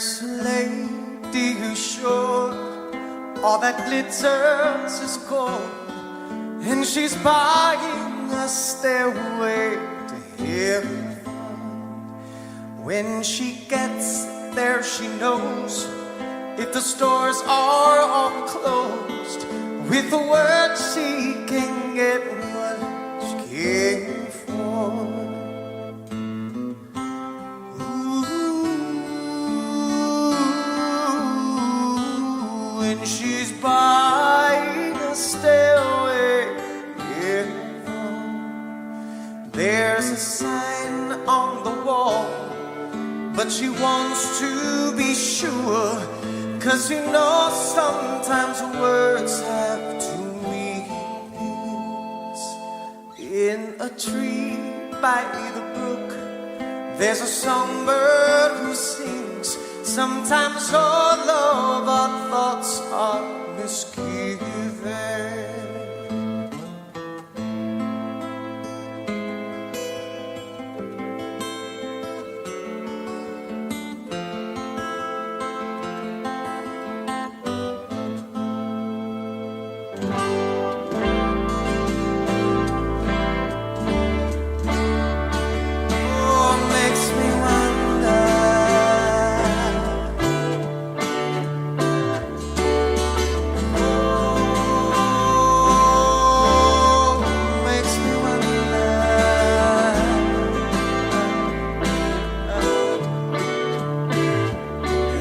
There's a lady who's sure all that glitters is gold, and she's buying a stairway to heaven. When she gets there, she knows if the stores are all closed, with the word she can get what she came for. When she's buying a stairway, yeah. There's a sign on the wall, but she wants to be sure, 'cause you know sometimes words have two meanings. In a tree by the brook, there's a songbird who sings. Sometimes all of our thoughts are misgiven.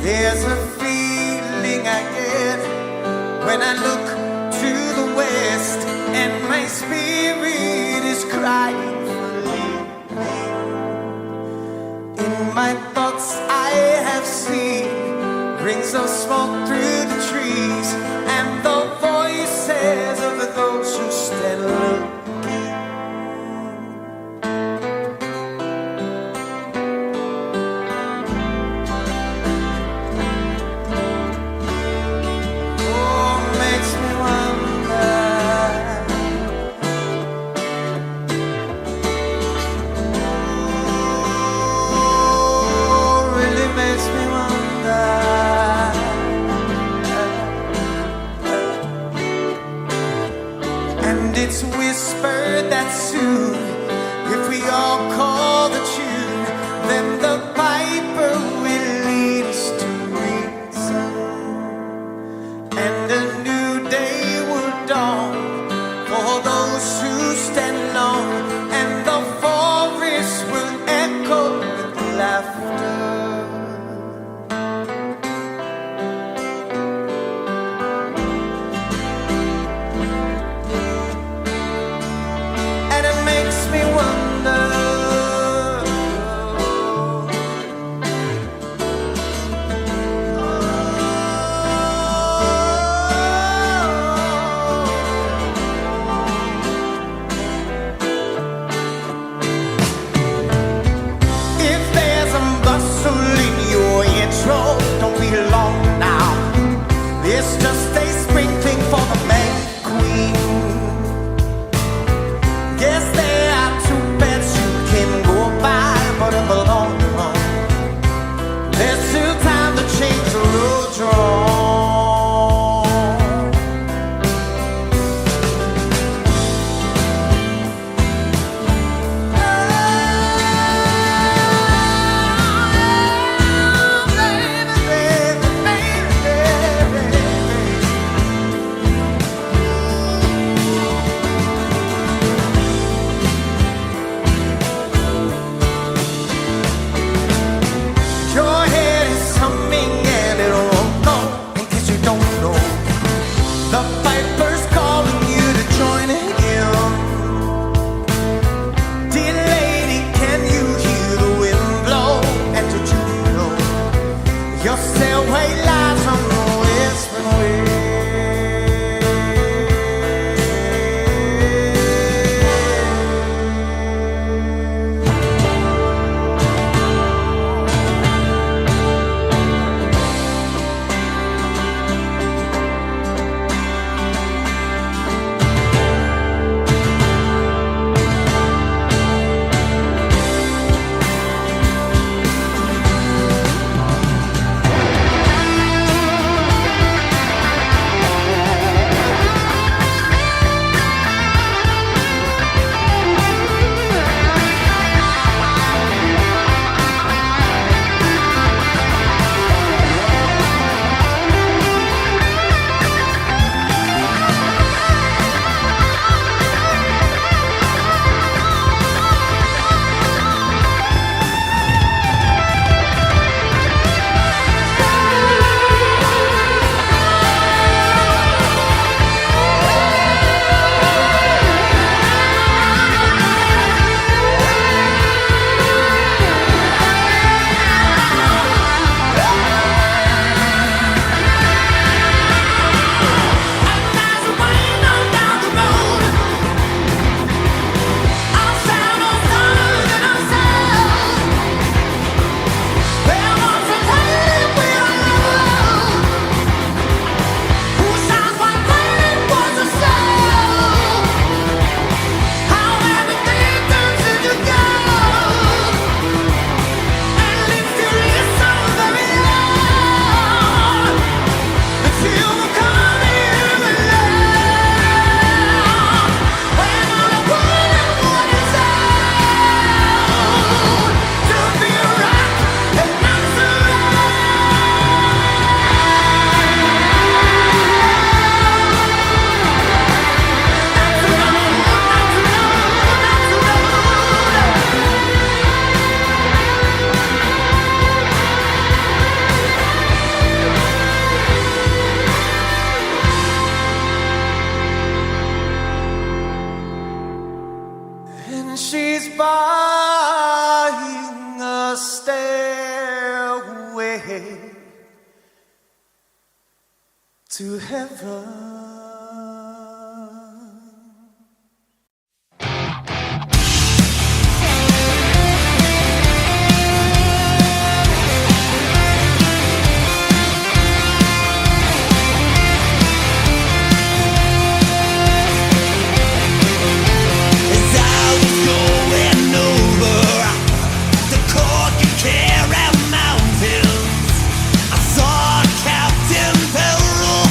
There's a feeling I get when I look to the west, and my spirit is crying for leaving. In my thoughts I have seen rings of smoke through the trees, and the voices of those who stand looking. to heaven. As I was going over the Cork and Kerry mountains, I saw Captain Peril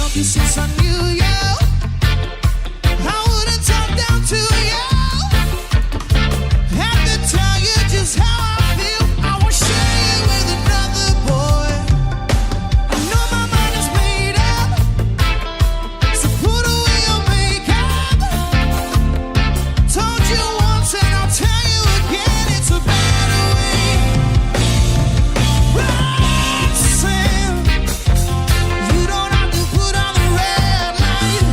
love you since I knew you. I wouldn't talk down to you. Had to tell you just how I feel. I won't share you with another boy. I know my mind is made up, so put away your makeup. Told you once and I'll tell you again, it's a better way. Roxanne, you don't have to put on the red light.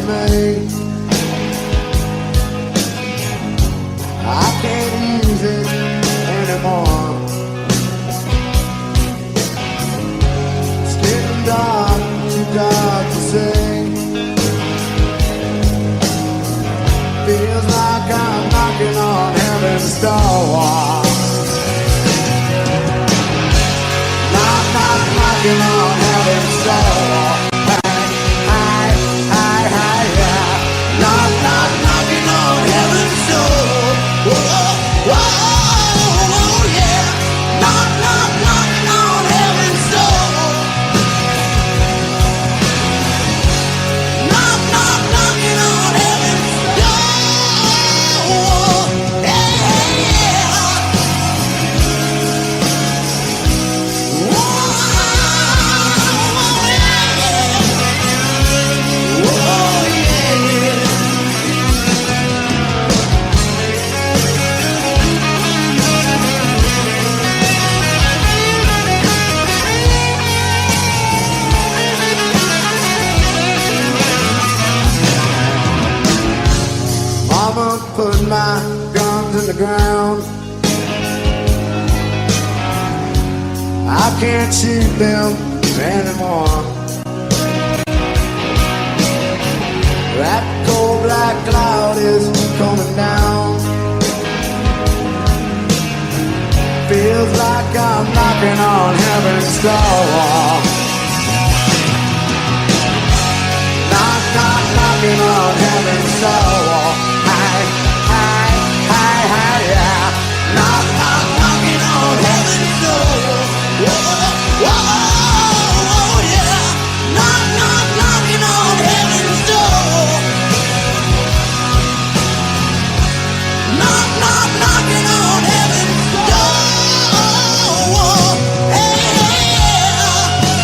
me. I can't use it anymore. It's getting dark, too dark to see. Feels like I'm knocking on heaven's door. Knocking on heaven's door. Knocking on heaven's door. Whoa, whoa, yeah. Knocking on heaven's door. Knocking on heaven's door. Yeah, yeah. Mama put my guns in the ground. I can't shoot them anymore. That cold black cloud is coming down. Feels like I'm knocking on heaven's door. Knocking on heaven's door. Yeah. Knocking on heaven's door. Whoa, yeah. Knocking on heaven's door. Knocking on heaven's door. Hey, yeah.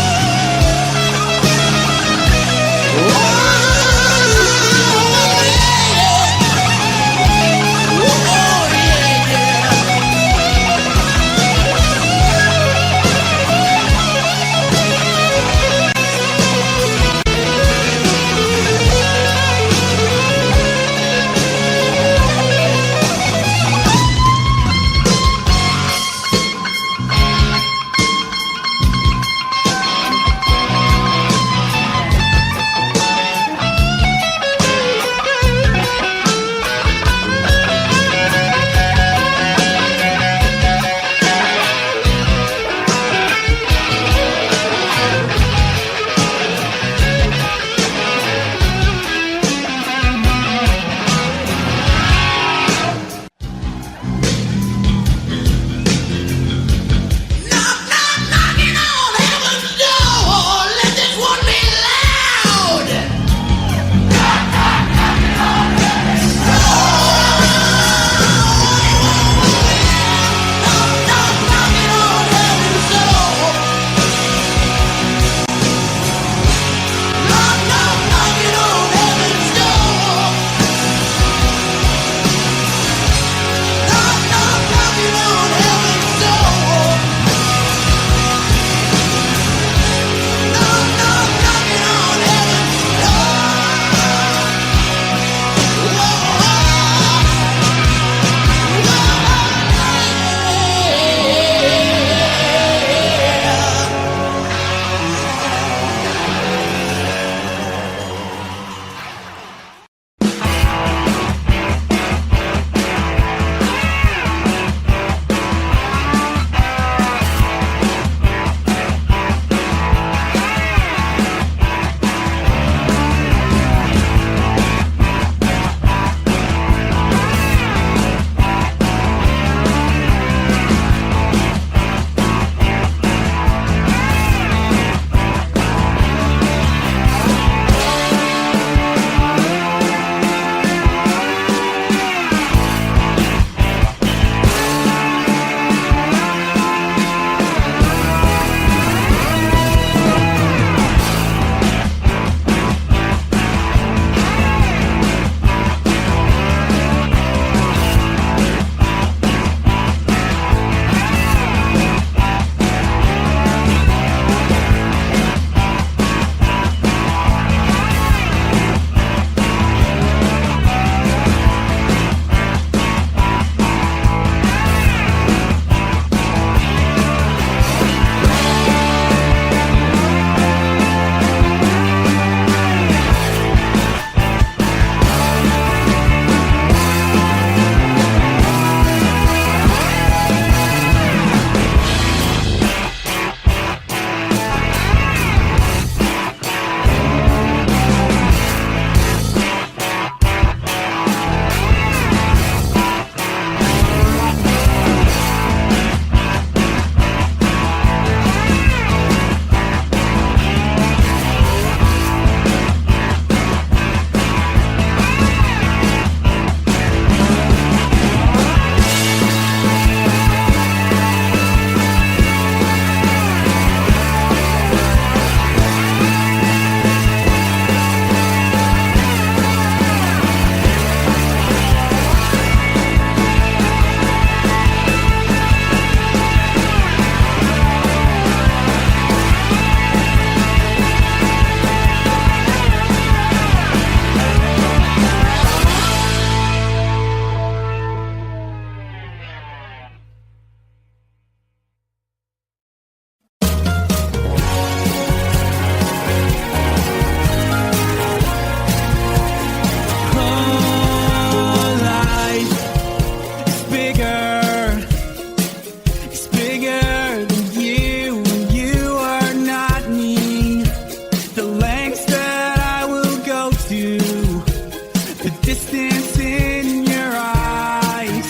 distance in your eyes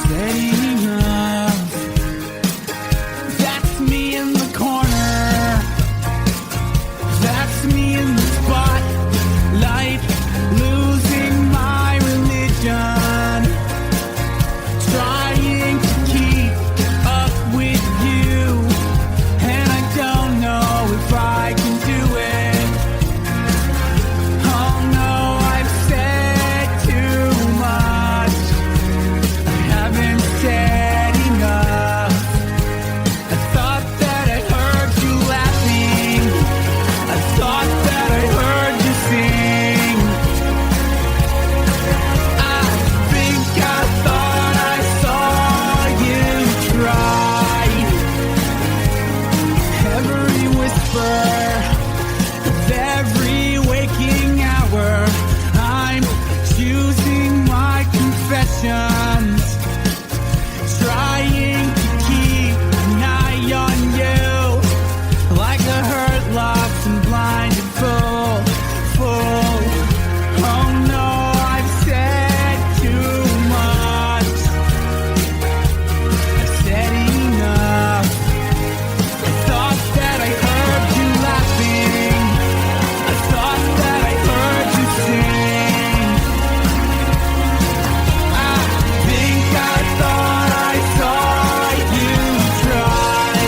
said enough. That's me in the corner. That's me in the spotlight, losing my religion, trying to keep up with you, and I don't know if I can do it. Oh no, I've said too much. I haven't said enough. I thought that I heard you laughing. I thought that I heard you sing. I think I thought I saw you try. Every whisper of every waking hour, I'm choosing my confessions, trying to keep an eye on you, like a hurt, lost, and blinded fool. Oh no, I've said too much. I said enough. I thought that I heard you laughing. I thought that I heard you sing. I think I thought I saw you try.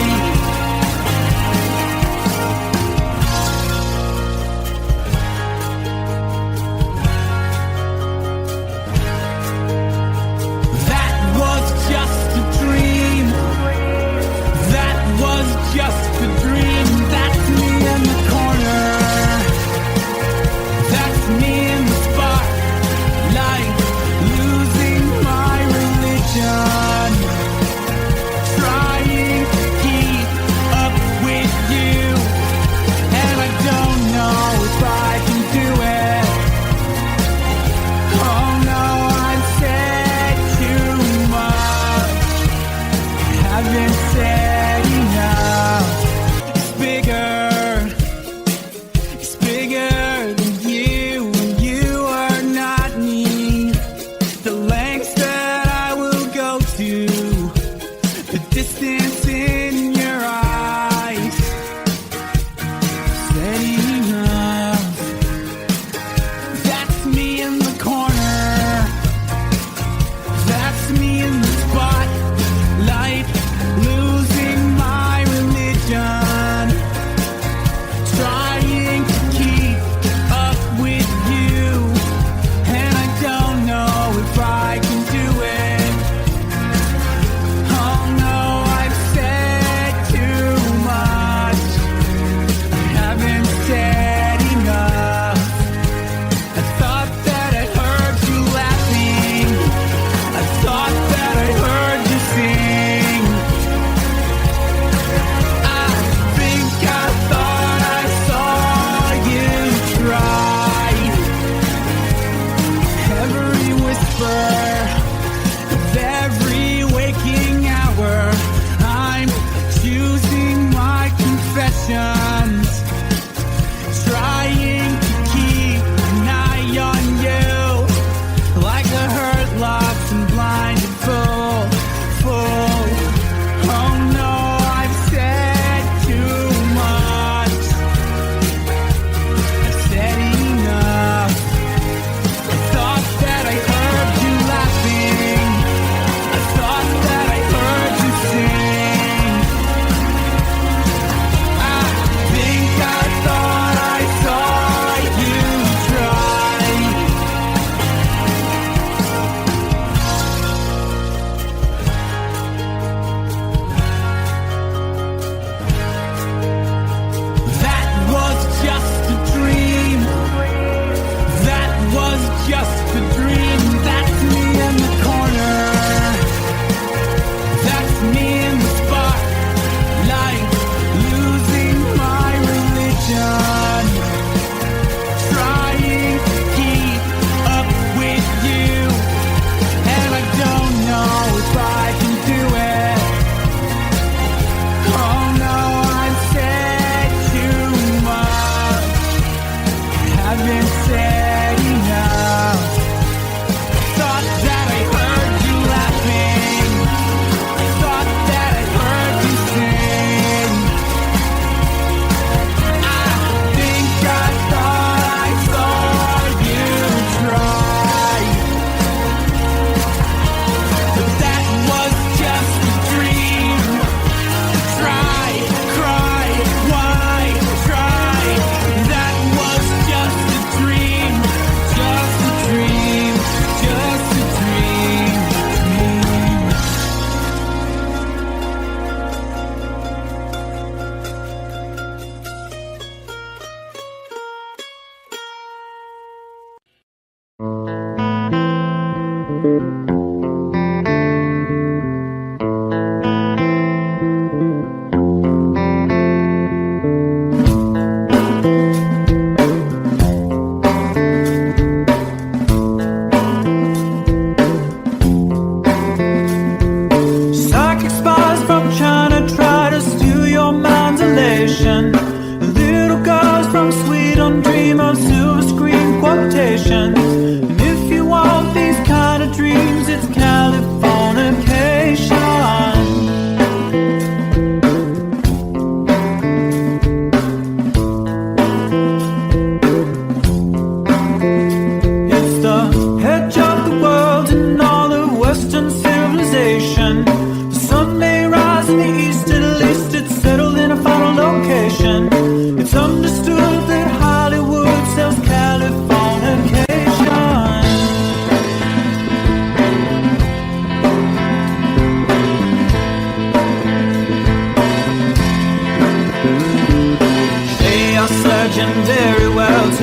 That was just a dream. That was just a dream. That's me in the corner. That's me in the spotlight, losing my religion, trying to keep up with you, and I don't know if I can do it. Oh no, I've said too much. Haven't said enough. It's bigger than you, and you are not me. The lengths that I will go to, the distance in your eyes said enough. That's me in the corner. That's me in the spotlight, losing my religion, trying to keep up with you, and I don't know if I can do it. Oh no, I've said too much. I haven't said enough. I thought that I heard you laughing. I thought that I heard you sing. I think I thought I saw you try. Every whisper of every waking hour, I'm choosing my confessions, trying to keep an eye on you, like a hurt, lost, and blinded fool. Oh no, I've said too much. I said enough. I thought that I heard you laughing. I thought that I heard you sing. I think I thought I saw you try. That was just a dream. That was just a dream. That's me in the corner. That's me in the spotlight, losing my religion, trying to keep up with you, and I don't know if I can do it. Oh no, I've said too much. Haven't said enough.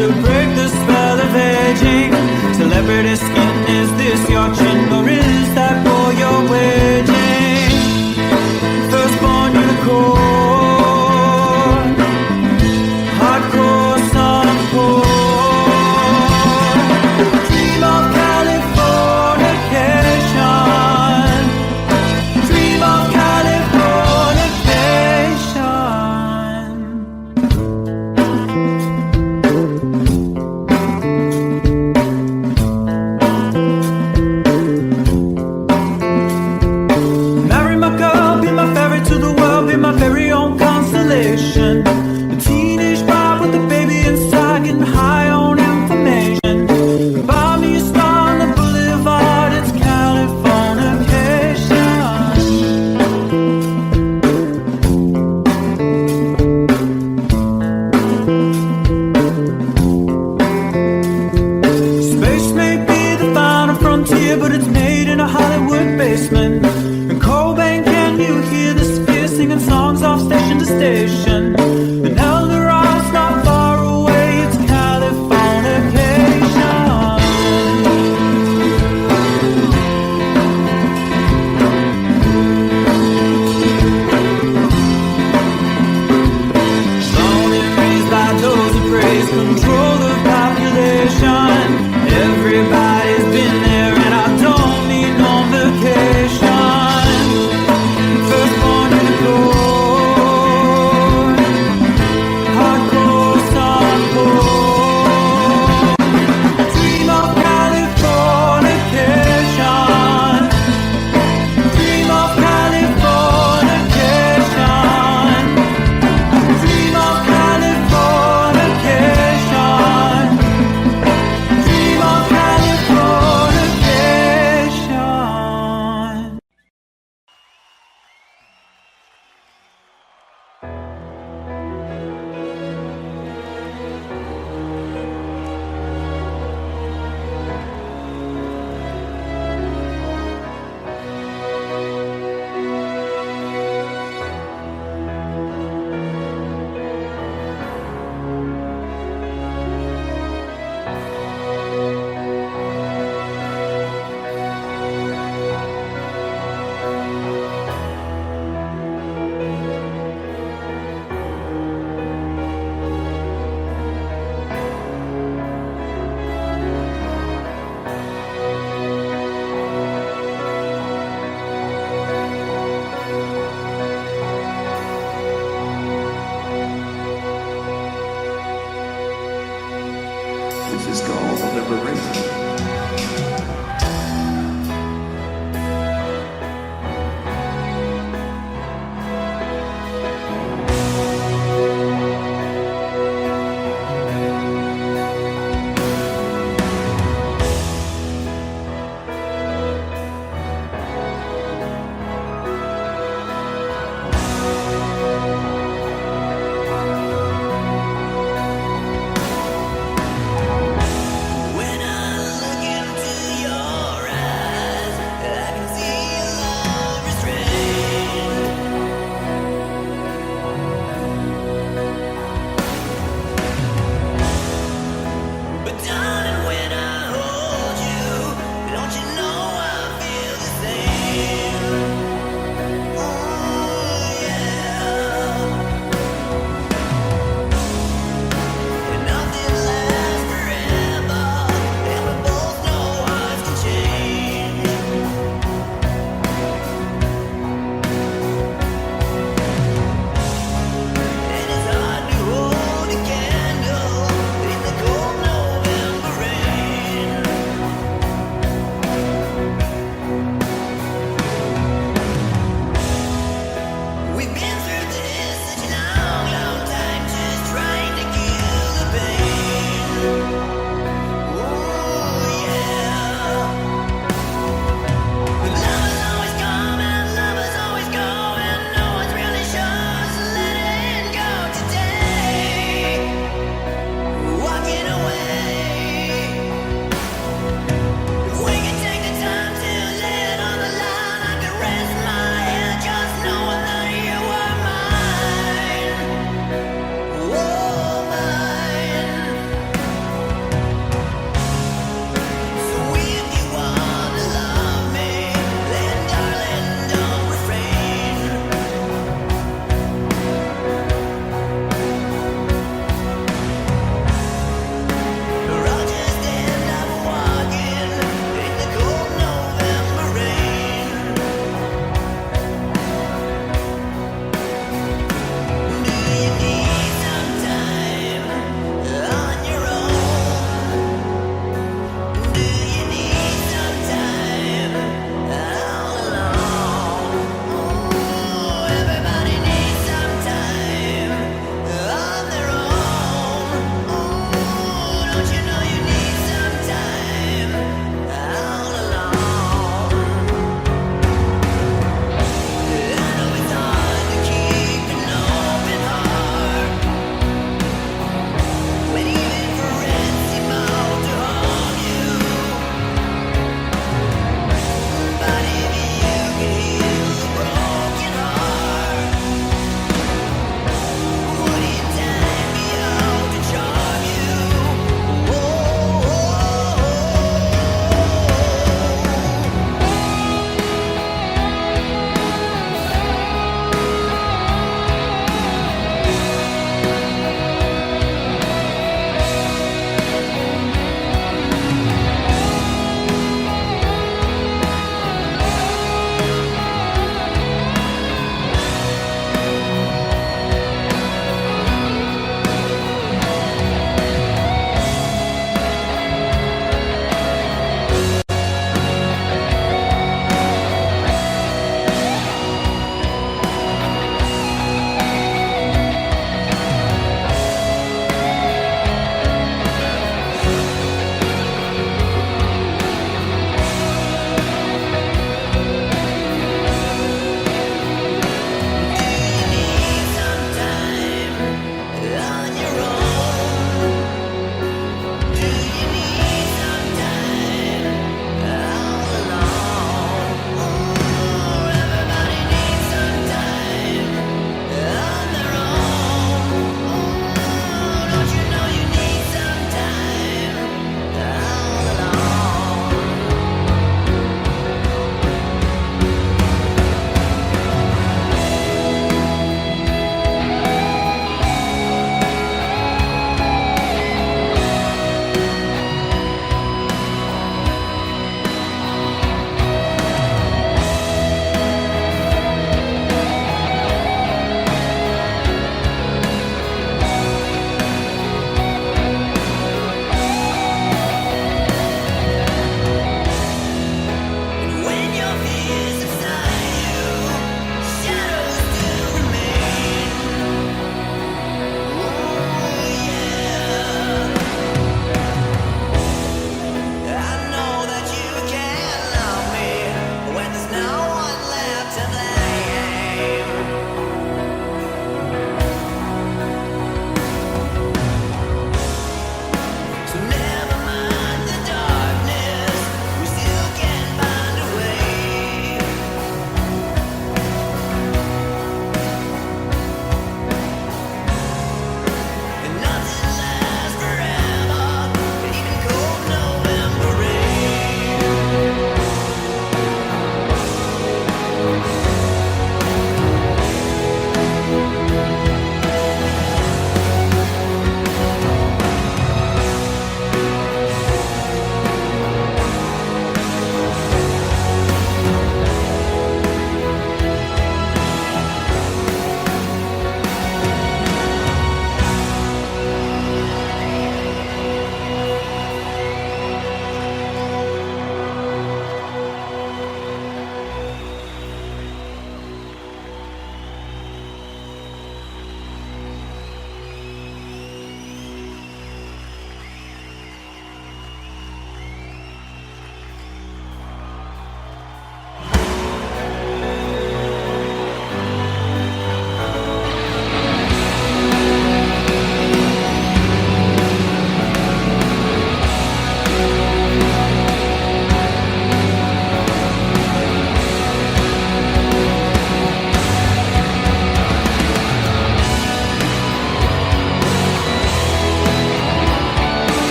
to break the spell of aging. Celebrity skin, is this your chin or is that for your waging? Firstborn unicorn, hardcore softcore. Dream of Californication. Dream of Californication. Marry my girl, be my ferry to the world, be my very own constellation. A teenage bride with a baby inside, getting high on information. Buy me a star on the boulevard, it's Californication. Space may be the final frontier, but it's made in a Hollywood basement. And Cobain, can you hear the sphere singing songs off station to station? And Eldorad's not far away, it's Californication. Born and raised by those who praise, control the population. Everybody's been there and I don't need no vacation. Firstborn unicorn, hardcore softcore. Dream of Californication. Dream of Californication. Dream of Californication. Dream of Californication. This is called liberation. When I look into your eyes, I can see your love restrained. But darling, when I hold you, don't you know I feel the same? Oh yeah. And nothing lasts forever, and we both know hearts can change. And it's hard to hold a candle in the cold November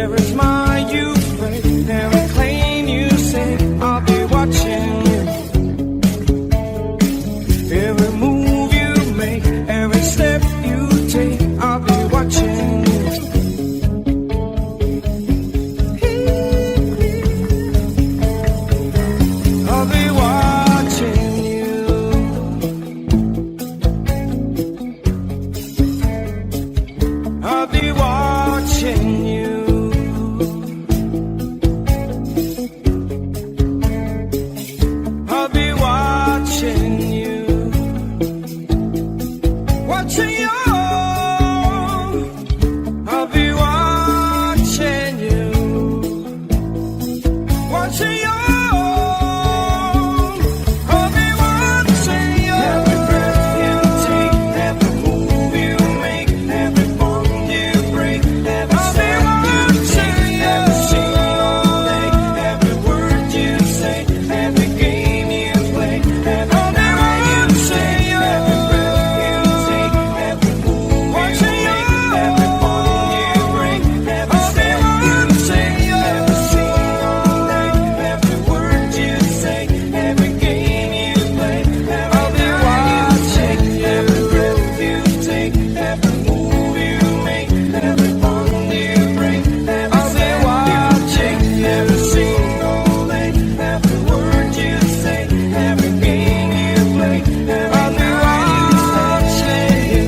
Every smile you break, every claim you say, I'll be watching you. Every move you make, every step you take, I'll be watching you. I'll be watching you. I'll be watching you. I'll be watching you. Watching you. I'll be watching you. Watching you. I'll be watching you. Every breath you take, every move you make, every bond you break, every step you take, every single day, every word you say, every game you play, every night you say, every breath you take, every move you make, every bond you break, every step you take, every single day, every word you say, every game you play, I'll be watching every breath you take, every move you make, every bond you break, every step you take, every single day, every word you say, every game you play, I'll be watching you.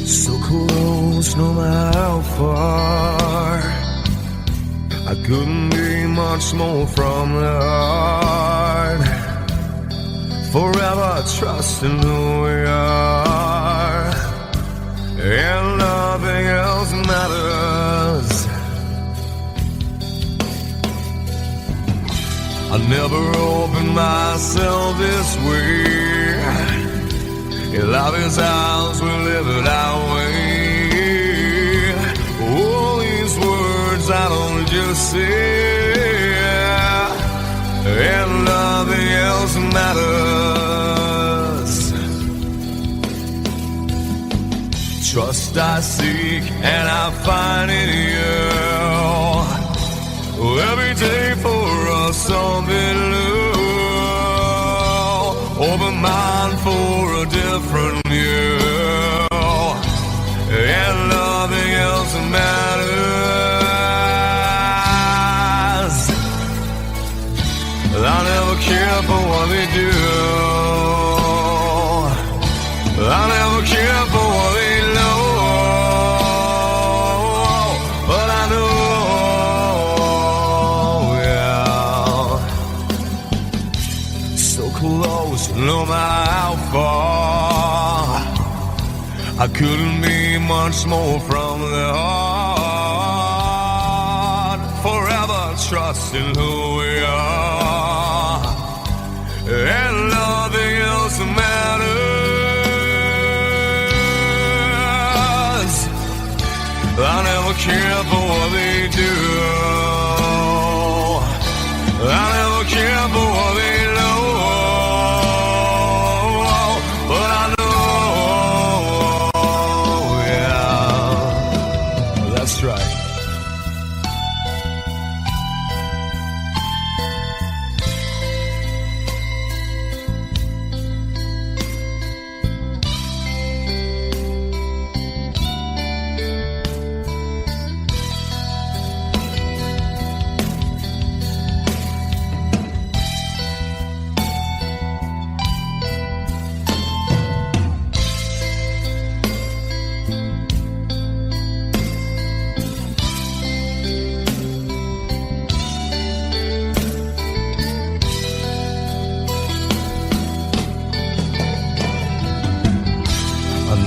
So close, no matter how far. I couldn't be much more from the heart. Forever trusting who we are, and nothing else matters. I never opened myself this way. Love is ours, we live it our way. All these words I don't just say, and nothing else matters. Trust I seek and I find in you. Every day for us something new. Open mind for a different view, and nothing else matters. I never care for what they do. I never care for what they know, but I know, yeah. So close, no matter how far. I couldn't be much more from the heart. Forever trusting who we are, and nothing else matters. I never care for what they do. I never care for what they know, but I know, yeah. That's right.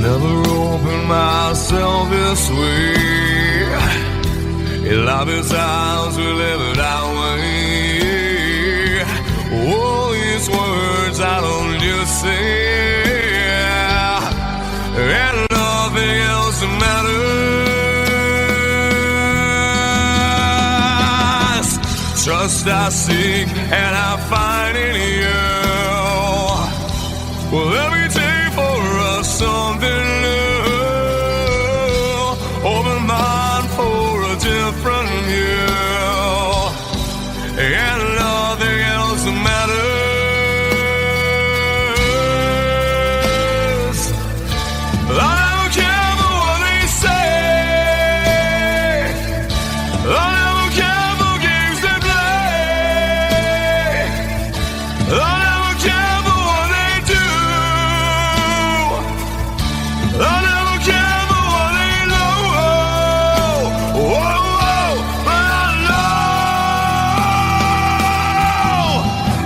Never opened myself this way. In love is ours, we live it our way. All these words I don't just say, and nothing else matters. Trust I seek and I find in you. Well, every day for us something new. Open mind for a different view, and nothing else matters. I don't care for what they say. I don't care for games they play. I don't care for what they do. I never care for what they know. Whoa, but I know.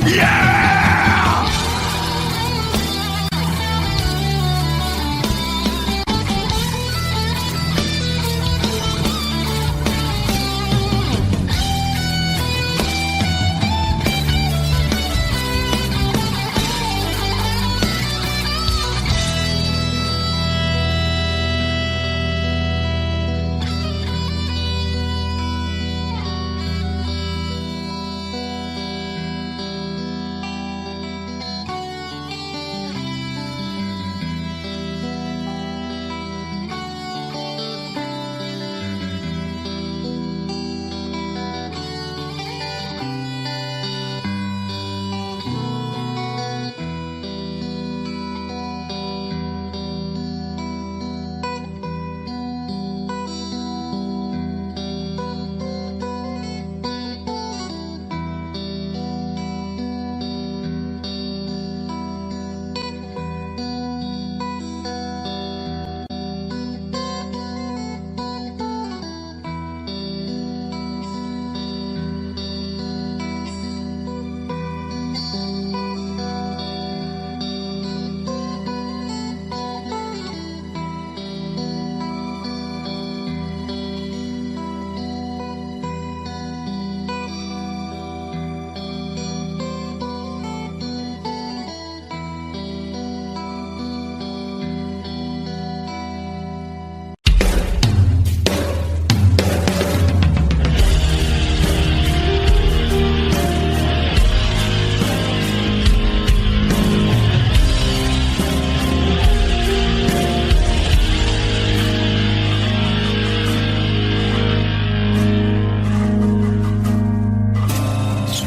Yeah!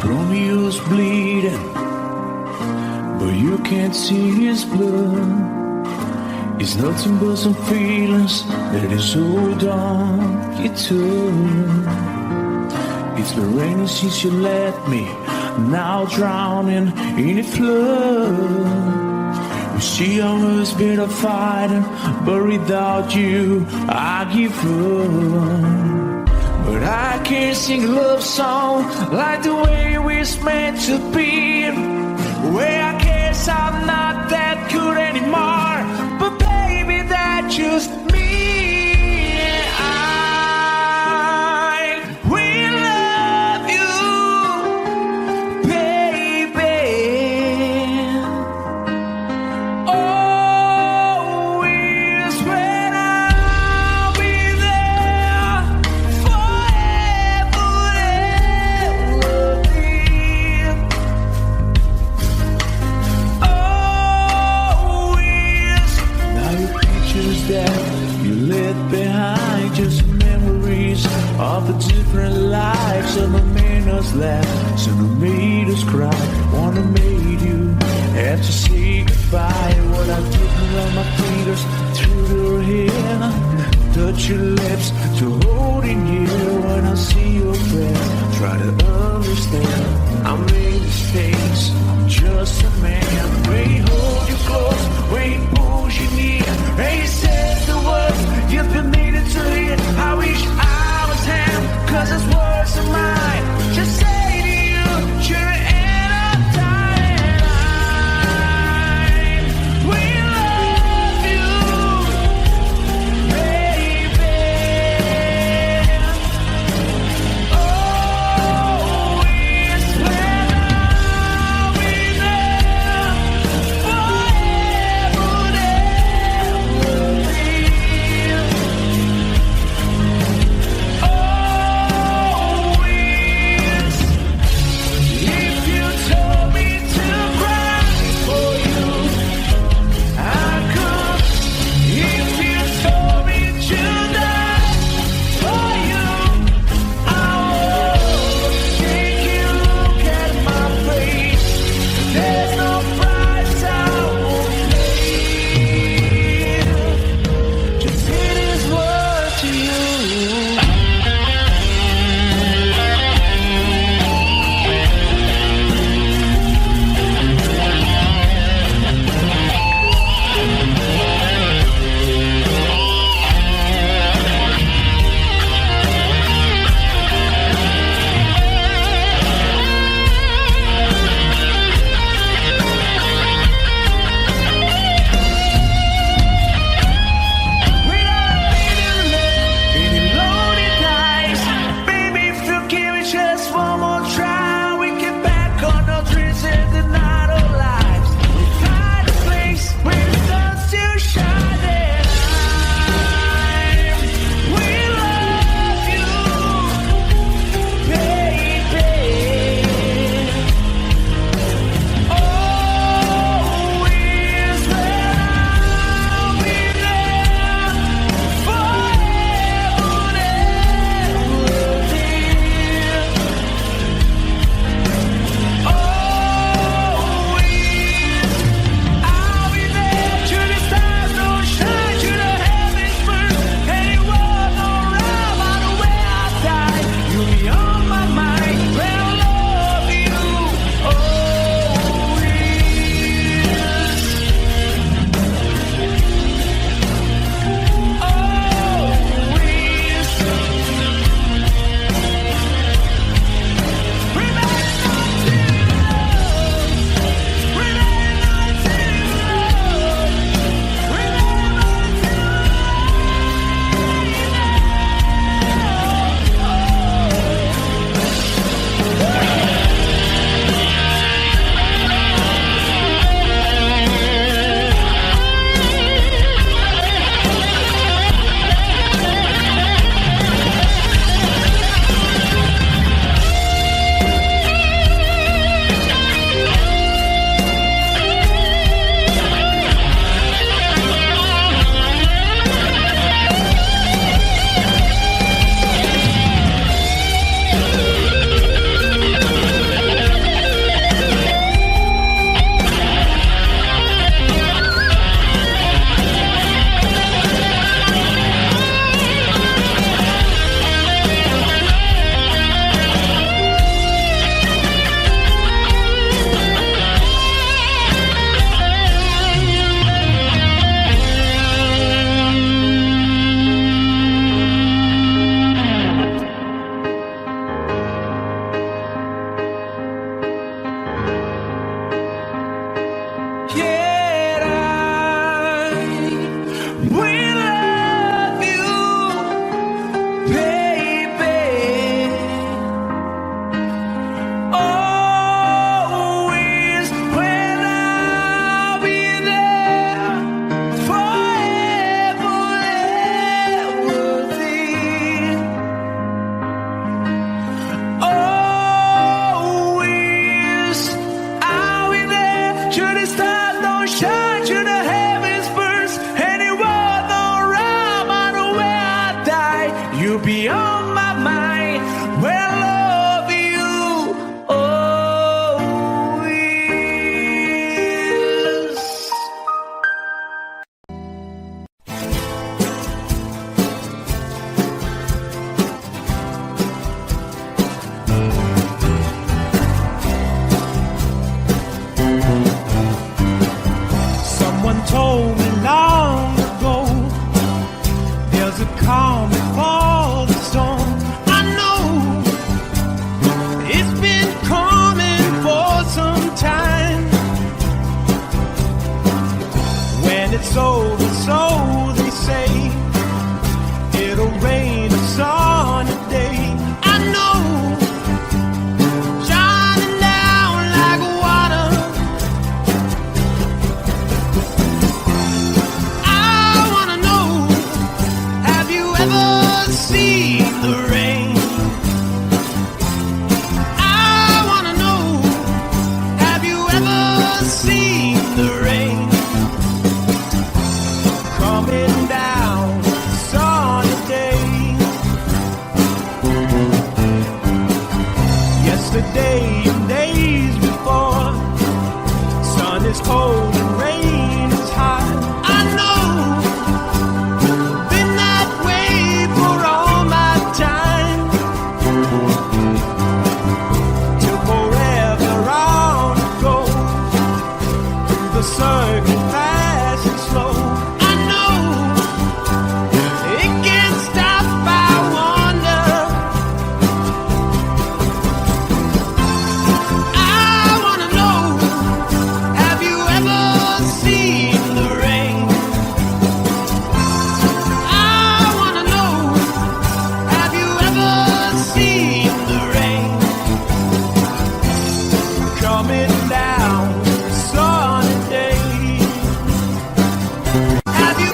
Romeo's bleeding, but you can't see his blood. It's nothing but some feelings that is hold on you to. It's been raining since you left me, now drowning in a flood. You see, I was better fighting, but without you, I give up. But I can't sing a love song like the way we're meant to be. Where I guess I'm not that good anymore, but baby, that's just me. I will love you, baby. Always when I'll be there forever and ever be. Always of the different lives. Some have made us laugh, some have made us cry. One have made you have to say goodbye. What I did around my fingers through your hair, touch your lips to holding you. When I see your face, try to understand. I made mistakes, I'm just a man. When he holds you close, when he pulls you near, and he says the words you've been needing to hear. I wish I was him, 'cause his words are mine. Just say to you, you're an end of time. We love you, baby. you'll be on my mind. Well, I love you always. Someone told me long ago there's a calm before the storm. I know it's been coming for some time. When it's over, so they say, it'll rain a sunny day. I know, shining down like water. I wanna know, have you ever seen the rain? I wanna know, have you ever seen the rain? Coming down sunny day. Yesterday and days before, sun is cold and rain is hot. I know, been that way for all my time. Till forever on it goes, through the circuit fast and slow. I know, it can't stop, I wonder. I wanna know, have you ever seen the rain? I wanna know, have you ever seen the rain? Coming down sunny day. Have you?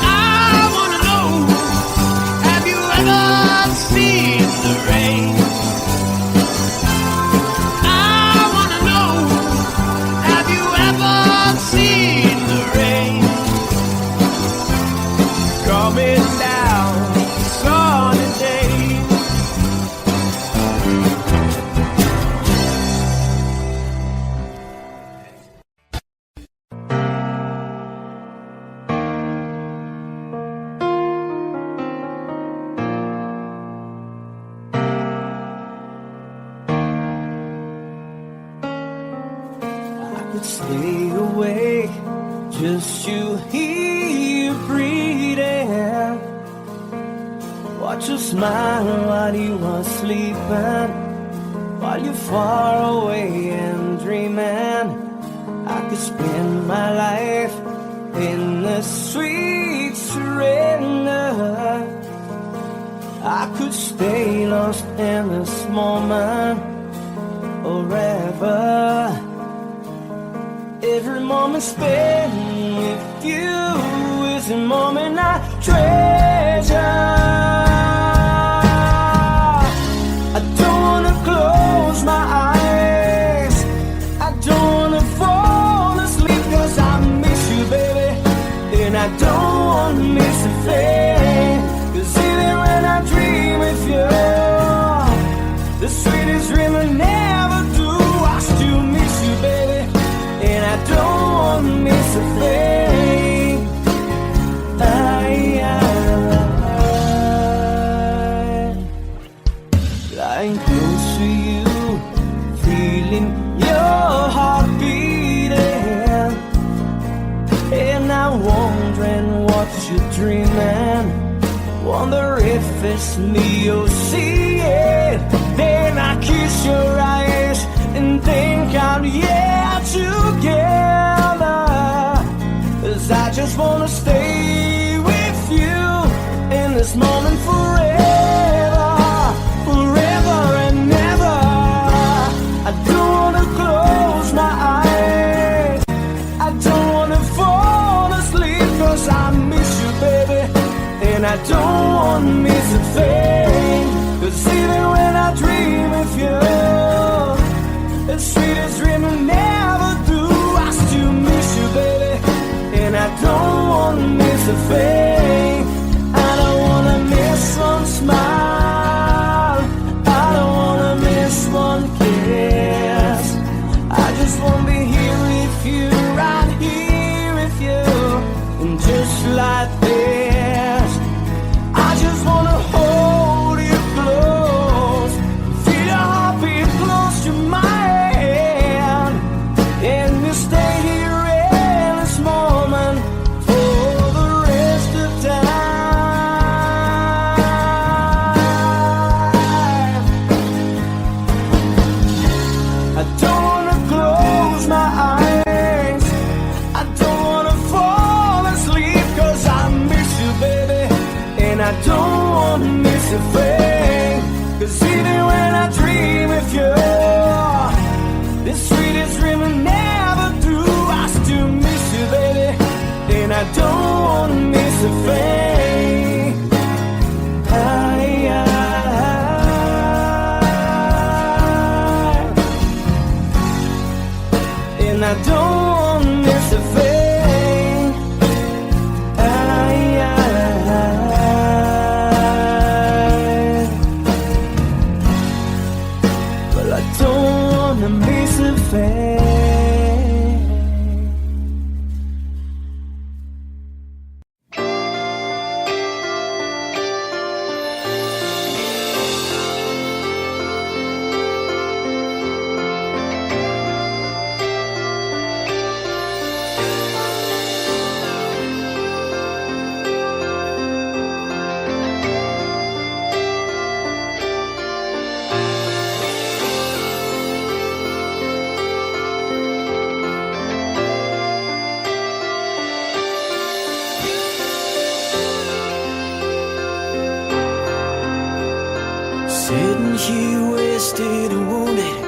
I wanna know, have you ever seen the rain? I wanna know, have you ever seen the rain? Coming down sunny day. I could stay awake, just you here breathing. Watch you smile while you are sleeping, while you're far away and dreaming. I could spend my life in the sweet surrender. I could stay lost in this moment forever. Every moment spent with you is a moment I treasure. I don't wanna close my eyes, I don't wanna fall asleep, 'cause I miss you, baby, and I don't wanna miss a thing. 'Cause even when I dream with you, the sweetest dream I never do, I still miss you, baby, and I don't want to miss a thing. Lying close to you, feeling your heart beating, and I'm wondering what you're dreaming. Wonder if it's me you're seeing. Then I kiss your eyes and think I'm together. 'Cause I just wanna stay with you in this moment forever, forever and ever. I don't wanna close my eyes, I don't wanna fall asleep, 'cause I miss you, baby, and I don't wanna miss a thing. 'Cause even when I dream of you, the sweetest dream I never do, I still miss you, baby, and I don't wanna miss a thing. I don't I don't wanna miss a thing. 'Cause even when I dream of you, the sweetest dream I never through, I still miss you, baby, and I don't wanna miss a thing. And I don't wanna miss a thing. Well, I don't wanna miss a thing. Sitting here wasted and wounded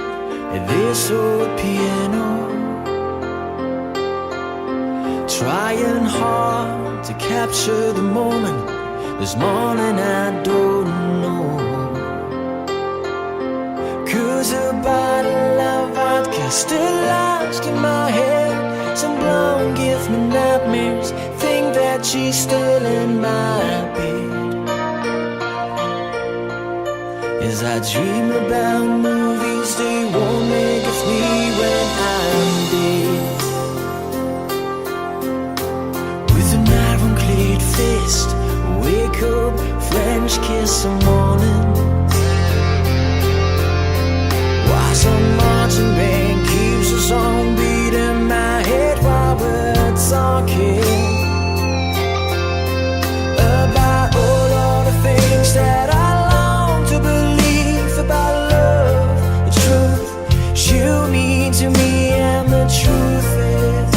at this old piano, trying hard to capture the moment. This morning I don't know, 'cause a bottle of vodka still lodged in my head. Some blonde gives me nightmares, think that she's still in my bed. As I dream about movies, they won't make us me when I'm dead. With an ironclad fist, wake up, French kiss some morning. Why some marching band keeps a song beat in my head while we're talking about all of the things that I long to believe about love, the truth you mean to me, and the truth is,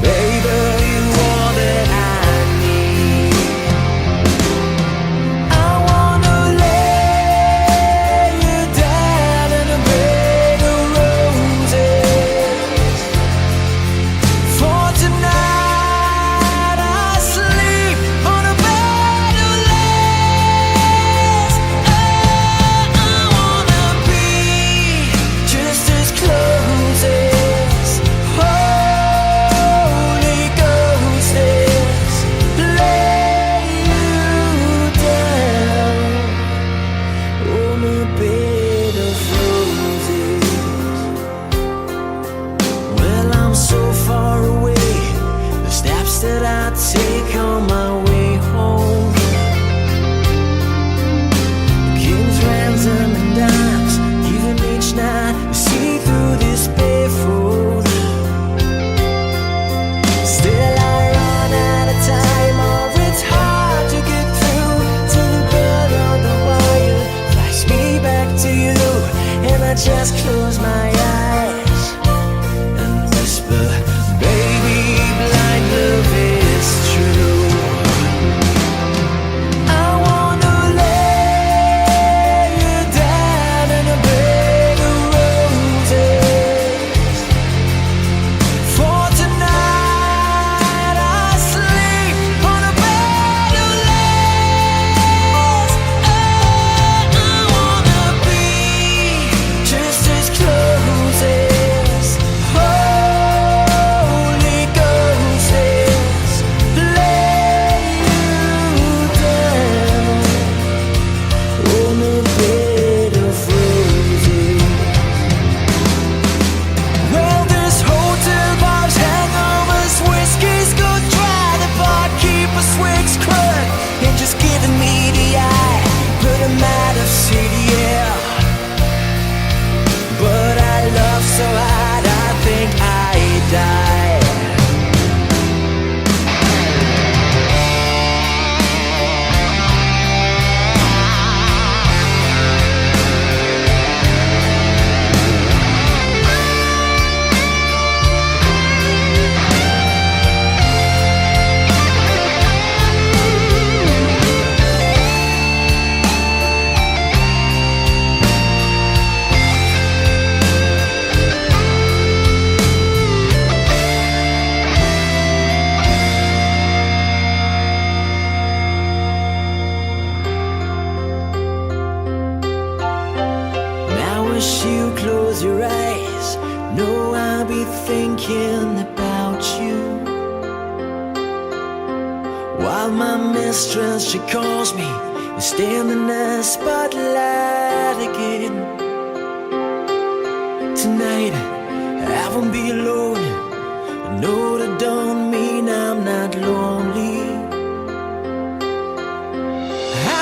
baby, you all that I need. close your eyes, know I'll be thinking about you. While my mistress, she calls me, you stand in the spotlight again. Tonight, I won't be alone. I know that don't mean I'm not lonely.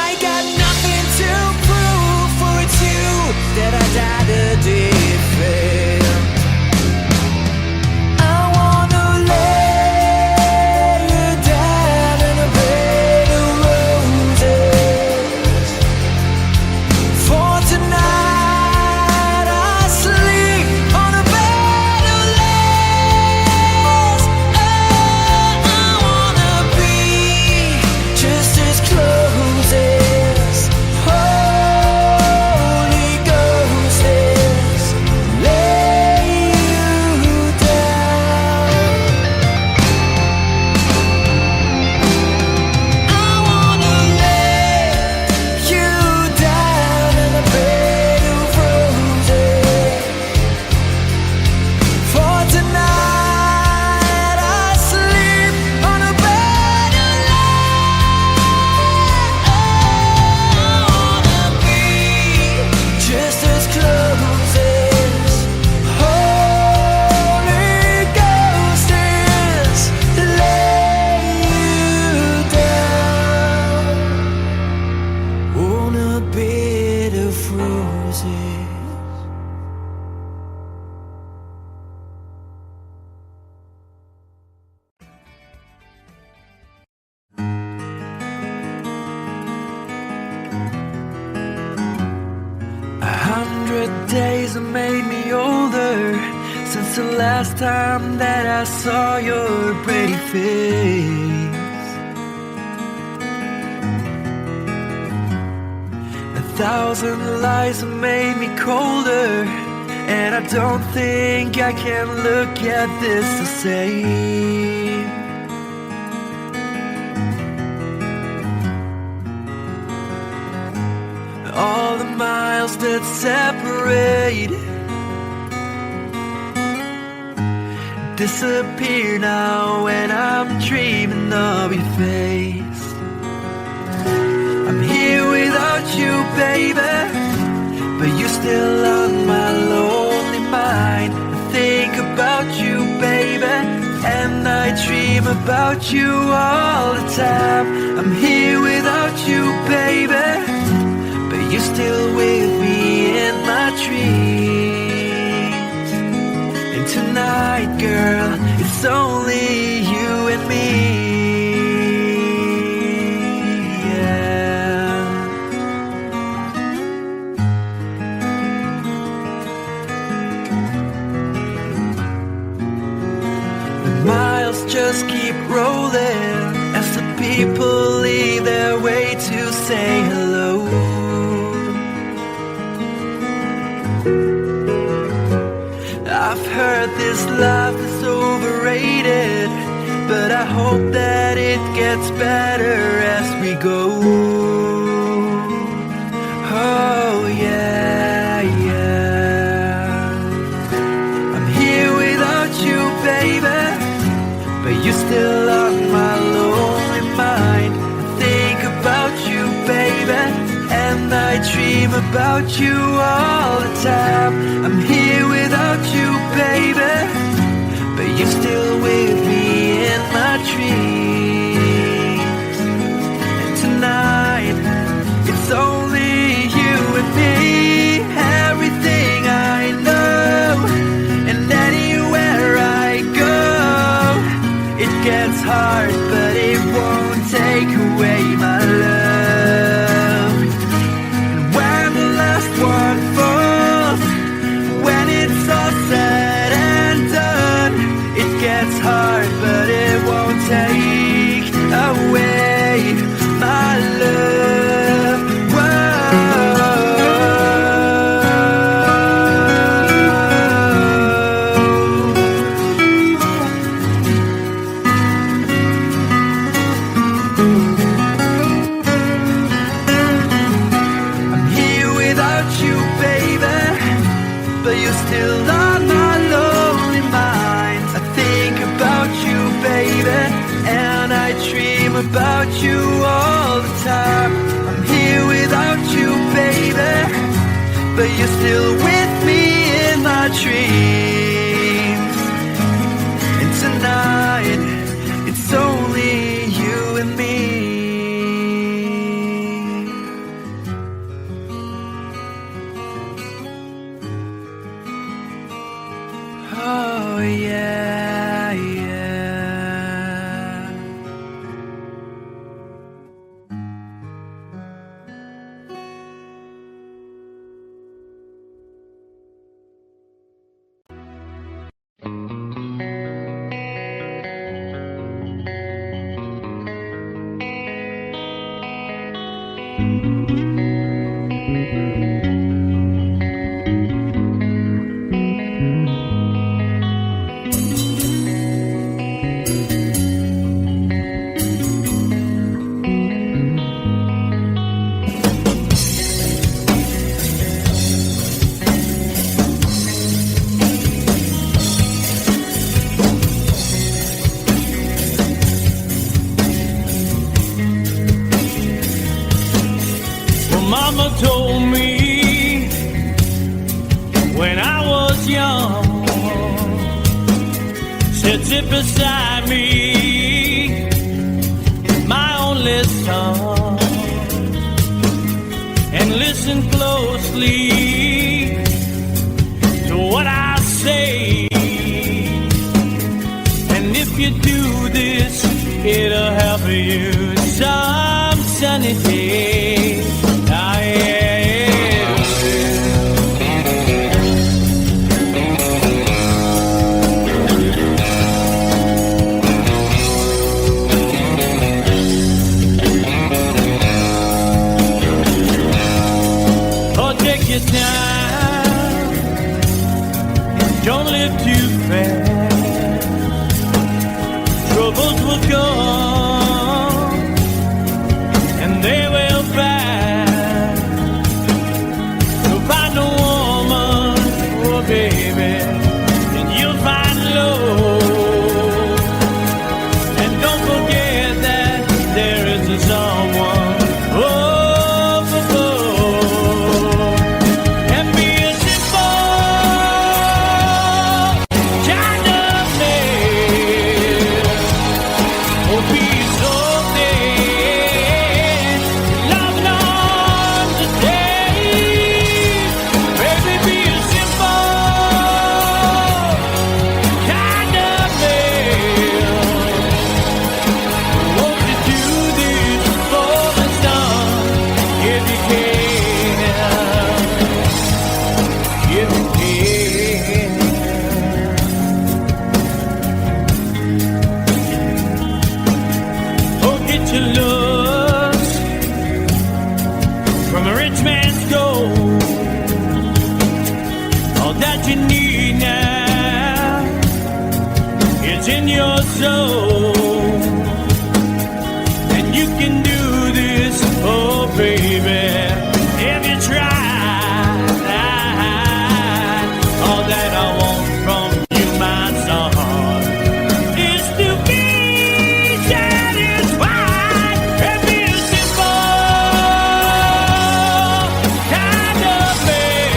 I got nothing to prove, for it's you that I died a defend. I wanna lay you down in a bed of roses. For tonight I sleep on a bed of lace. Oh, I wanna be just as close as Holy Ghost is. Lay you down. I wanna lay you down in a bed of roses. For tonight I sleep on a bed of lace. I wanna be just as close as Holy Ghost is. Lay you down on a bed of roses. A 100 days have made me older since the last time that I saw your pretty face. 1,000 lies have made me colder, and I don't think I can look at this the same. All the miles that separate disappear now when I'm dreaming of your face. I'm here without you, baby, but you're still on my lonely mind. I think about you, baby, and I dream about you all the time. I'm here without you, baby, but you're still with me in my dreams. And tonight, girl, it's only you and me. Yeah. The miles just keep rolling as the people leave their way to say hello. I've heard this life is overrated, but I hope that it gets better as we go. Oh yeah, yeah. I'm here without you, baby, but you're still on my lonely mind. I think about you, baby, and I dream about you all the time. I'm here without you, baby, but you're still with me in my dreams. And tonight, it's only you and me. Everything I know, and anywhere I go, it gets hard, but it won't take away my love. And when the last one falls, when it's all said and done, it gets hard, but without you all the time. I'm here without you, baby, but you're still with me in my dreams. And tonight, it's only you and me. Oh yeah, yeah. Mama told me when I was young, said sit beside me, my only son, and listen closely to what I say. And if you do this, it'll help you some sunny day. Time. Don't live too fast. Troubles will come and they will pass. So find a woman, oh baby, and you'll find love. And don't forget that there is a someone. You need now, it's in your soul, and you can do this, oh baby, if you try. All that I want from you, my son, is to be satisfied and be a simple kind of man.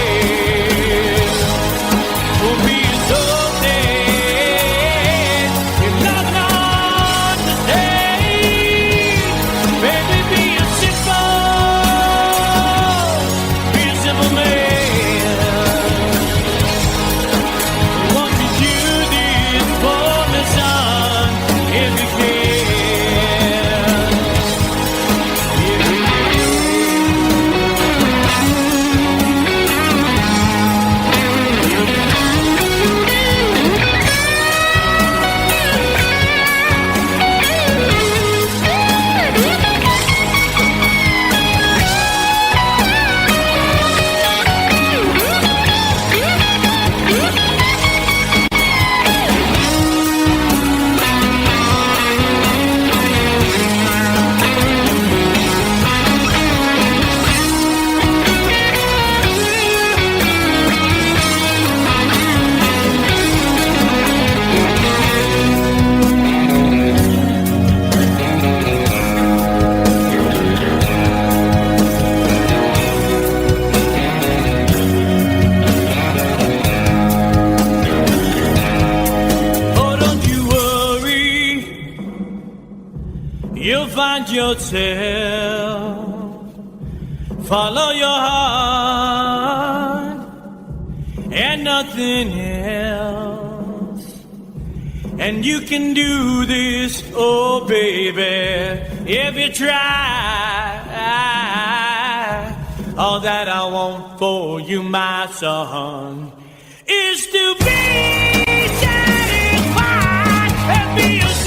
Will be so dead if not understand. yourself. Follow your heart and nothing else. And you can do this, oh baby, if you try. All that I want for you, my son, is to be satisfied and be a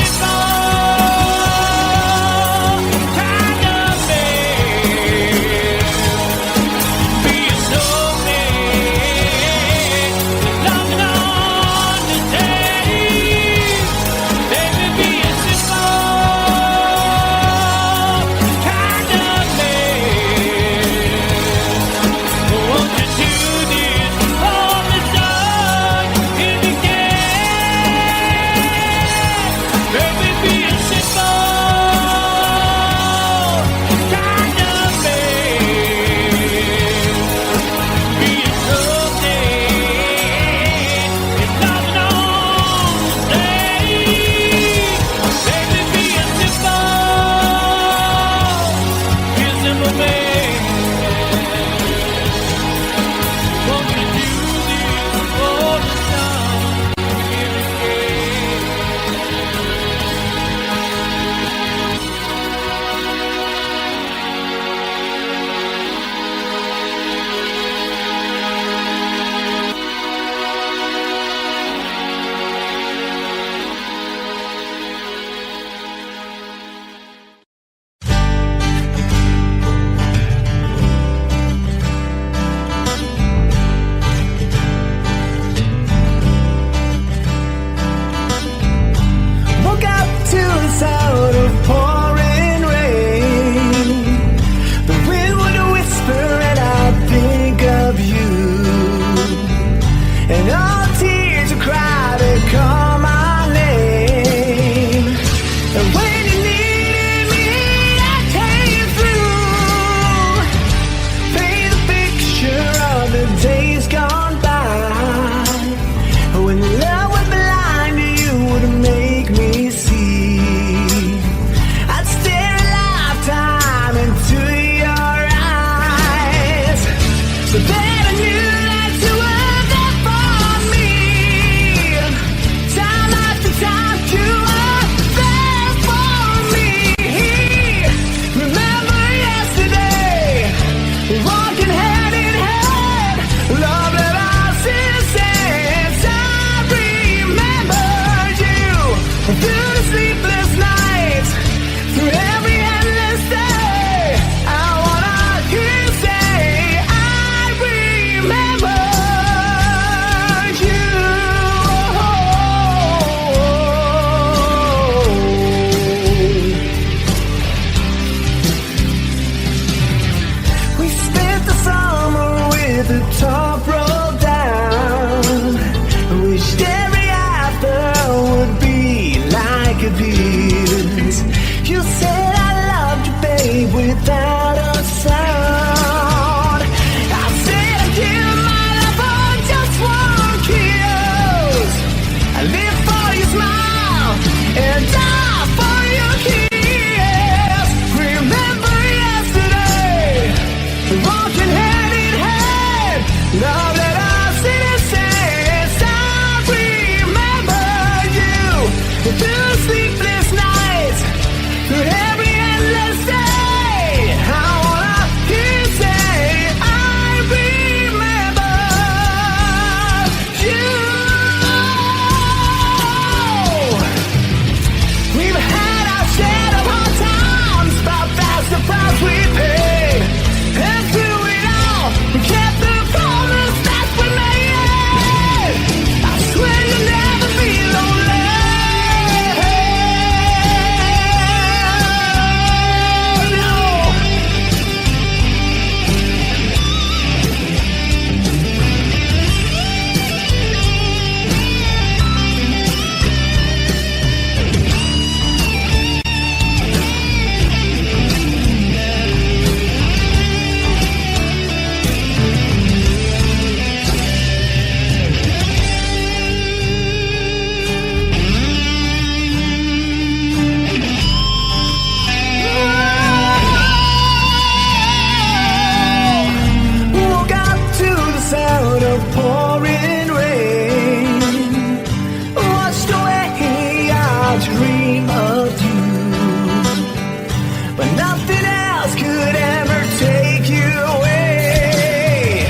but nothing else could ever take you away.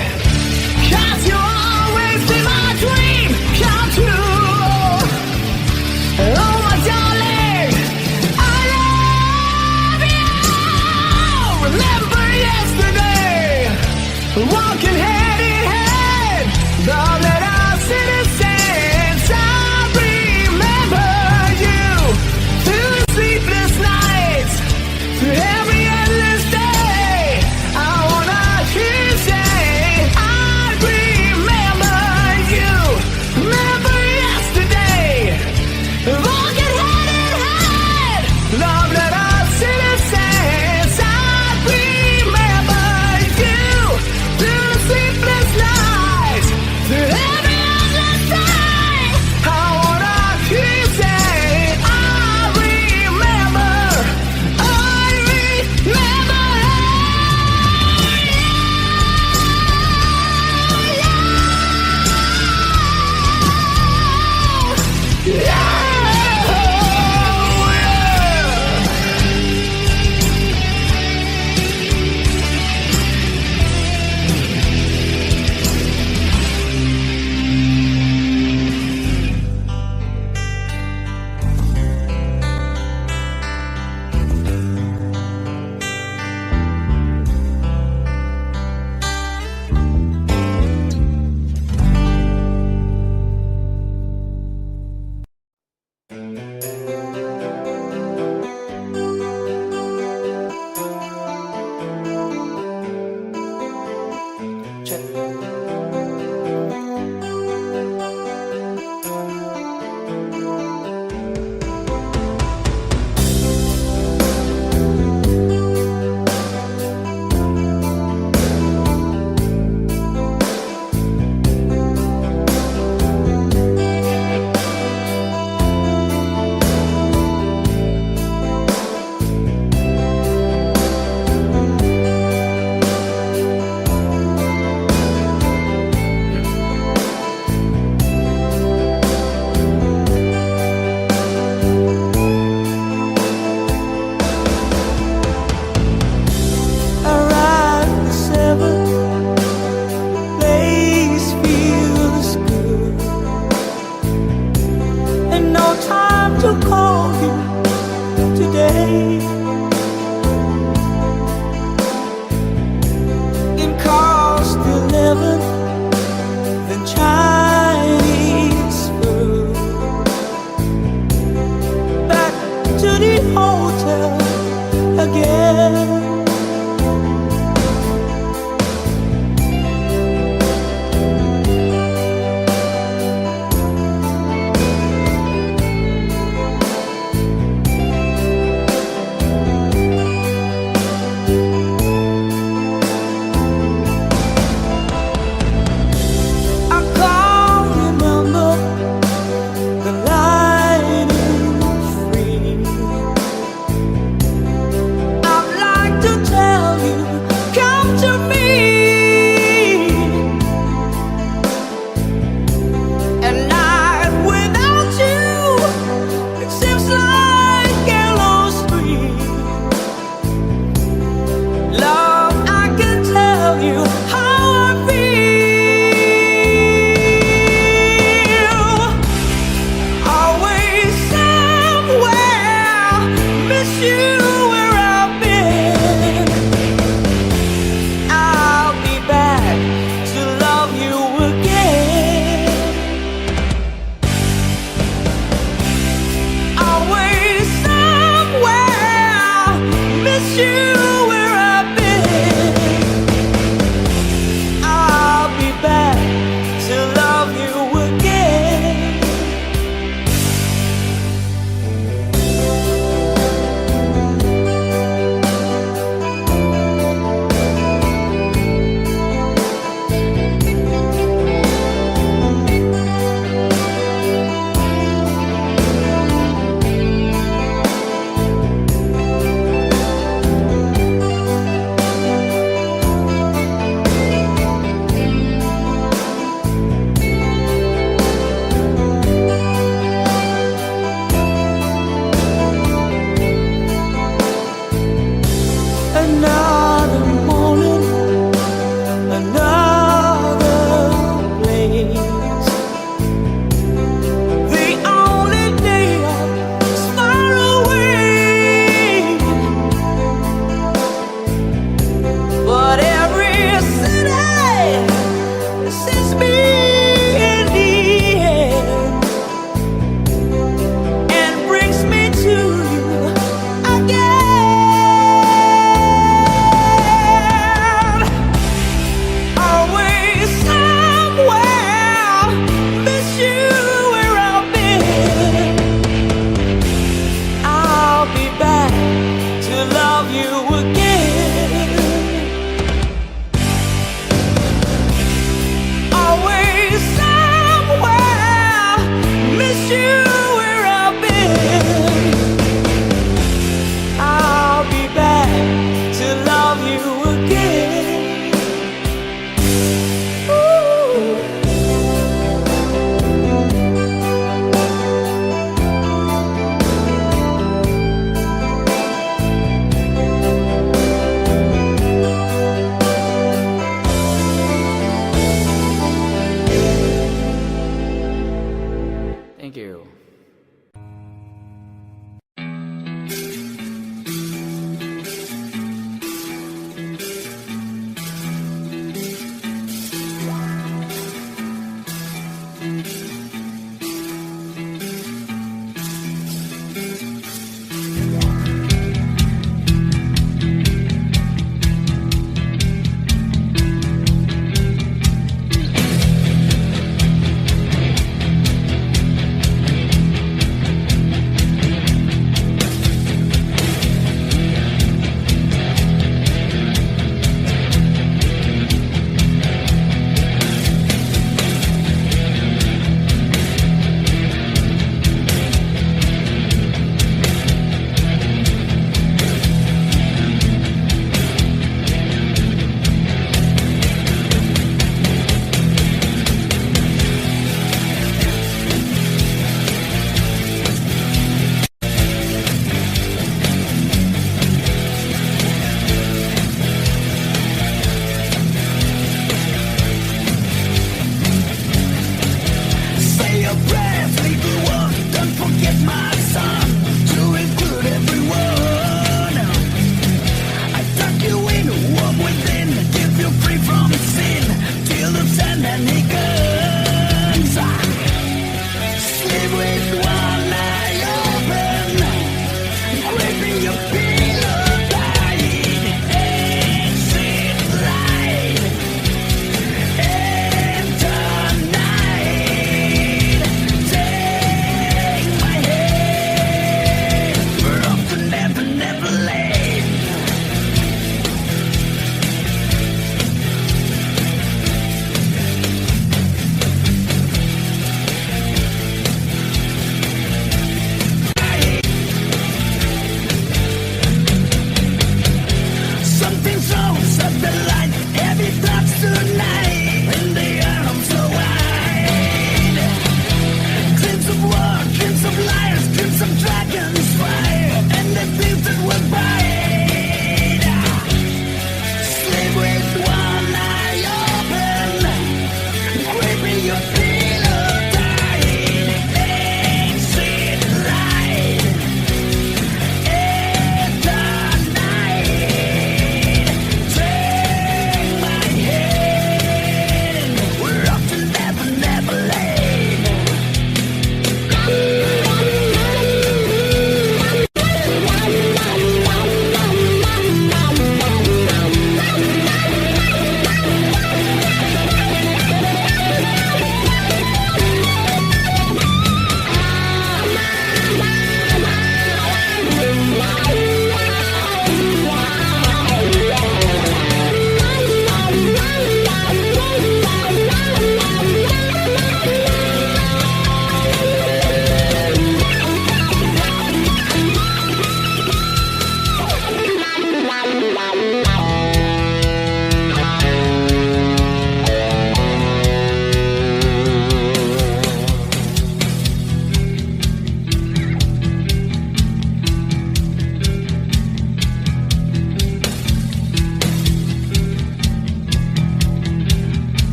'Cause you always be my dream come true. Oh my darling, I love you. Remember yesterday, walking hand in hand, love that our citizens. I remember you through sleepless nights, through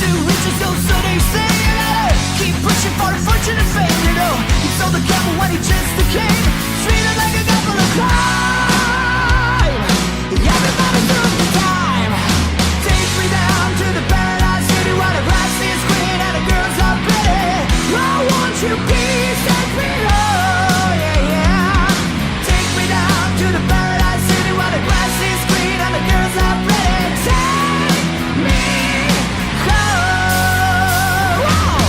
to riches go, so they say. Keep pushing for the fortune and fame, you know. He sold the camel when he just became treated like a couple of crime. Everybody took the time. Take me down to the paradise city where the grass is green and the girls are pretty. I want you, please take me home, yeah, yeah. Take me down to the paradise city where the grass is green and the girls are pretty. Take me home. Whoa.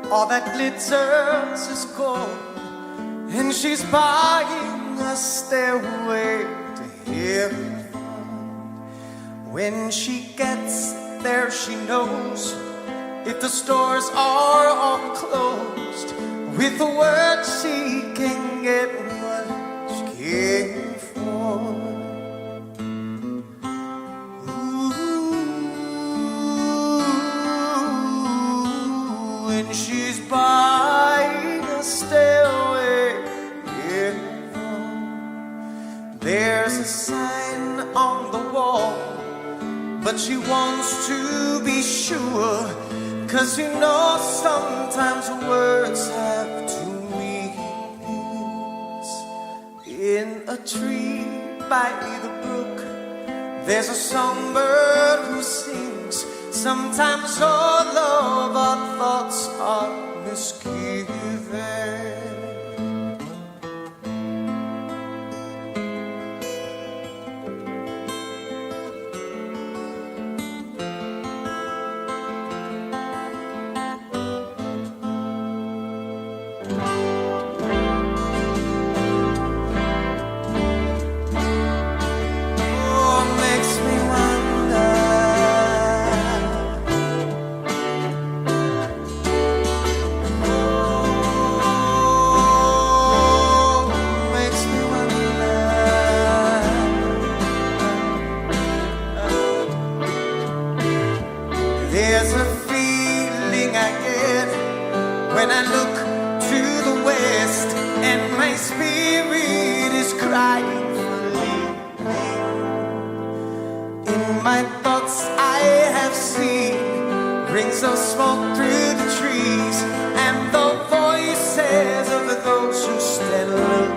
All that glitters is gold, and she's buying a stairway to heaven. When she gets there, she knows if the stores are all closed, with the word she can get what she came for. Ooh, and she's buying a stairway in front. There's a sign on the wall, but she wants to be sure, 'cause you know sometimes words have two meanings. In a tree by the brook, there's a songbird who sings. Sometimes all of our thoughts are misgiven. There's a feeling I get when I look to the west, and my spirit is crying for leaving. In my thoughts I have seen rings of smoke through the trees, and the voices of those who stand looking.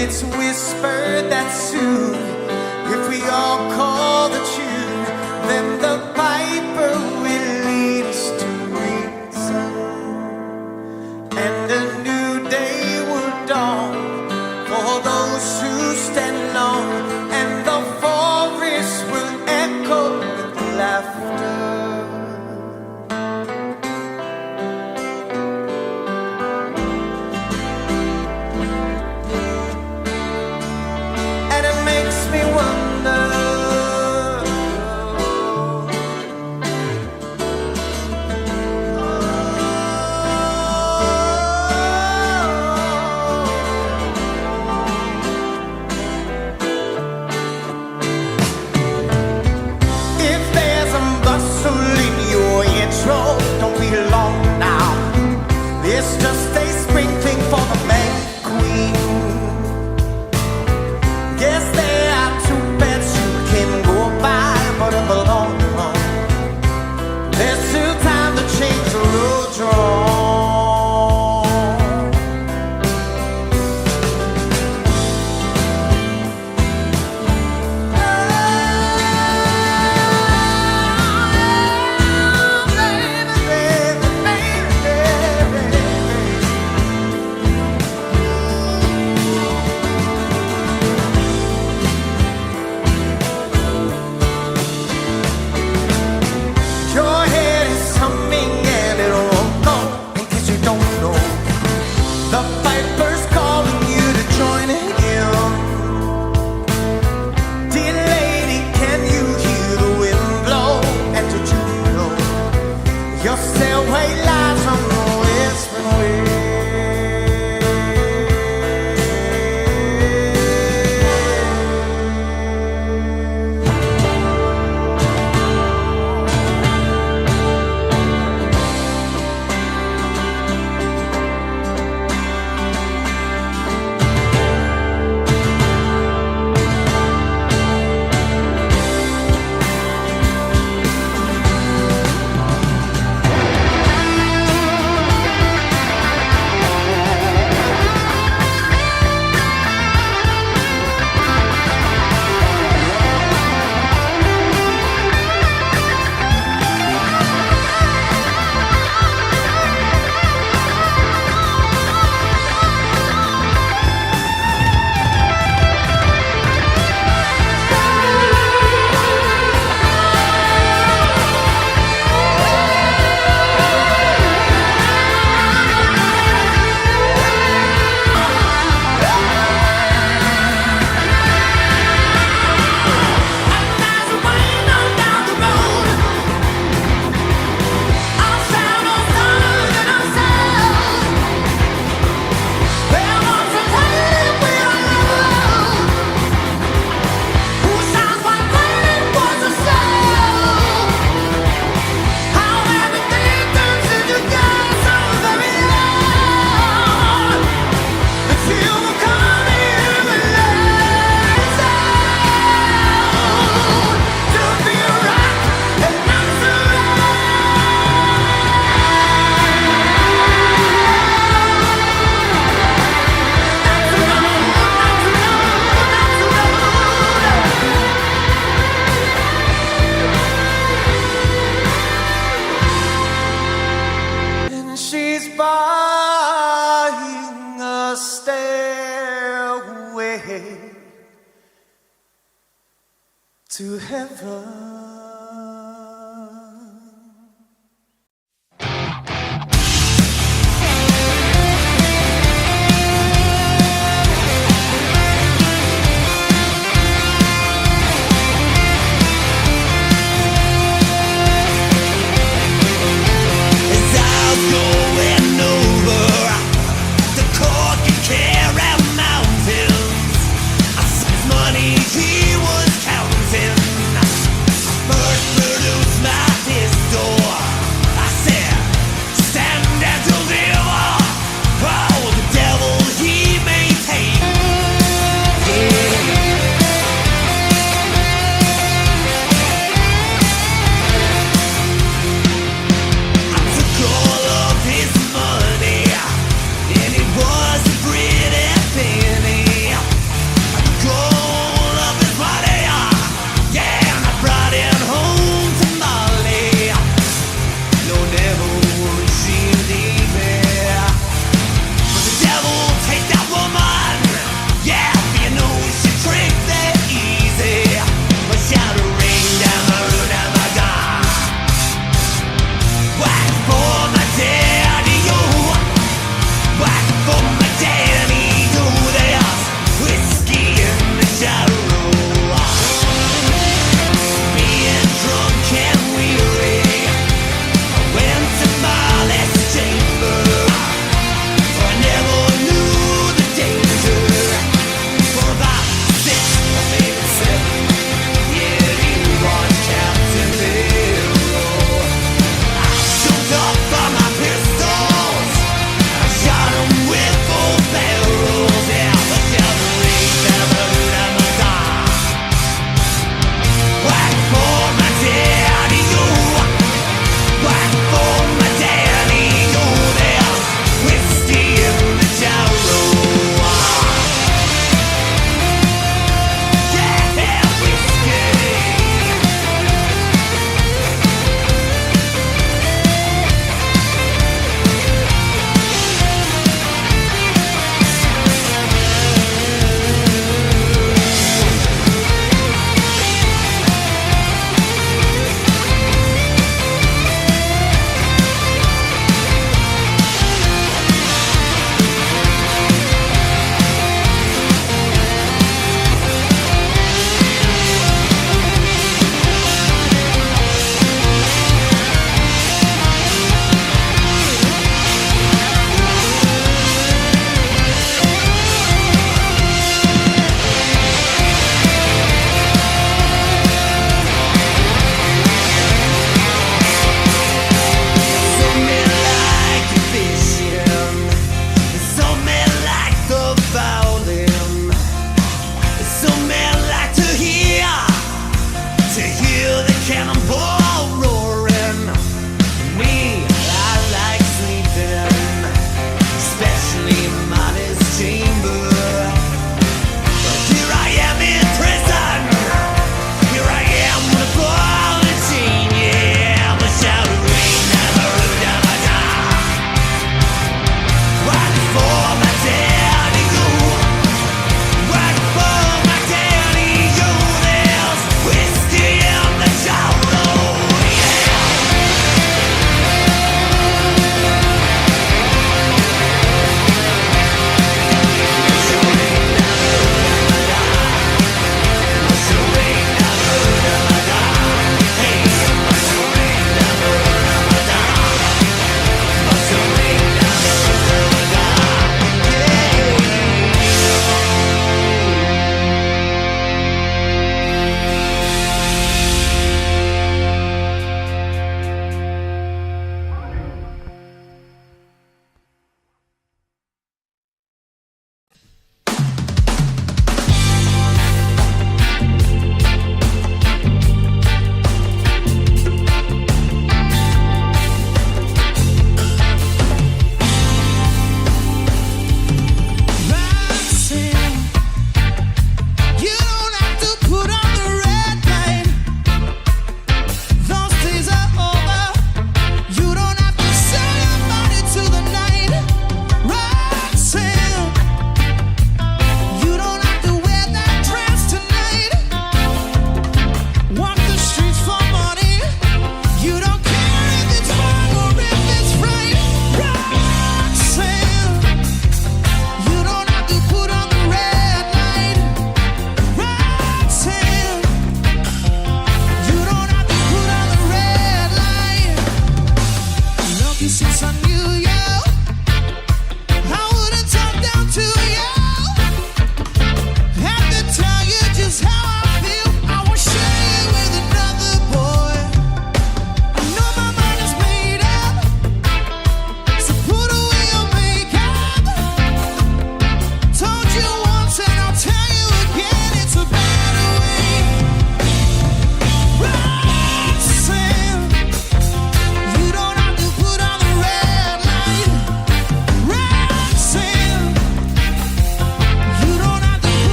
It's whispered that soon, if we all call the tune, then the piper will lead us to reason, and a new day will dawn for those who stand alone, and the forest will echo with laughter. way to heaven. He was counting.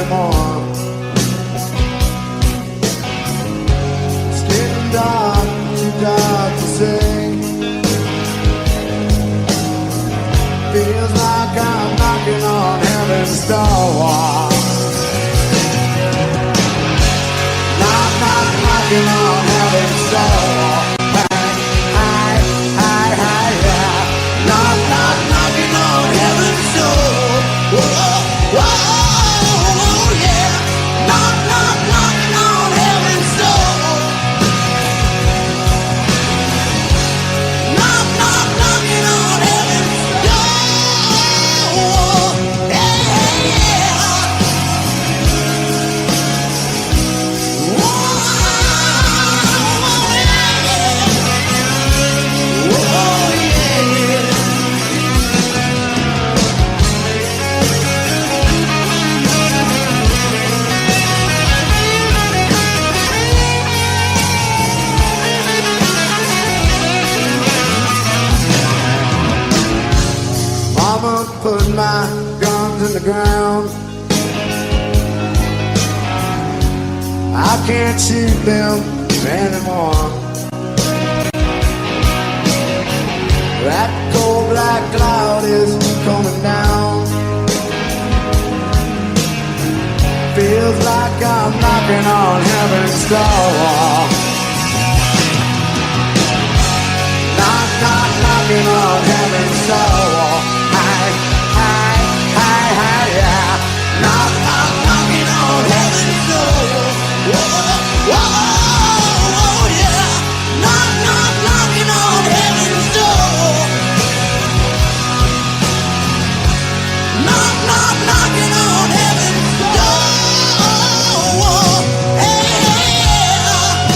anymore. It's getting dark, too dark to see. Feels like I'm knocking on heaven's door. Knocking on heaven's door. Knocking on heaven's door. Whoa, whoa, yeah. Knocking on heaven's door. Knocking on heaven's door. Yeah, yeah. Mama put my guns in the ground. I can't shoot them anymore. That cold black cloud is coming down. Feels like I'm knocking on heaven's door. Knocking on heaven's door. Yeah. Knocking on heaven's door. Whoa, yeah. Knocking on heaven's door. Knocking on heaven's door. Hey, yeah.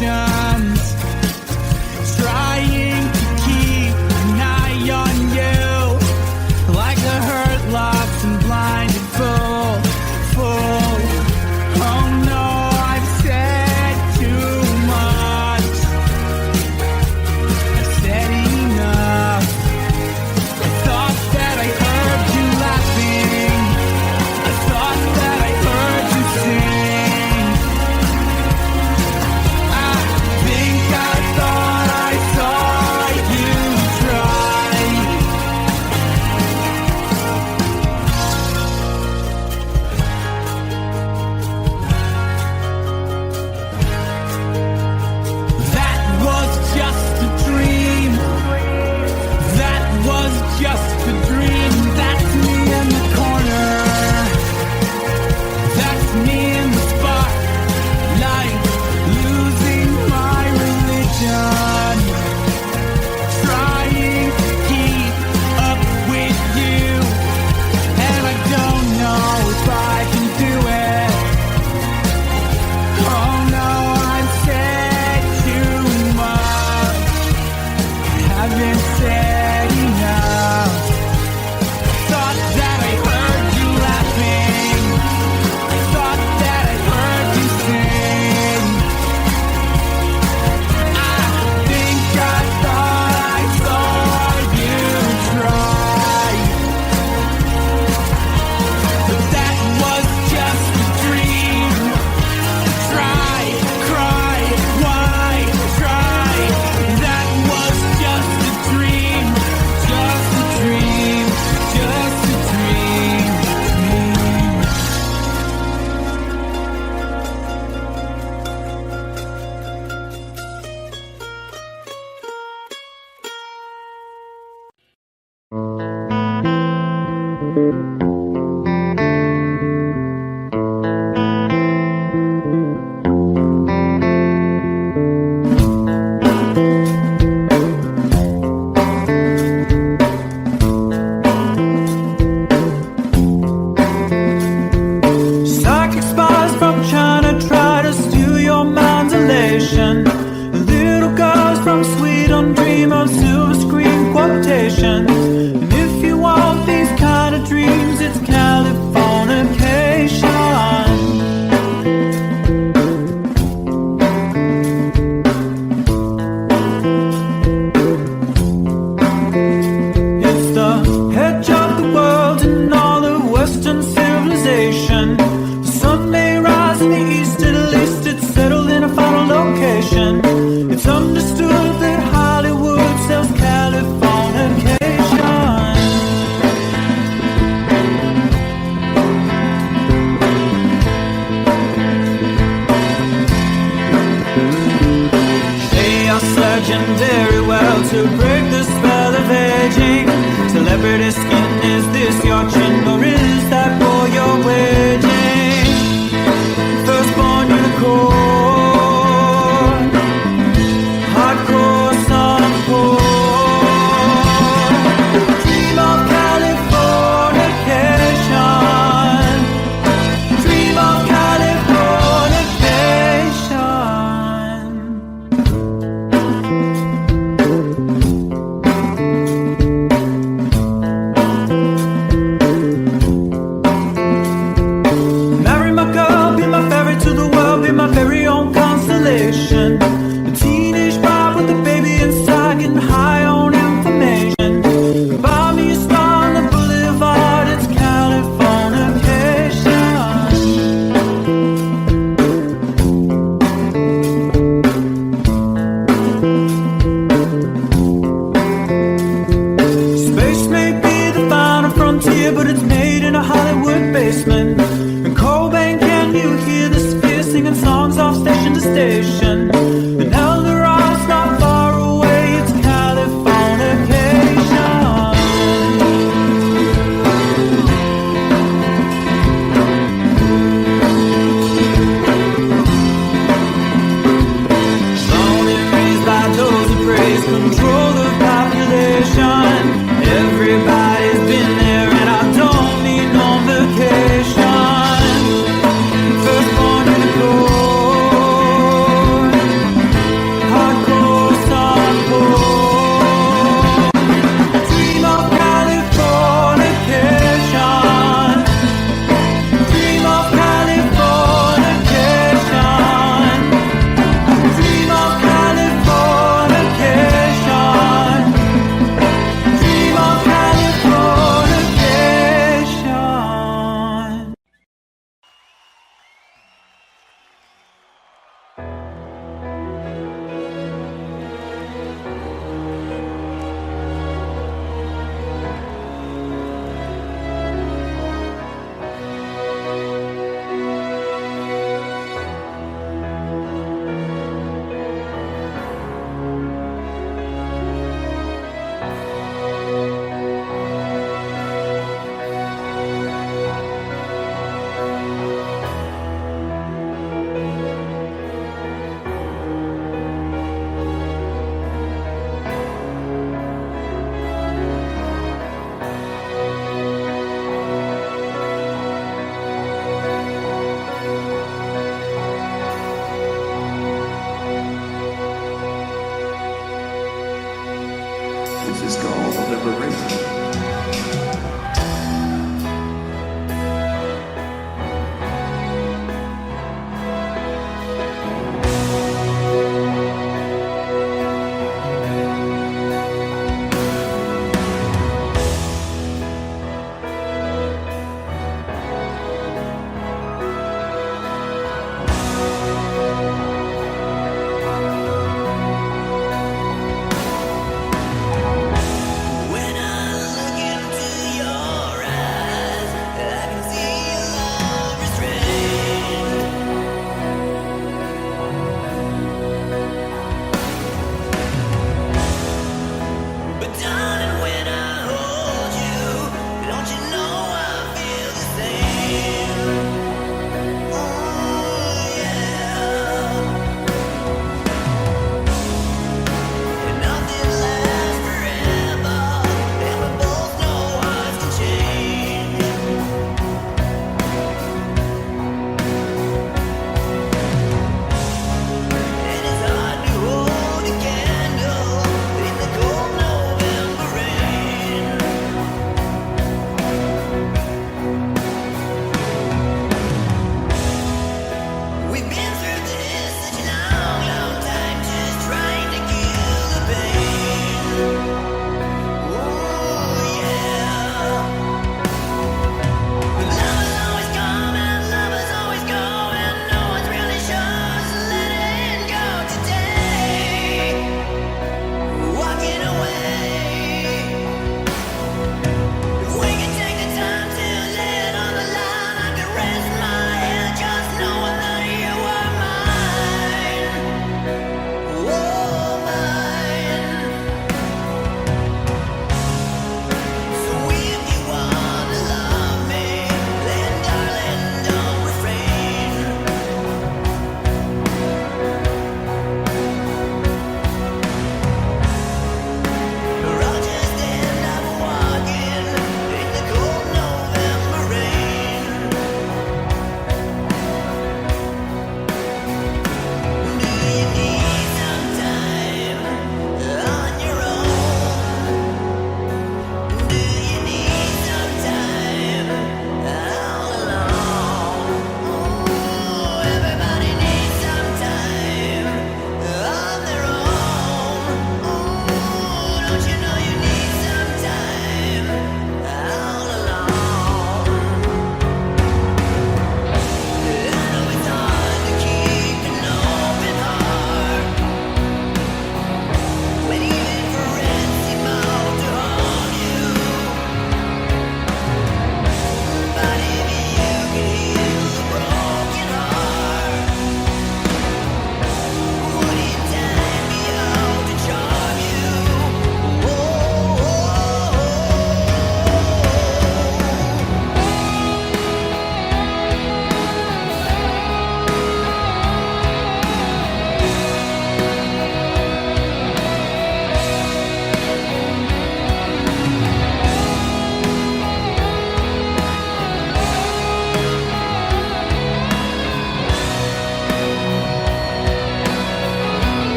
revelations, trying to keep an eye on you, like a hurt, lost and blinded fool. Oh no, I've said too much. I've said enough. I thought that I heard you laughing. I thought that I heard you sing. I think I thought I saw you try. That was just a dream. That was just a dream. That's me in the corner. That's me in the spotlight, losing my religion, trying to keep up with you, and I don't know if I can do it. Oh no, I've said too much. I haven't said enough. Thought that I heard you laughing. I thought that I heard you sing. I think I thought I saw you try. But that was just a dream. Try, cry, why try? That was just a dream, just a dream, just a dream. Psychic spies from China try to steal your mind's elation. Little girls from Sweden dream of silver screen quotations. And if you want these kind of dreams, it's Californication. It's the edge of the world and all the Western civilization. The sun may rise in the east, at least it's settled in a final location. It's understood that Hollywood sells Californication. They are surgeon very well to break the spell of aging. Celebrity skin, is this your chin or is that for your waging? Firstborn unicorn, hardcore son of porn. Dream of Californication. Dream of Californication. Marry my girl, be my ferry to the world, be my very own constellation. A teenage bride with a baby inside, getting high on information. Buy me a star on the boulevard, it's Californication. Space may be the final frontier, but it's made in a Hollywood basement. And Cobain, can you hear the sphere singing songs off station to station? And Elder Ross not far away, it's Californication. Born and raised by those who praise, control the population. Everybody's been there, and I don't need no vacation. Firstborn unicorn, is called liberation. When I look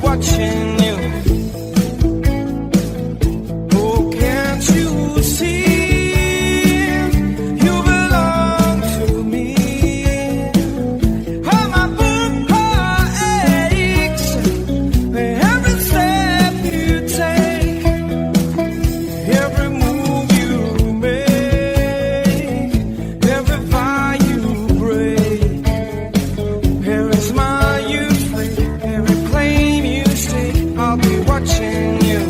watching you. Oh, can't you see? You belong to me. Oh, my heart aches every step you take, every move you make, every vow you break. Here is my youth, every claim you stake. I'll be watching you.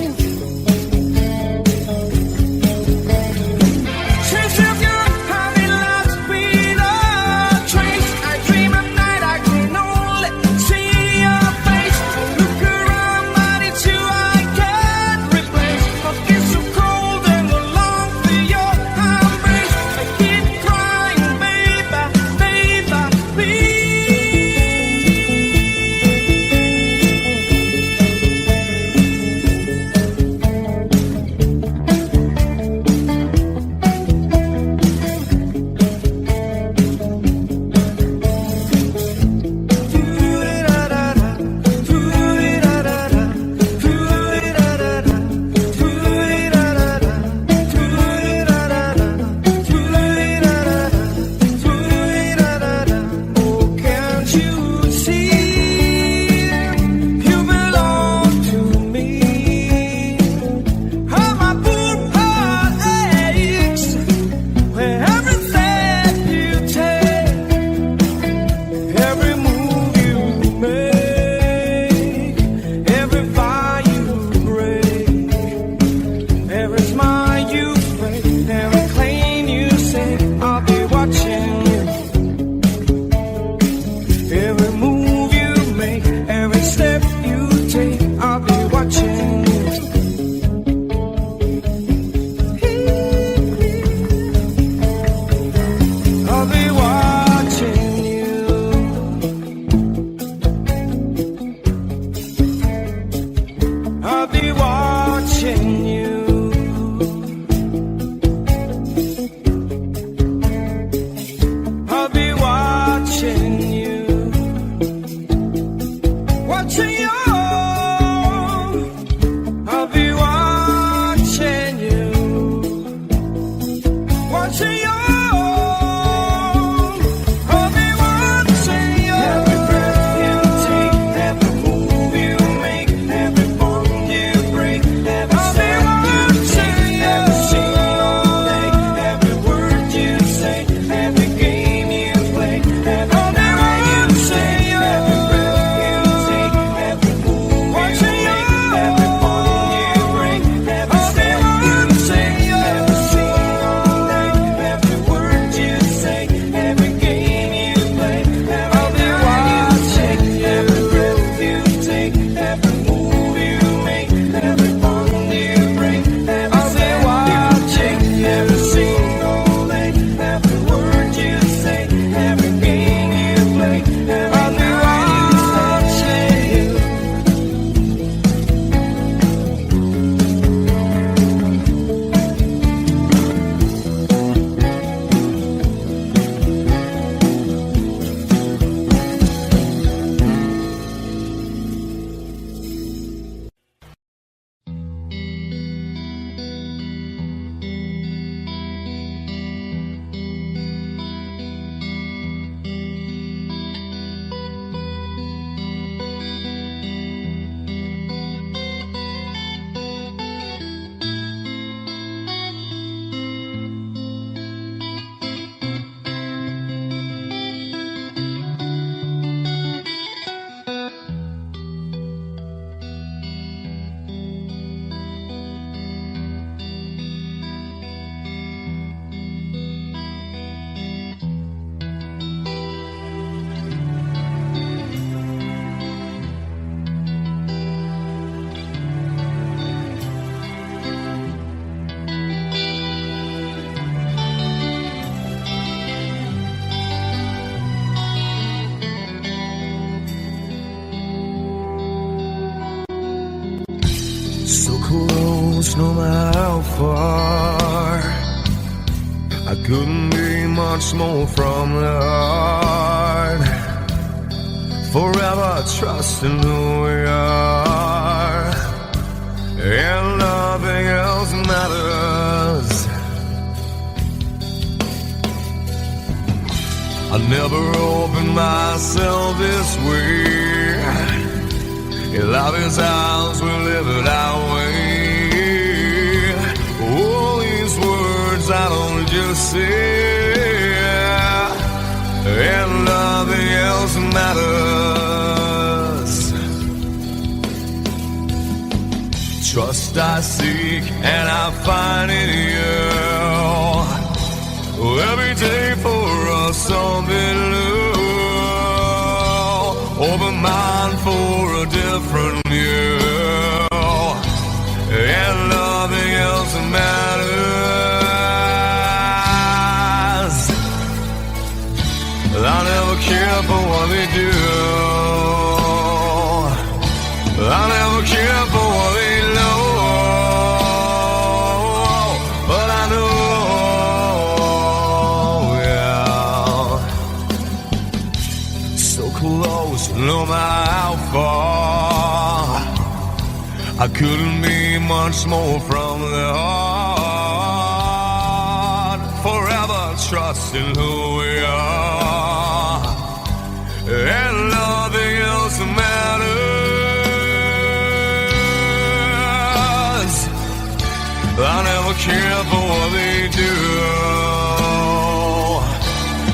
Since you've gone, I've been lost without trace. I dream at night, I can only see your face. Look around, but it's you I can't replace. My skin so cold and I long for your embrace. I keep crying, baby, baby, please. Oh, can't you see? You belong to me. Oh, my poor heart aches where every step you take, every move you make, every vow you break, every smile you break, every claim you say. I'll be watching you. Every move you make, every step you take, I'll be watching you. I'll be watching you. I'll be watching you. I'll be watching you. Watching you. I'll be watching you. Watching you. I'll be watching you. Every breath you take, every move you make, every bond you break, every step you take, every single day, every word you say, every game you play, every night you say, every breath you take, every move you make, every bond you break, every step you take, every single day, every word you say, every game you play, every night you say, every breath you take, every move you make, every bond you break, every step you take, every single day, every word you say, every game you play, every night you say. close no matter how far. I couldn't be much more from the heart. Forever trusting who we are. never opened myself this way. Life is ours, we live it our way. All these words I don't just say, and nothing else matters. Trust I seek and I find in you. Every day for us something new. Open mind for a different view, and nothing else matters. I never care for what they do. I never care for what they know. But I know, yeah, so close, no matter how far. I couldn't be much more from the heart. Forever trusting who we are, and nothing else matters. I never care for what they do.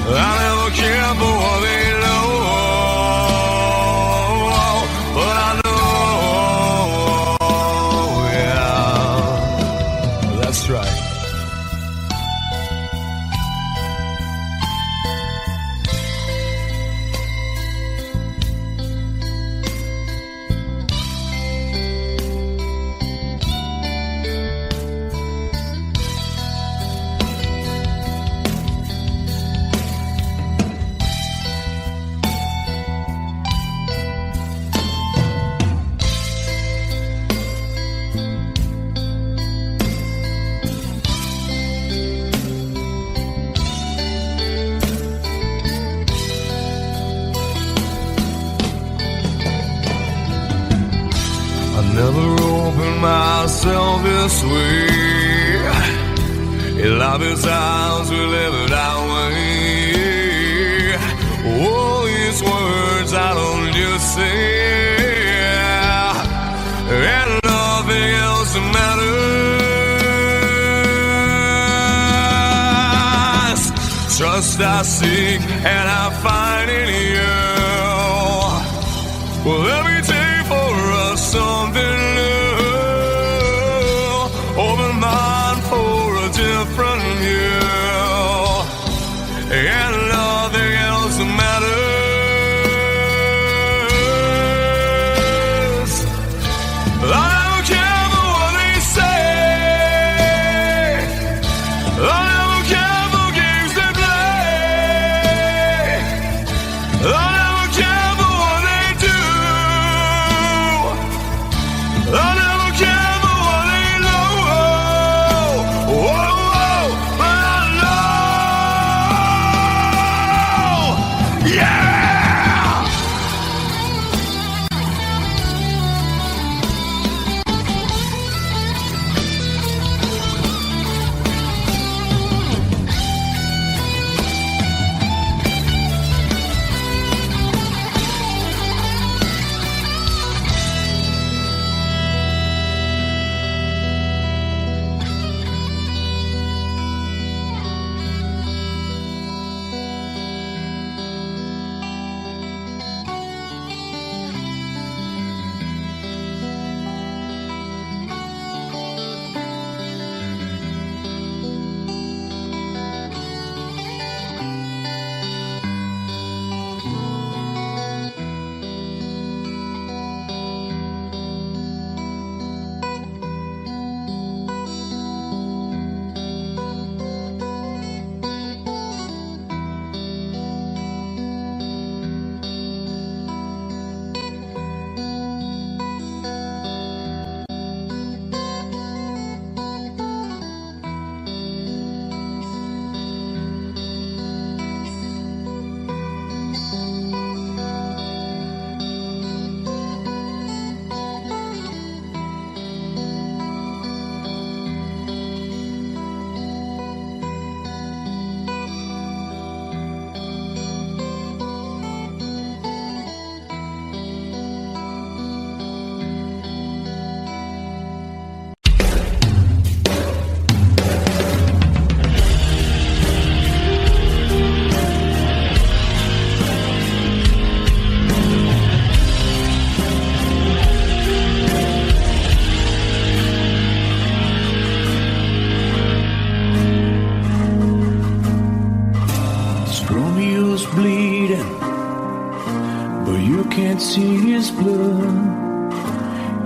I never care for what they know. But I know, yeah, that's right. Never opened myself this way. Life is ours, we live it our way. All these words I don't just say, and nothing else matters. Trust I seek and I find in you. Well, every day for us something new. Open mind for a different view, and nothing else matters. I don't care for what they say. I don't care for games they play. I don't care for what they do.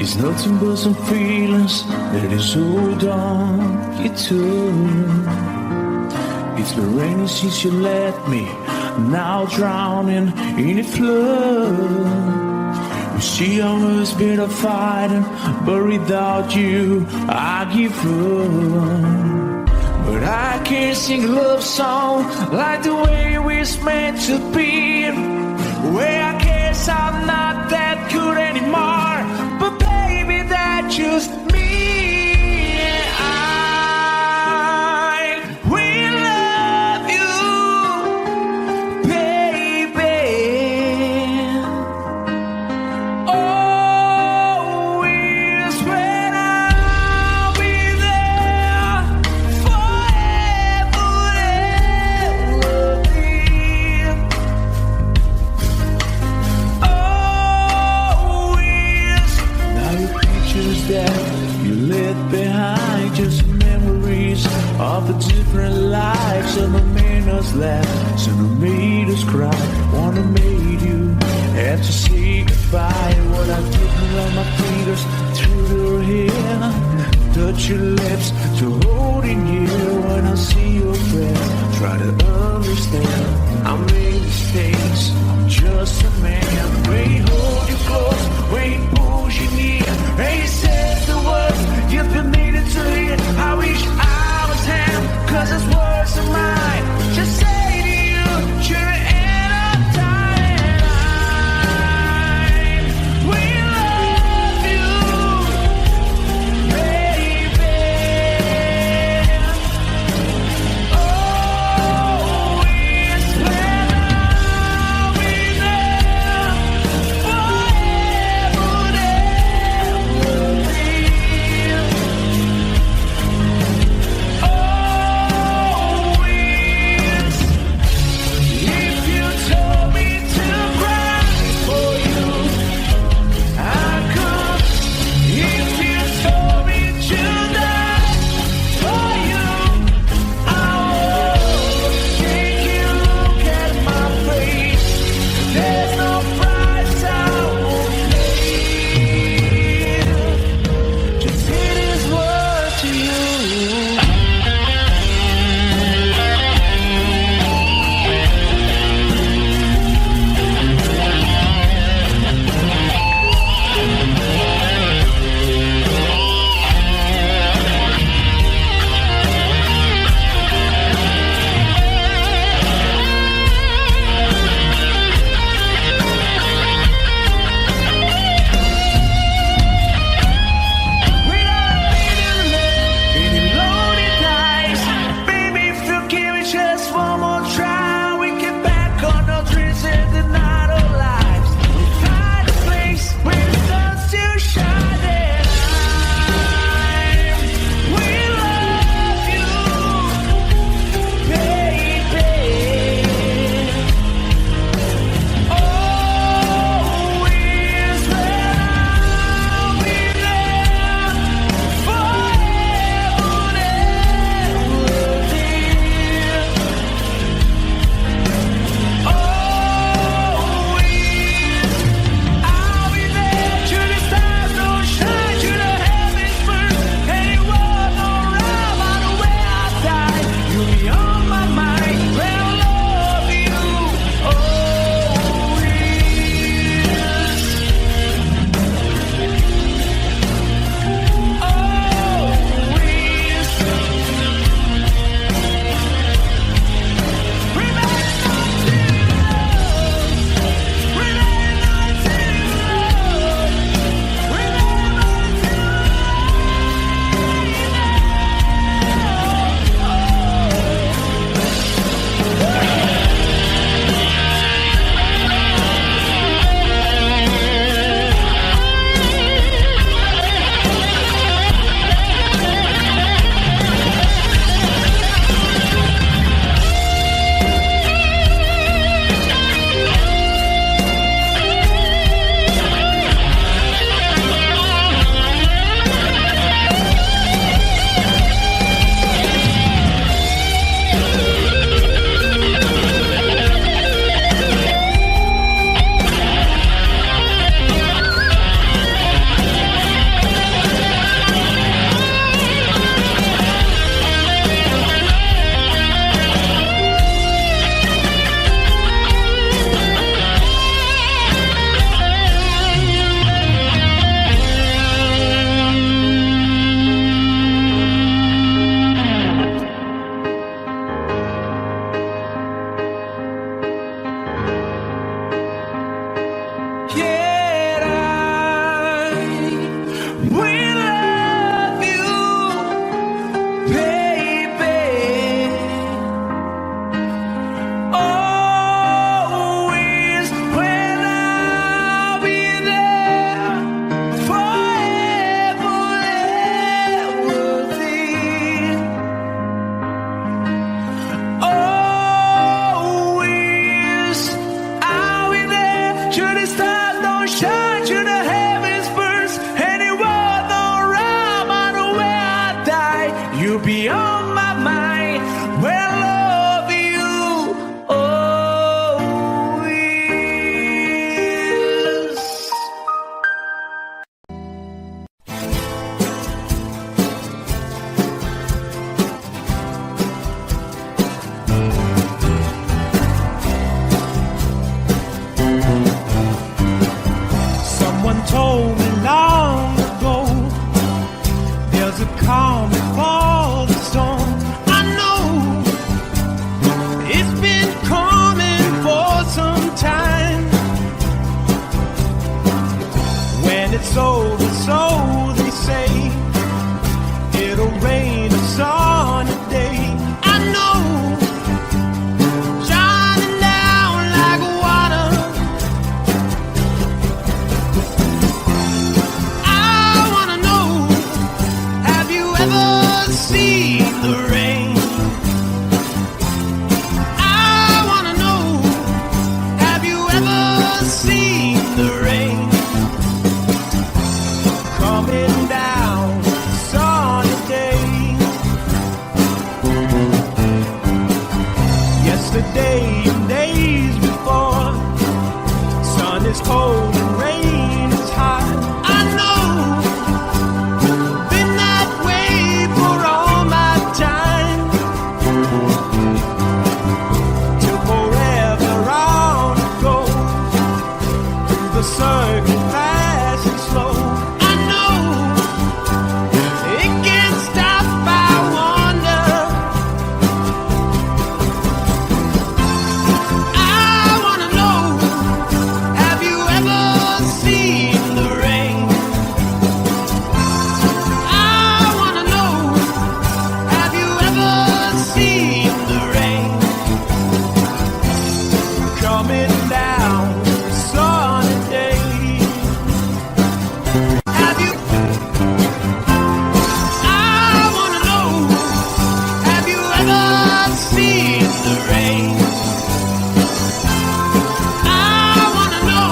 It's nothing but some feelings that is hold on you to. It's been raining since you left me, now drowning in a flood. You see, I was been a fighting, but without you, I give up. But I can't sing a love song like the way we're meant to be. Where I guess I'm not that good anymore, but baby, that's just me. I will love you, baby. Always when I'll be there forever and ever. Always. Now your pictures that you left behind, just memories of the different lives. Some have made us laugh, some have made us cry. One have made you have to say goodbye. What I did run my fingers through your hair, touch your lips to holding you. When I see your breath, try to understand. I made mistakes, I'm just a man. When he hold you close, when he pulls you near, and he says the words you've been needing to hear. I wish I was him, 'cause his words are mine. Just say to you, you're in a time. We love you, baby. over, so they say. It'll rain a sunny day. I know, shining down like water. I wanna know, have you ever seen the rain? I wanna know, have you ever seen the rain? Coming down sunny day. Yesterday and days before, sun is cold and rain is hot. I know, been that way for all my time. Till forever on it goes, through the circle fast and slow. I know, it can't stop, I wonder. I wanna know, have you ever seen the rain? I wanna know, have you ever seen the rain? Coming down sunny day. Have you? I wanna know, have you ever seen the rain? I wanna know,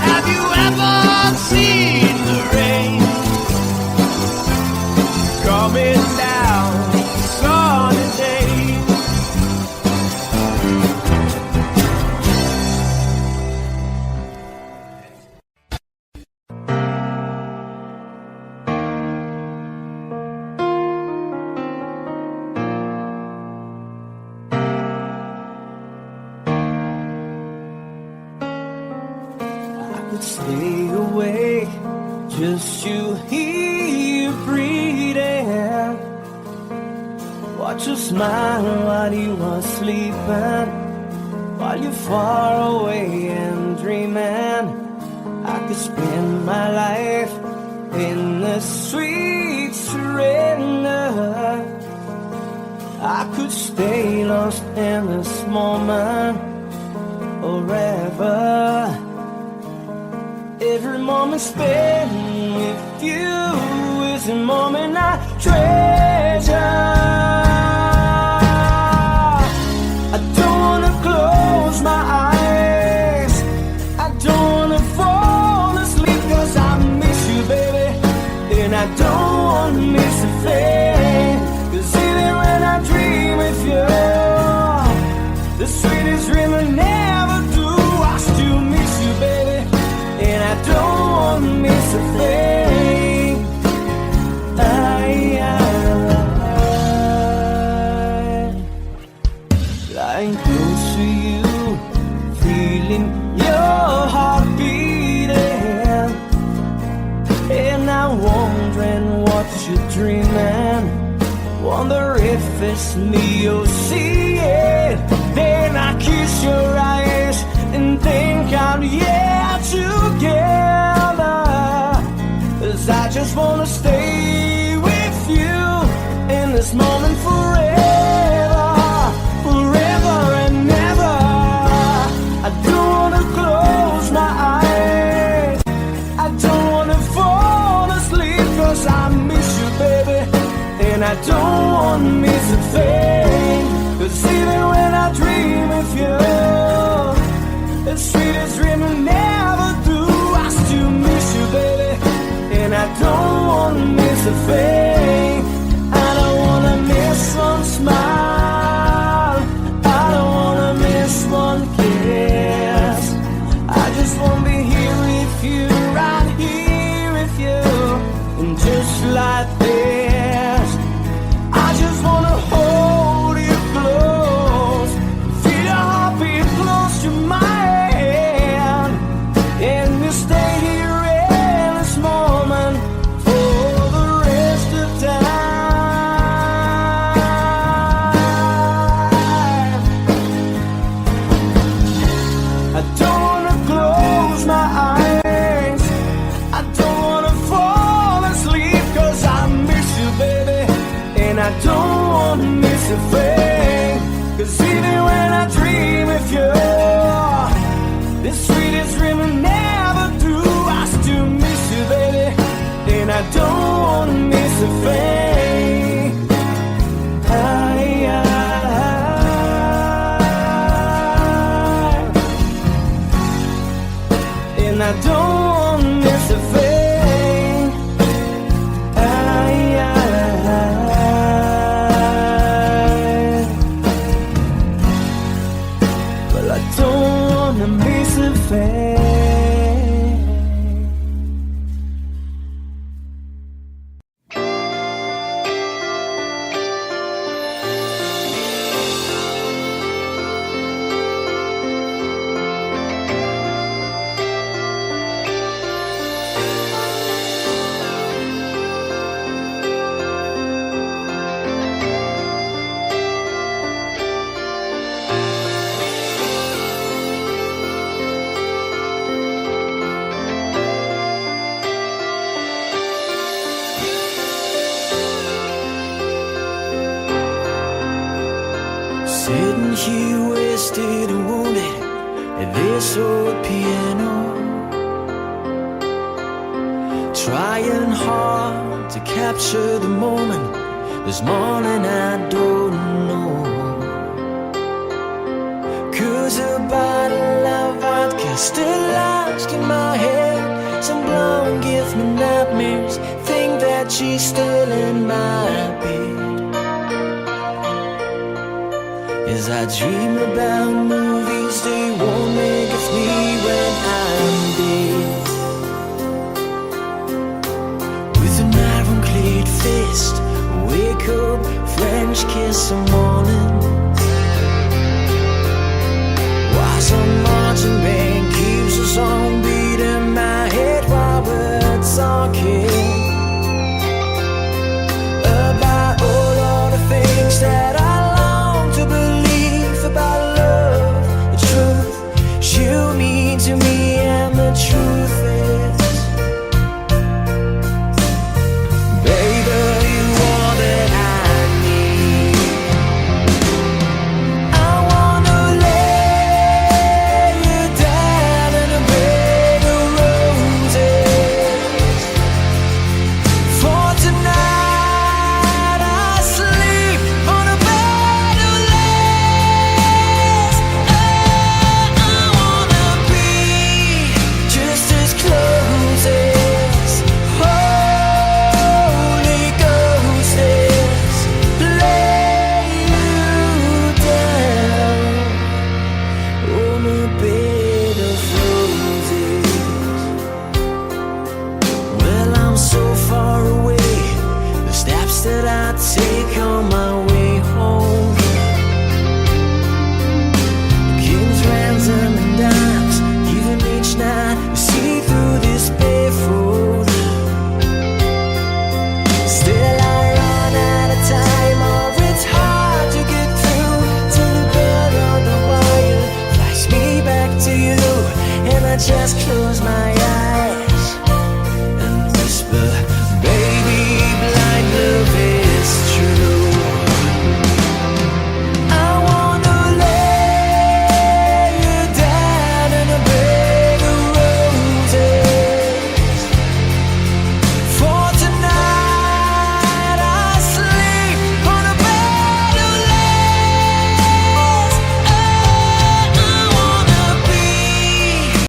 have you ever seen the rain? Coming down sunny day. I could stay awake, just you here breathing. Watch you smile while you are sleeping, while you're far away and dreaming. I could spend my life in the sweet surrender. I could stay lost in this moment forever. Every moment spent with you is a moment I treasure. I don't wanna close my eyes, I don't wanna fall asleep, 'cause I miss you, baby, and I don't wanna miss a thing. 'Cause even when I dream with you, the sweetest dream I never do, I still miss you, baby, and I don't wanna miss a thing. Lying close to you, feeling your heart beating, and I'm wondering what you're dreaming. Wonder if it's me you're seeing. Then I kiss your eyes and think I'm together. 'Cause I just wanna stay with you in this moment forever, forever and ever. I don't wanna close my eyes, I don't wanna fall asleep, 'cause I miss you, baby, and I don't wanna miss a thing. 'Cause even when I dream with you, the sweetest dream I never do, I still miss you, baby, and I don't wanna miss a thing. I don't wanna miss one smile, I don't wanna miss one kiss. I just wanna be here with you, right here with you, and just like this, I just wanna hold you close, feel your heartbeat close to mine, and we stay here in this moment for the rest of don't wanna miss a thing. 'Cause even when I dream of you, the sweetest dream will never do. I still miss you, baby, and I don't wanna miss a thing. And I don't wanna miss a thing. Well, I don't wanna miss a thing. Sitting here wasted and wounded at this old piano, trying hard to capture the moment. This morning I don't know, 'cause a bottle of vodka still lodged in my head. Some blonde gives me nightmares, think that she's still in my bed. As I dream about movies, they won't make of me when I'm dead. With an iron-clad fist, wake up, French kiss some morning. While some marching band keeps us on beating my head while we're talking.